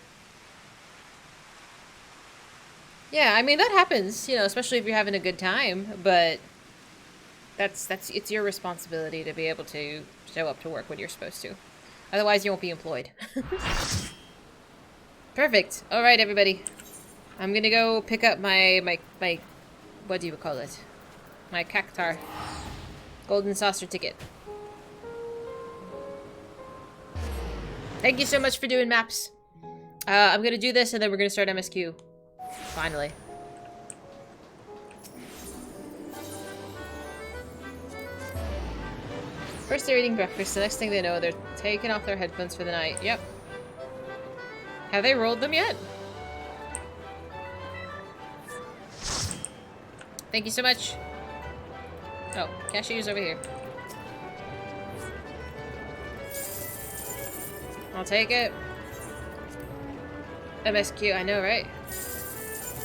Yeah, I mean, that happens, you know, especially if you're having a good time, but it's your responsibility to be able to show up to work when you're supposed to. Otherwise, you won't be employed. Perfect. All right, everybody. I'm gonna go pick up my what do you call it? My Cactar Golden Saucer ticket. Thank you so much for doing maps. I'm gonna do this and then we're gonna start MSQ. Finally. First they're eating breakfast, the next thing they know, they're taking off their headphones for the night. Yep. Have they rolled them yet? Thank you so much. Oh, cashier's over here. I'll take it. MSQ, I know, right?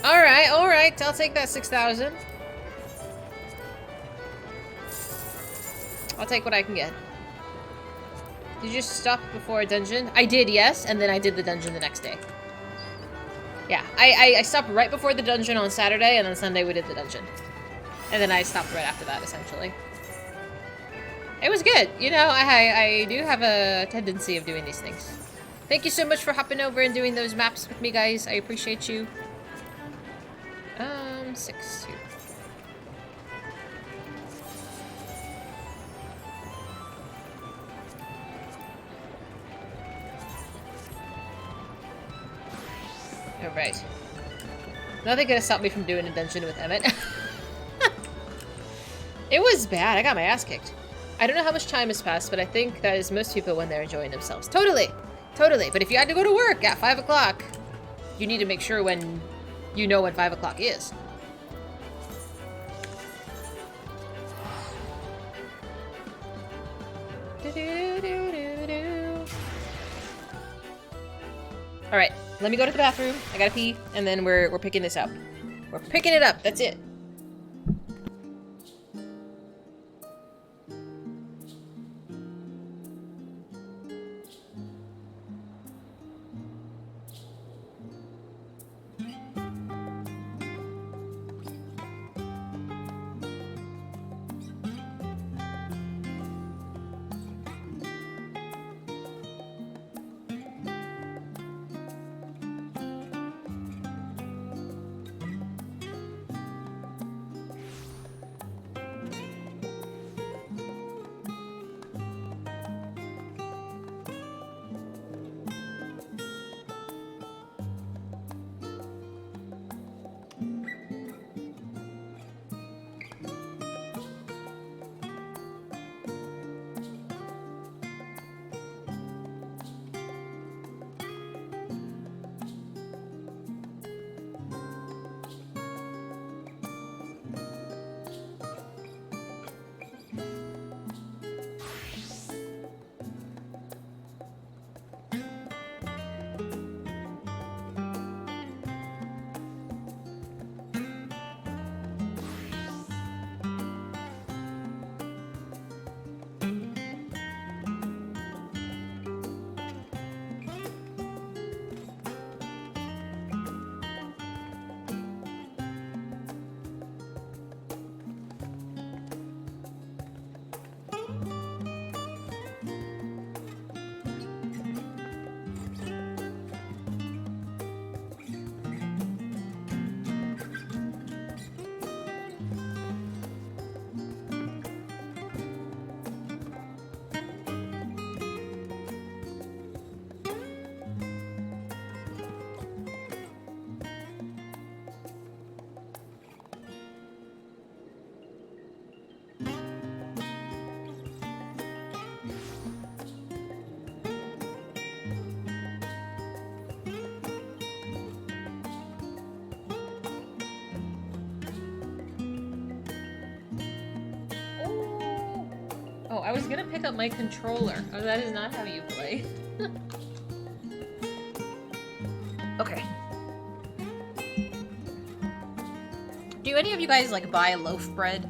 Alright, I'll take that 6,000. I'll take what I can get. Did you just stop before a dungeon? I did, yes, and then I did the dungeon the next day. Yeah, I stopped right before the dungeon on Saturday, and then Sunday we did the dungeon. And then I stopped right after that, essentially. It was good. You know, I do have a tendency of doing these things. Thank you so much for hopping over and doing those maps with me, guys. I appreciate you. 6-2. Alright. Nothing gonna stop me from doing a dungeon with Emmett. It was bad. I got my ass kicked. I don't know how much time has passed, but I think that is most people when they're enjoying themselves. Totally. Totally. But if you had to go to work at 5 o'clock, you need to make sure when you know when 5 o'clock is. Alright, let me go to the bathroom. I gotta pee, and then we're picking this up. We're picking it up. That's it. Oh, I was gonna pick up my controller. Oh, that is not how you play. Okay. Do any of you guys, like, buy loaf bread?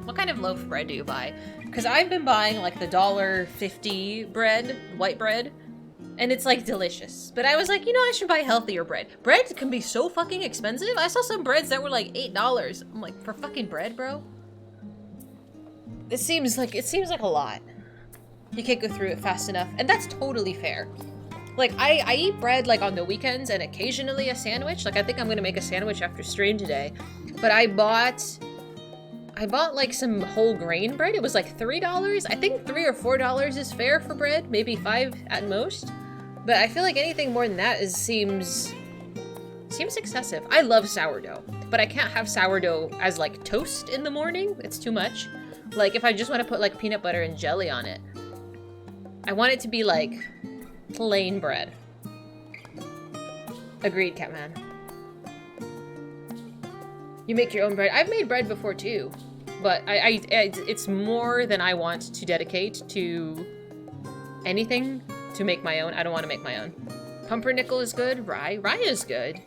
What kind of loaf bread do you buy? Because I've been buying, like, the $1.50 bread, white bread, and it's, like, delicious. But I was like, you know, I should buy healthier bread. Bread can be so fucking expensive. I saw some breads that were, like, $8. I'm like, for fucking bread, bro? It seems like a lot. You can't go through it fast enough, and that's totally fair. Like, I eat bread, like, on the weekends and occasionally a sandwich. Like, I think I'm gonna make a sandwich after stream today. But I bought, like, some whole grain bread. It was, like, $3. I think $3 or $4 is fair for bread. Maybe $5 at most. But I feel like anything more than that seems excessive. I love sourdough. But I can't have sourdough as, like, toast in the morning. It's too much. Like, if I just want to put, like, peanut butter and jelly on it, I want it to be, like, plain bread. Agreed, Catman. You make your own bread. I've made bread before, too. But it's more than I want to dedicate to anything to make my own. I don't want to make my own. Pumpernickel is good. Rye is good.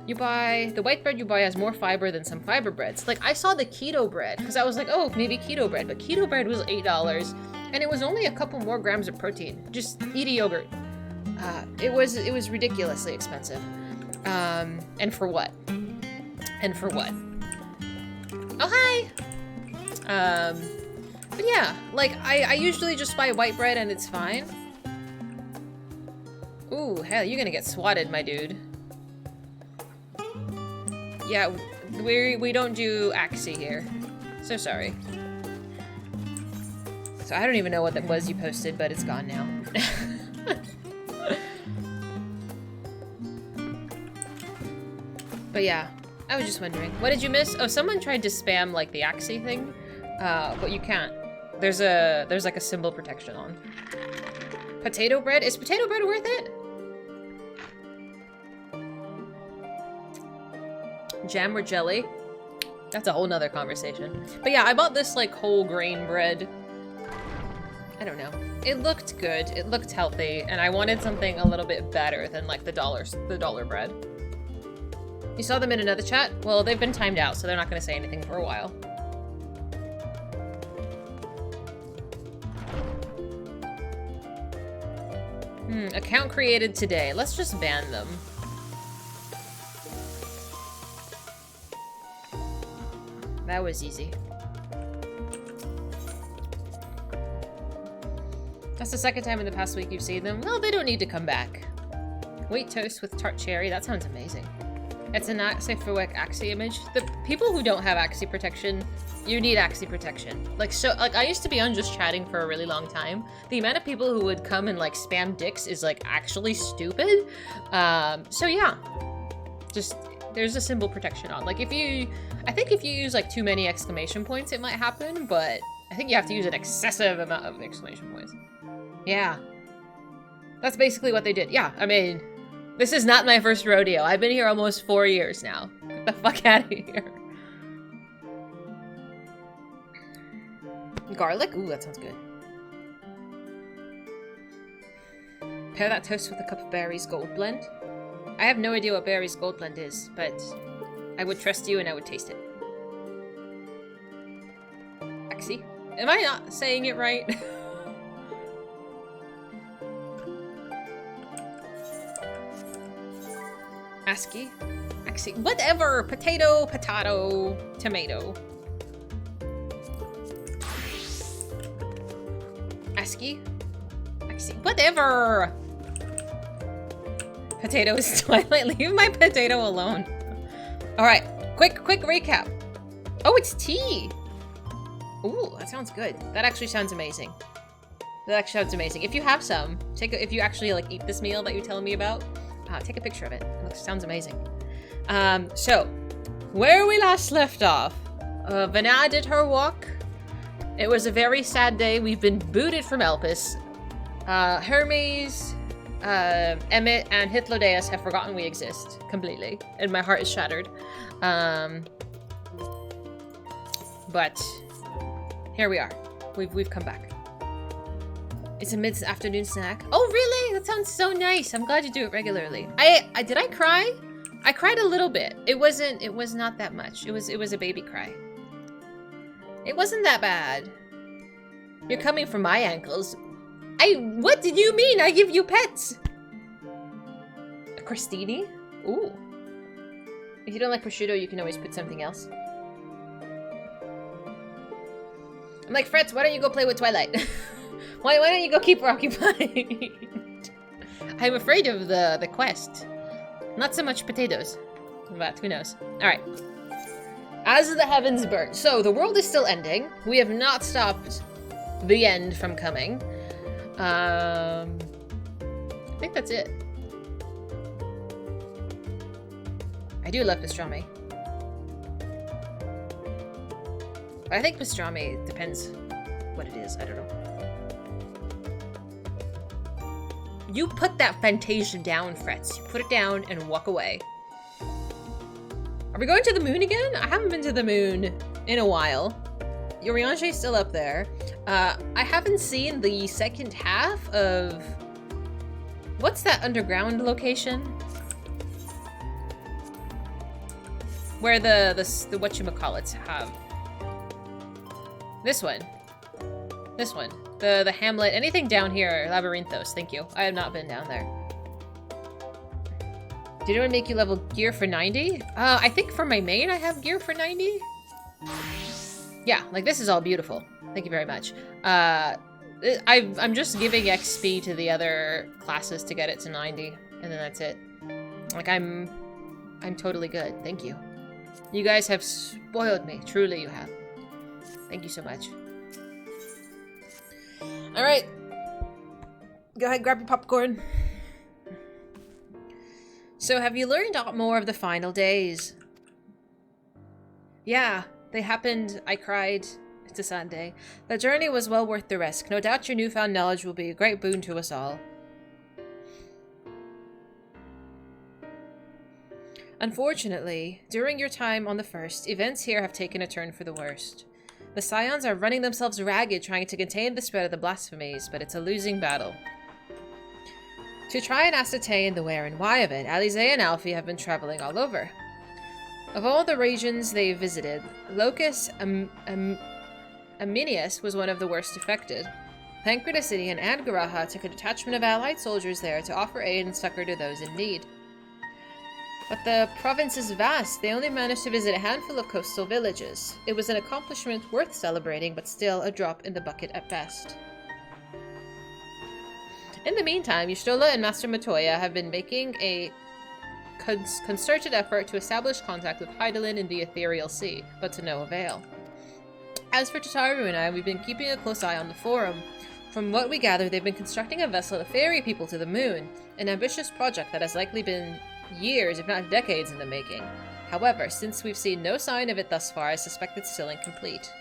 You buy, the white bread you buy has more fiber than some fiber breads. Like, I saw the keto bread, because I was like, oh, maybe keto bread. But keto bread was $8, and it was only a couple more grams of protein. Just eat a yogurt. It was ridiculously expensive. And for what? And for what? Oh, hi! But yeah, like, I usually just buy white bread and it's fine. Ooh, hell, you're gonna get swatted, my dude. Yeah, we don't do Axie here. So sorry. So I don't even know what that was you posted, but it's gone now. But yeah, I was just wondering. What did you miss? Oh, someone tried to spam, like, the Axie thing. But you can't. There's like a symbol protection on. Potato bread? Is potato bread worth it? Jam or jelly? That's a whole nother conversation. But yeah, I bought this like whole grain bread. I don't know. It looked good. It looked healthy, and I wanted something a little bit better than like the dollar bread. You saw them in another chat? Well, they've been timed out, so they're not going to say anything for a while. Account created today. Let's just ban them. That was easy. That's the second time in the past week you've seen them. Well, they don't need to come back. Wheat toast with tart cherry. That sounds amazing. It's a not safe for work Axie image. The people who don't have Axie protection, you need Axie protection. Like, so, like, I used to be on just chatting for a really long time. The amount of people who would come and, like, spam dicks is, like, actually stupid. So yeah. Just, there's a symbol protection on. Like, I think if you use, like, too many exclamation points, it might happen, but I think you have to use an excessive amount of exclamation points. Yeah. That's basically what they did. Yeah, I mean, this is not my first rodeo. I've been here almost 4 years now. Get the fuck out of here. Garlic? Ooh, that sounds good. Pair that toast with a cup of Barry's Gold Blend. I have no idea what Barry's Gold Blend is, but I would trust you and I would taste it. Axie? Am I not saying it right? Askie? Axie? Whatever! Potato, tomato. Askie? Axie? Whatever! Potato is Twilight. Leave my potato alone. Alright, quick recap. Oh, it's tea! Ooh, that sounds good. That actually sounds amazing. That actually sounds amazing. If you have some, if you actually like eat this meal that you're telling me about, take a picture of it. It sounds amazing. So, where we last left off, Vanna did her walk. It was a very sad day. We've been booted from Elpis. Hermes, Emmett, and Hitlodeus have forgotten we exist completely, and my heart is shattered. But here we are. We've come back. It's a mid-afternoon snack. Oh, really? That sounds so nice. I'm glad you do it regularly. Did I cry? I cried a little bit. It was not that much. It was a baby cry. It wasn't that bad. You're coming for my ankles. What did you mean? I give you pets. A crostini? Ooh. If you don't like prosciutto, you can always put something else. I'm like, Fretz, why don't you go play with Twilight? Why don't you go keep her occupied? I'm afraid of the quest. Not so much potatoes. But who knows? Alright. As the heavens burn. So, the world is still ending. We have not stopped the end from coming. I think that's it. I do love pastrami. But I think pastrami depends what it is. I don't know. You put that Fantasia down, Fretz. You put it down and walk away. Are we going to the moon again? I haven't been to the moon in a while. Yorianche's still up there. I haven't seen the second half of... What's that underground location? Where the whatchamacallits have. This one. This one. The hamlet. Anything down here. Labyrinthos. Thank you. I have not been down there. Did anyone make you level gear for 90? I think for my main I have gear for 90. Yeah, like this is all beautiful. Thank you very much. I'm just giving XP to the other classes to get it to 90, and then that's it. Like I'm totally good. Thank you. You guys have spoiled me. Truly you have. Thank you so much. Alright. Go ahead, grab your popcorn. So, have you learned more of the final days? Yeah, they happened. I cried. It's a sad day. The journey was well worth the risk. No doubt your newfound knowledge will be a great boon to us all. Unfortunately, during your time on the First, events here have taken a turn for the worst. The Scions are running themselves ragged trying to contain the spread of the blasphemies, but it's a losing battle. To try and ascertain the where and why of it, Alize and Alfie have been traveling all over. Of all the regions they visited, Locus Aminius was one of the worst affected. Pancrata City and Angaraha took a detachment of allied soldiers there to offer aid and succor to those in need. But the province is vast. They only managed to visit a handful of coastal villages. It was an accomplishment worth celebrating, but still a drop in the bucket at best. In the meantime, Yustola and Master Matoya have been making a concerted effort to establish contact with Hydaelyn in the Ethereal Sea, but to no avail. As for Tataru and I, we've been keeping a close eye on the Forum. From what we gather, they've been constructing a vessel to ferry people to the moon, an ambitious project that has likely been years, if not decades, in the making. However, since we've seen no sign of it thus far, I suspect it's still incomplete.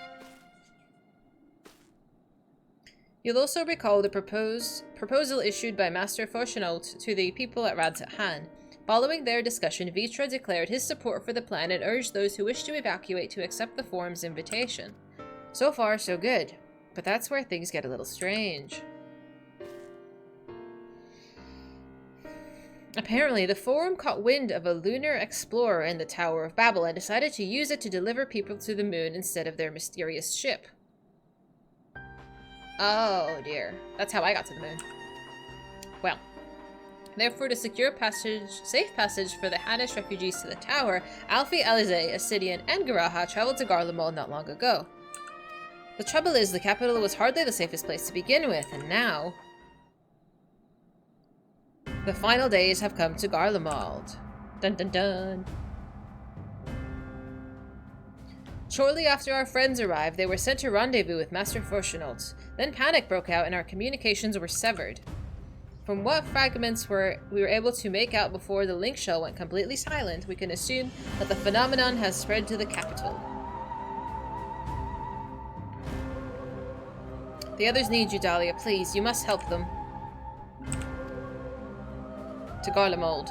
You'll also recall the proposal issued by Master Fortunaut to the people at Radz Han. Following their discussion, Vitra declared his support for the plan and urged those who wish to evacuate to accept the Forum's invitation. So far, so good. But that's where things get a little strange. Apparently, the Forum caught wind of a lunar explorer in the Tower of Babel and decided to use it to deliver people to the moon instead of their mysterious ship. Oh dear. That's how I got to the moon. Well. Therefore, to secure safe passage for the Hanish refugees to the tower, Alfie, Alize, Assidian, and Garaha traveled to Garlemald not long ago. The trouble is, the capital was hardly the safest place to begin with, and now... the final days have come to Garlemald. Dun dun dun. Shortly after our friends arrived, they were sent to rendezvous with Master Fortunaut. Then panic broke out and our communications were severed. From what fragments we were able to make out before the link shell went completely silent, we can assume that the phenomenon has spread to the capital. The others need you, Dahlia. Please, you must help them. To Garlemald.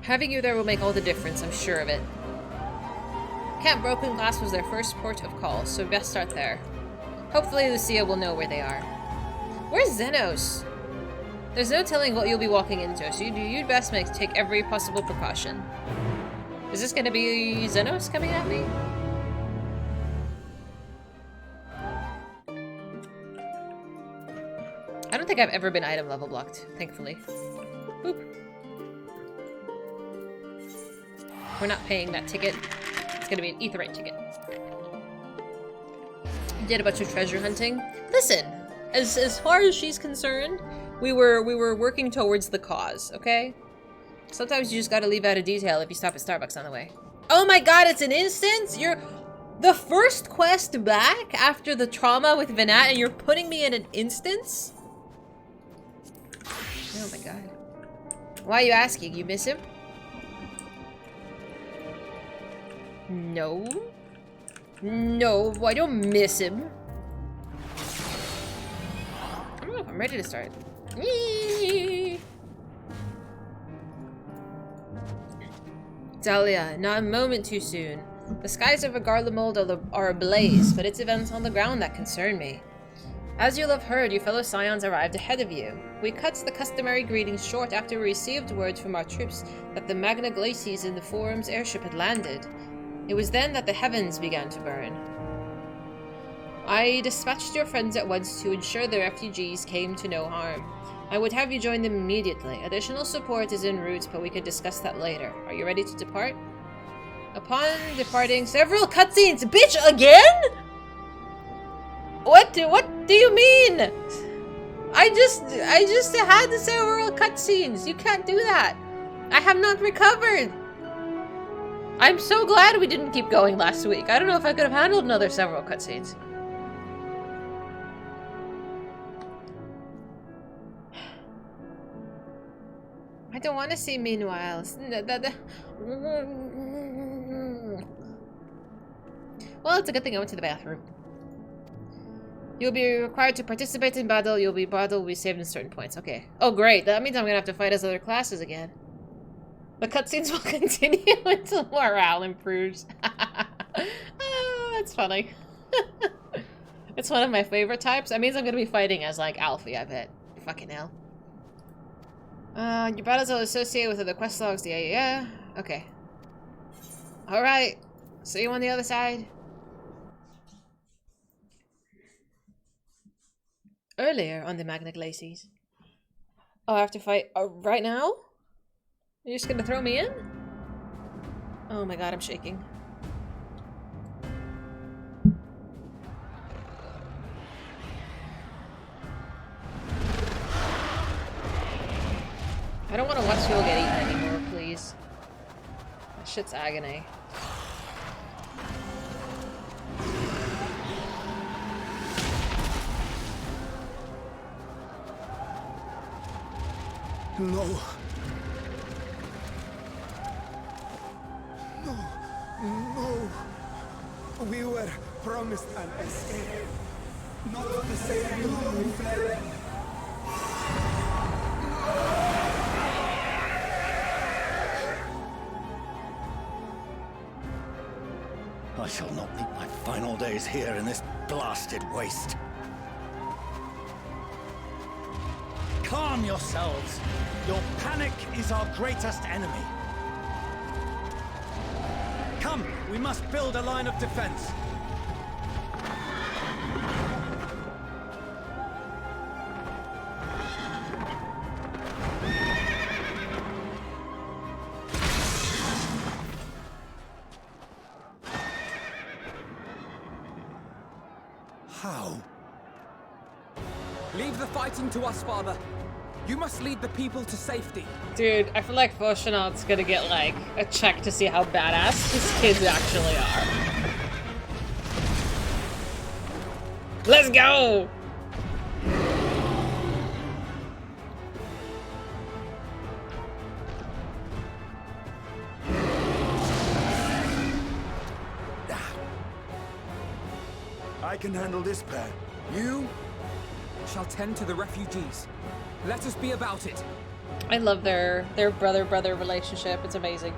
Having you there will make all the difference, I'm sure of it. Camp Broken Glass was their first port of call, so best start there. Hopefully Lucia will know where they are. Where's Xenos? There's no telling what you'll be walking into, so you'd best take every possible precaution. Is this gonna be Xenos coming at me? I don't think I've ever been item level blocked, thankfully. Boop. We're not paying that ticket. It's gonna be an Aetheryte ticket. Did a bunch of treasure hunting. Listen, as far as she's concerned, we were working towards the cause, okay? Sometimes you just gotta leave out a detail if you stop at Starbucks on the way. Oh my god, it's an instance? You're the first quest back after the trauma with Venat and you're putting me in an instance? Oh my god. Why are you asking? You miss him? No. No, I don't miss him. I don't know if I'm ready to start. Dahlia, not a moment too soon. The skies over Garlemald are ablaze, but it's events on the ground that concern me. As you'll have heard, your fellow Scions arrived ahead of you. We cut the customary greetings short after we received word from our troops that the Magna Glacies in the Forum's airship had landed. It was then that the heavens began to burn. I dispatched your friends at once to ensure the refugees came to no harm. I would have you join them immediately. Additional support is en route, but we could discuss that later. Are you ready to depart? Upon departing, several cutscenes. Bitch, again? What do you mean? I just had the several cutscenes. You can't do that. I have not recovered. I'm so glad we didn't keep going last week. I don't know if I could have handled another several cutscenes. I don't want to see meanwhiles. Well, it's a good thing I went to the bathroom. You'll be required to participate in battle. Battle will be saved in certain points. Okay. Oh, great. That means I'm gonna have to fight as other classes again. The cutscenes will continue until morale improves. Oh, that's funny. It's one of my favorite types. That means I'm gonna be fighting as, like, Alfie, I bet. Fucking hell. Your battles are associated with other quest logs. Yeah. Okay. Alright. See you on the other side. Earlier on the Magna Glacies. Oh, I have to fight right now? You're just gonna throw me in? Oh my god, I'm shaking. I don't want to watch people get eaten anymore, please. That shit's agony. No. No. We were promised an escape. Not the same room we fled. I shall not meet my final days here in this blasted waste. Calm yourselves. Your panic is our greatest enemy. Come, we must build a line of defense. How? Leave the fighting to us, Father. You must lead the people to safety. Dude, I feel like Foshonaut's gonna get, like, a check to see how badass his kids actually are. Let's go! I can handle this pair. You? Shall tend to the refugees. Let us be about it. I love their brother-brother relationship. It's amazing.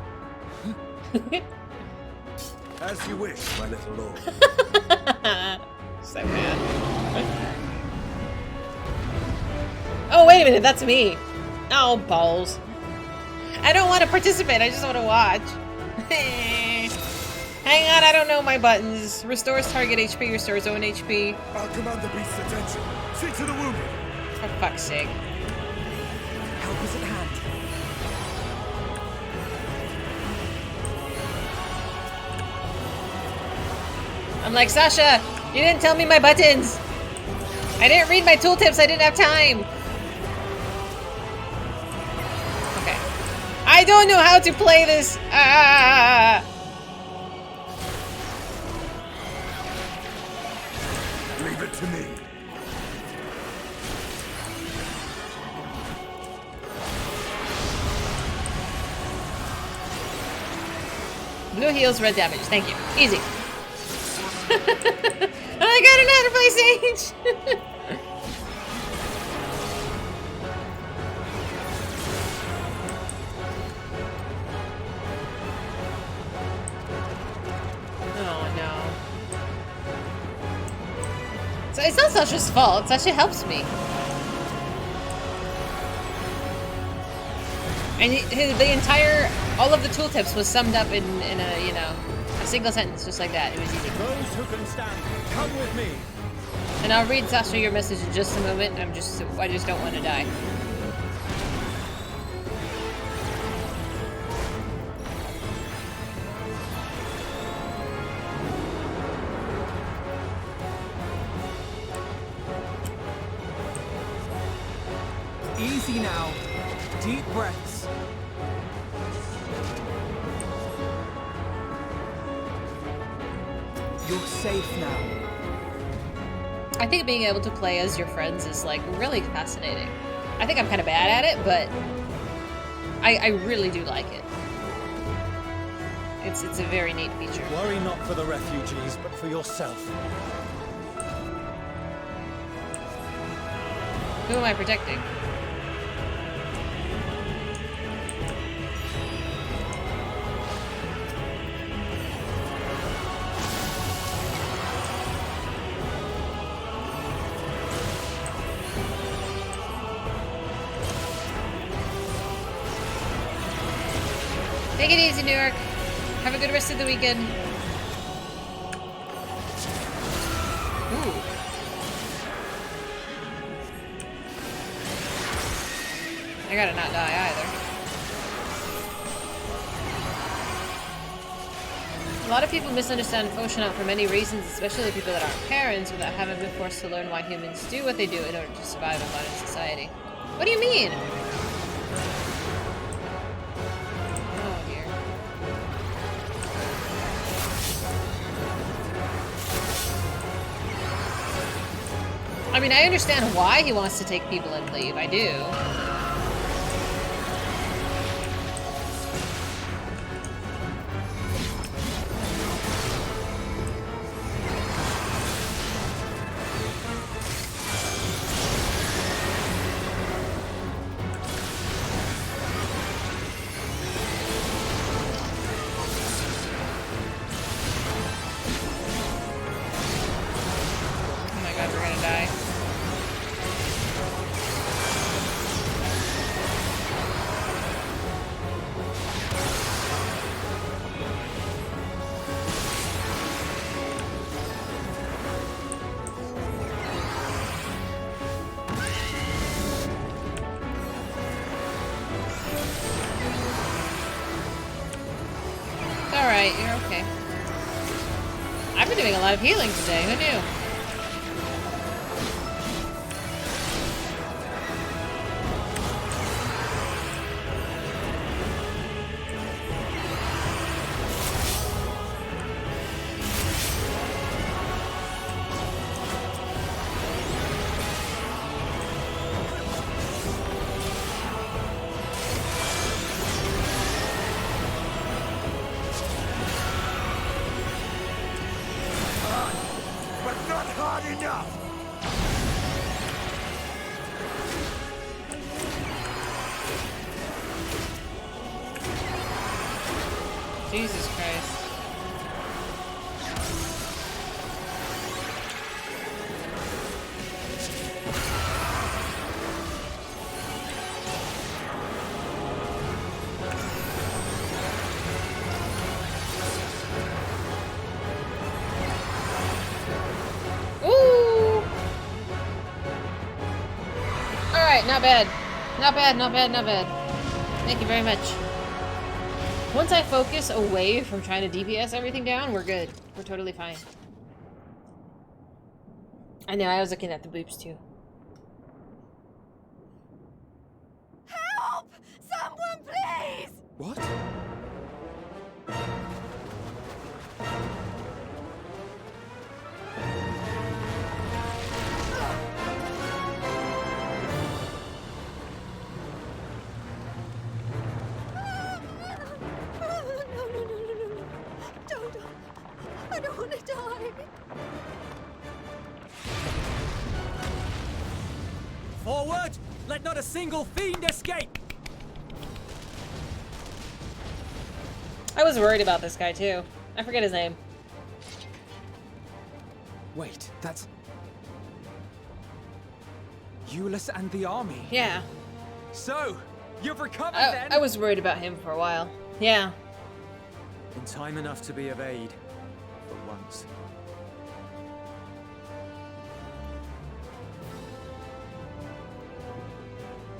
As you wish, my little lord. So bad. Oh, wait a minute. That's me. Oh, balls. I don't want to participate. I just want to watch. Hang on, I don't know my buttons. Restores target HP, restores own HP. I'll command the beast's attention. See to the wounded. For fuck's sake. Help is at hand. I'm like, Sasha, you didn't tell me my buttons. I didn't read my tooltips. I didn't have time. Okay. I don't know how to play this. Leave it to me. Blue heals, red damage. Thank you. Easy. I gotta know how to play Sage. Oh no. So it's not Sasha's fault. Sasha helps me. And the entire, all of the tooltips was summed up in a, you know, a single sentence, just like that. It was easy. Those who can stand, come with me. And I'll read Sasha your message in just a moment. I just don't want to die. Easy now. Deep breaths. You're safe now. I think being able to play as your friends is like really fascinating. I think I'm kind of bad at it, but I really do like it. It's a very neat feature. Worry not for the refugees, but for yourself. Who am I protecting? Take it easy, New York. Have a good rest of the weekend. Ooh. I gotta not die either. A lot of people misunderstand Oceanaut for many reasons, especially people that aren't parents without having been forced to learn why humans do what they do in order to survive in modern society. What do you mean? I mean, I understand why he wants to take people and leave. I do. Oh my god, we're gonna die. Alright, you're okay. I've been doing a lot of healing today, who knew? But not hard enough! Jesus Christ. Ooh! Alright, not bad. Not bad, not bad, not bad. Thank you very much. Once I focus away from trying to DPS everything down, we're good. We're totally fine. I know, I was looking at the boobs too. Help! Someone, please! What? No. Don't. I don't want to die. Forward! Let not a single fiend escape! I was worried about this guy too. I forget his name. Wait, that's... Euless and the army. Yeah. So, you've recovered then? I was worried about him for a while. Yeah. In time enough to be of aid. For once.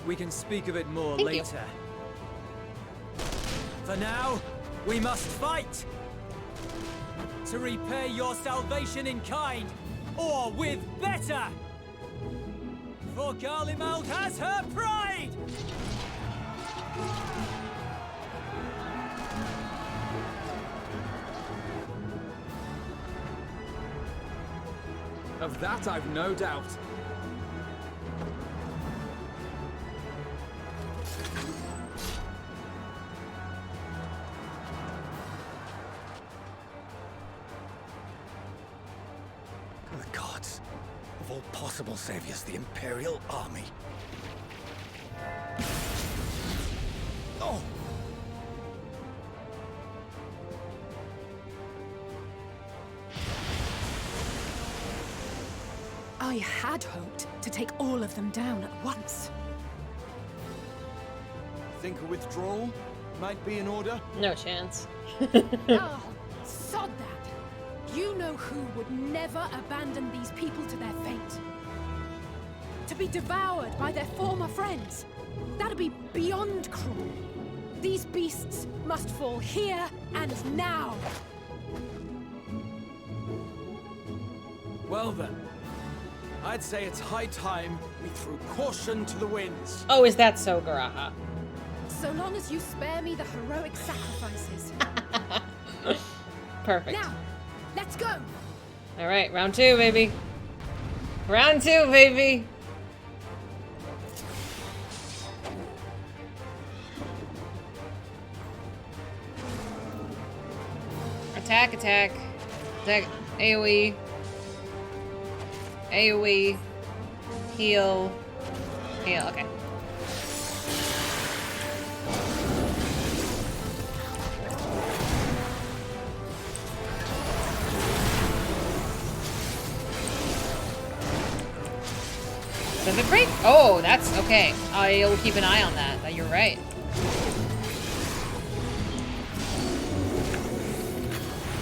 We can speak of it more Thank you. later. For now, we must fight! To repay your salvation in kind, or with better! For Garlemald has her pride! Of that I've no doubt. The gods. Of all possible saviors, the Imperial Army. Oh! I had hoped to take all of them down at once. Think a withdrawal might be in order? No chance. Oh, sod that. You know who would never abandon these people to their fate. To be devoured by their former friends. That'd be beyond cruel. These beasts must fall here and now. Well then, I'd say it's high time we threw caution to the winds. Oh, is that so, Garaha? So long as you spare me the heroic sacrifices. Perfect. Now, let's go! Alright, round 2, baby. Round 2, baby. Attack, attack. Attack. AoE. AoE. Heal. Heal, okay. Does it break? Oh, that's okay. I will keep an eye on that. You're right.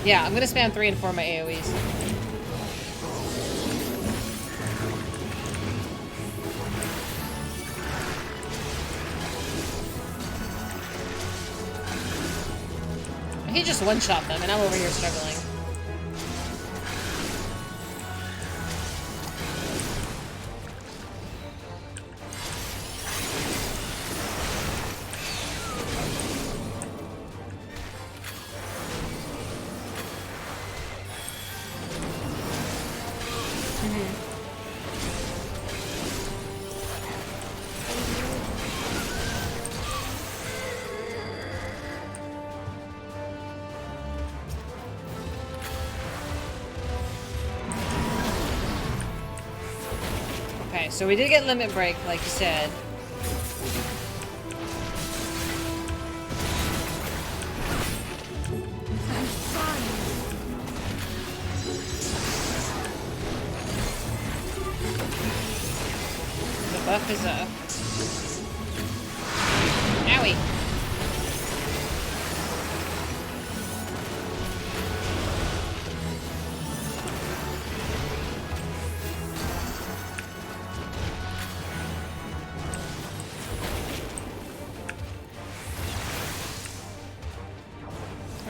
Yeah, I'm gonna spam 3 and 4 my AoEs. He just one-shot them, and I'm over here struggling. Okay, so we did get limit break, like you said. The buff is up. Owie!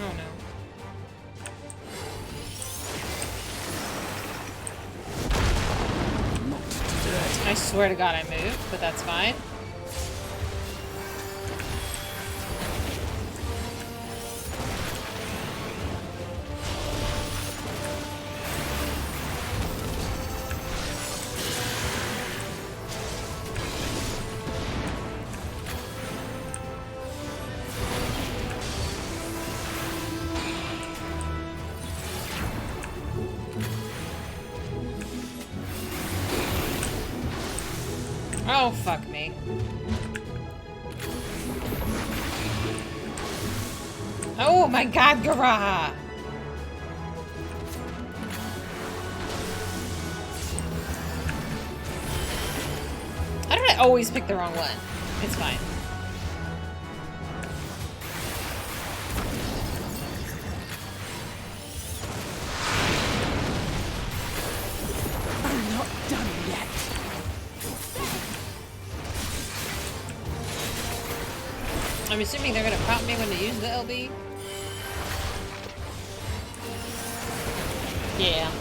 Oh no. I swear to God I moved, but that's fine. Oh, fuck me. Oh my God, Garaha! always pick the wrong one. It's fine. I'm not done yet. I'm assuming they're gonna prompt me when to use the LB. Yeah.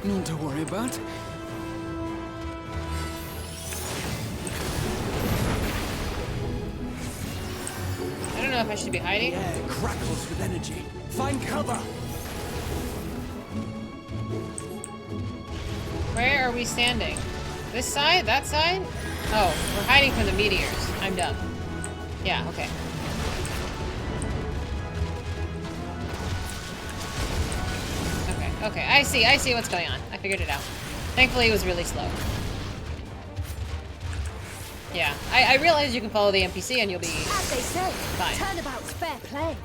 None to worry about. I don't know if I should be hiding. The air crackles with energy. Find cover! Where are we standing? This side? That side? Oh, we're hiding from the meteors. I'm dumb. Yeah, okay. Okay, I see what's going on. I figured it out. Thankfully, it was really slow. Yeah, I realize you can follow the NPC and you'll be As they say, fine. turnabout's fair play.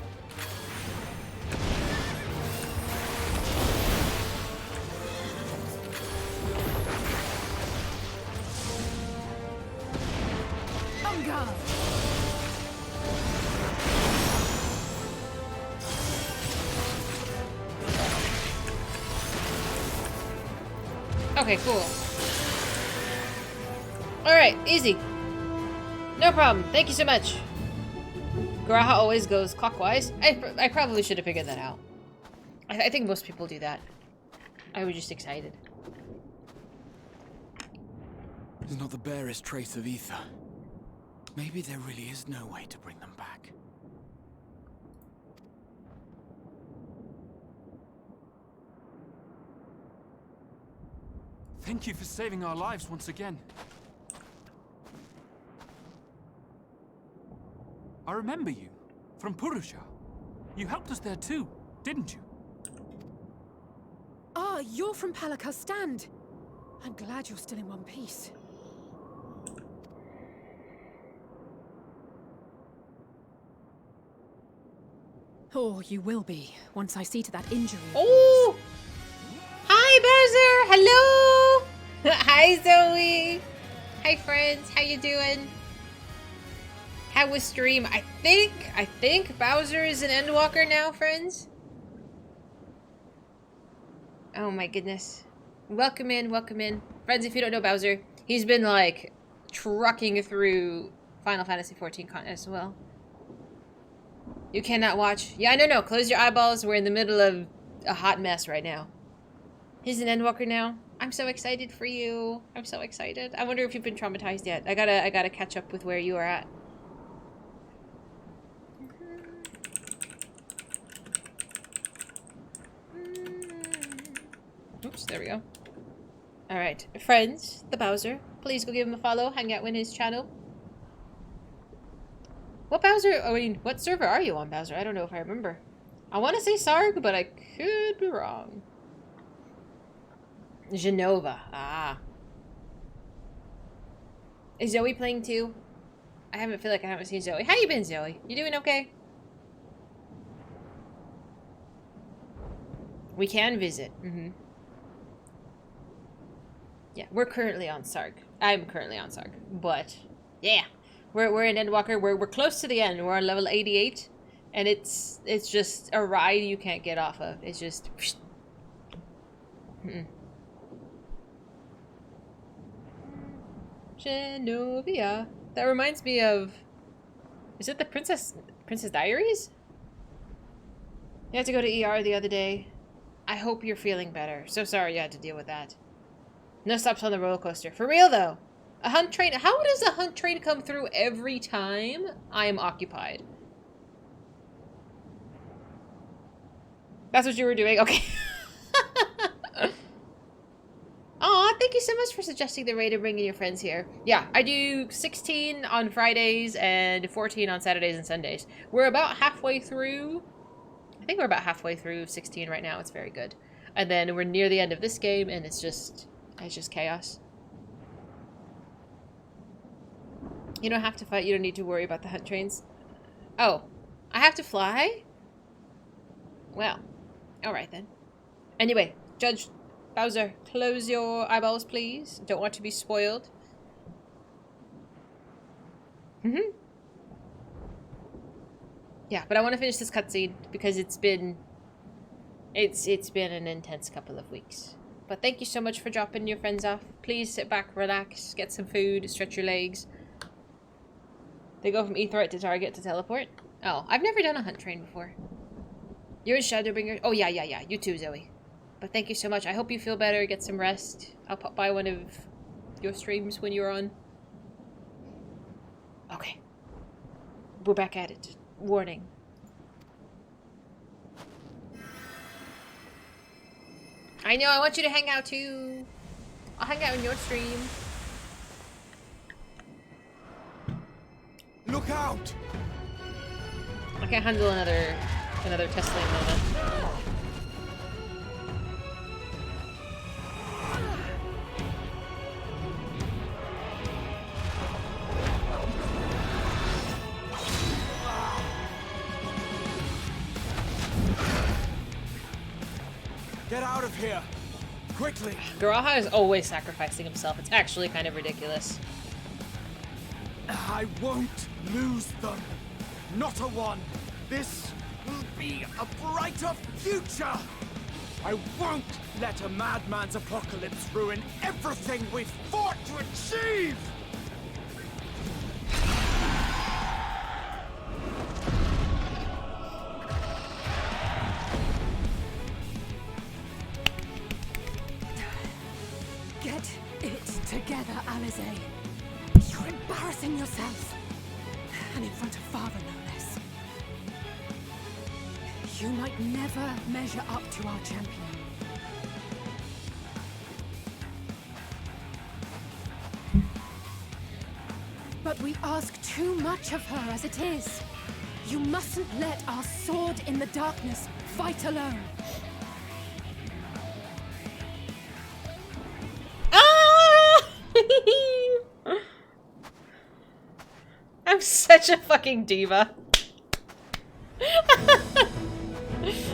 On guard. Okay, cool. Alright, easy. No problem. Thank you so much. Garaha always goes clockwise. I probably should have figured that out. I think most people do that. I was just excited. There's not the barest trace of ether. Maybe there really is no way to bring them back. Thank you for saving our lives once again. I remember you, from Purusha. You helped us there too, didn't you? Ah, you're from Palaka's stand. I'm glad you're still in one piece. Or you will be, once I see to that injury. Oh! Hi, Bowser! Hello! Hi, Zoe! Hi, friends. How you doing? How was stream? I think Bowser is an Endwalker now, friends. Oh my goodness. Welcome in, welcome in. Friends, if you don't know Bowser, he's been, like, trucking through Final Fantasy XIV content as well. You cannot watch. Yeah, no. Close your eyeballs. We're in the middle of a hot mess right now. He's an Endwalker now. I'm so excited for you. I'm so excited. I wonder if you've been traumatized yet. I gotta catch up with where you are at. Oops, there we go. Alright, friends, the Bowser. Please go give him a follow. Hang out in his channel. What Bowser? I mean, what server are you on, Bowser? I don't know if I remember. I want to say Sarg, but I could be wrong. Genova. Ah. Is Zoe playing too? I feel like I haven't seen Zoe. How you been, Zoe? You doing okay? We can visit. Mm-hmm. Yeah, we're currently on Sarg. I'm currently on Sarg. But, yeah. We're in Endwalker. We're close to the end. We're on level 88. And it's just a ride you can't get off of. It's just... Genovia. That reminds me of... Is it the Princess Diaries? You had to go to ER the other day. I hope you're feeling better. So sorry you had to deal with that. No stops on the roller coaster. For real though. A hunt train. How does a hunt train come through every time I am occupied? That's what you were doing? Okay. Aw, thank you so much for suggesting the raid and bringing your friends here. Yeah, I do 16 on Fridays and 14 on Saturdays and Sundays. We're about halfway through. I think we're about halfway through 16 right now. It's very good. And then we're near the end of this game and it's just chaos. You don't have to fight. You don't need to worry about the hunt trains. Oh, I have to fly? Well, alright then. Anyway, Judge Bowser, close your eyeballs, please. Don't want to be spoiled. Yeah, but I want to finish this cutscene because it's been an intense couple of weeks. But thank you so much for dropping your friends off. Please sit back, relax, get some food, stretch your legs. They go from Aetheryte to Target to teleport. Oh, I've never done a hunt train before. You're in Shadowbringer. Oh, yeah. You too, Zoe. But thank you so much. I hope you feel better, get some rest. I'll pop by one of your streams when you're on. Okay. We're back at it. Warning. I know, I want you to hang out too. I'll hang out in your stream. Look out! I can't handle another Tesla moment. Get out of here! Quickly! Garaha is always sacrificing himself. It's actually kind of ridiculous. I won't lose them. Not a one. This will be a brighter future. I won't let a madman's apocalypse ruin everything we've fought to achieve. Get it together, Alize. You're embarrassing yourself. And in front of Father, no less. You might never measure up to our champion. But we ask too much of her as it is. You mustn't let our sword in the darkness fight alone. I'm such a fucking diva.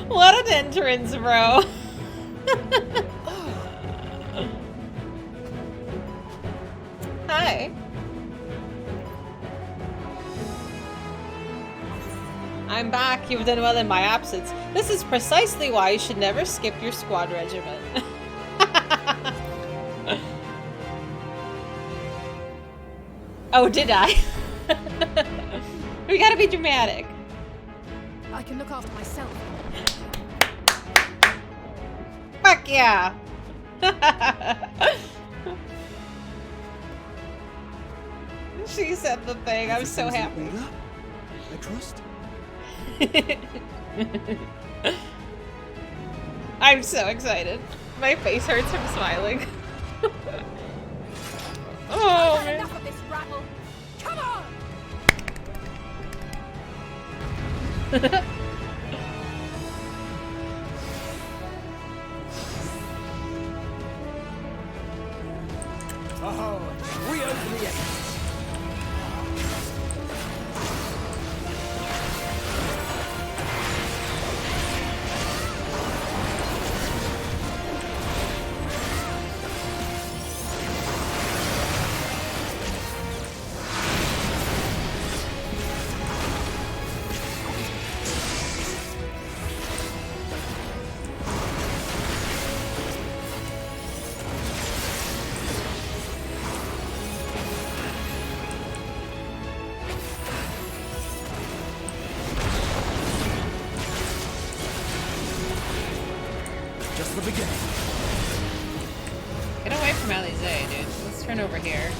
What an entrance, bro. Hi. I'm back. You've done well in my absence. This is precisely why you should never skip your squad regiment. Oh, did I? We gotta be dramatic. I can look after myself. Fuck yeah. She said the thing. I'm so happy. I trust. I'm so excited. My face hurts from smiling. Oh, man. Enough of this rabble. Come on! Oh, we open the exit. Just the beginning. Get away from Alize, dude. Let's turn over here.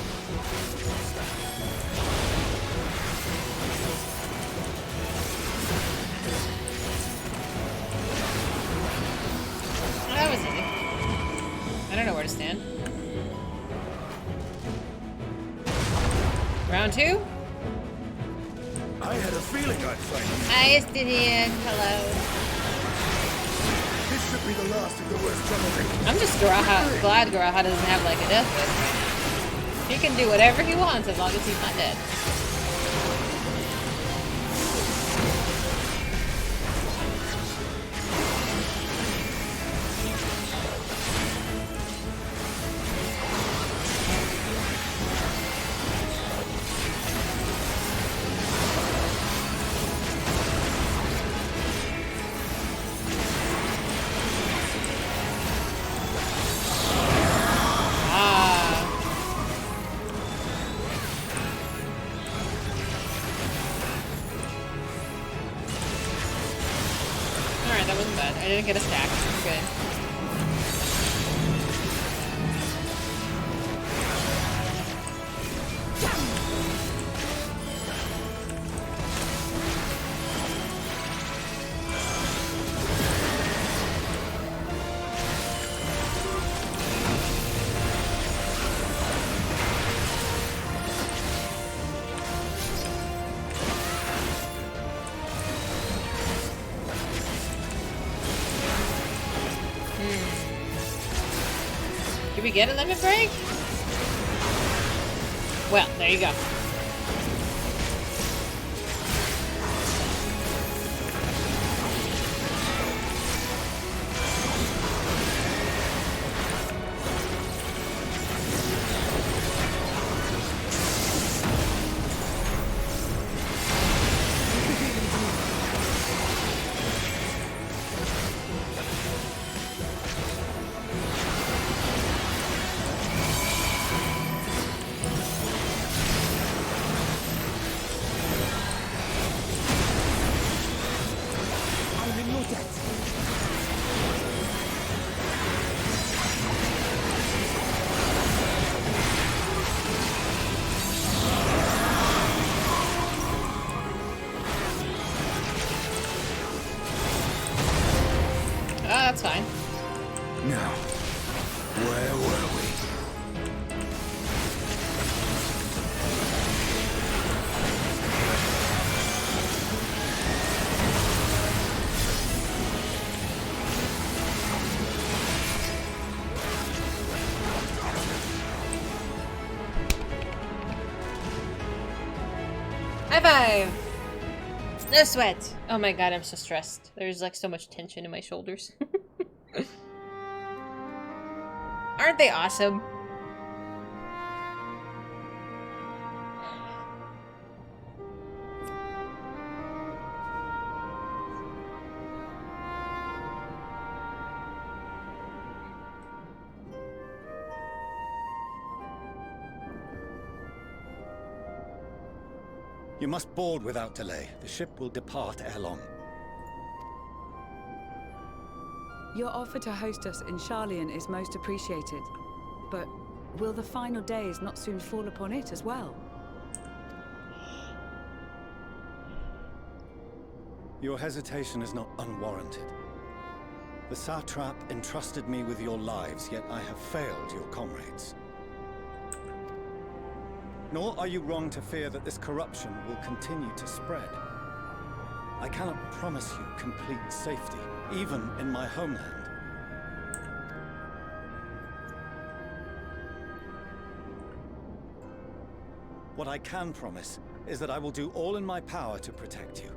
Oh, that was easy. I don't know where to stand. Round two? I had a feeling I'd find you. Hi, Estidian. Hello. This should be the last of the worst trouble. I'm just glad Garaha doesn't have like a death wish. He can do whatever he wants as long as he's not dead. I didn't get a stack. Good. Did we get a limit break? Well, there you go. That's fine. Now, where were we? High five! No sweat! Oh my god, I'm so stressed. There's like so much tension in my shoulders. Aren't they awesome? You must board without delay. The ship will depart ere long. Your offer to host us in Charlian is most appreciated. But will the final days not soon fall upon it as well? Your hesitation is not unwarranted. The satrap entrusted me with your lives, yet I have failed your comrades. Nor are you wrong to fear that this corruption will continue to spread. I cannot promise you complete safety, even in my homeland. What I can promise is that I will do all in my power to protect you.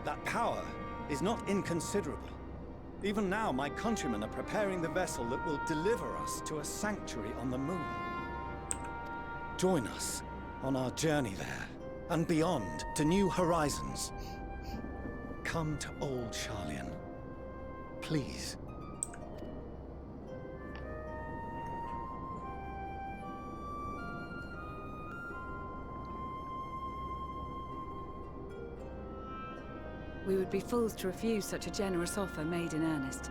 That power is not inconsiderable. Even now, my countrymen are preparing the vessel that will deliver us to a sanctuary on the moon. Join us on our journey there, and beyond, to new horizons. Come to old Charlian. Please. We would be fools to refuse such a generous offer made in earnest.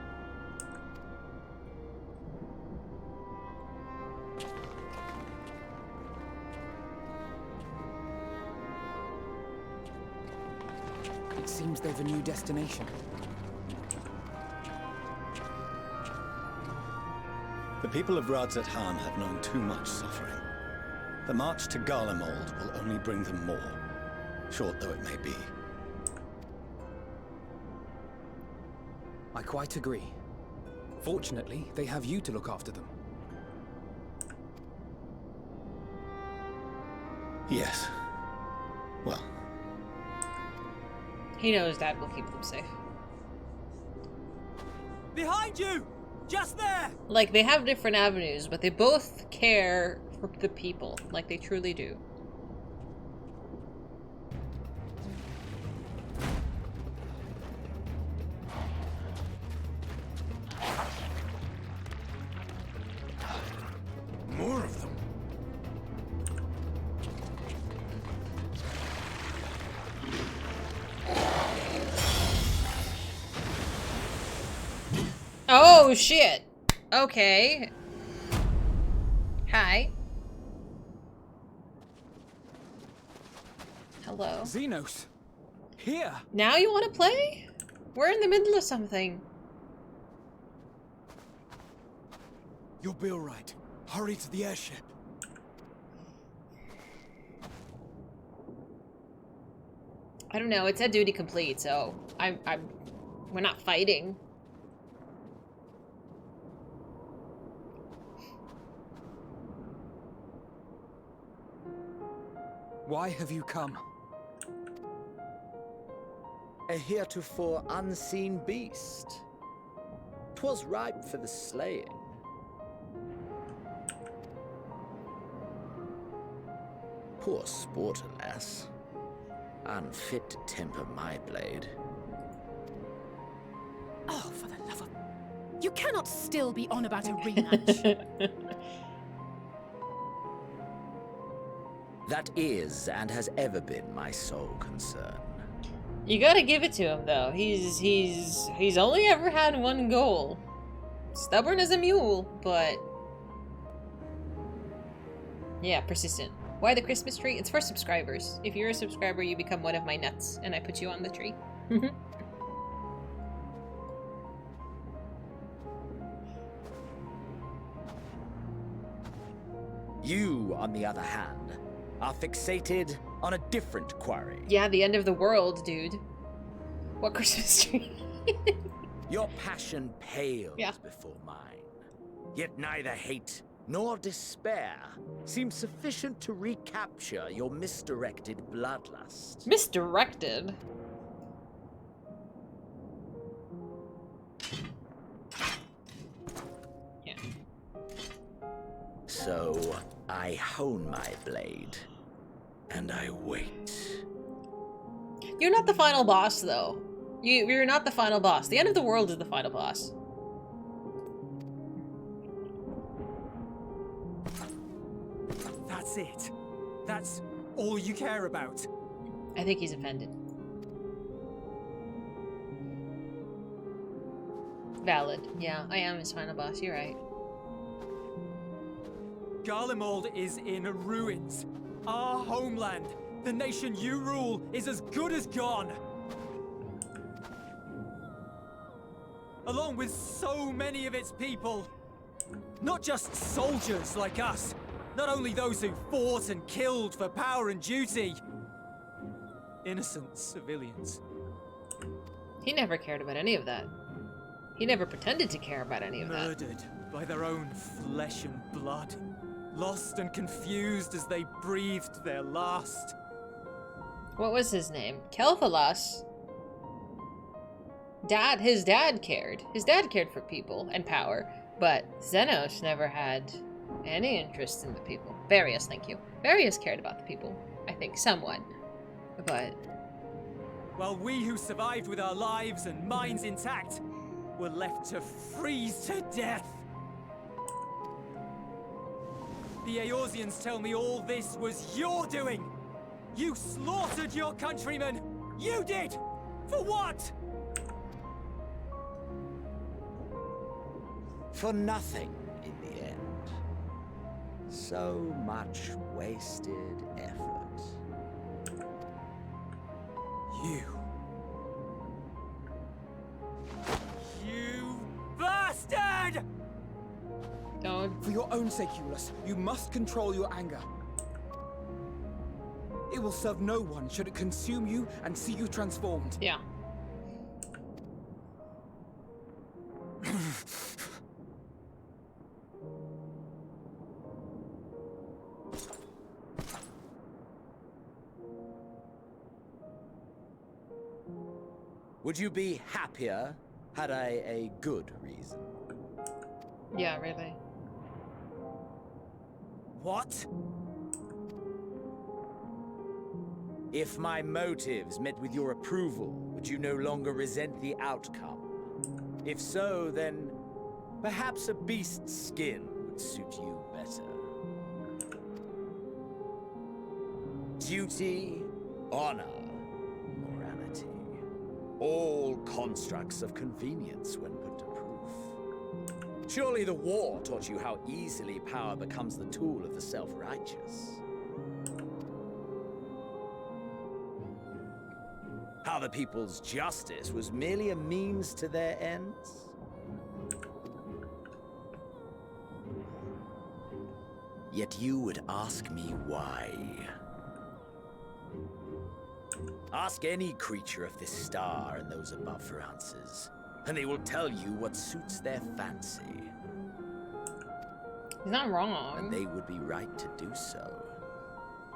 It seems they've a new destination. The people of Radzat-Han have known too much suffering. The march to Garlemald will only bring them more, short though it may be. I quite agree. Fortunately, they have you to look after them. Yes. Well, He knows Dad will keep them safe. Behind you! Just there! Like, they have different avenues, but they both care for the people. Like, they truly do. More of them. Oh, shit! Okay. Hi. Hello. Xenos! Here! Now you want to play? We're in the middle of something. You'll be alright. Hurry to the airship. I don't know, it said duty complete, so we're not fighting. Why have you come? A heretofore unseen beast. 'Twas ripe for the slaying. Poor sport, alas. Unfit to temper my blade. Oh, for the love of... You cannot still be on about a rematch. That is and has ever been my sole concern. You gotta give it to him, though. He's only ever had one goal. Stubborn as a mule, but... yeah, persistent. Why the Christmas tree? It's for subscribers. If you're a subscriber, you become one of my nuts, and I put you on the tree. You, on the other hand, are fixated on a different quarry. Yeah, the end of the world, dude. What Christmas tree? Your passion pales Yeah. before mine. Yet neither hate nor despair seems sufficient to recapture your misdirected bloodlust. Misdirected? Yeah. So, I hone my blade, and I wait. You're not the final boss, though. You're not the final boss. The end of the world is the final boss. That's it. That's all you care about. I think he's offended. Valid. Yeah, I am his final boss. You're right. Garlemald is in ruins. Our homeland, the nation you rule, is as good as gone. Along with so many of its people. Not just soldiers like us. Not only those who fought and killed for power and duty. Innocent civilians. He never cared about any of that. He never pretended to care about any of that. Murdered by their own flesh and blood. Lost and confused as they breathed their last. What was his name? Kel'Thalas. His dad cared. His dad cared for people and power, but Xenos never had any interest in the people. Various, thank you. Various cared about the people, I think, somewhat. But... while we who survived with our lives and minds intact were left to freeze to death. The Eorzeans tell me all this was your doing! You slaughtered your countrymen! You did! For what? For nothing in the end. So much wasted effort. You bastard! don't... For your own sake, Euless, you must control your anger. It will serve no one should it consume you and see you transformed. Yeah. Would you be happier had I a good reason? Yeah, really. What? If my motives met with your approval, would you no longer resent the outcome? If so, then perhaps a beast's skin would suit you better. Duty, honor, morality. All constructs of convenience when put to proof. Surely the war taught you how easily power becomes the tool of the self-righteous. How the people's justice was merely a means to their ends? Yet you would ask me why. Ask any creature of this star and those above for answers, and they will tell you what suits their fancy. He's not wrong. And they would be right to do so.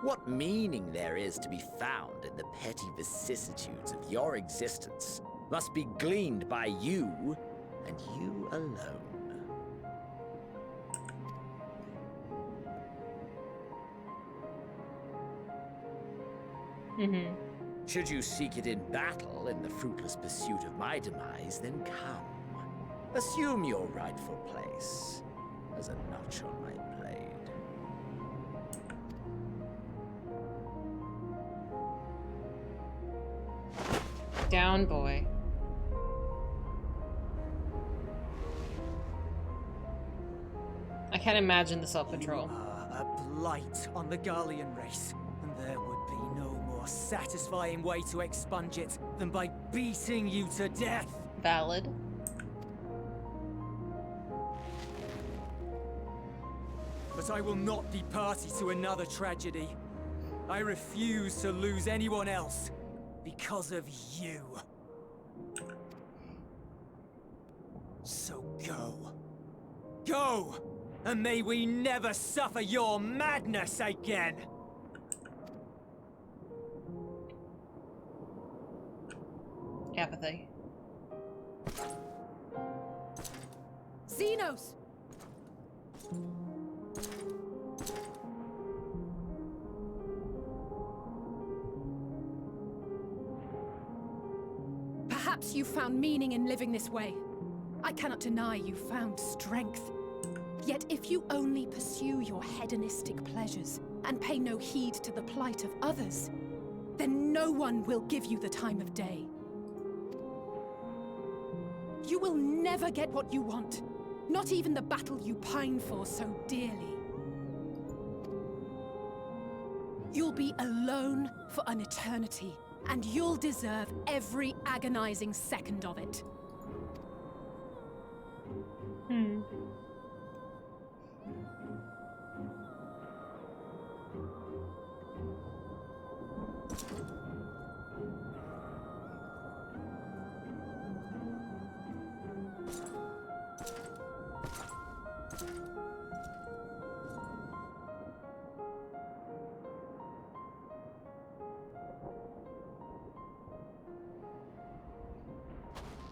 What meaning there is to be found in the petty vicissitudes of your existence must be gleaned by you, and you alone. Mm-hmm. Should you seek it in battle in the fruitless pursuit of my demise, then come. Assume your rightful place as a notch on my blade. Down, boy. I can't imagine the self-control. A blight on the Garlean race, and there would be no more satisfying way to expunge it than by beating you to death. Valid. But I will not be party to another tragedy. I refuse to lose anyone else because of you. So go. Go! And may we never suffer your madness again! Apathy. Xenos! Perhaps you found meaning in living this way. I cannot deny you found strength. Yet if you only pursue your hedonistic pleasures and pay no heed to the plight of others, then no one will give you the time of day. You will never get what you want, not even the battle you pine for so dearly. You'll be alone for an eternity, and you'll deserve every agonizing second of it.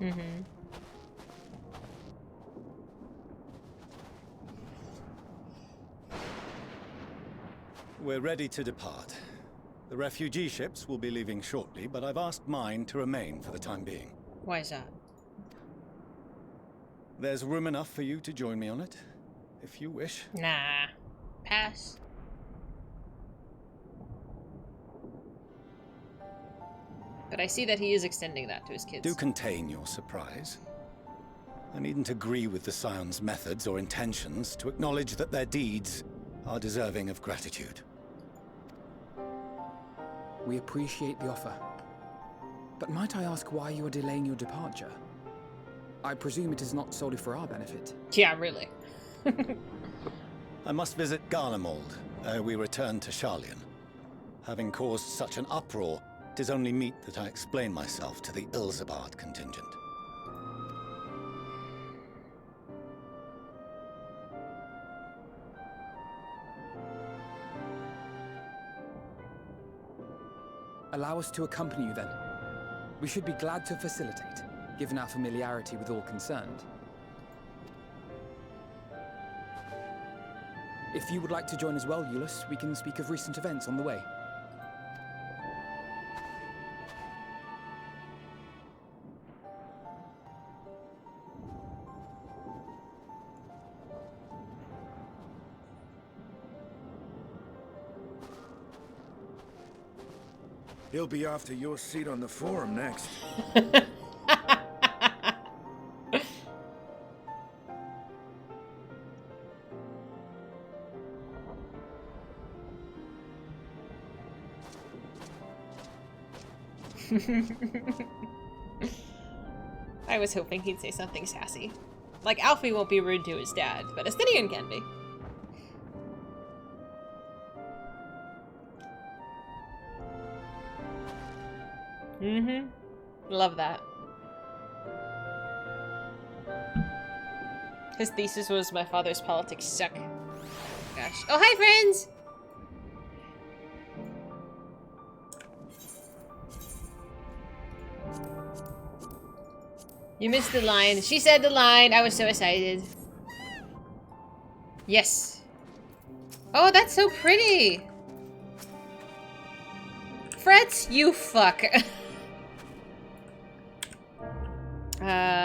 Mm-hmm. We're ready to depart. The refugee ships will be leaving shortly, but I've asked mine to remain for the time being. Why is that? There's room enough for you to join me on it, if you wish. Nah. Pass. But I see that he is extending that to his kids. Do contain your surprise. I needn't agree with the Scion's methods or intentions to acknowledge that their deeds are deserving of gratitude. We appreciate the offer. But might I ask why you are delaying your departure? I presume it is not solely for our benefit. Yeah, really. I must visit Garlemald ere we return to Sharlayan. Having caused such an uproar, it is only meet that I explain myself to the Ilzabard contingent. Allow us to accompany you then. We should be glad to facilitate, given our familiarity with all concerned. If you would like to join as well, Eulus, we can speak of recent events on the way. He'll be after your seat on the forum next. I was hoping he'd say something sassy. Like, Alfie won't be rude to his dad, but Estinian can be. Mm-hmm. Love that. His thesis was "My father's politics suck." Gosh. Oh, hi, friends! You missed the line. She said the line. I was so excited. Yes. Oh, that's so pretty. Frets, you fuck.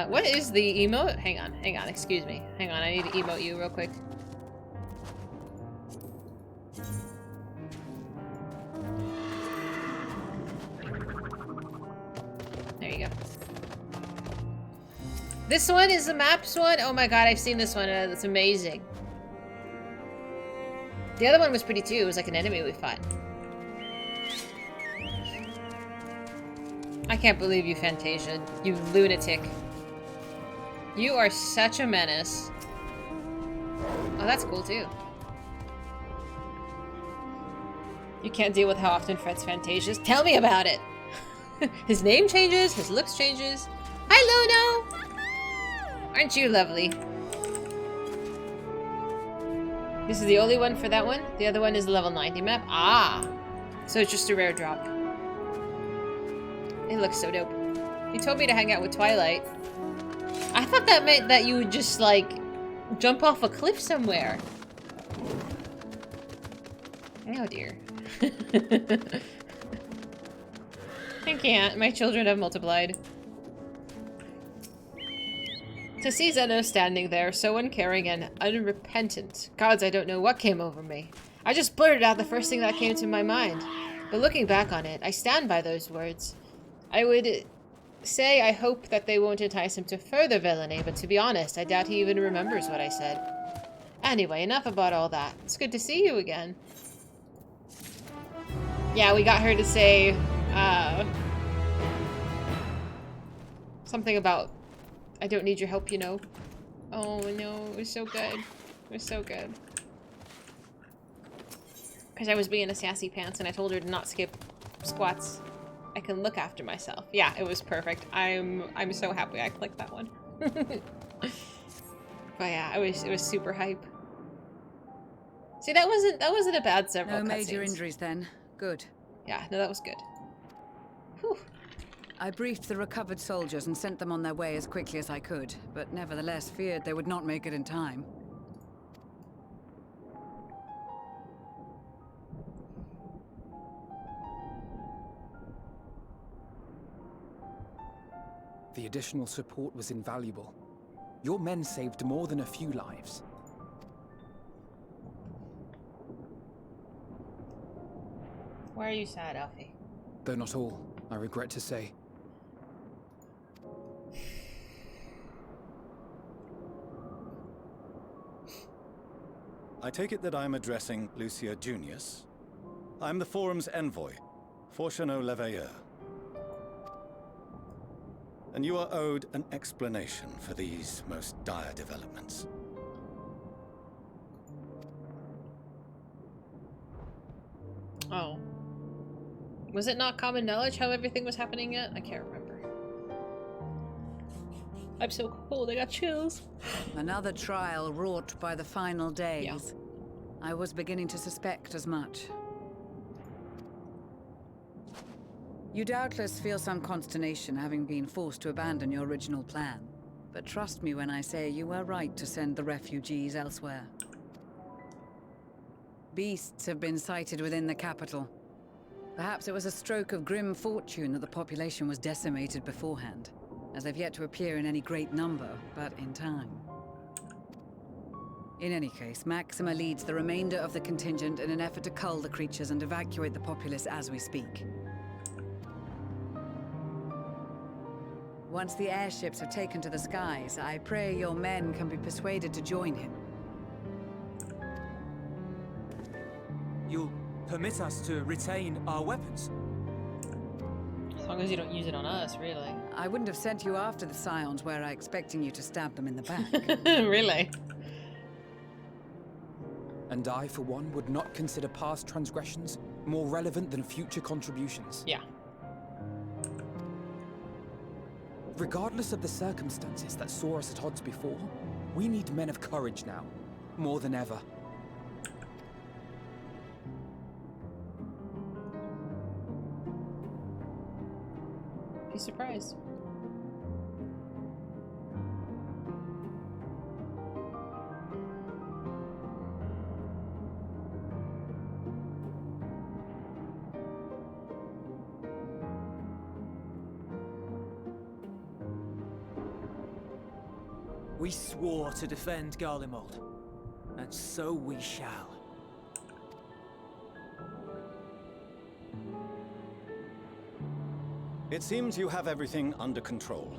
What is the emote? Hang on, excuse me. Hang on, I need to emote you real quick. There you go. This one is the maps one? Oh my god, I've seen this one. That's amazing. The other one was pretty too. It was like an enemy we fought. I can't believe you, Fantasia. You lunatic. You are such a menace. Oh, that's cool too. You can't deal with how often Fred's Fantasia's. Tell me about it! His name changes, his looks changes. Hi, Luno! Aren't you lovely? This is the only one for that one? The other one is the level 90 map? Ah! So it's just a rare drop. It looks so dope. You told me to hang out with Twilight. I thought that meant that you would just, like, jump off a cliff somewhere. Oh dear. I can't. My children have multiplied. To see Zeno standing there, so uncaring and unrepentant. Gods, I don't know what came over me. I just blurted out the first thing that came to my mind. But looking back on it, I stand by those words. I would say I hope that they won't entice him to further villainy, but to be honest, I doubt he even remembers what I said. Anyway, enough about all that. It's good to see you again. Yeah, we got her to say, something about, I don't need your help, you know. Oh no, it was so good. It was so good. Because I was being a sassy pants and I told her to not skip squats. I can look after myself. Yeah, it was perfect. I'm so happy I clicked that one. But yeah, it was super hype. See, that wasn't a bad several cutscenes. No major injuries then. Good. Yeah, no, that was good. Whew. I briefed the recovered soldiers and sent them on their way as quickly as I could, but nevertheless feared they would not make it in time. The additional support was invaluable. Your men saved more than a few lives. Why are you sad, Alfie? Though not all, I regret to say. I take it that I'm addressing Lucia Junius. I'm the forum's envoy, Fortuno Leveilleur. And you are owed an explanation for these most dire developments. Oh. Was it not common knowledge how everything was happening yet? I can't remember. I'm so cold, I got chills. Another trial wrought by the final days. Yeah. I was beginning to suspect as much. You doubtless feel some consternation having been forced to abandon your original plan. But trust me when I say you were right to send the refugees elsewhere. Beasts have been sighted within the capital. Perhaps it was a stroke of grim fortune that the population was decimated beforehand, as they've yet to appear in any great number, but in time. In any case, Maxima leads the remainder of the contingent in an effort to cull the creatures and evacuate the populace as we speak. Once the airships have taken to the skies, I pray your men can be persuaded to join him. You'll permit us to retain our weapons? As long as you don't use it on us, really. I wouldn't have sent you after the Scions were I expecting you to stab them in the back. Really? And I, for one, would not consider past transgressions more relevant than future contributions. Yeah. Regardless of the circumstances that saw us at odds before, we need men of courage now, more than ever. Be surprised. We swore to defend Garlemald, and so we shall. It seems you have everything under control.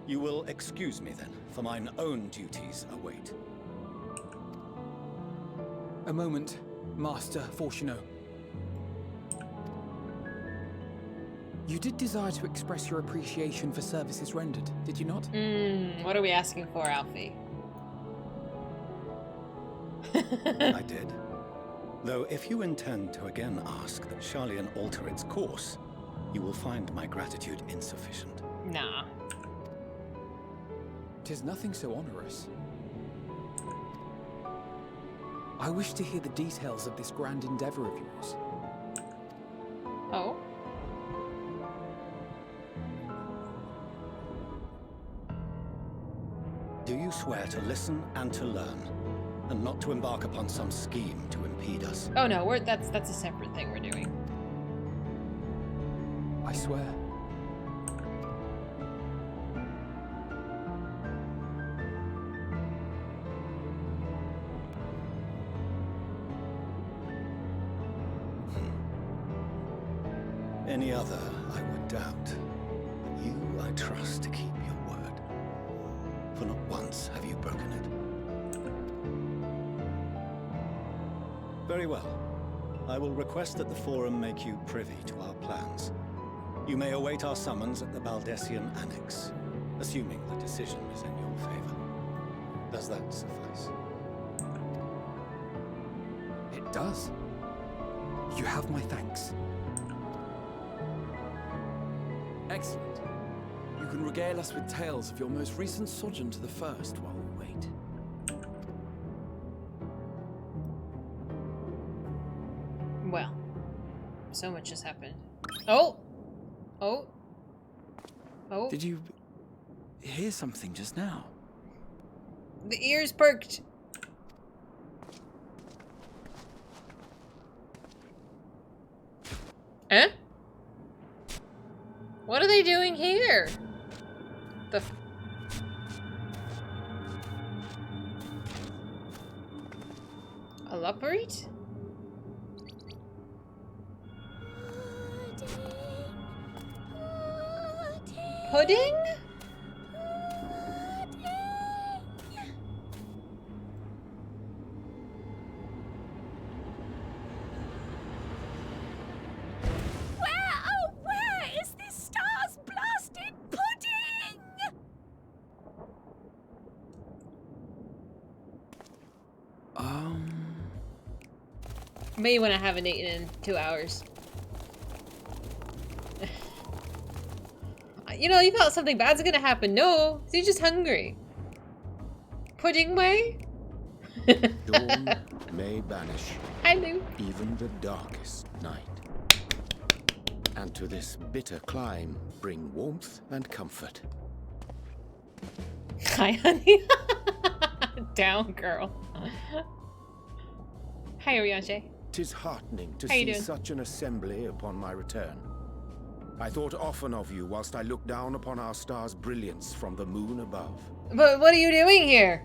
You will excuse me then, for mine own duties await. A moment, Master Fortuneau. You did desire to express your appreciation for services rendered, did you not? What are we asking for, Alfie? I did. Though if you intend to again ask that Charlian alter its course, you will find my gratitude insufficient. Nah. 'Tis nothing so onerous. I wish to hear the details of this grand endeavor of yours. Oh? Do you swear to listen and to learn, and not to embark upon some scheme to impede us? Oh no, that's a separate thing we're doing. I swear. Any other I would doubt. But you I trust to keep your word. For not once have you broken it. Very well. I will request that the Forum make you privy to our plans. You may await our summons at the Baldessian Annex, assuming the decision is in your favor. Does that suffice? It does. You have my thanks. Excellent. You can regale us with tales of your most recent sojourn to the First while we wait. Well, so much has happened. Oh! Oh! Oh! Did you hear something just now? The ears perked! Eh? What are they doing here? The f- Elaborate? Pudding? Where is this star's blasted pudding? Maybe when I haven't eaten in 2 hours. You know, you thought something bad's gonna happen. No, you're just hungry. Pudding way? Dawn may banish I knew. even the darkest night. and to this bitter clime bring warmth and comfort. Hi, honey. Down, girl. Hi, Orianche. 'Tis heartening to How you see doing? such an assembly upon my return. I thought often of you whilst I looked down upon our star's brilliance from the moon above. But what are you doing here?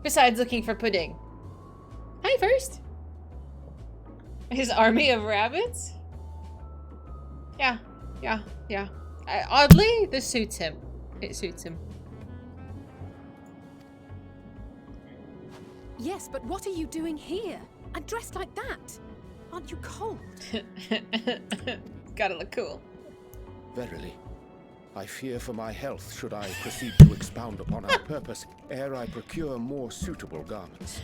Besides looking for pudding. Hi, first. His army of rabbits? Yeah. Oddly, this suits him. It suits him. Yes, but what are you doing here? And dressed like that? Aren't you cold? Gotta look cool. Verily, I fear for my health should I proceed to expound upon our purpose ere I procure more suitable garments.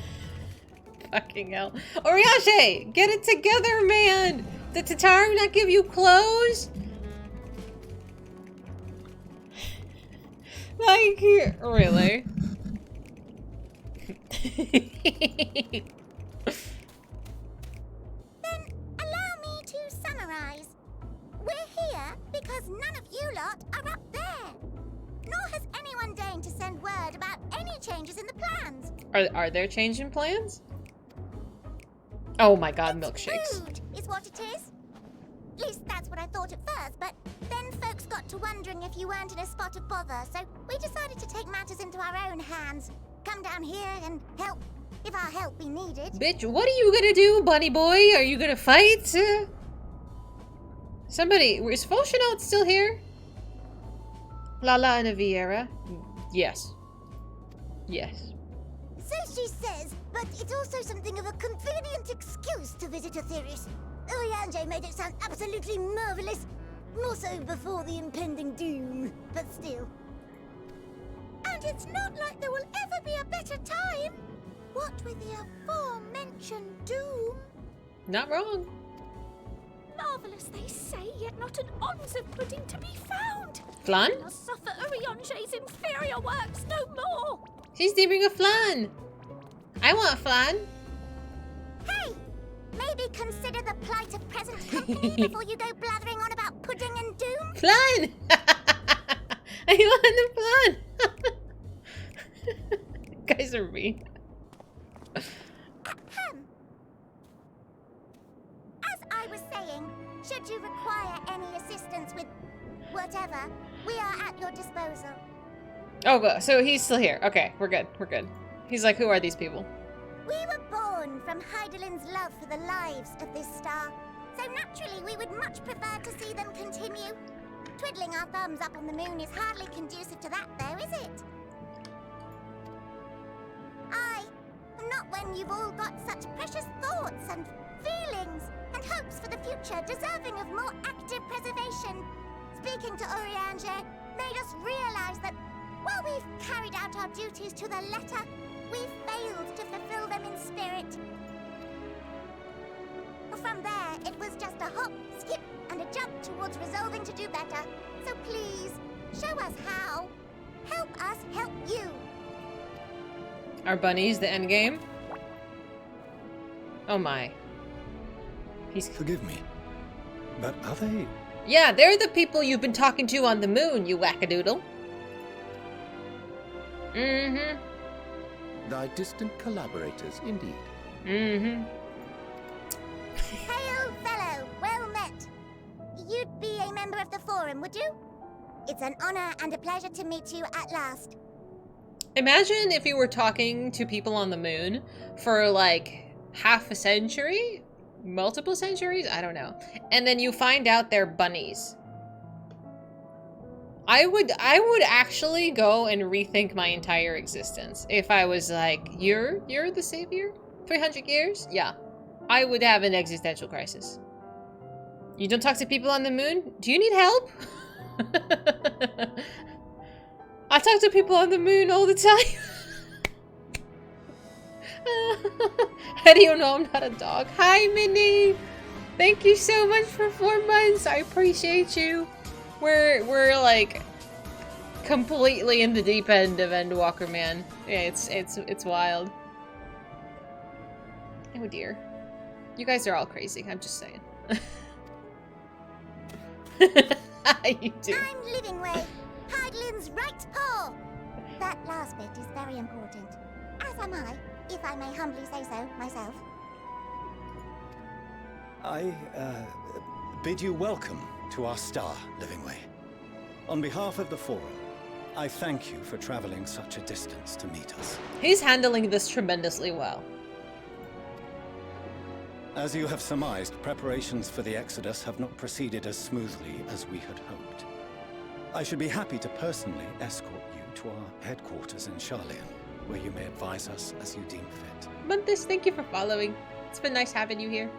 Fucking hell. Orianche, get it together, man! Did Tataru not give you clothes? Like, really? Then allow me to summarize. We're here because none of you lot are up there. Nor has anyone deigned to send word about any changes in the plans. Are there changing plans? Oh my god, milkshakes. Rude is what it is. At least that's what I thought at first, but then folks got to wondering if you weren't in a spot of bother, so we decided to take matters into our own hands. Come down here and help, if our help be needed. Bitch, what are you gonna do, bunny boy? Are you gonna fight? Somebody, is Fulshinaut still here? Lala and Vieira? Yes. Yes. So she says, but it's also something of a convenient excuse to visit Aetherius. Oriange made it sound absolutely marvelous. More so before the impending doom, but still. And it's not like there will ever be a better time. What with the aforementioned doom? Not wrong. Marvelous, they say, yet not an ounce of pudding to be found. Flan? I must suffer Oriange's inferior works no more. She's deeming a flan. I want a flan. Hey! Maybe consider the plight of present company before you go blathering on about pudding and doom. Flan! I want the flan. Guys are mean. Ahem. As I was saying, should you require any assistance with whatever, we are at your disposal. Oh, well, so he's still here. Okay, we're good. We're good. He's like, who are these people? We were born from Hydaelyn's love for the lives of this star, so naturally we would much prefer to see them continue. Twiddling our thumbs up on the moon is hardly conducive to that, though, is it? Not when you've all got such precious thoughts and feelings and hopes for the future deserving of more active preservation. Speaking to Oriange made us realize that while we've carried out our duties to the letter, we've failed to fulfill them in spirit. From there, it was just a hop, skip, and a jump towards resolving to do better. So please, show us how. Help us help you. Are bunnies the end game? Oh my. Forgive me, but are they? Yeah, they're the people you've been talking to on the moon, you wackadoodle. Mm-hmm. Thy distant collaborators, indeed. Mm-hmm. Hail, fellow. Well met. You'd be a member of the Forum, would you? It's an honor and a pleasure to meet you at last. Imagine if you were talking to people on the moon for like half a century? Multiple centuries? I don't know. And then you find out they're bunnies. I would actually go and rethink my entire existence. If I was like, you're the savior? 300 years? Yeah. I would have an existential crisis. You don't talk to people on the moon? Do you need help? I talk to people on the moon all the time. How do you know I'm not a dog? Hi, Minnie! Thank you so much for 4 months. I appreciate you. We're like completely in the deep end of Endwalker, man. Yeah, it's wild. Oh dear. You guys are all crazy, I'm just saying. You do. I'm Living Way, Hydaelyn's right paw. That last bit is very important. As am I, if I may humbly say so myself. I bid you welcome to our star, Living Way. On behalf of the Forum, I thank you for traveling such a distance to meet us. He's handling this tremendously well. As you have surmised, preparations for the Exodus have not proceeded as smoothly as we had hoped. I should be happy to personally escort you to our headquarters in Charlian, where you may advise us as you deem fit. Buntis, thank you for following. It's been nice having you here.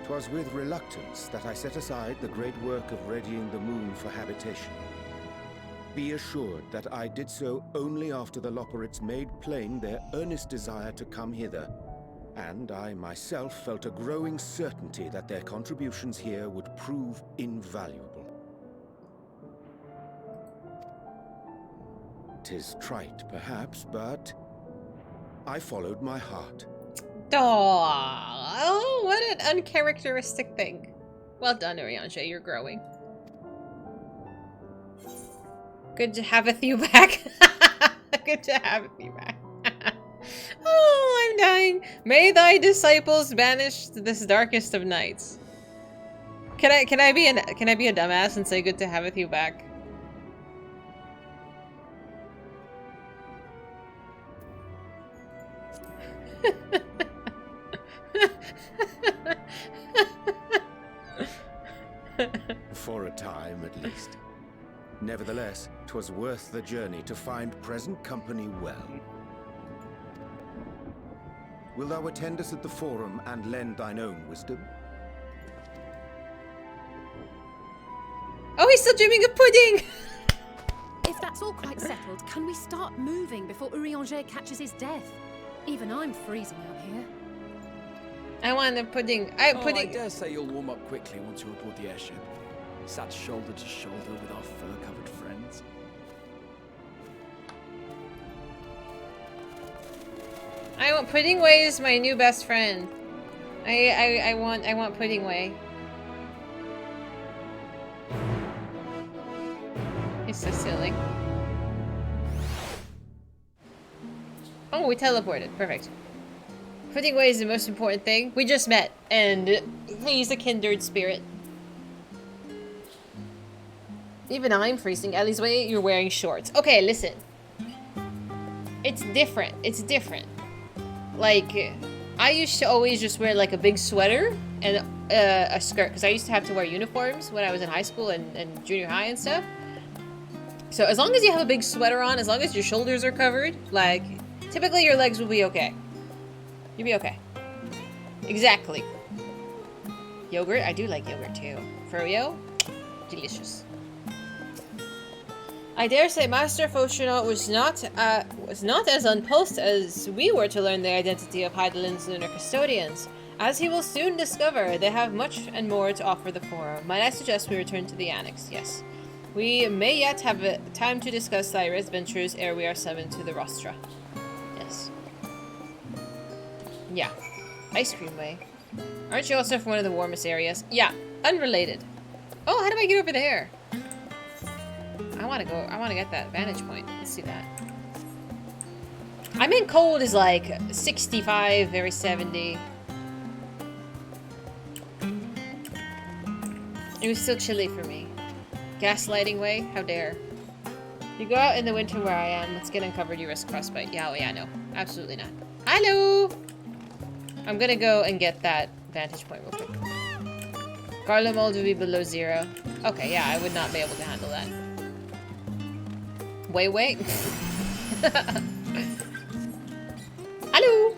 'Twas with reluctance that I set aside the great work of readying the moon for habitation. Be assured that I did so only after the Loperites made plain their earnest desire to come hither, and I myself felt a growing certainty that their contributions here would prove invaluable. 'Tis trite, perhaps, but I followed my heart. Oh, what an uncharacteristic thing. Well done, Urianger, you're growing. Good to have you back. Good to have you back. Oh, I'm dying. May thy disciples banish this darkest of nights. Can I be a dumbass and say good to have you back? For a time, at least. Nevertheless, 'twas worth the journey to find present company well. Will thou attend us at the Forum and lend thine own wisdom? Oh, he's still dreaming of pudding! If that's all quite settled, can we start moving before Urianger catches his death? Even I'm freezing out here. I want the pudding. I dare say you'll warm up quickly once you're aboard the airship. Sat shoulder to shoulder with our fur-covered friends. I want Pudding Way is my new best friend. I want Pudding Way. He's so silly. Oh, we teleported. Perfect. Pudding Way is the most important thing. We just met, and he's a kindred spirit. Even I'm freezing. Ellie's way, you're wearing shorts. Okay, listen. It's different. It's different. Like, I used to always just wear like a big sweater and a skirt, because I used to have to wear uniforms when I was in high school and junior high and stuff. So as long as you have a big sweater on, as long as your shoulders are covered, like, typically your legs will be okay. You'll be okay. Exactly. Yogurt? I do like yogurt too. Froyo? Delicious. I dare say Master Fauchonot was not as unpulsed as we were to learn the identity of Hydaelyn's lunar custodians. As he will soon discover, they have much and more to offer the Forum. Might I suggest we return to the Annex? Yes. We may yet have time to discuss thy adventures ere we are summoned to the Rostra. Yes. Yeah. Ice Cream Way. Aren't you also from one of the warmest areas? Yeah. Unrelated. Oh, how do I get over there? I want to get that vantage point. Let's do that. I mean, cold is like 65, very 70. It was still chilly for me. Gaslighting way? How dare. You go out in the winter where I am. Let's get uncovered. You risk frostbite. Yeah, oh yeah, no. Absolutely not. Hello! I'm gonna go and get that vantage point real quick. Garlemald would be below 0. Okay, yeah, I would not be able to handle that. Wait. Hello!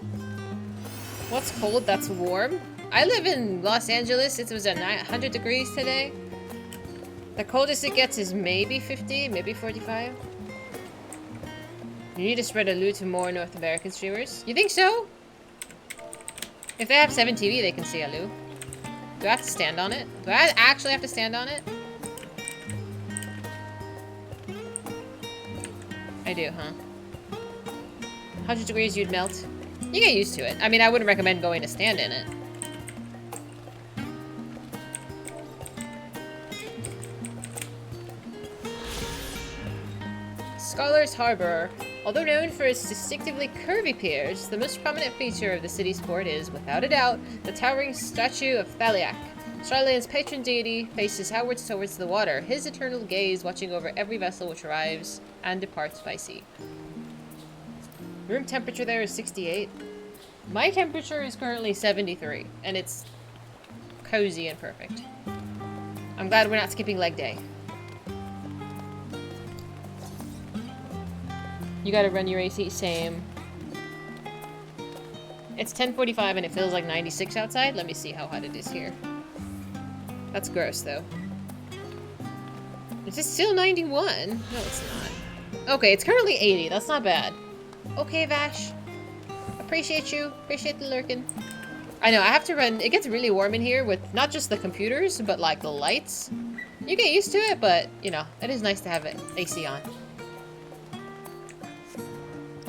What's cold? That's warm? I live in Los Angeles. It was at 100 degrees today. The coldest it gets is maybe 50, maybe 45. You need to spread Alu to more North American streamers. You think so? If they have 7 TV, they can see Alu. Do I have to stand on it? Do I actually have to stand on it? I do, huh? 100 degrees, you'd melt. You get used to it. I mean, I wouldn't recommend going to stand in it. Scholar's Harbor. Although known for its distinctively curvy piers, the most prominent feature of the city's port is, without a doubt, the towering statue of Thaliak. Starland's patron deity faces outwards towards the water, his eternal gaze watching over every vessel which arrives and departs by sea. Room temperature there is 68. My temperature is currently 73, and it's cozy and perfect. I'm glad we're not skipping leg day. You gotta run your AC, same. It's 10:45 and it feels like 96 outside. Let me see how hot it is here. That's gross, though. Is it still 91? No, it's not. Okay, it's currently 80. That's not bad. Okay, Vash. Appreciate you. Appreciate the lurkin'. I know, I have to run... It gets really warm in here with not just the computers, but, like, the lights. You get used to it, but, you know, it is nice to have it AC on.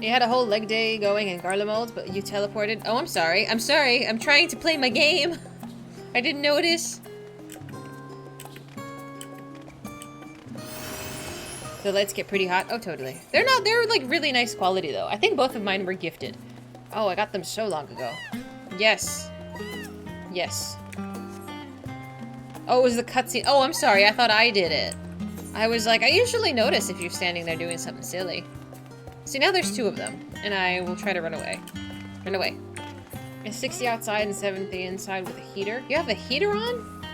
You had a whole leg day going in Garlemald, but you teleported. Oh, I'm sorry. I'm sorry. I'm trying to play my game. I didn't notice. The lights get pretty hot. Oh, totally. They're not, they're like really nice quality though. I think both of mine were gifted. Oh, I got them so long ago. Yes. Yes. Oh, it was the cutscene. Oh, I'm sorry. I thought I did it. I was like, I usually notice if you're standing there doing something silly. See, now there's 2 of them, and I will try to run away. Run away. It's 60 outside and 70 inside with a heater. You have a heater on?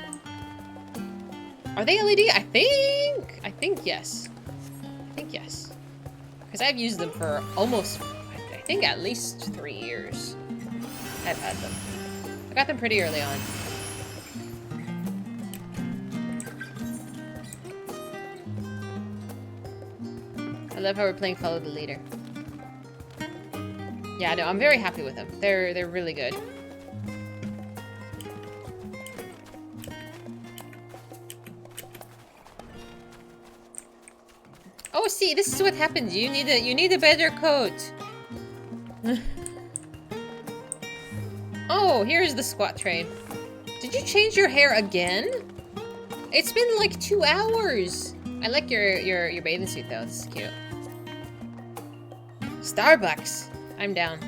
Are they LED? I think yes. I think yes. Because I've used them for almost, I think at least 3 years. I've had them. I got them pretty early on. I love how we're playing Follow the Leader. Yeah, no, I'm very happy with them. They're really good. Oh, see, this is what happens. You need a better coat. Oh, here's the squat train. Did you change your hair again? It's been like 2 hours. I like your bathing suit though. This is cute. Starbucks. I'm down.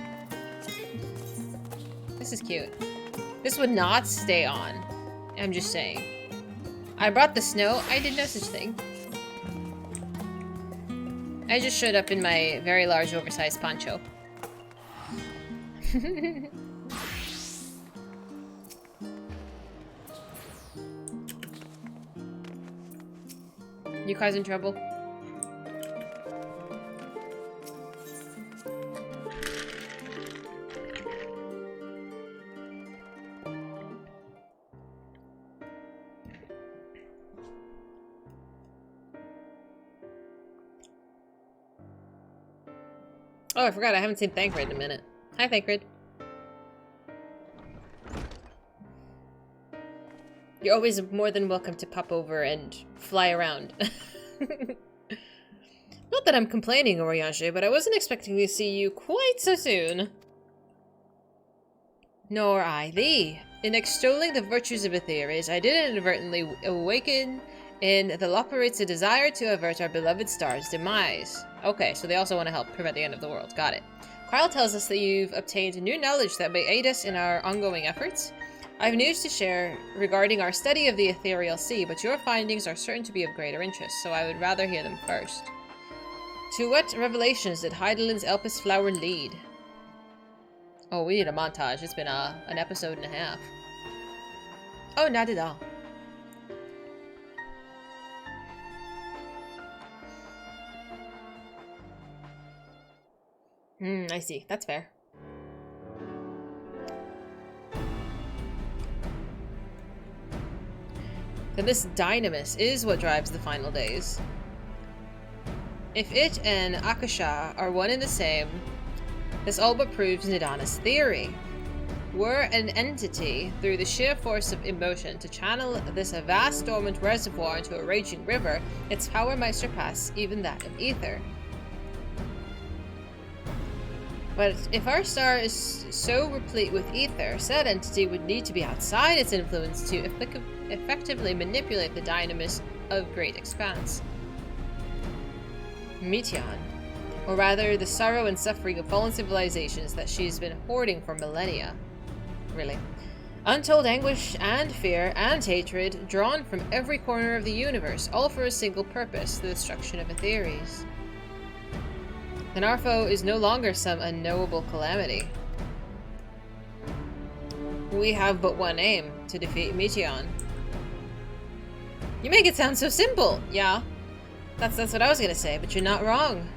This is cute. This would not stay on. I'm just saying. I brought the snow. I did no such thing. I just showed up in my very large oversized poncho. You causing trouble? Oh, I forgot. I haven't seen Thancred in a minute. Hi, Thancred. You're always more than welcome to pop over and fly around. Not that I'm complaining, Oriange, but I wasn't expecting to see you quite so soon. Nor I thee. In extolling the virtues of Aetheris, I did inadvertently awaken in the Loperites a desire to avert our beloved star's demise. Okay, so they also want to help prevent the end of the world. Got it. Kyle tells us that you've obtained new knowledge that may aid us in our ongoing efforts. I have news to share regarding our study of the ethereal sea, but your findings are certain to be of greater interest, so I would rather hear them first. To what revelations did Heidelin's Elpis flower lead? Oh, we need a montage. It's been an episode and a half. Oh, not at all. I see. That's fair. Then this dynamis is what drives the final days. If it and Akasha are one and the same, this all but proves Nidana's theory. Were an entity, through the sheer force of emotion, to channel this vast dormant reservoir into a raging river, its power might surpass even that of ether. But if our star is so replete with ether, said entity would need to be outside its influence to effectively manipulate the dynamis of great expanse. Meteon. Or rather, the sorrow and suffering of fallen civilizations that she's been hoarding for millennia. Really. Untold anguish and fear and hatred drawn from every corner of the universe, all for a single purpose, the destruction of Aetheres. Then our foe is no longer some unknowable calamity. We have but one aim, to defeat Meteon. You make it sound so simple! Yeah. That's what I was gonna say, but you're not wrong.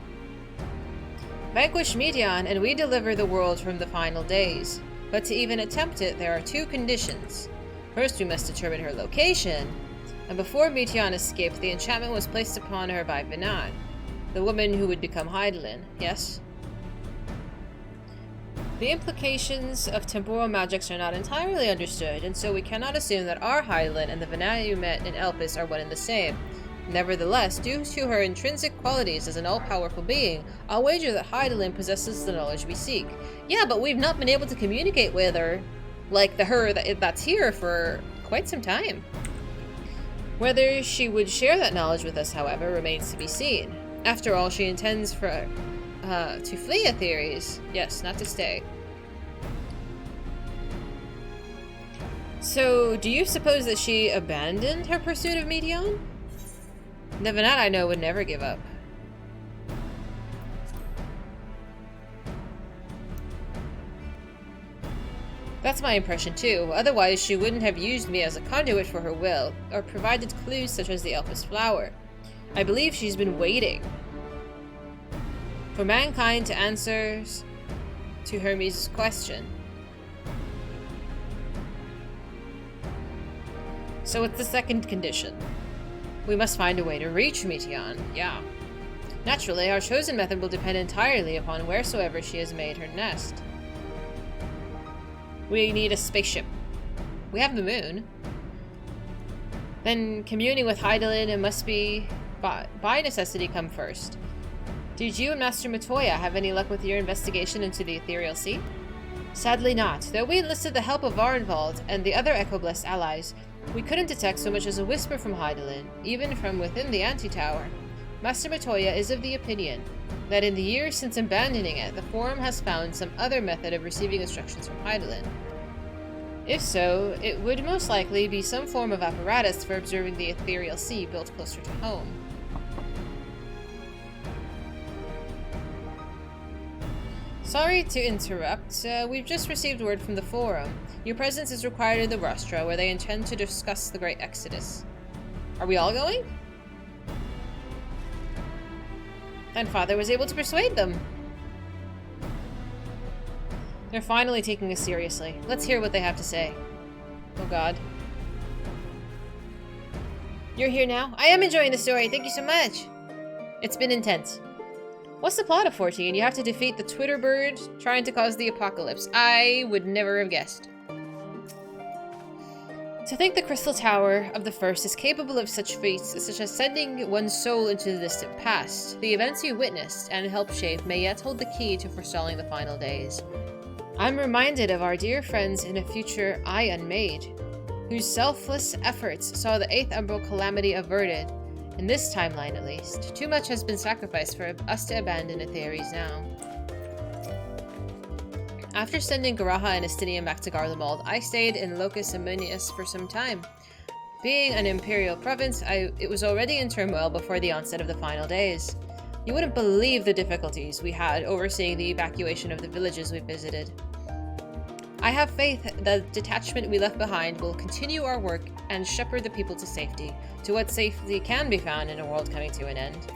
Vanquish Meteon, and we deliver the world from the final days. But to even attempt it, there are two conditions. First, we must determine her location, and before Meteon escaped, the enchantment was placed upon her by Vinad, the woman who would become Hydaelyn, yes? The implications of temporal magics are not entirely understood, and so we cannot assume that our Hydaelyn and the Vinad you met in Elpis are one and the same. Nevertheless, due to her intrinsic qualities as an all-powerful being, I'll wager that Hydaelyn possesses the knowledge we seek. Yeah, but we've not been able to communicate with her, like the her that's here, for quite some time. Whether she would share that knowledge with us, however, remains to be seen. After all, she intends to flee Aetheres. Yes, not to stay. So, do you suppose that she abandoned her pursuit of Meteon? The Vinad I know would never give up. That's my impression too, otherwise she wouldn't have used me as a conduit for her will, or provided clues such as the Elpis flower. I believe she's been waiting for mankind to answer to Hermes' question. So what's the second condition? We must find a way to reach Meteon, yeah. Naturally, our chosen method will depend entirely upon wheresoever she has made her nest. We need a spaceship. We have the moon. Then communing with Hydaelyn must be, by necessity, come first. Did you and Master Matoya have any luck with your investigation into the Ethereal Sea? Sadly not. Though we enlisted the help of Varenwald and the other Echo-blessed allies, we couldn't detect so much as a whisper from Hydaelyn, even from within the Antitower. Master Matoya is of the opinion that in the years since abandoning it, the Forum has found some other method of receiving instructions from Hydaelyn. If so, it would most likely be some form of apparatus for observing the Ethereal Sea built closer to home. Sorry to interrupt. We've just received word from the Forum. Your presence is required in the Rostra, where they intend to discuss the Great Exodus. Are we all going? And Father was able to persuade them. They're finally taking us seriously. Let's hear what they have to say. Oh god. You're here now? I am enjoying the story, thank you so much! It's been intense. What's the plot of 14? You have to defeat the Twitter bird trying to cause the apocalypse. I would never have guessed. To think the Crystal Tower of the First is capable of such feats, such as sending one's soul into the distant past, the events you witnessed and helped shape may yet hold the key to forestalling the final days. I'm reminded of our dear friends in a future I unmade, whose selfless efforts saw the 8th Umbral calamity averted. In this timeline, at least. Too much has been sacrificed for us to abandon Aetheres now. After sending Garaha and Estinian back to Garlemald, I stayed in Locus Amunius for some time. Being an imperial province, it was already in turmoil before the onset of the final days. You wouldn't believe the difficulties we had overseeing the evacuation of the villages we visited. I have faith that the detachment we left behind will continue our work and shepherd the people to safety, to what safety can be found in a world coming to an end.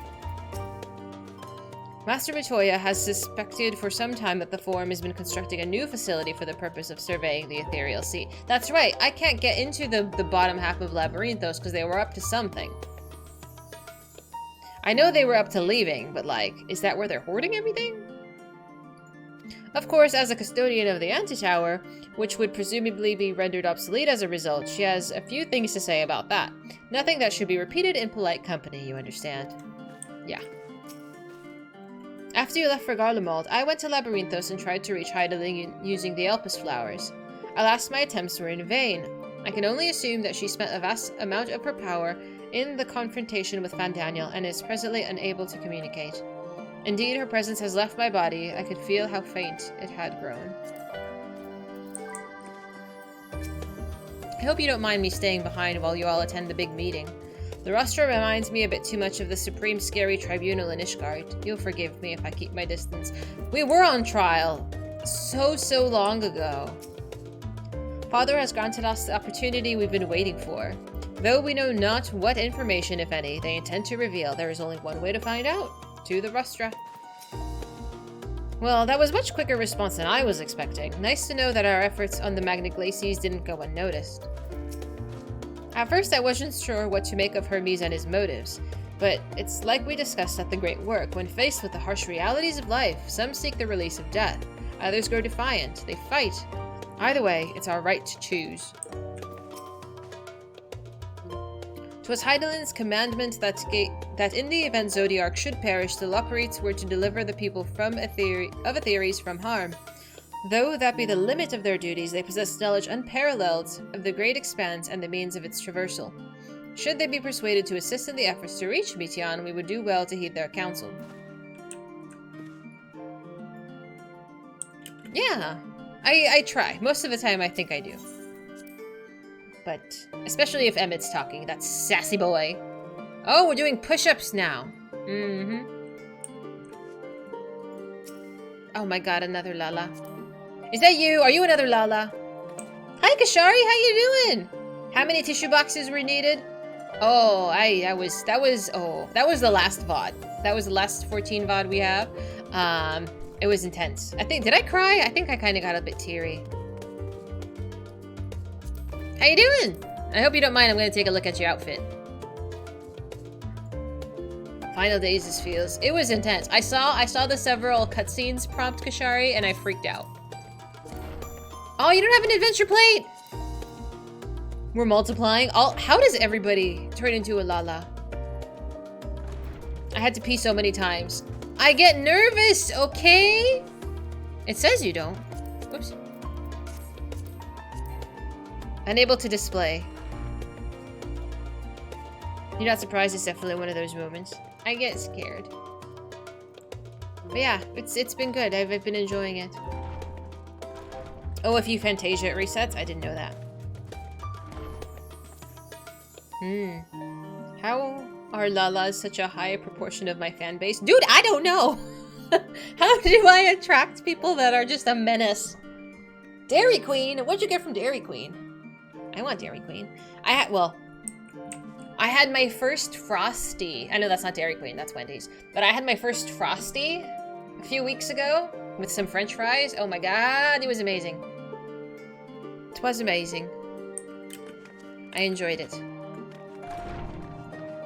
Master Matoya has suspected for some time that the Forum has been constructing a new facility for the purpose of surveying the Ethereal Sea. That's right, I can't get into the bottom half of Labyrinthos because they were up to something. I know they were up to leaving, but like, is that where they're hoarding everything? Of course, as a custodian of the Antitower, which would presumably be rendered obsolete as a result, she has a few things to say about that. Nothing that should be repeated in polite company, you understand. Yeah. After you left for Garlemald, I went to Labyrinthos and tried to reach Hydaling using the Elpis flowers. Alas, my attempts were in vain. I can only assume that she spent a vast amount of her power in the confrontation with Fandaniel and is presently unable to communicate. Indeed, her presence has left my body. I could feel how faint it had grown. I hope you don't mind me staying behind while you all attend the big meeting. The rostra reminds me a bit too much of the Supreme Scary Tribunal in Ishgard. You'll forgive me if I keep my distance. We were on trial so long ago. Father has granted us the opportunity we've been waiting for. Though we know not what information, if any, they intend to reveal, there is only one way to find out. To the rostra. Well, that was a much quicker response than I was expecting. Nice to know that our efforts on the Magna Glacies didn't go unnoticed. At first, I wasn't sure what to make of Hermes and his motives, but it's like we discussed at the Great Work. When faced with the harsh realities of life, some seek the release of death, others grow defiant, they fight. Either way, it's our right to choose. 'Twas Hydalin's commandment that in the event Zodiark should perish, the Loporrites were to deliver the people from Aetheres from harm. Though that be the limit of their duties, they possess knowledge unparalleled of the great expanse and the means of its traversal. Should they be persuaded to assist in the efforts to reach Meteion, we would do well to heed their counsel. Yeah, I try. Most of the time I think I do. But, especially if Emmett's talking, that sassy boy. Oh, we're doing push-ups now. Oh my god, another Lala. Is that you? Are you another Lala? Hi, Kashari, how you doing? How many tissue boxes were needed? Oh, that was the last VOD. That was the last 14 VOD we have. It was intense. Did I cry? I think I kind of got a bit teary. How you doing? I hope you don't mind. I'm going to take a look at your outfit. Final days this feels. It was intense. I saw the several cutscenes prompt Kashari and I freaked out. Oh, you don't have an adventure plate? We're multiplying. How does everybody turn into a Lala? I had to pee so many times. I get nervous, okay? It says you don't. Whoops. Unable to display. You're not surprised, it's definitely one of those moments. I get scared. But yeah, it's been good. I've been enjoying it. Oh, a few Fantasia resets? I didn't know that. How are Lalas such a high proportion of my fan base? Dude, I don't know! How do I attract people that are just a menace? Dairy Queen? What'd you get from Dairy Queen? I want Dairy Queen. I had my first Frosty. I know that's not Dairy Queen, that's Wendy's. But I had my first Frosty a few weeks ago with some French fries. Oh my god, it was amazing. It was amazing. I enjoyed it.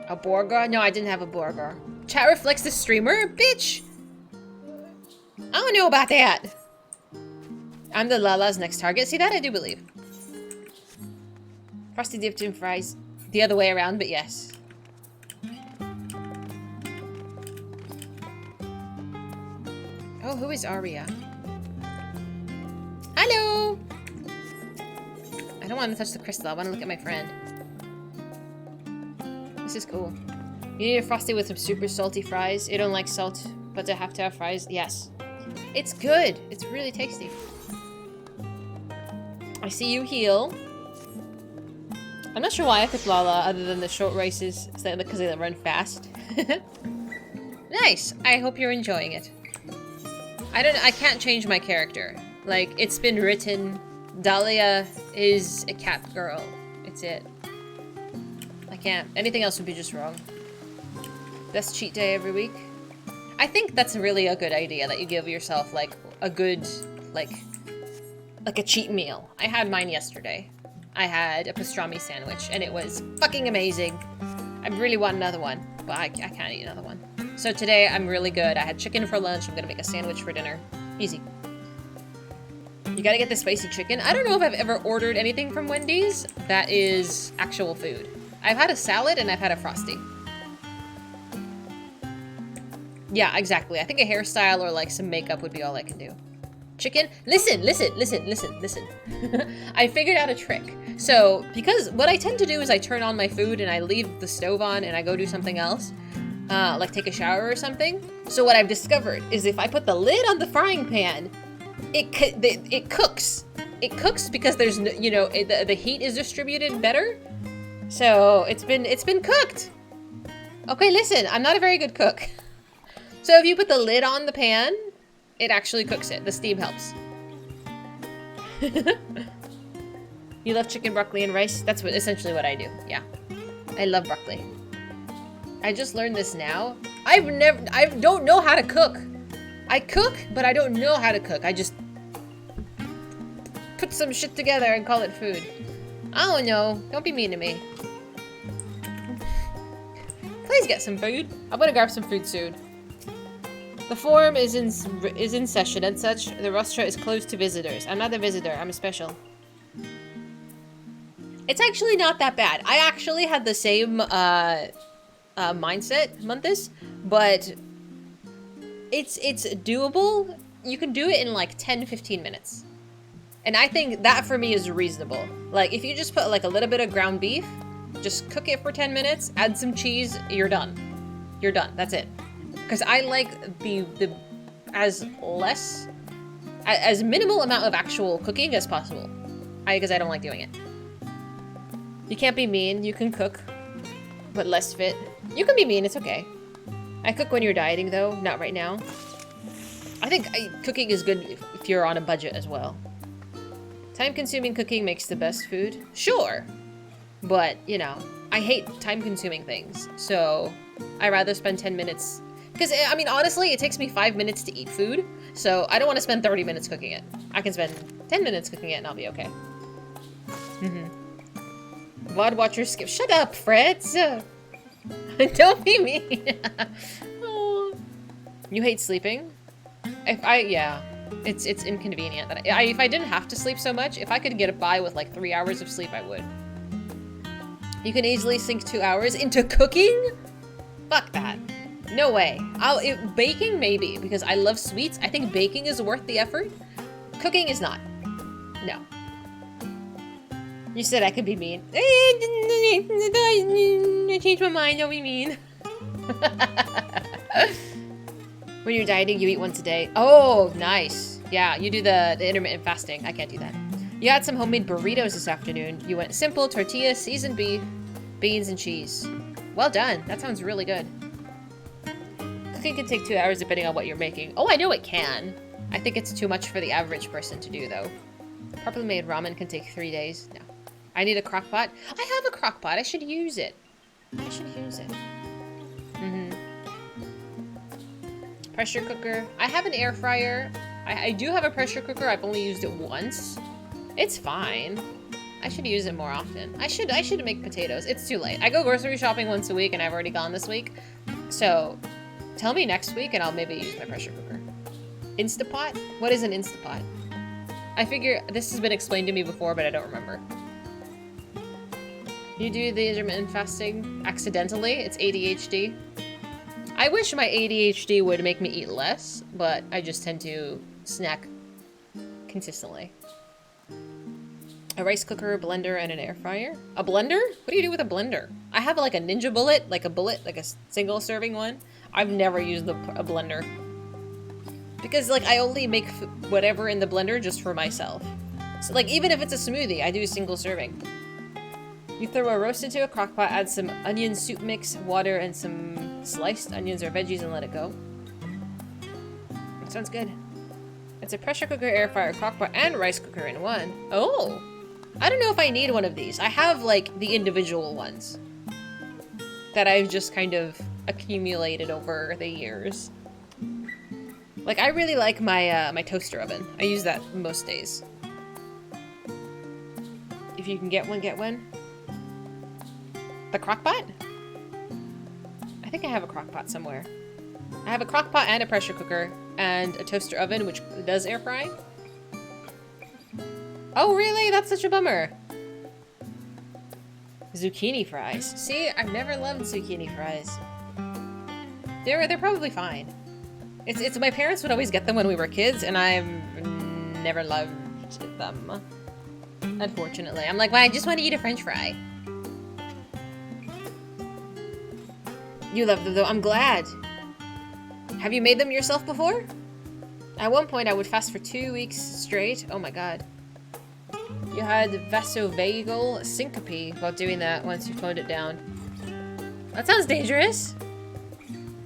A burger? No, I didn't have a burger. Chat reflects the streamer? Bitch! I don't know about that. I'm the Lala's next target. See, that I do believe. Frosty dipped in fries. The other way around, but yes. Oh, who is Arya? Hello! I don't want to touch the crystal. I want to look at my friend. This is cool. You need a Frosty with some super salty fries. You don't like salt, but to have fries? Yes. It's good. It's really tasty. I see you heal. I'm not sure why I picked Lala other than the short races, because they run fast. Nice! I hope you're enjoying it. I can't change my character. Like, it's been written, Dahlia is a cat girl. It's it. I can't. Anything else would be just wrong. Best cheat day every week. I think that's really a good idea, that you give yourself, like, a good, like a cheat meal. I had mine yesterday. I had a pastrami sandwich, and it was fucking amazing. I really want another one, but I can't eat another one. So today, I'm really good. I had chicken for lunch. I'm gonna make a sandwich for dinner. Easy. You gotta get the spicy chicken. I don't know if I've ever ordered anything from Wendy's that is actual food. I've had a salad, and I've had a Frosty. Yeah, exactly. I think a hairstyle or like some makeup would be all I can do. Chicken? Listen. I figured out a trick. So, because what I tend to do is I turn on my food and I leave the stove on and I go do something else. Like take a shower or something. So what I've discovered is if I put the lid on the frying pan, it cooks. It cooks because there's no, you know, the heat is distributed better. So it's been cooked. Okay, listen, I'm not a very good cook. So if you put the lid on the pan, it actually cooks it. The steam helps. You love chicken, broccoli, and rice? That's essentially what I do. Yeah. I love broccoli. I just learned this now. I don't know how to cook. I cook, but I don't know how to cook. I just put some shit together and call it food. I don't know. Don't be mean to me. Please get some food. I'm gonna grab some food soon. The forum is in session and such. The restaurant is closed to visitors. I'm not a visitor. I'm a special. It's actually not that bad. I actually had the same mindset, Monthus, but it's doable. You can do it in like 10-15 minutes. And I think that for me is reasonable. Like if you just put like a little bit of ground beef, just cook it for 10 minutes, add some cheese, you're done. You're done. That's it. Because I like as minimal amount of actual cooking as possible. Because I don't like doing it. You can't be mean. You can cook, but less fit. You can be mean. It's okay. I cook when you're dieting, though. Not right now. I think cooking is good if you're on a budget as well. Time-consuming cooking makes the best food. Sure. But, you know, I hate time-consuming things. So I rather spend 10 minutes... Because, I mean, honestly, it takes me 5 minutes to eat food. So I don't want to spend 30 minutes cooking it. I can spend 10 minutes cooking it and I'll be okay. VOD watchers skip. Shut up, Freds! Don't be mean! Oh. You hate sleeping? Yeah. It's inconvenient. That if I didn't have to sleep so much, if I could get by with like 3 hours of sleep, I would. You can easily sink 2 hours into cooking? Fuck that. No way. Baking, maybe, because I love sweets. I think baking is worth the effort. Cooking is not. No. You said I could be mean. I changed my mind, don't be mean. When you're dieting, you eat once a day. Oh, nice. Yeah, you do the intermittent fasting. I can't do that. You had some homemade burritos this afternoon. You went simple, tortilla, seasoned beef, beans, and cheese. Well done. That sounds really good. Cooking can take 2 hours depending on what you're making. Oh, I know it can. I think it's too much for the average person to do, though. Properly made ramen can take 3 days. No. I need a crock pot. I have a crock pot. I should use it. I should use it. Pressure cooker. I have an air fryer. I do have a pressure cooker. I've only used it once. It's fine. I should use it more often. I should make potatoes. It's too late. I go grocery shopping once a week and I've already gone this week. So tell me next week and I'll maybe use my pressure cooker. Instapot? What is an Instapot? I figure this has been explained to me before, but I don't remember. You do the intermittent fasting accidentally. It's ADHD. I wish my ADHD would make me eat less, but I just tend to snack consistently. A rice cooker, a blender, and an air fryer. A blender? What do you do with a blender? I have like a Ninja Bullet, like a single serving one. I've never used a blender. Because like I only make whatever in the blender just for myself. So like even if it's a smoothie, I do a single serving. You throw a roast into a crock pot, add some onion soup mix, water, and some sliced onions or veggies and let it go. That sounds good. It's a pressure cooker, air fryer, crock pot, and rice cooker in one. Oh! I don't know if I need one of these. I have like the individual ones that I've just kind of accumulated over the years. Like I really like my my toaster oven. I use that most days. If you can get one, get one. The crock pot? I think I have a crock pot somewhere. I have a crock pot and a pressure cooker and a toaster oven, which does air frying. Oh, really? That's such a bummer. Zucchini fries. See, I've never loved zucchini fries. They're probably fine. It's my parents would always get them when we were kids, and I've never loved them. Unfortunately. I'm like, well, I just want to eat a french fry. You love them though, I'm glad. Have you made them yourself before? At one point I would fast for 2 weeks straight. Oh my god. You had vasovagal syncope while doing that once you toned it down. That sounds dangerous.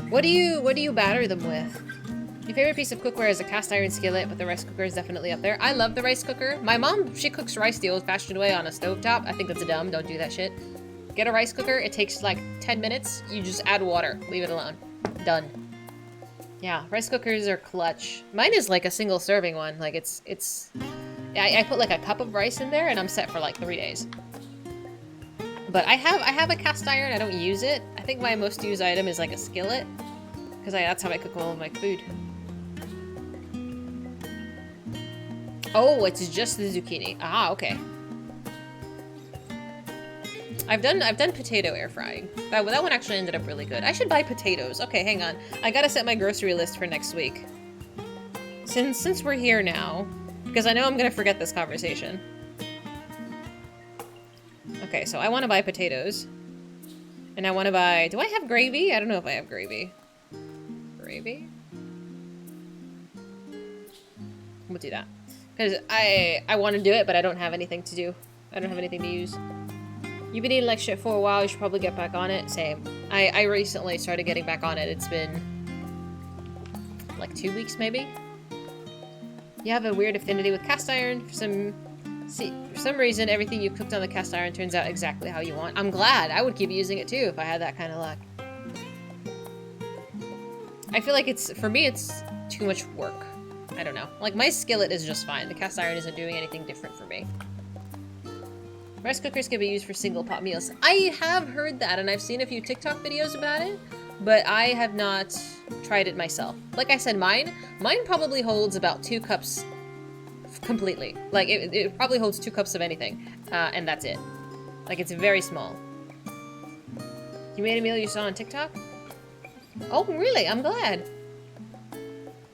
What do you batter them with? Your favorite piece of cookware is a cast iron skillet, but the rice cooker is definitely up there. I love the rice cooker. My mom, she cooks rice the old-fashioned way on a stovetop. I think that's dumb. Don't do that shit. Get a rice cooker. It takes like 10 minutes. You just add water. Leave it alone. Done. Yeah, rice cookers are clutch. Mine is like a single serving one. Like I put like a cup of rice in there and I'm set for like 3 days. But I have a cast iron. I don't use it. I think my most used item is like a skillet, because that's how I cook all of my food. Oh, it's just the zucchini. Ah, okay. I've done potato air frying. That one actually ended up really good. I should buy potatoes. Okay, hang on. I gotta set my grocery list for next week. Since we're here now, because I know I'm gonna forget this conversation. Okay, so I want to buy potatoes. And I want to buy... Do I have gravy? I don't know if I have gravy. Gravy? We'll do that. Because I want to do it, but I don't have anything to do. I don't have anything to use. You've been eating like shit for a while. You should probably get back on it. Same. I recently started getting back on it. It's been... like 2 weeks, maybe? You have a weird affinity with cast iron. For some reason, everything you cooked on the cast iron turns out exactly how you want. I'm glad. I would keep using it too if I had that kind of luck. I feel like for me, it's too much work. I don't know. Like, my skillet is just fine. The cast iron isn't doing anything different for me. Rice cookers can be used for single pot meals. I have heard that, and I've seen a few TikTok videos about it, but I have not tried it myself. Like I said, mine probably holds about 2 cups completely. Like, it probably holds 2 cups of anything, and that's it. Like, it's very small. You made a meal you saw on TikTok? Oh, really? I'm glad.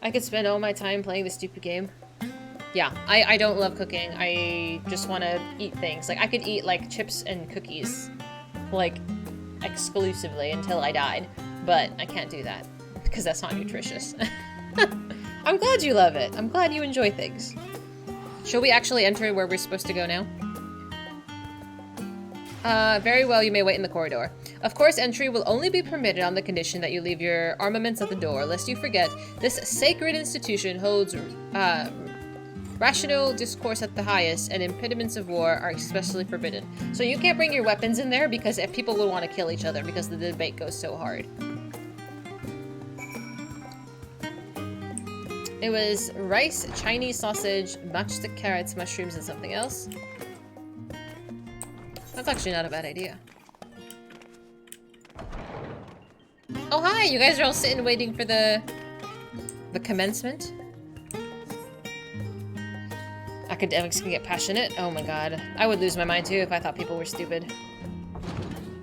I could spend all my time playing this stupid game. Yeah, I don't love cooking. I just want to eat things. Like, I could eat, like, chips and cookies, like, exclusively until I died. But I can't do that, because that's not nutritious. I'm glad you love it. I'm glad you enjoy things. Shall we actually enter where we're supposed to go now? Very well, you may wait in the corridor. Of course, entry will only be permitted on the condition that you leave your armaments at the door. Lest you forget, this sacred institution holds rational discourse at the highest, and impediments of war are especially forbidden. So you can't bring your weapons in there because people will want to kill each other because the debate goes so hard. It was rice, Chinese sausage, matchstick carrots, mushrooms, and something else. That's actually not a bad idea. Oh, hi! You guys are all sitting waiting for the commencement. Academics can get passionate. Oh my god. I would lose my mind too if I thought people were stupid.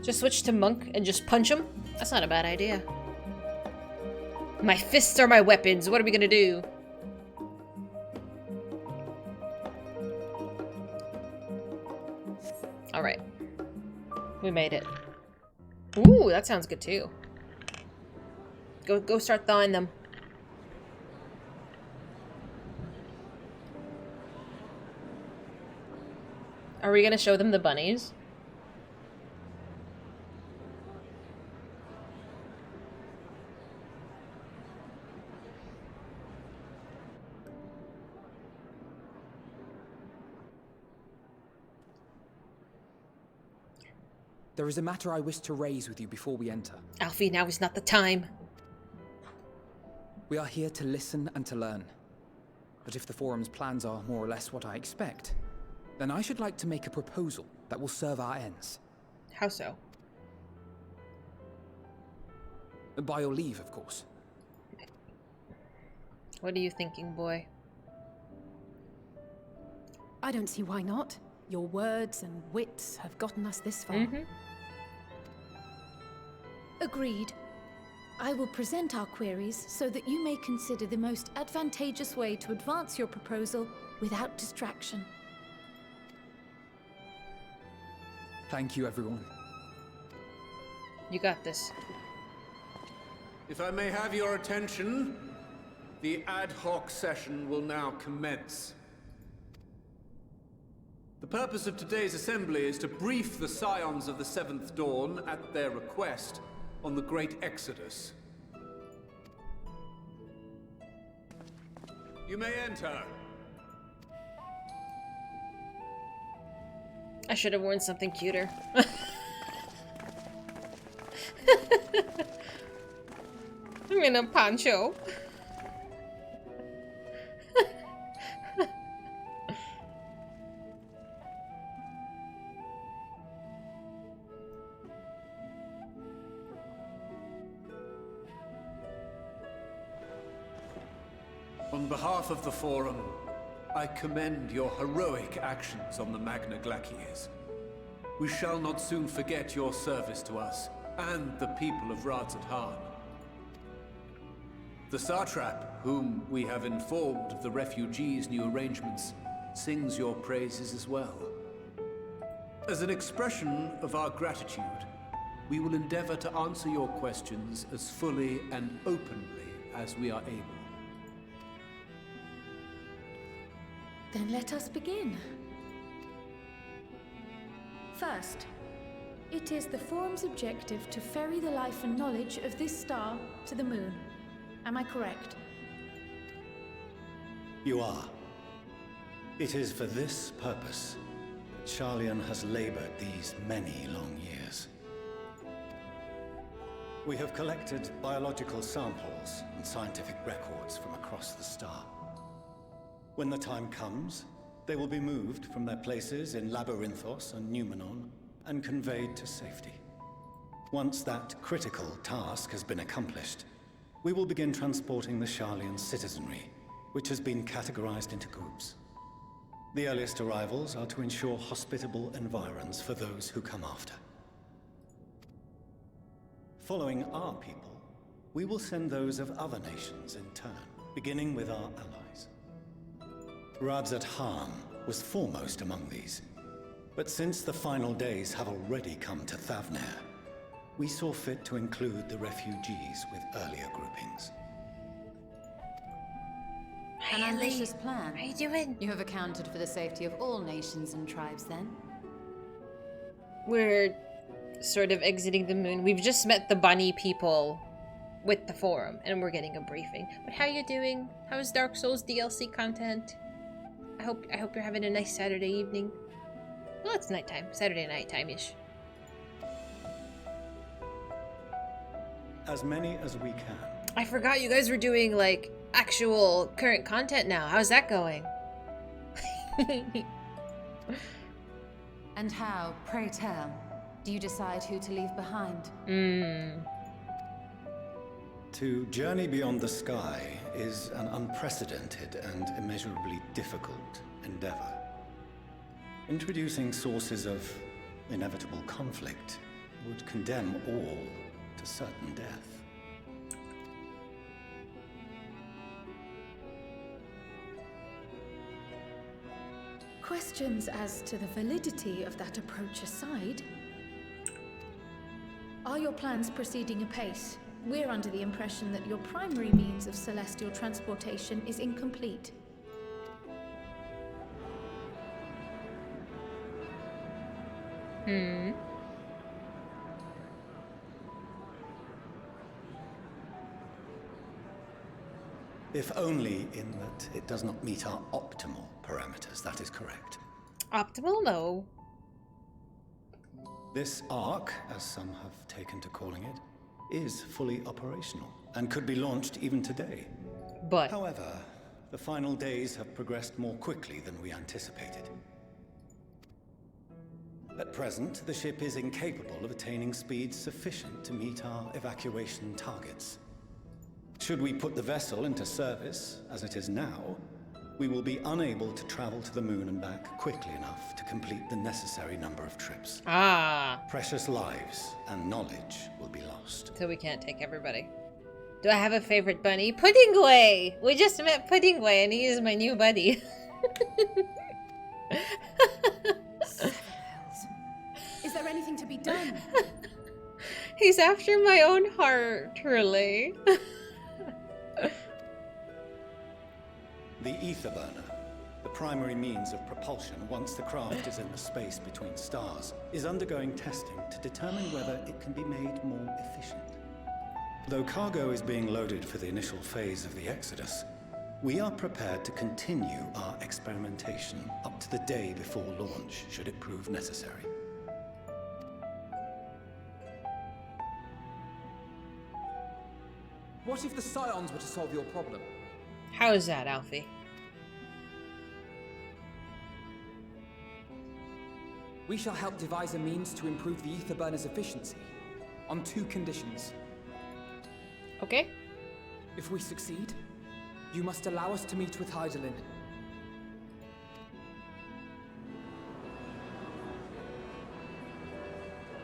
Just switch to monk and just punch them? That's not a bad idea. My fists are my weapons. What are we gonna do? Alright. We made it. Ooh, that sounds good too. Go start thawing them. Are we gonna show them the bunnies? There is a matter I wish to raise with you before we enter. Alfie, now is not the time. We are here to listen and to learn. But if the Forum's plans are more or less what I expect, then I should like to make a proposal that will serve our ends. How so? By your leave, of course. What are you thinking, boy? I don't see why not. Your words and wits have gotten us this far. Mm-hmm. Agreed. I will present our queries so that you may consider the most advantageous way to advance your proposal without distraction. Thank you, everyone. You got this. If I may have your attention, the ad hoc session will now commence. The purpose of today's assembly is to brief the Scions of the Seventh Dawn, at their request, on the Great Exodus. You may enter. I should have worn something cuter. I'm in a poncho. On behalf of the Forum, I commend your heroic actions on the Magna Glaciers. We shall not soon forget your service to us and the people of Radzat-Han. The Satrap, whom we have informed of the refugees' new arrangements, sings your praises as well. As an expression of our gratitude, we will endeavor to answer your questions as fully and openly as we are able. Then let us begin. First, it is the Forum's objective to ferry the life and knowledge of this star to the moon. Am I correct? You are. It is for this purpose that Sharlayan has labored these many long years. We have collected biological samples and scientific records from across the star. When the time comes, they will be moved from their places in Labyrinthos and Numenon and conveyed to safety. Once that critical task has been accomplished, we will begin transporting the Sharlayan citizenry, which has been categorized into groups. The earliest arrivals are to ensure hospitable environs for those who come after. Following our people, we will send those of other nations in turn, beginning with our allies. Radzat-Han was foremost among these, but since the final days have already come to Thavnair, we saw fit to include the refugees with earlier groupings. An ambitious plan. How you doing? You have accounted for the safety of all nations and tribes, then? We're sort of exiting the moon. We've just met the bunny people with the Forum, and we're getting a briefing. But how you doing? How is Dark Souls DLC content? I hope you're having a nice Saturday evening. Well, it's nighttime. Saturday nighttime-ish. As many as we can. I forgot you guys were doing, like, actual current content now. How's that going? And how, pray tell, do you decide who to leave behind? To journey beyond the sky is an unprecedented and immeasurably difficult endeavor. Introducing sources of inevitable conflict would condemn all to certain death. Questions as to the validity of that approach aside, are your plans proceeding apace? We're under the impression that your primary means of celestial transportation is incomplete. If only in that it does not meet our optimal parameters, that is correct. Optimal? No. This arc, as some have taken to calling it, is fully operational and could be launched even today. But however, the final days have progressed more quickly than we anticipated. At present, the ship is incapable of attaining speeds sufficient to meet our evacuation targets. Should we put the vessel into service, as it is now, we will be unable to travel to the moon and back quickly enough to complete the necessary number of trips. Ah. Precious lives and knowledge will be lost. So we can't take everybody. Do I have a favorite bunny? Puddingway! We just met Puddingway and he is my new buddy. Is there anything to be done? He's after my own heart, truly. The ether burner, the primary means of propulsion once the craft is in the space between stars, is undergoing testing to determine whether it can be made more efficient. Though cargo is being loaded for the initial phase of the Exodus, we are prepared to continue our experimentation up to the day before launch, should it prove necessary. What if the Scions were to solve your problem? How is that, Alfie? We shall help devise a means to improve the ether burner's efficiency, on 2 conditions. Okay. If we succeed, you must allow us to meet with Hydaelyn.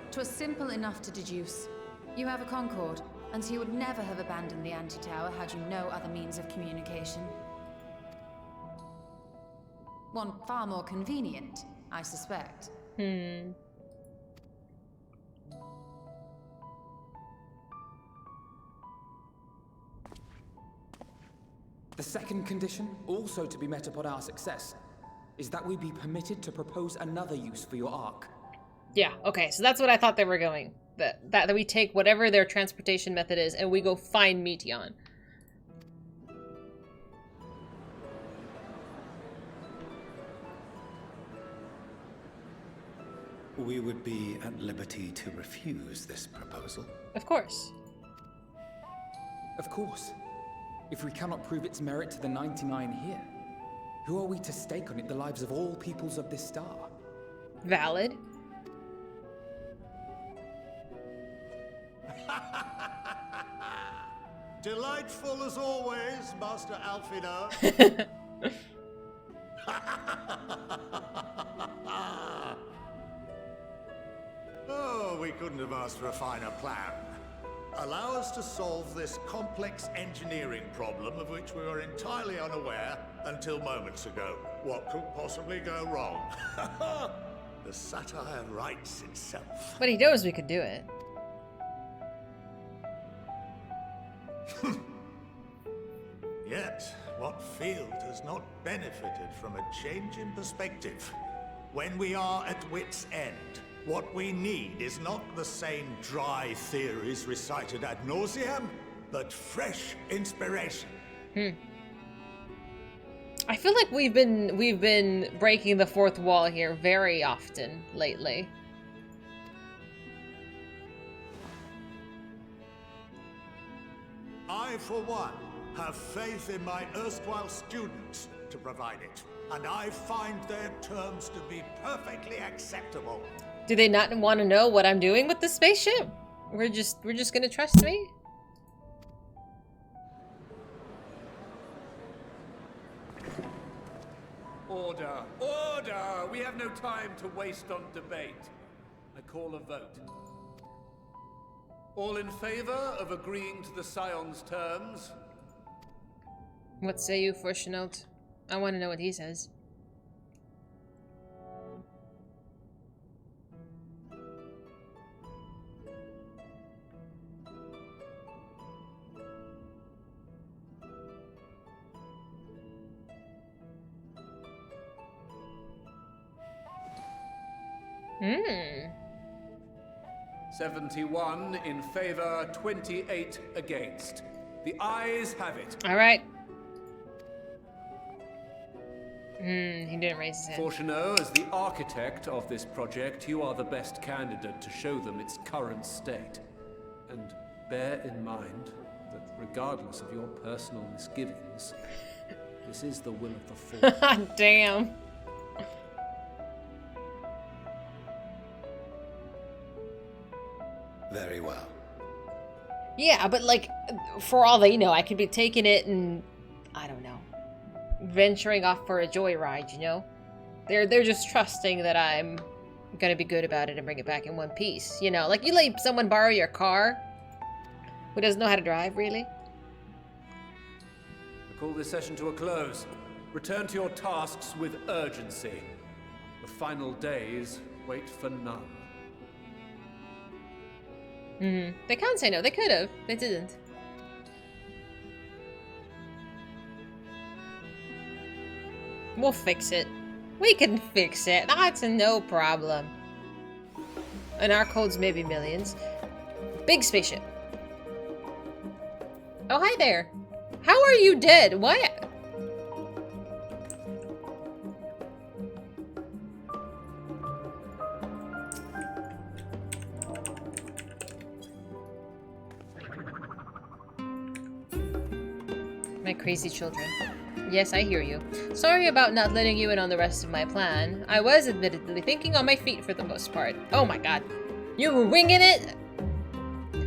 'Twas simple enough to deduce. You have a Concord, and so you would never have abandoned the anti-tower had you no other means of communication. One far more convenient, I suspect. The second condition, also to be met upon our success, is that we be permitted to propose another use for your Ark. Yeah, okay, so that's what I thought they were going. That we take whatever their transportation method is and we go find Meteon. We would be at liberty to refuse this proposal. Of course. Of course. If we cannot prove its merit to the 99 here, who are we to stake on it the lives of all peoples of this star? Valid. Delightful as always, Master Alfino. Oh, we couldn't have asked for a finer plan. Allow us to solve this complex engineering problem of which we were entirely unaware until moments ago. What could possibly go wrong? The satire writes itself. But he knows we could do it. Yet, what field has not benefited from a change in perspective? When we are at wit's end, what we need is not the same dry theories recited ad nauseam, but fresh inspiration. I feel like we've been breaking the fourth wall here very often lately. I, for one, have faith in my erstwhile students to provide it, and I find their terms to be perfectly acceptable. Do they not want to know what I'm doing with the spaceship? We're just gonna trust me? Order! Order! We have no time to waste on debate. I call a vote. All in favor of agreeing to the Scion's terms? What say you, Fortunate? I want to know what he says. Hmm. 71 in favor, 28 against. The ayes have it. All right. He didn't raise his hand. Fortuneau, as the architect of this project, you are the best candidate to show them its current state. And bear in mind that regardless of your personal misgivings, this is the will of the Force. Damn. Very well. Yeah, but like, for all they know, I could be taking it and, I don't know, venturing off for a joyride, you know? They're just trusting that I'm gonna be good about it and bring it back in one piece, you know? Like, you let someone borrow your car who doesn't know how to drive, really? call this session to a close. Return to your tasks with urgency. The final days wait for none. They can't say no. They could have. They didn't. We'll fix it. We can fix it. That's no problem. And our codes may be millions. Big spaceship. Oh, hi there. How are you dead? What? My crazy children. Yes, I hear you. Sorry about not letting you in on the rest of my plan. I was admittedly thinking on my feet for the most part. Oh my god. You were winging it?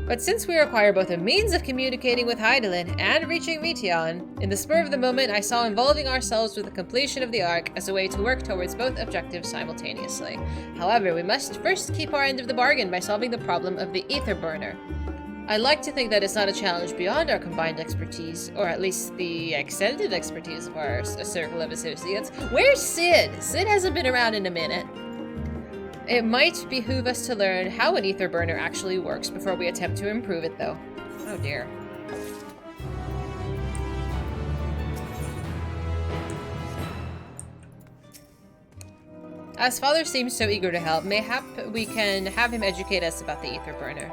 But since we require both a means of communicating with Hydaelyn and reaching Meteon, in the spur of the moment I saw involving ourselves with the completion of the Ark as a way to work towards both objectives simultaneously. However, we must first keep our end of the bargain by solving the problem of the ether burner. I'd like to think that it's not a challenge beyond our combined expertise, or at least the extended expertise of our circle of associates. Where's Sid? Sid hasn't been around in a minute. It might behoove us to learn how an ether burner actually works before we attempt to improve it, though. Oh dear. As Father seems so eager to help, mayhap we can have him educate us about the ether burner.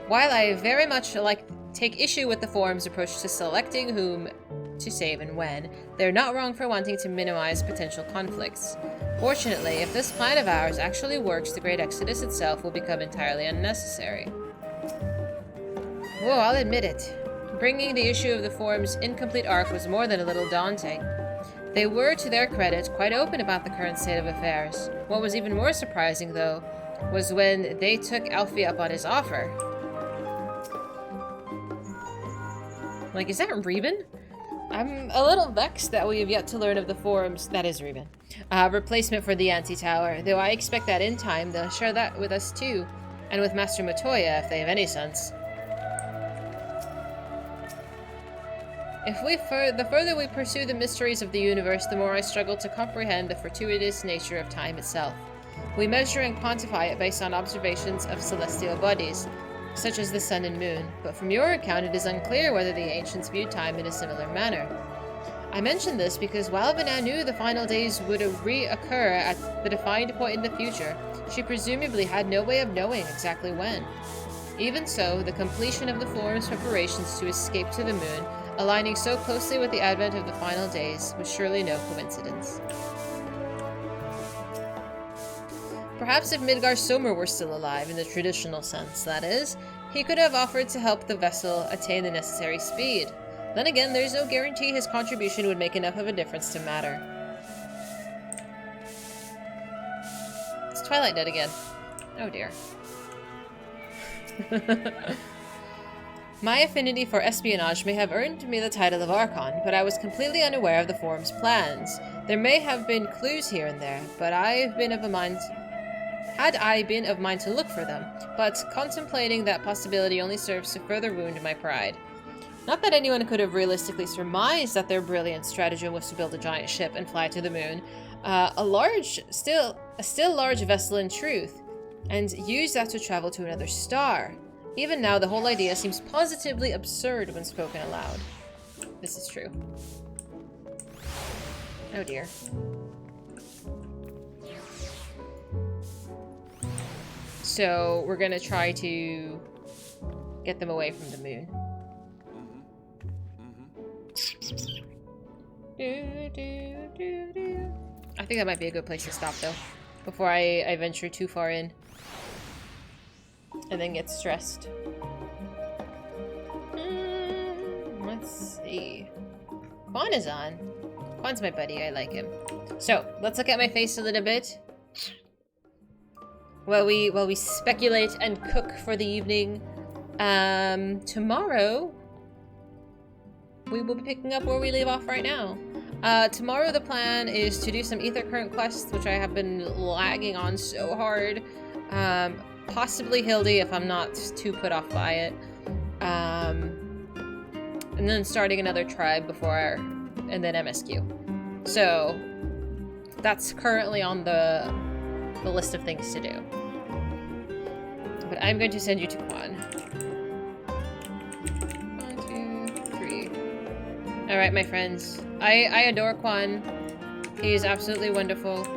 While I very much take issue with the Forum's approach to selecting whom to save and when, they're not wrong for wanting to minimize potential conflicts. Fortunately, if this plan of ours actually works, the Great Exodus itself will become entirely unnecessary. Whoa, I'll admit it. Bringing the issue of the Forum's incomplete arc was more than a little daunting. They were, to their credit, quite open about the current state of affairs. What was even more surprising, though, was when they took Alfie up on his offer. Like, is that Reuben? I'm a little vexed that we have yet to learn of the Forum's— that is Reuben— replacement for the anti-tower, though I expect that in time they'll share that with us too, and with Master Matoya if they have any sense. The further we pursue the mysteries of the universe, the more I struggle to comprehend the fortuitous nature of time itself. We measure and quantify it based on observations of celestial bodies, such as the sun and moon, but from your account it is unclear whether the ancients viewed time in a similar manner. I mention this because while Vanna knew the final days would reoccur at the defined point in the future, she presumably had no way of knowing exactly when. Even so, the completion of the Forum's preparations to escape to the moon, aligning so closely with the advent of the final days, was surely no coincidence. Perhaps if Midgar Somer were still alive, in the traditional sense, that is, he could have offered to help the vessel attain the necessary speed. Then again, there's no guarantee his contribution would make enough of a difference to matter. It's Twilight dead again. Oh dear. My affinity for espionage may have earned me the title of Archon, but I was completely unaware of the Forum's plans. There may have been clues here and there, but had I been of mind to look for them, but contemplating that possibility only serves to further wound my pride. Not that anyone could have realistically surmised that their brilliant stratagem was to build a giant ship and fly to the moon, a still large vessel in truth, and use that to travel to another star. Even now, the whole idea seems positively absurd when spoken aloud. This is true. Oh dear. So, we're gonna try to get them away from the moon. I think that might be a good place to stop, though, before I venture too far in and then get stressed. Let's see. Quan is on. Quan's my buddy. I like him. So, let's look at my face a little bit. While we speculate and cook for the evening. Tomorrow we will be picking up where we leave off right now. Tomorrow the plan is to do some ether current quests, which I have been lagging on so hard. Possibly Hildy if I'm not too put off by it. and then starting another tribe before, and then MSQ. So that's currently on the list of things to do. But I'm going to send you to Quan. 1, 2, 3. Alright, my friends. I adore Quan. He's absolutely wonderful.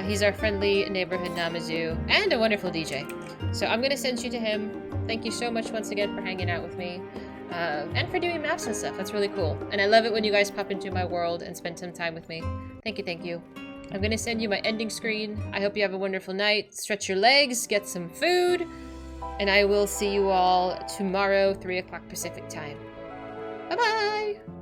He's our friendly neighborhood Namazu, and a wonderful DJ. So I'm gonna send you to him. Thank you so much once again for hanging out with me. And for doing maps and stuff. That's really cool. And I love it when you guys pop into my world and spend some time with me. Thank you, thank you. I'm gonna send you my ending screen. I hope you have a wonderful night. Stretch your legs, get some food, and I will see you all tomorrow, 3 o'clock Pacific time. Bye-bye!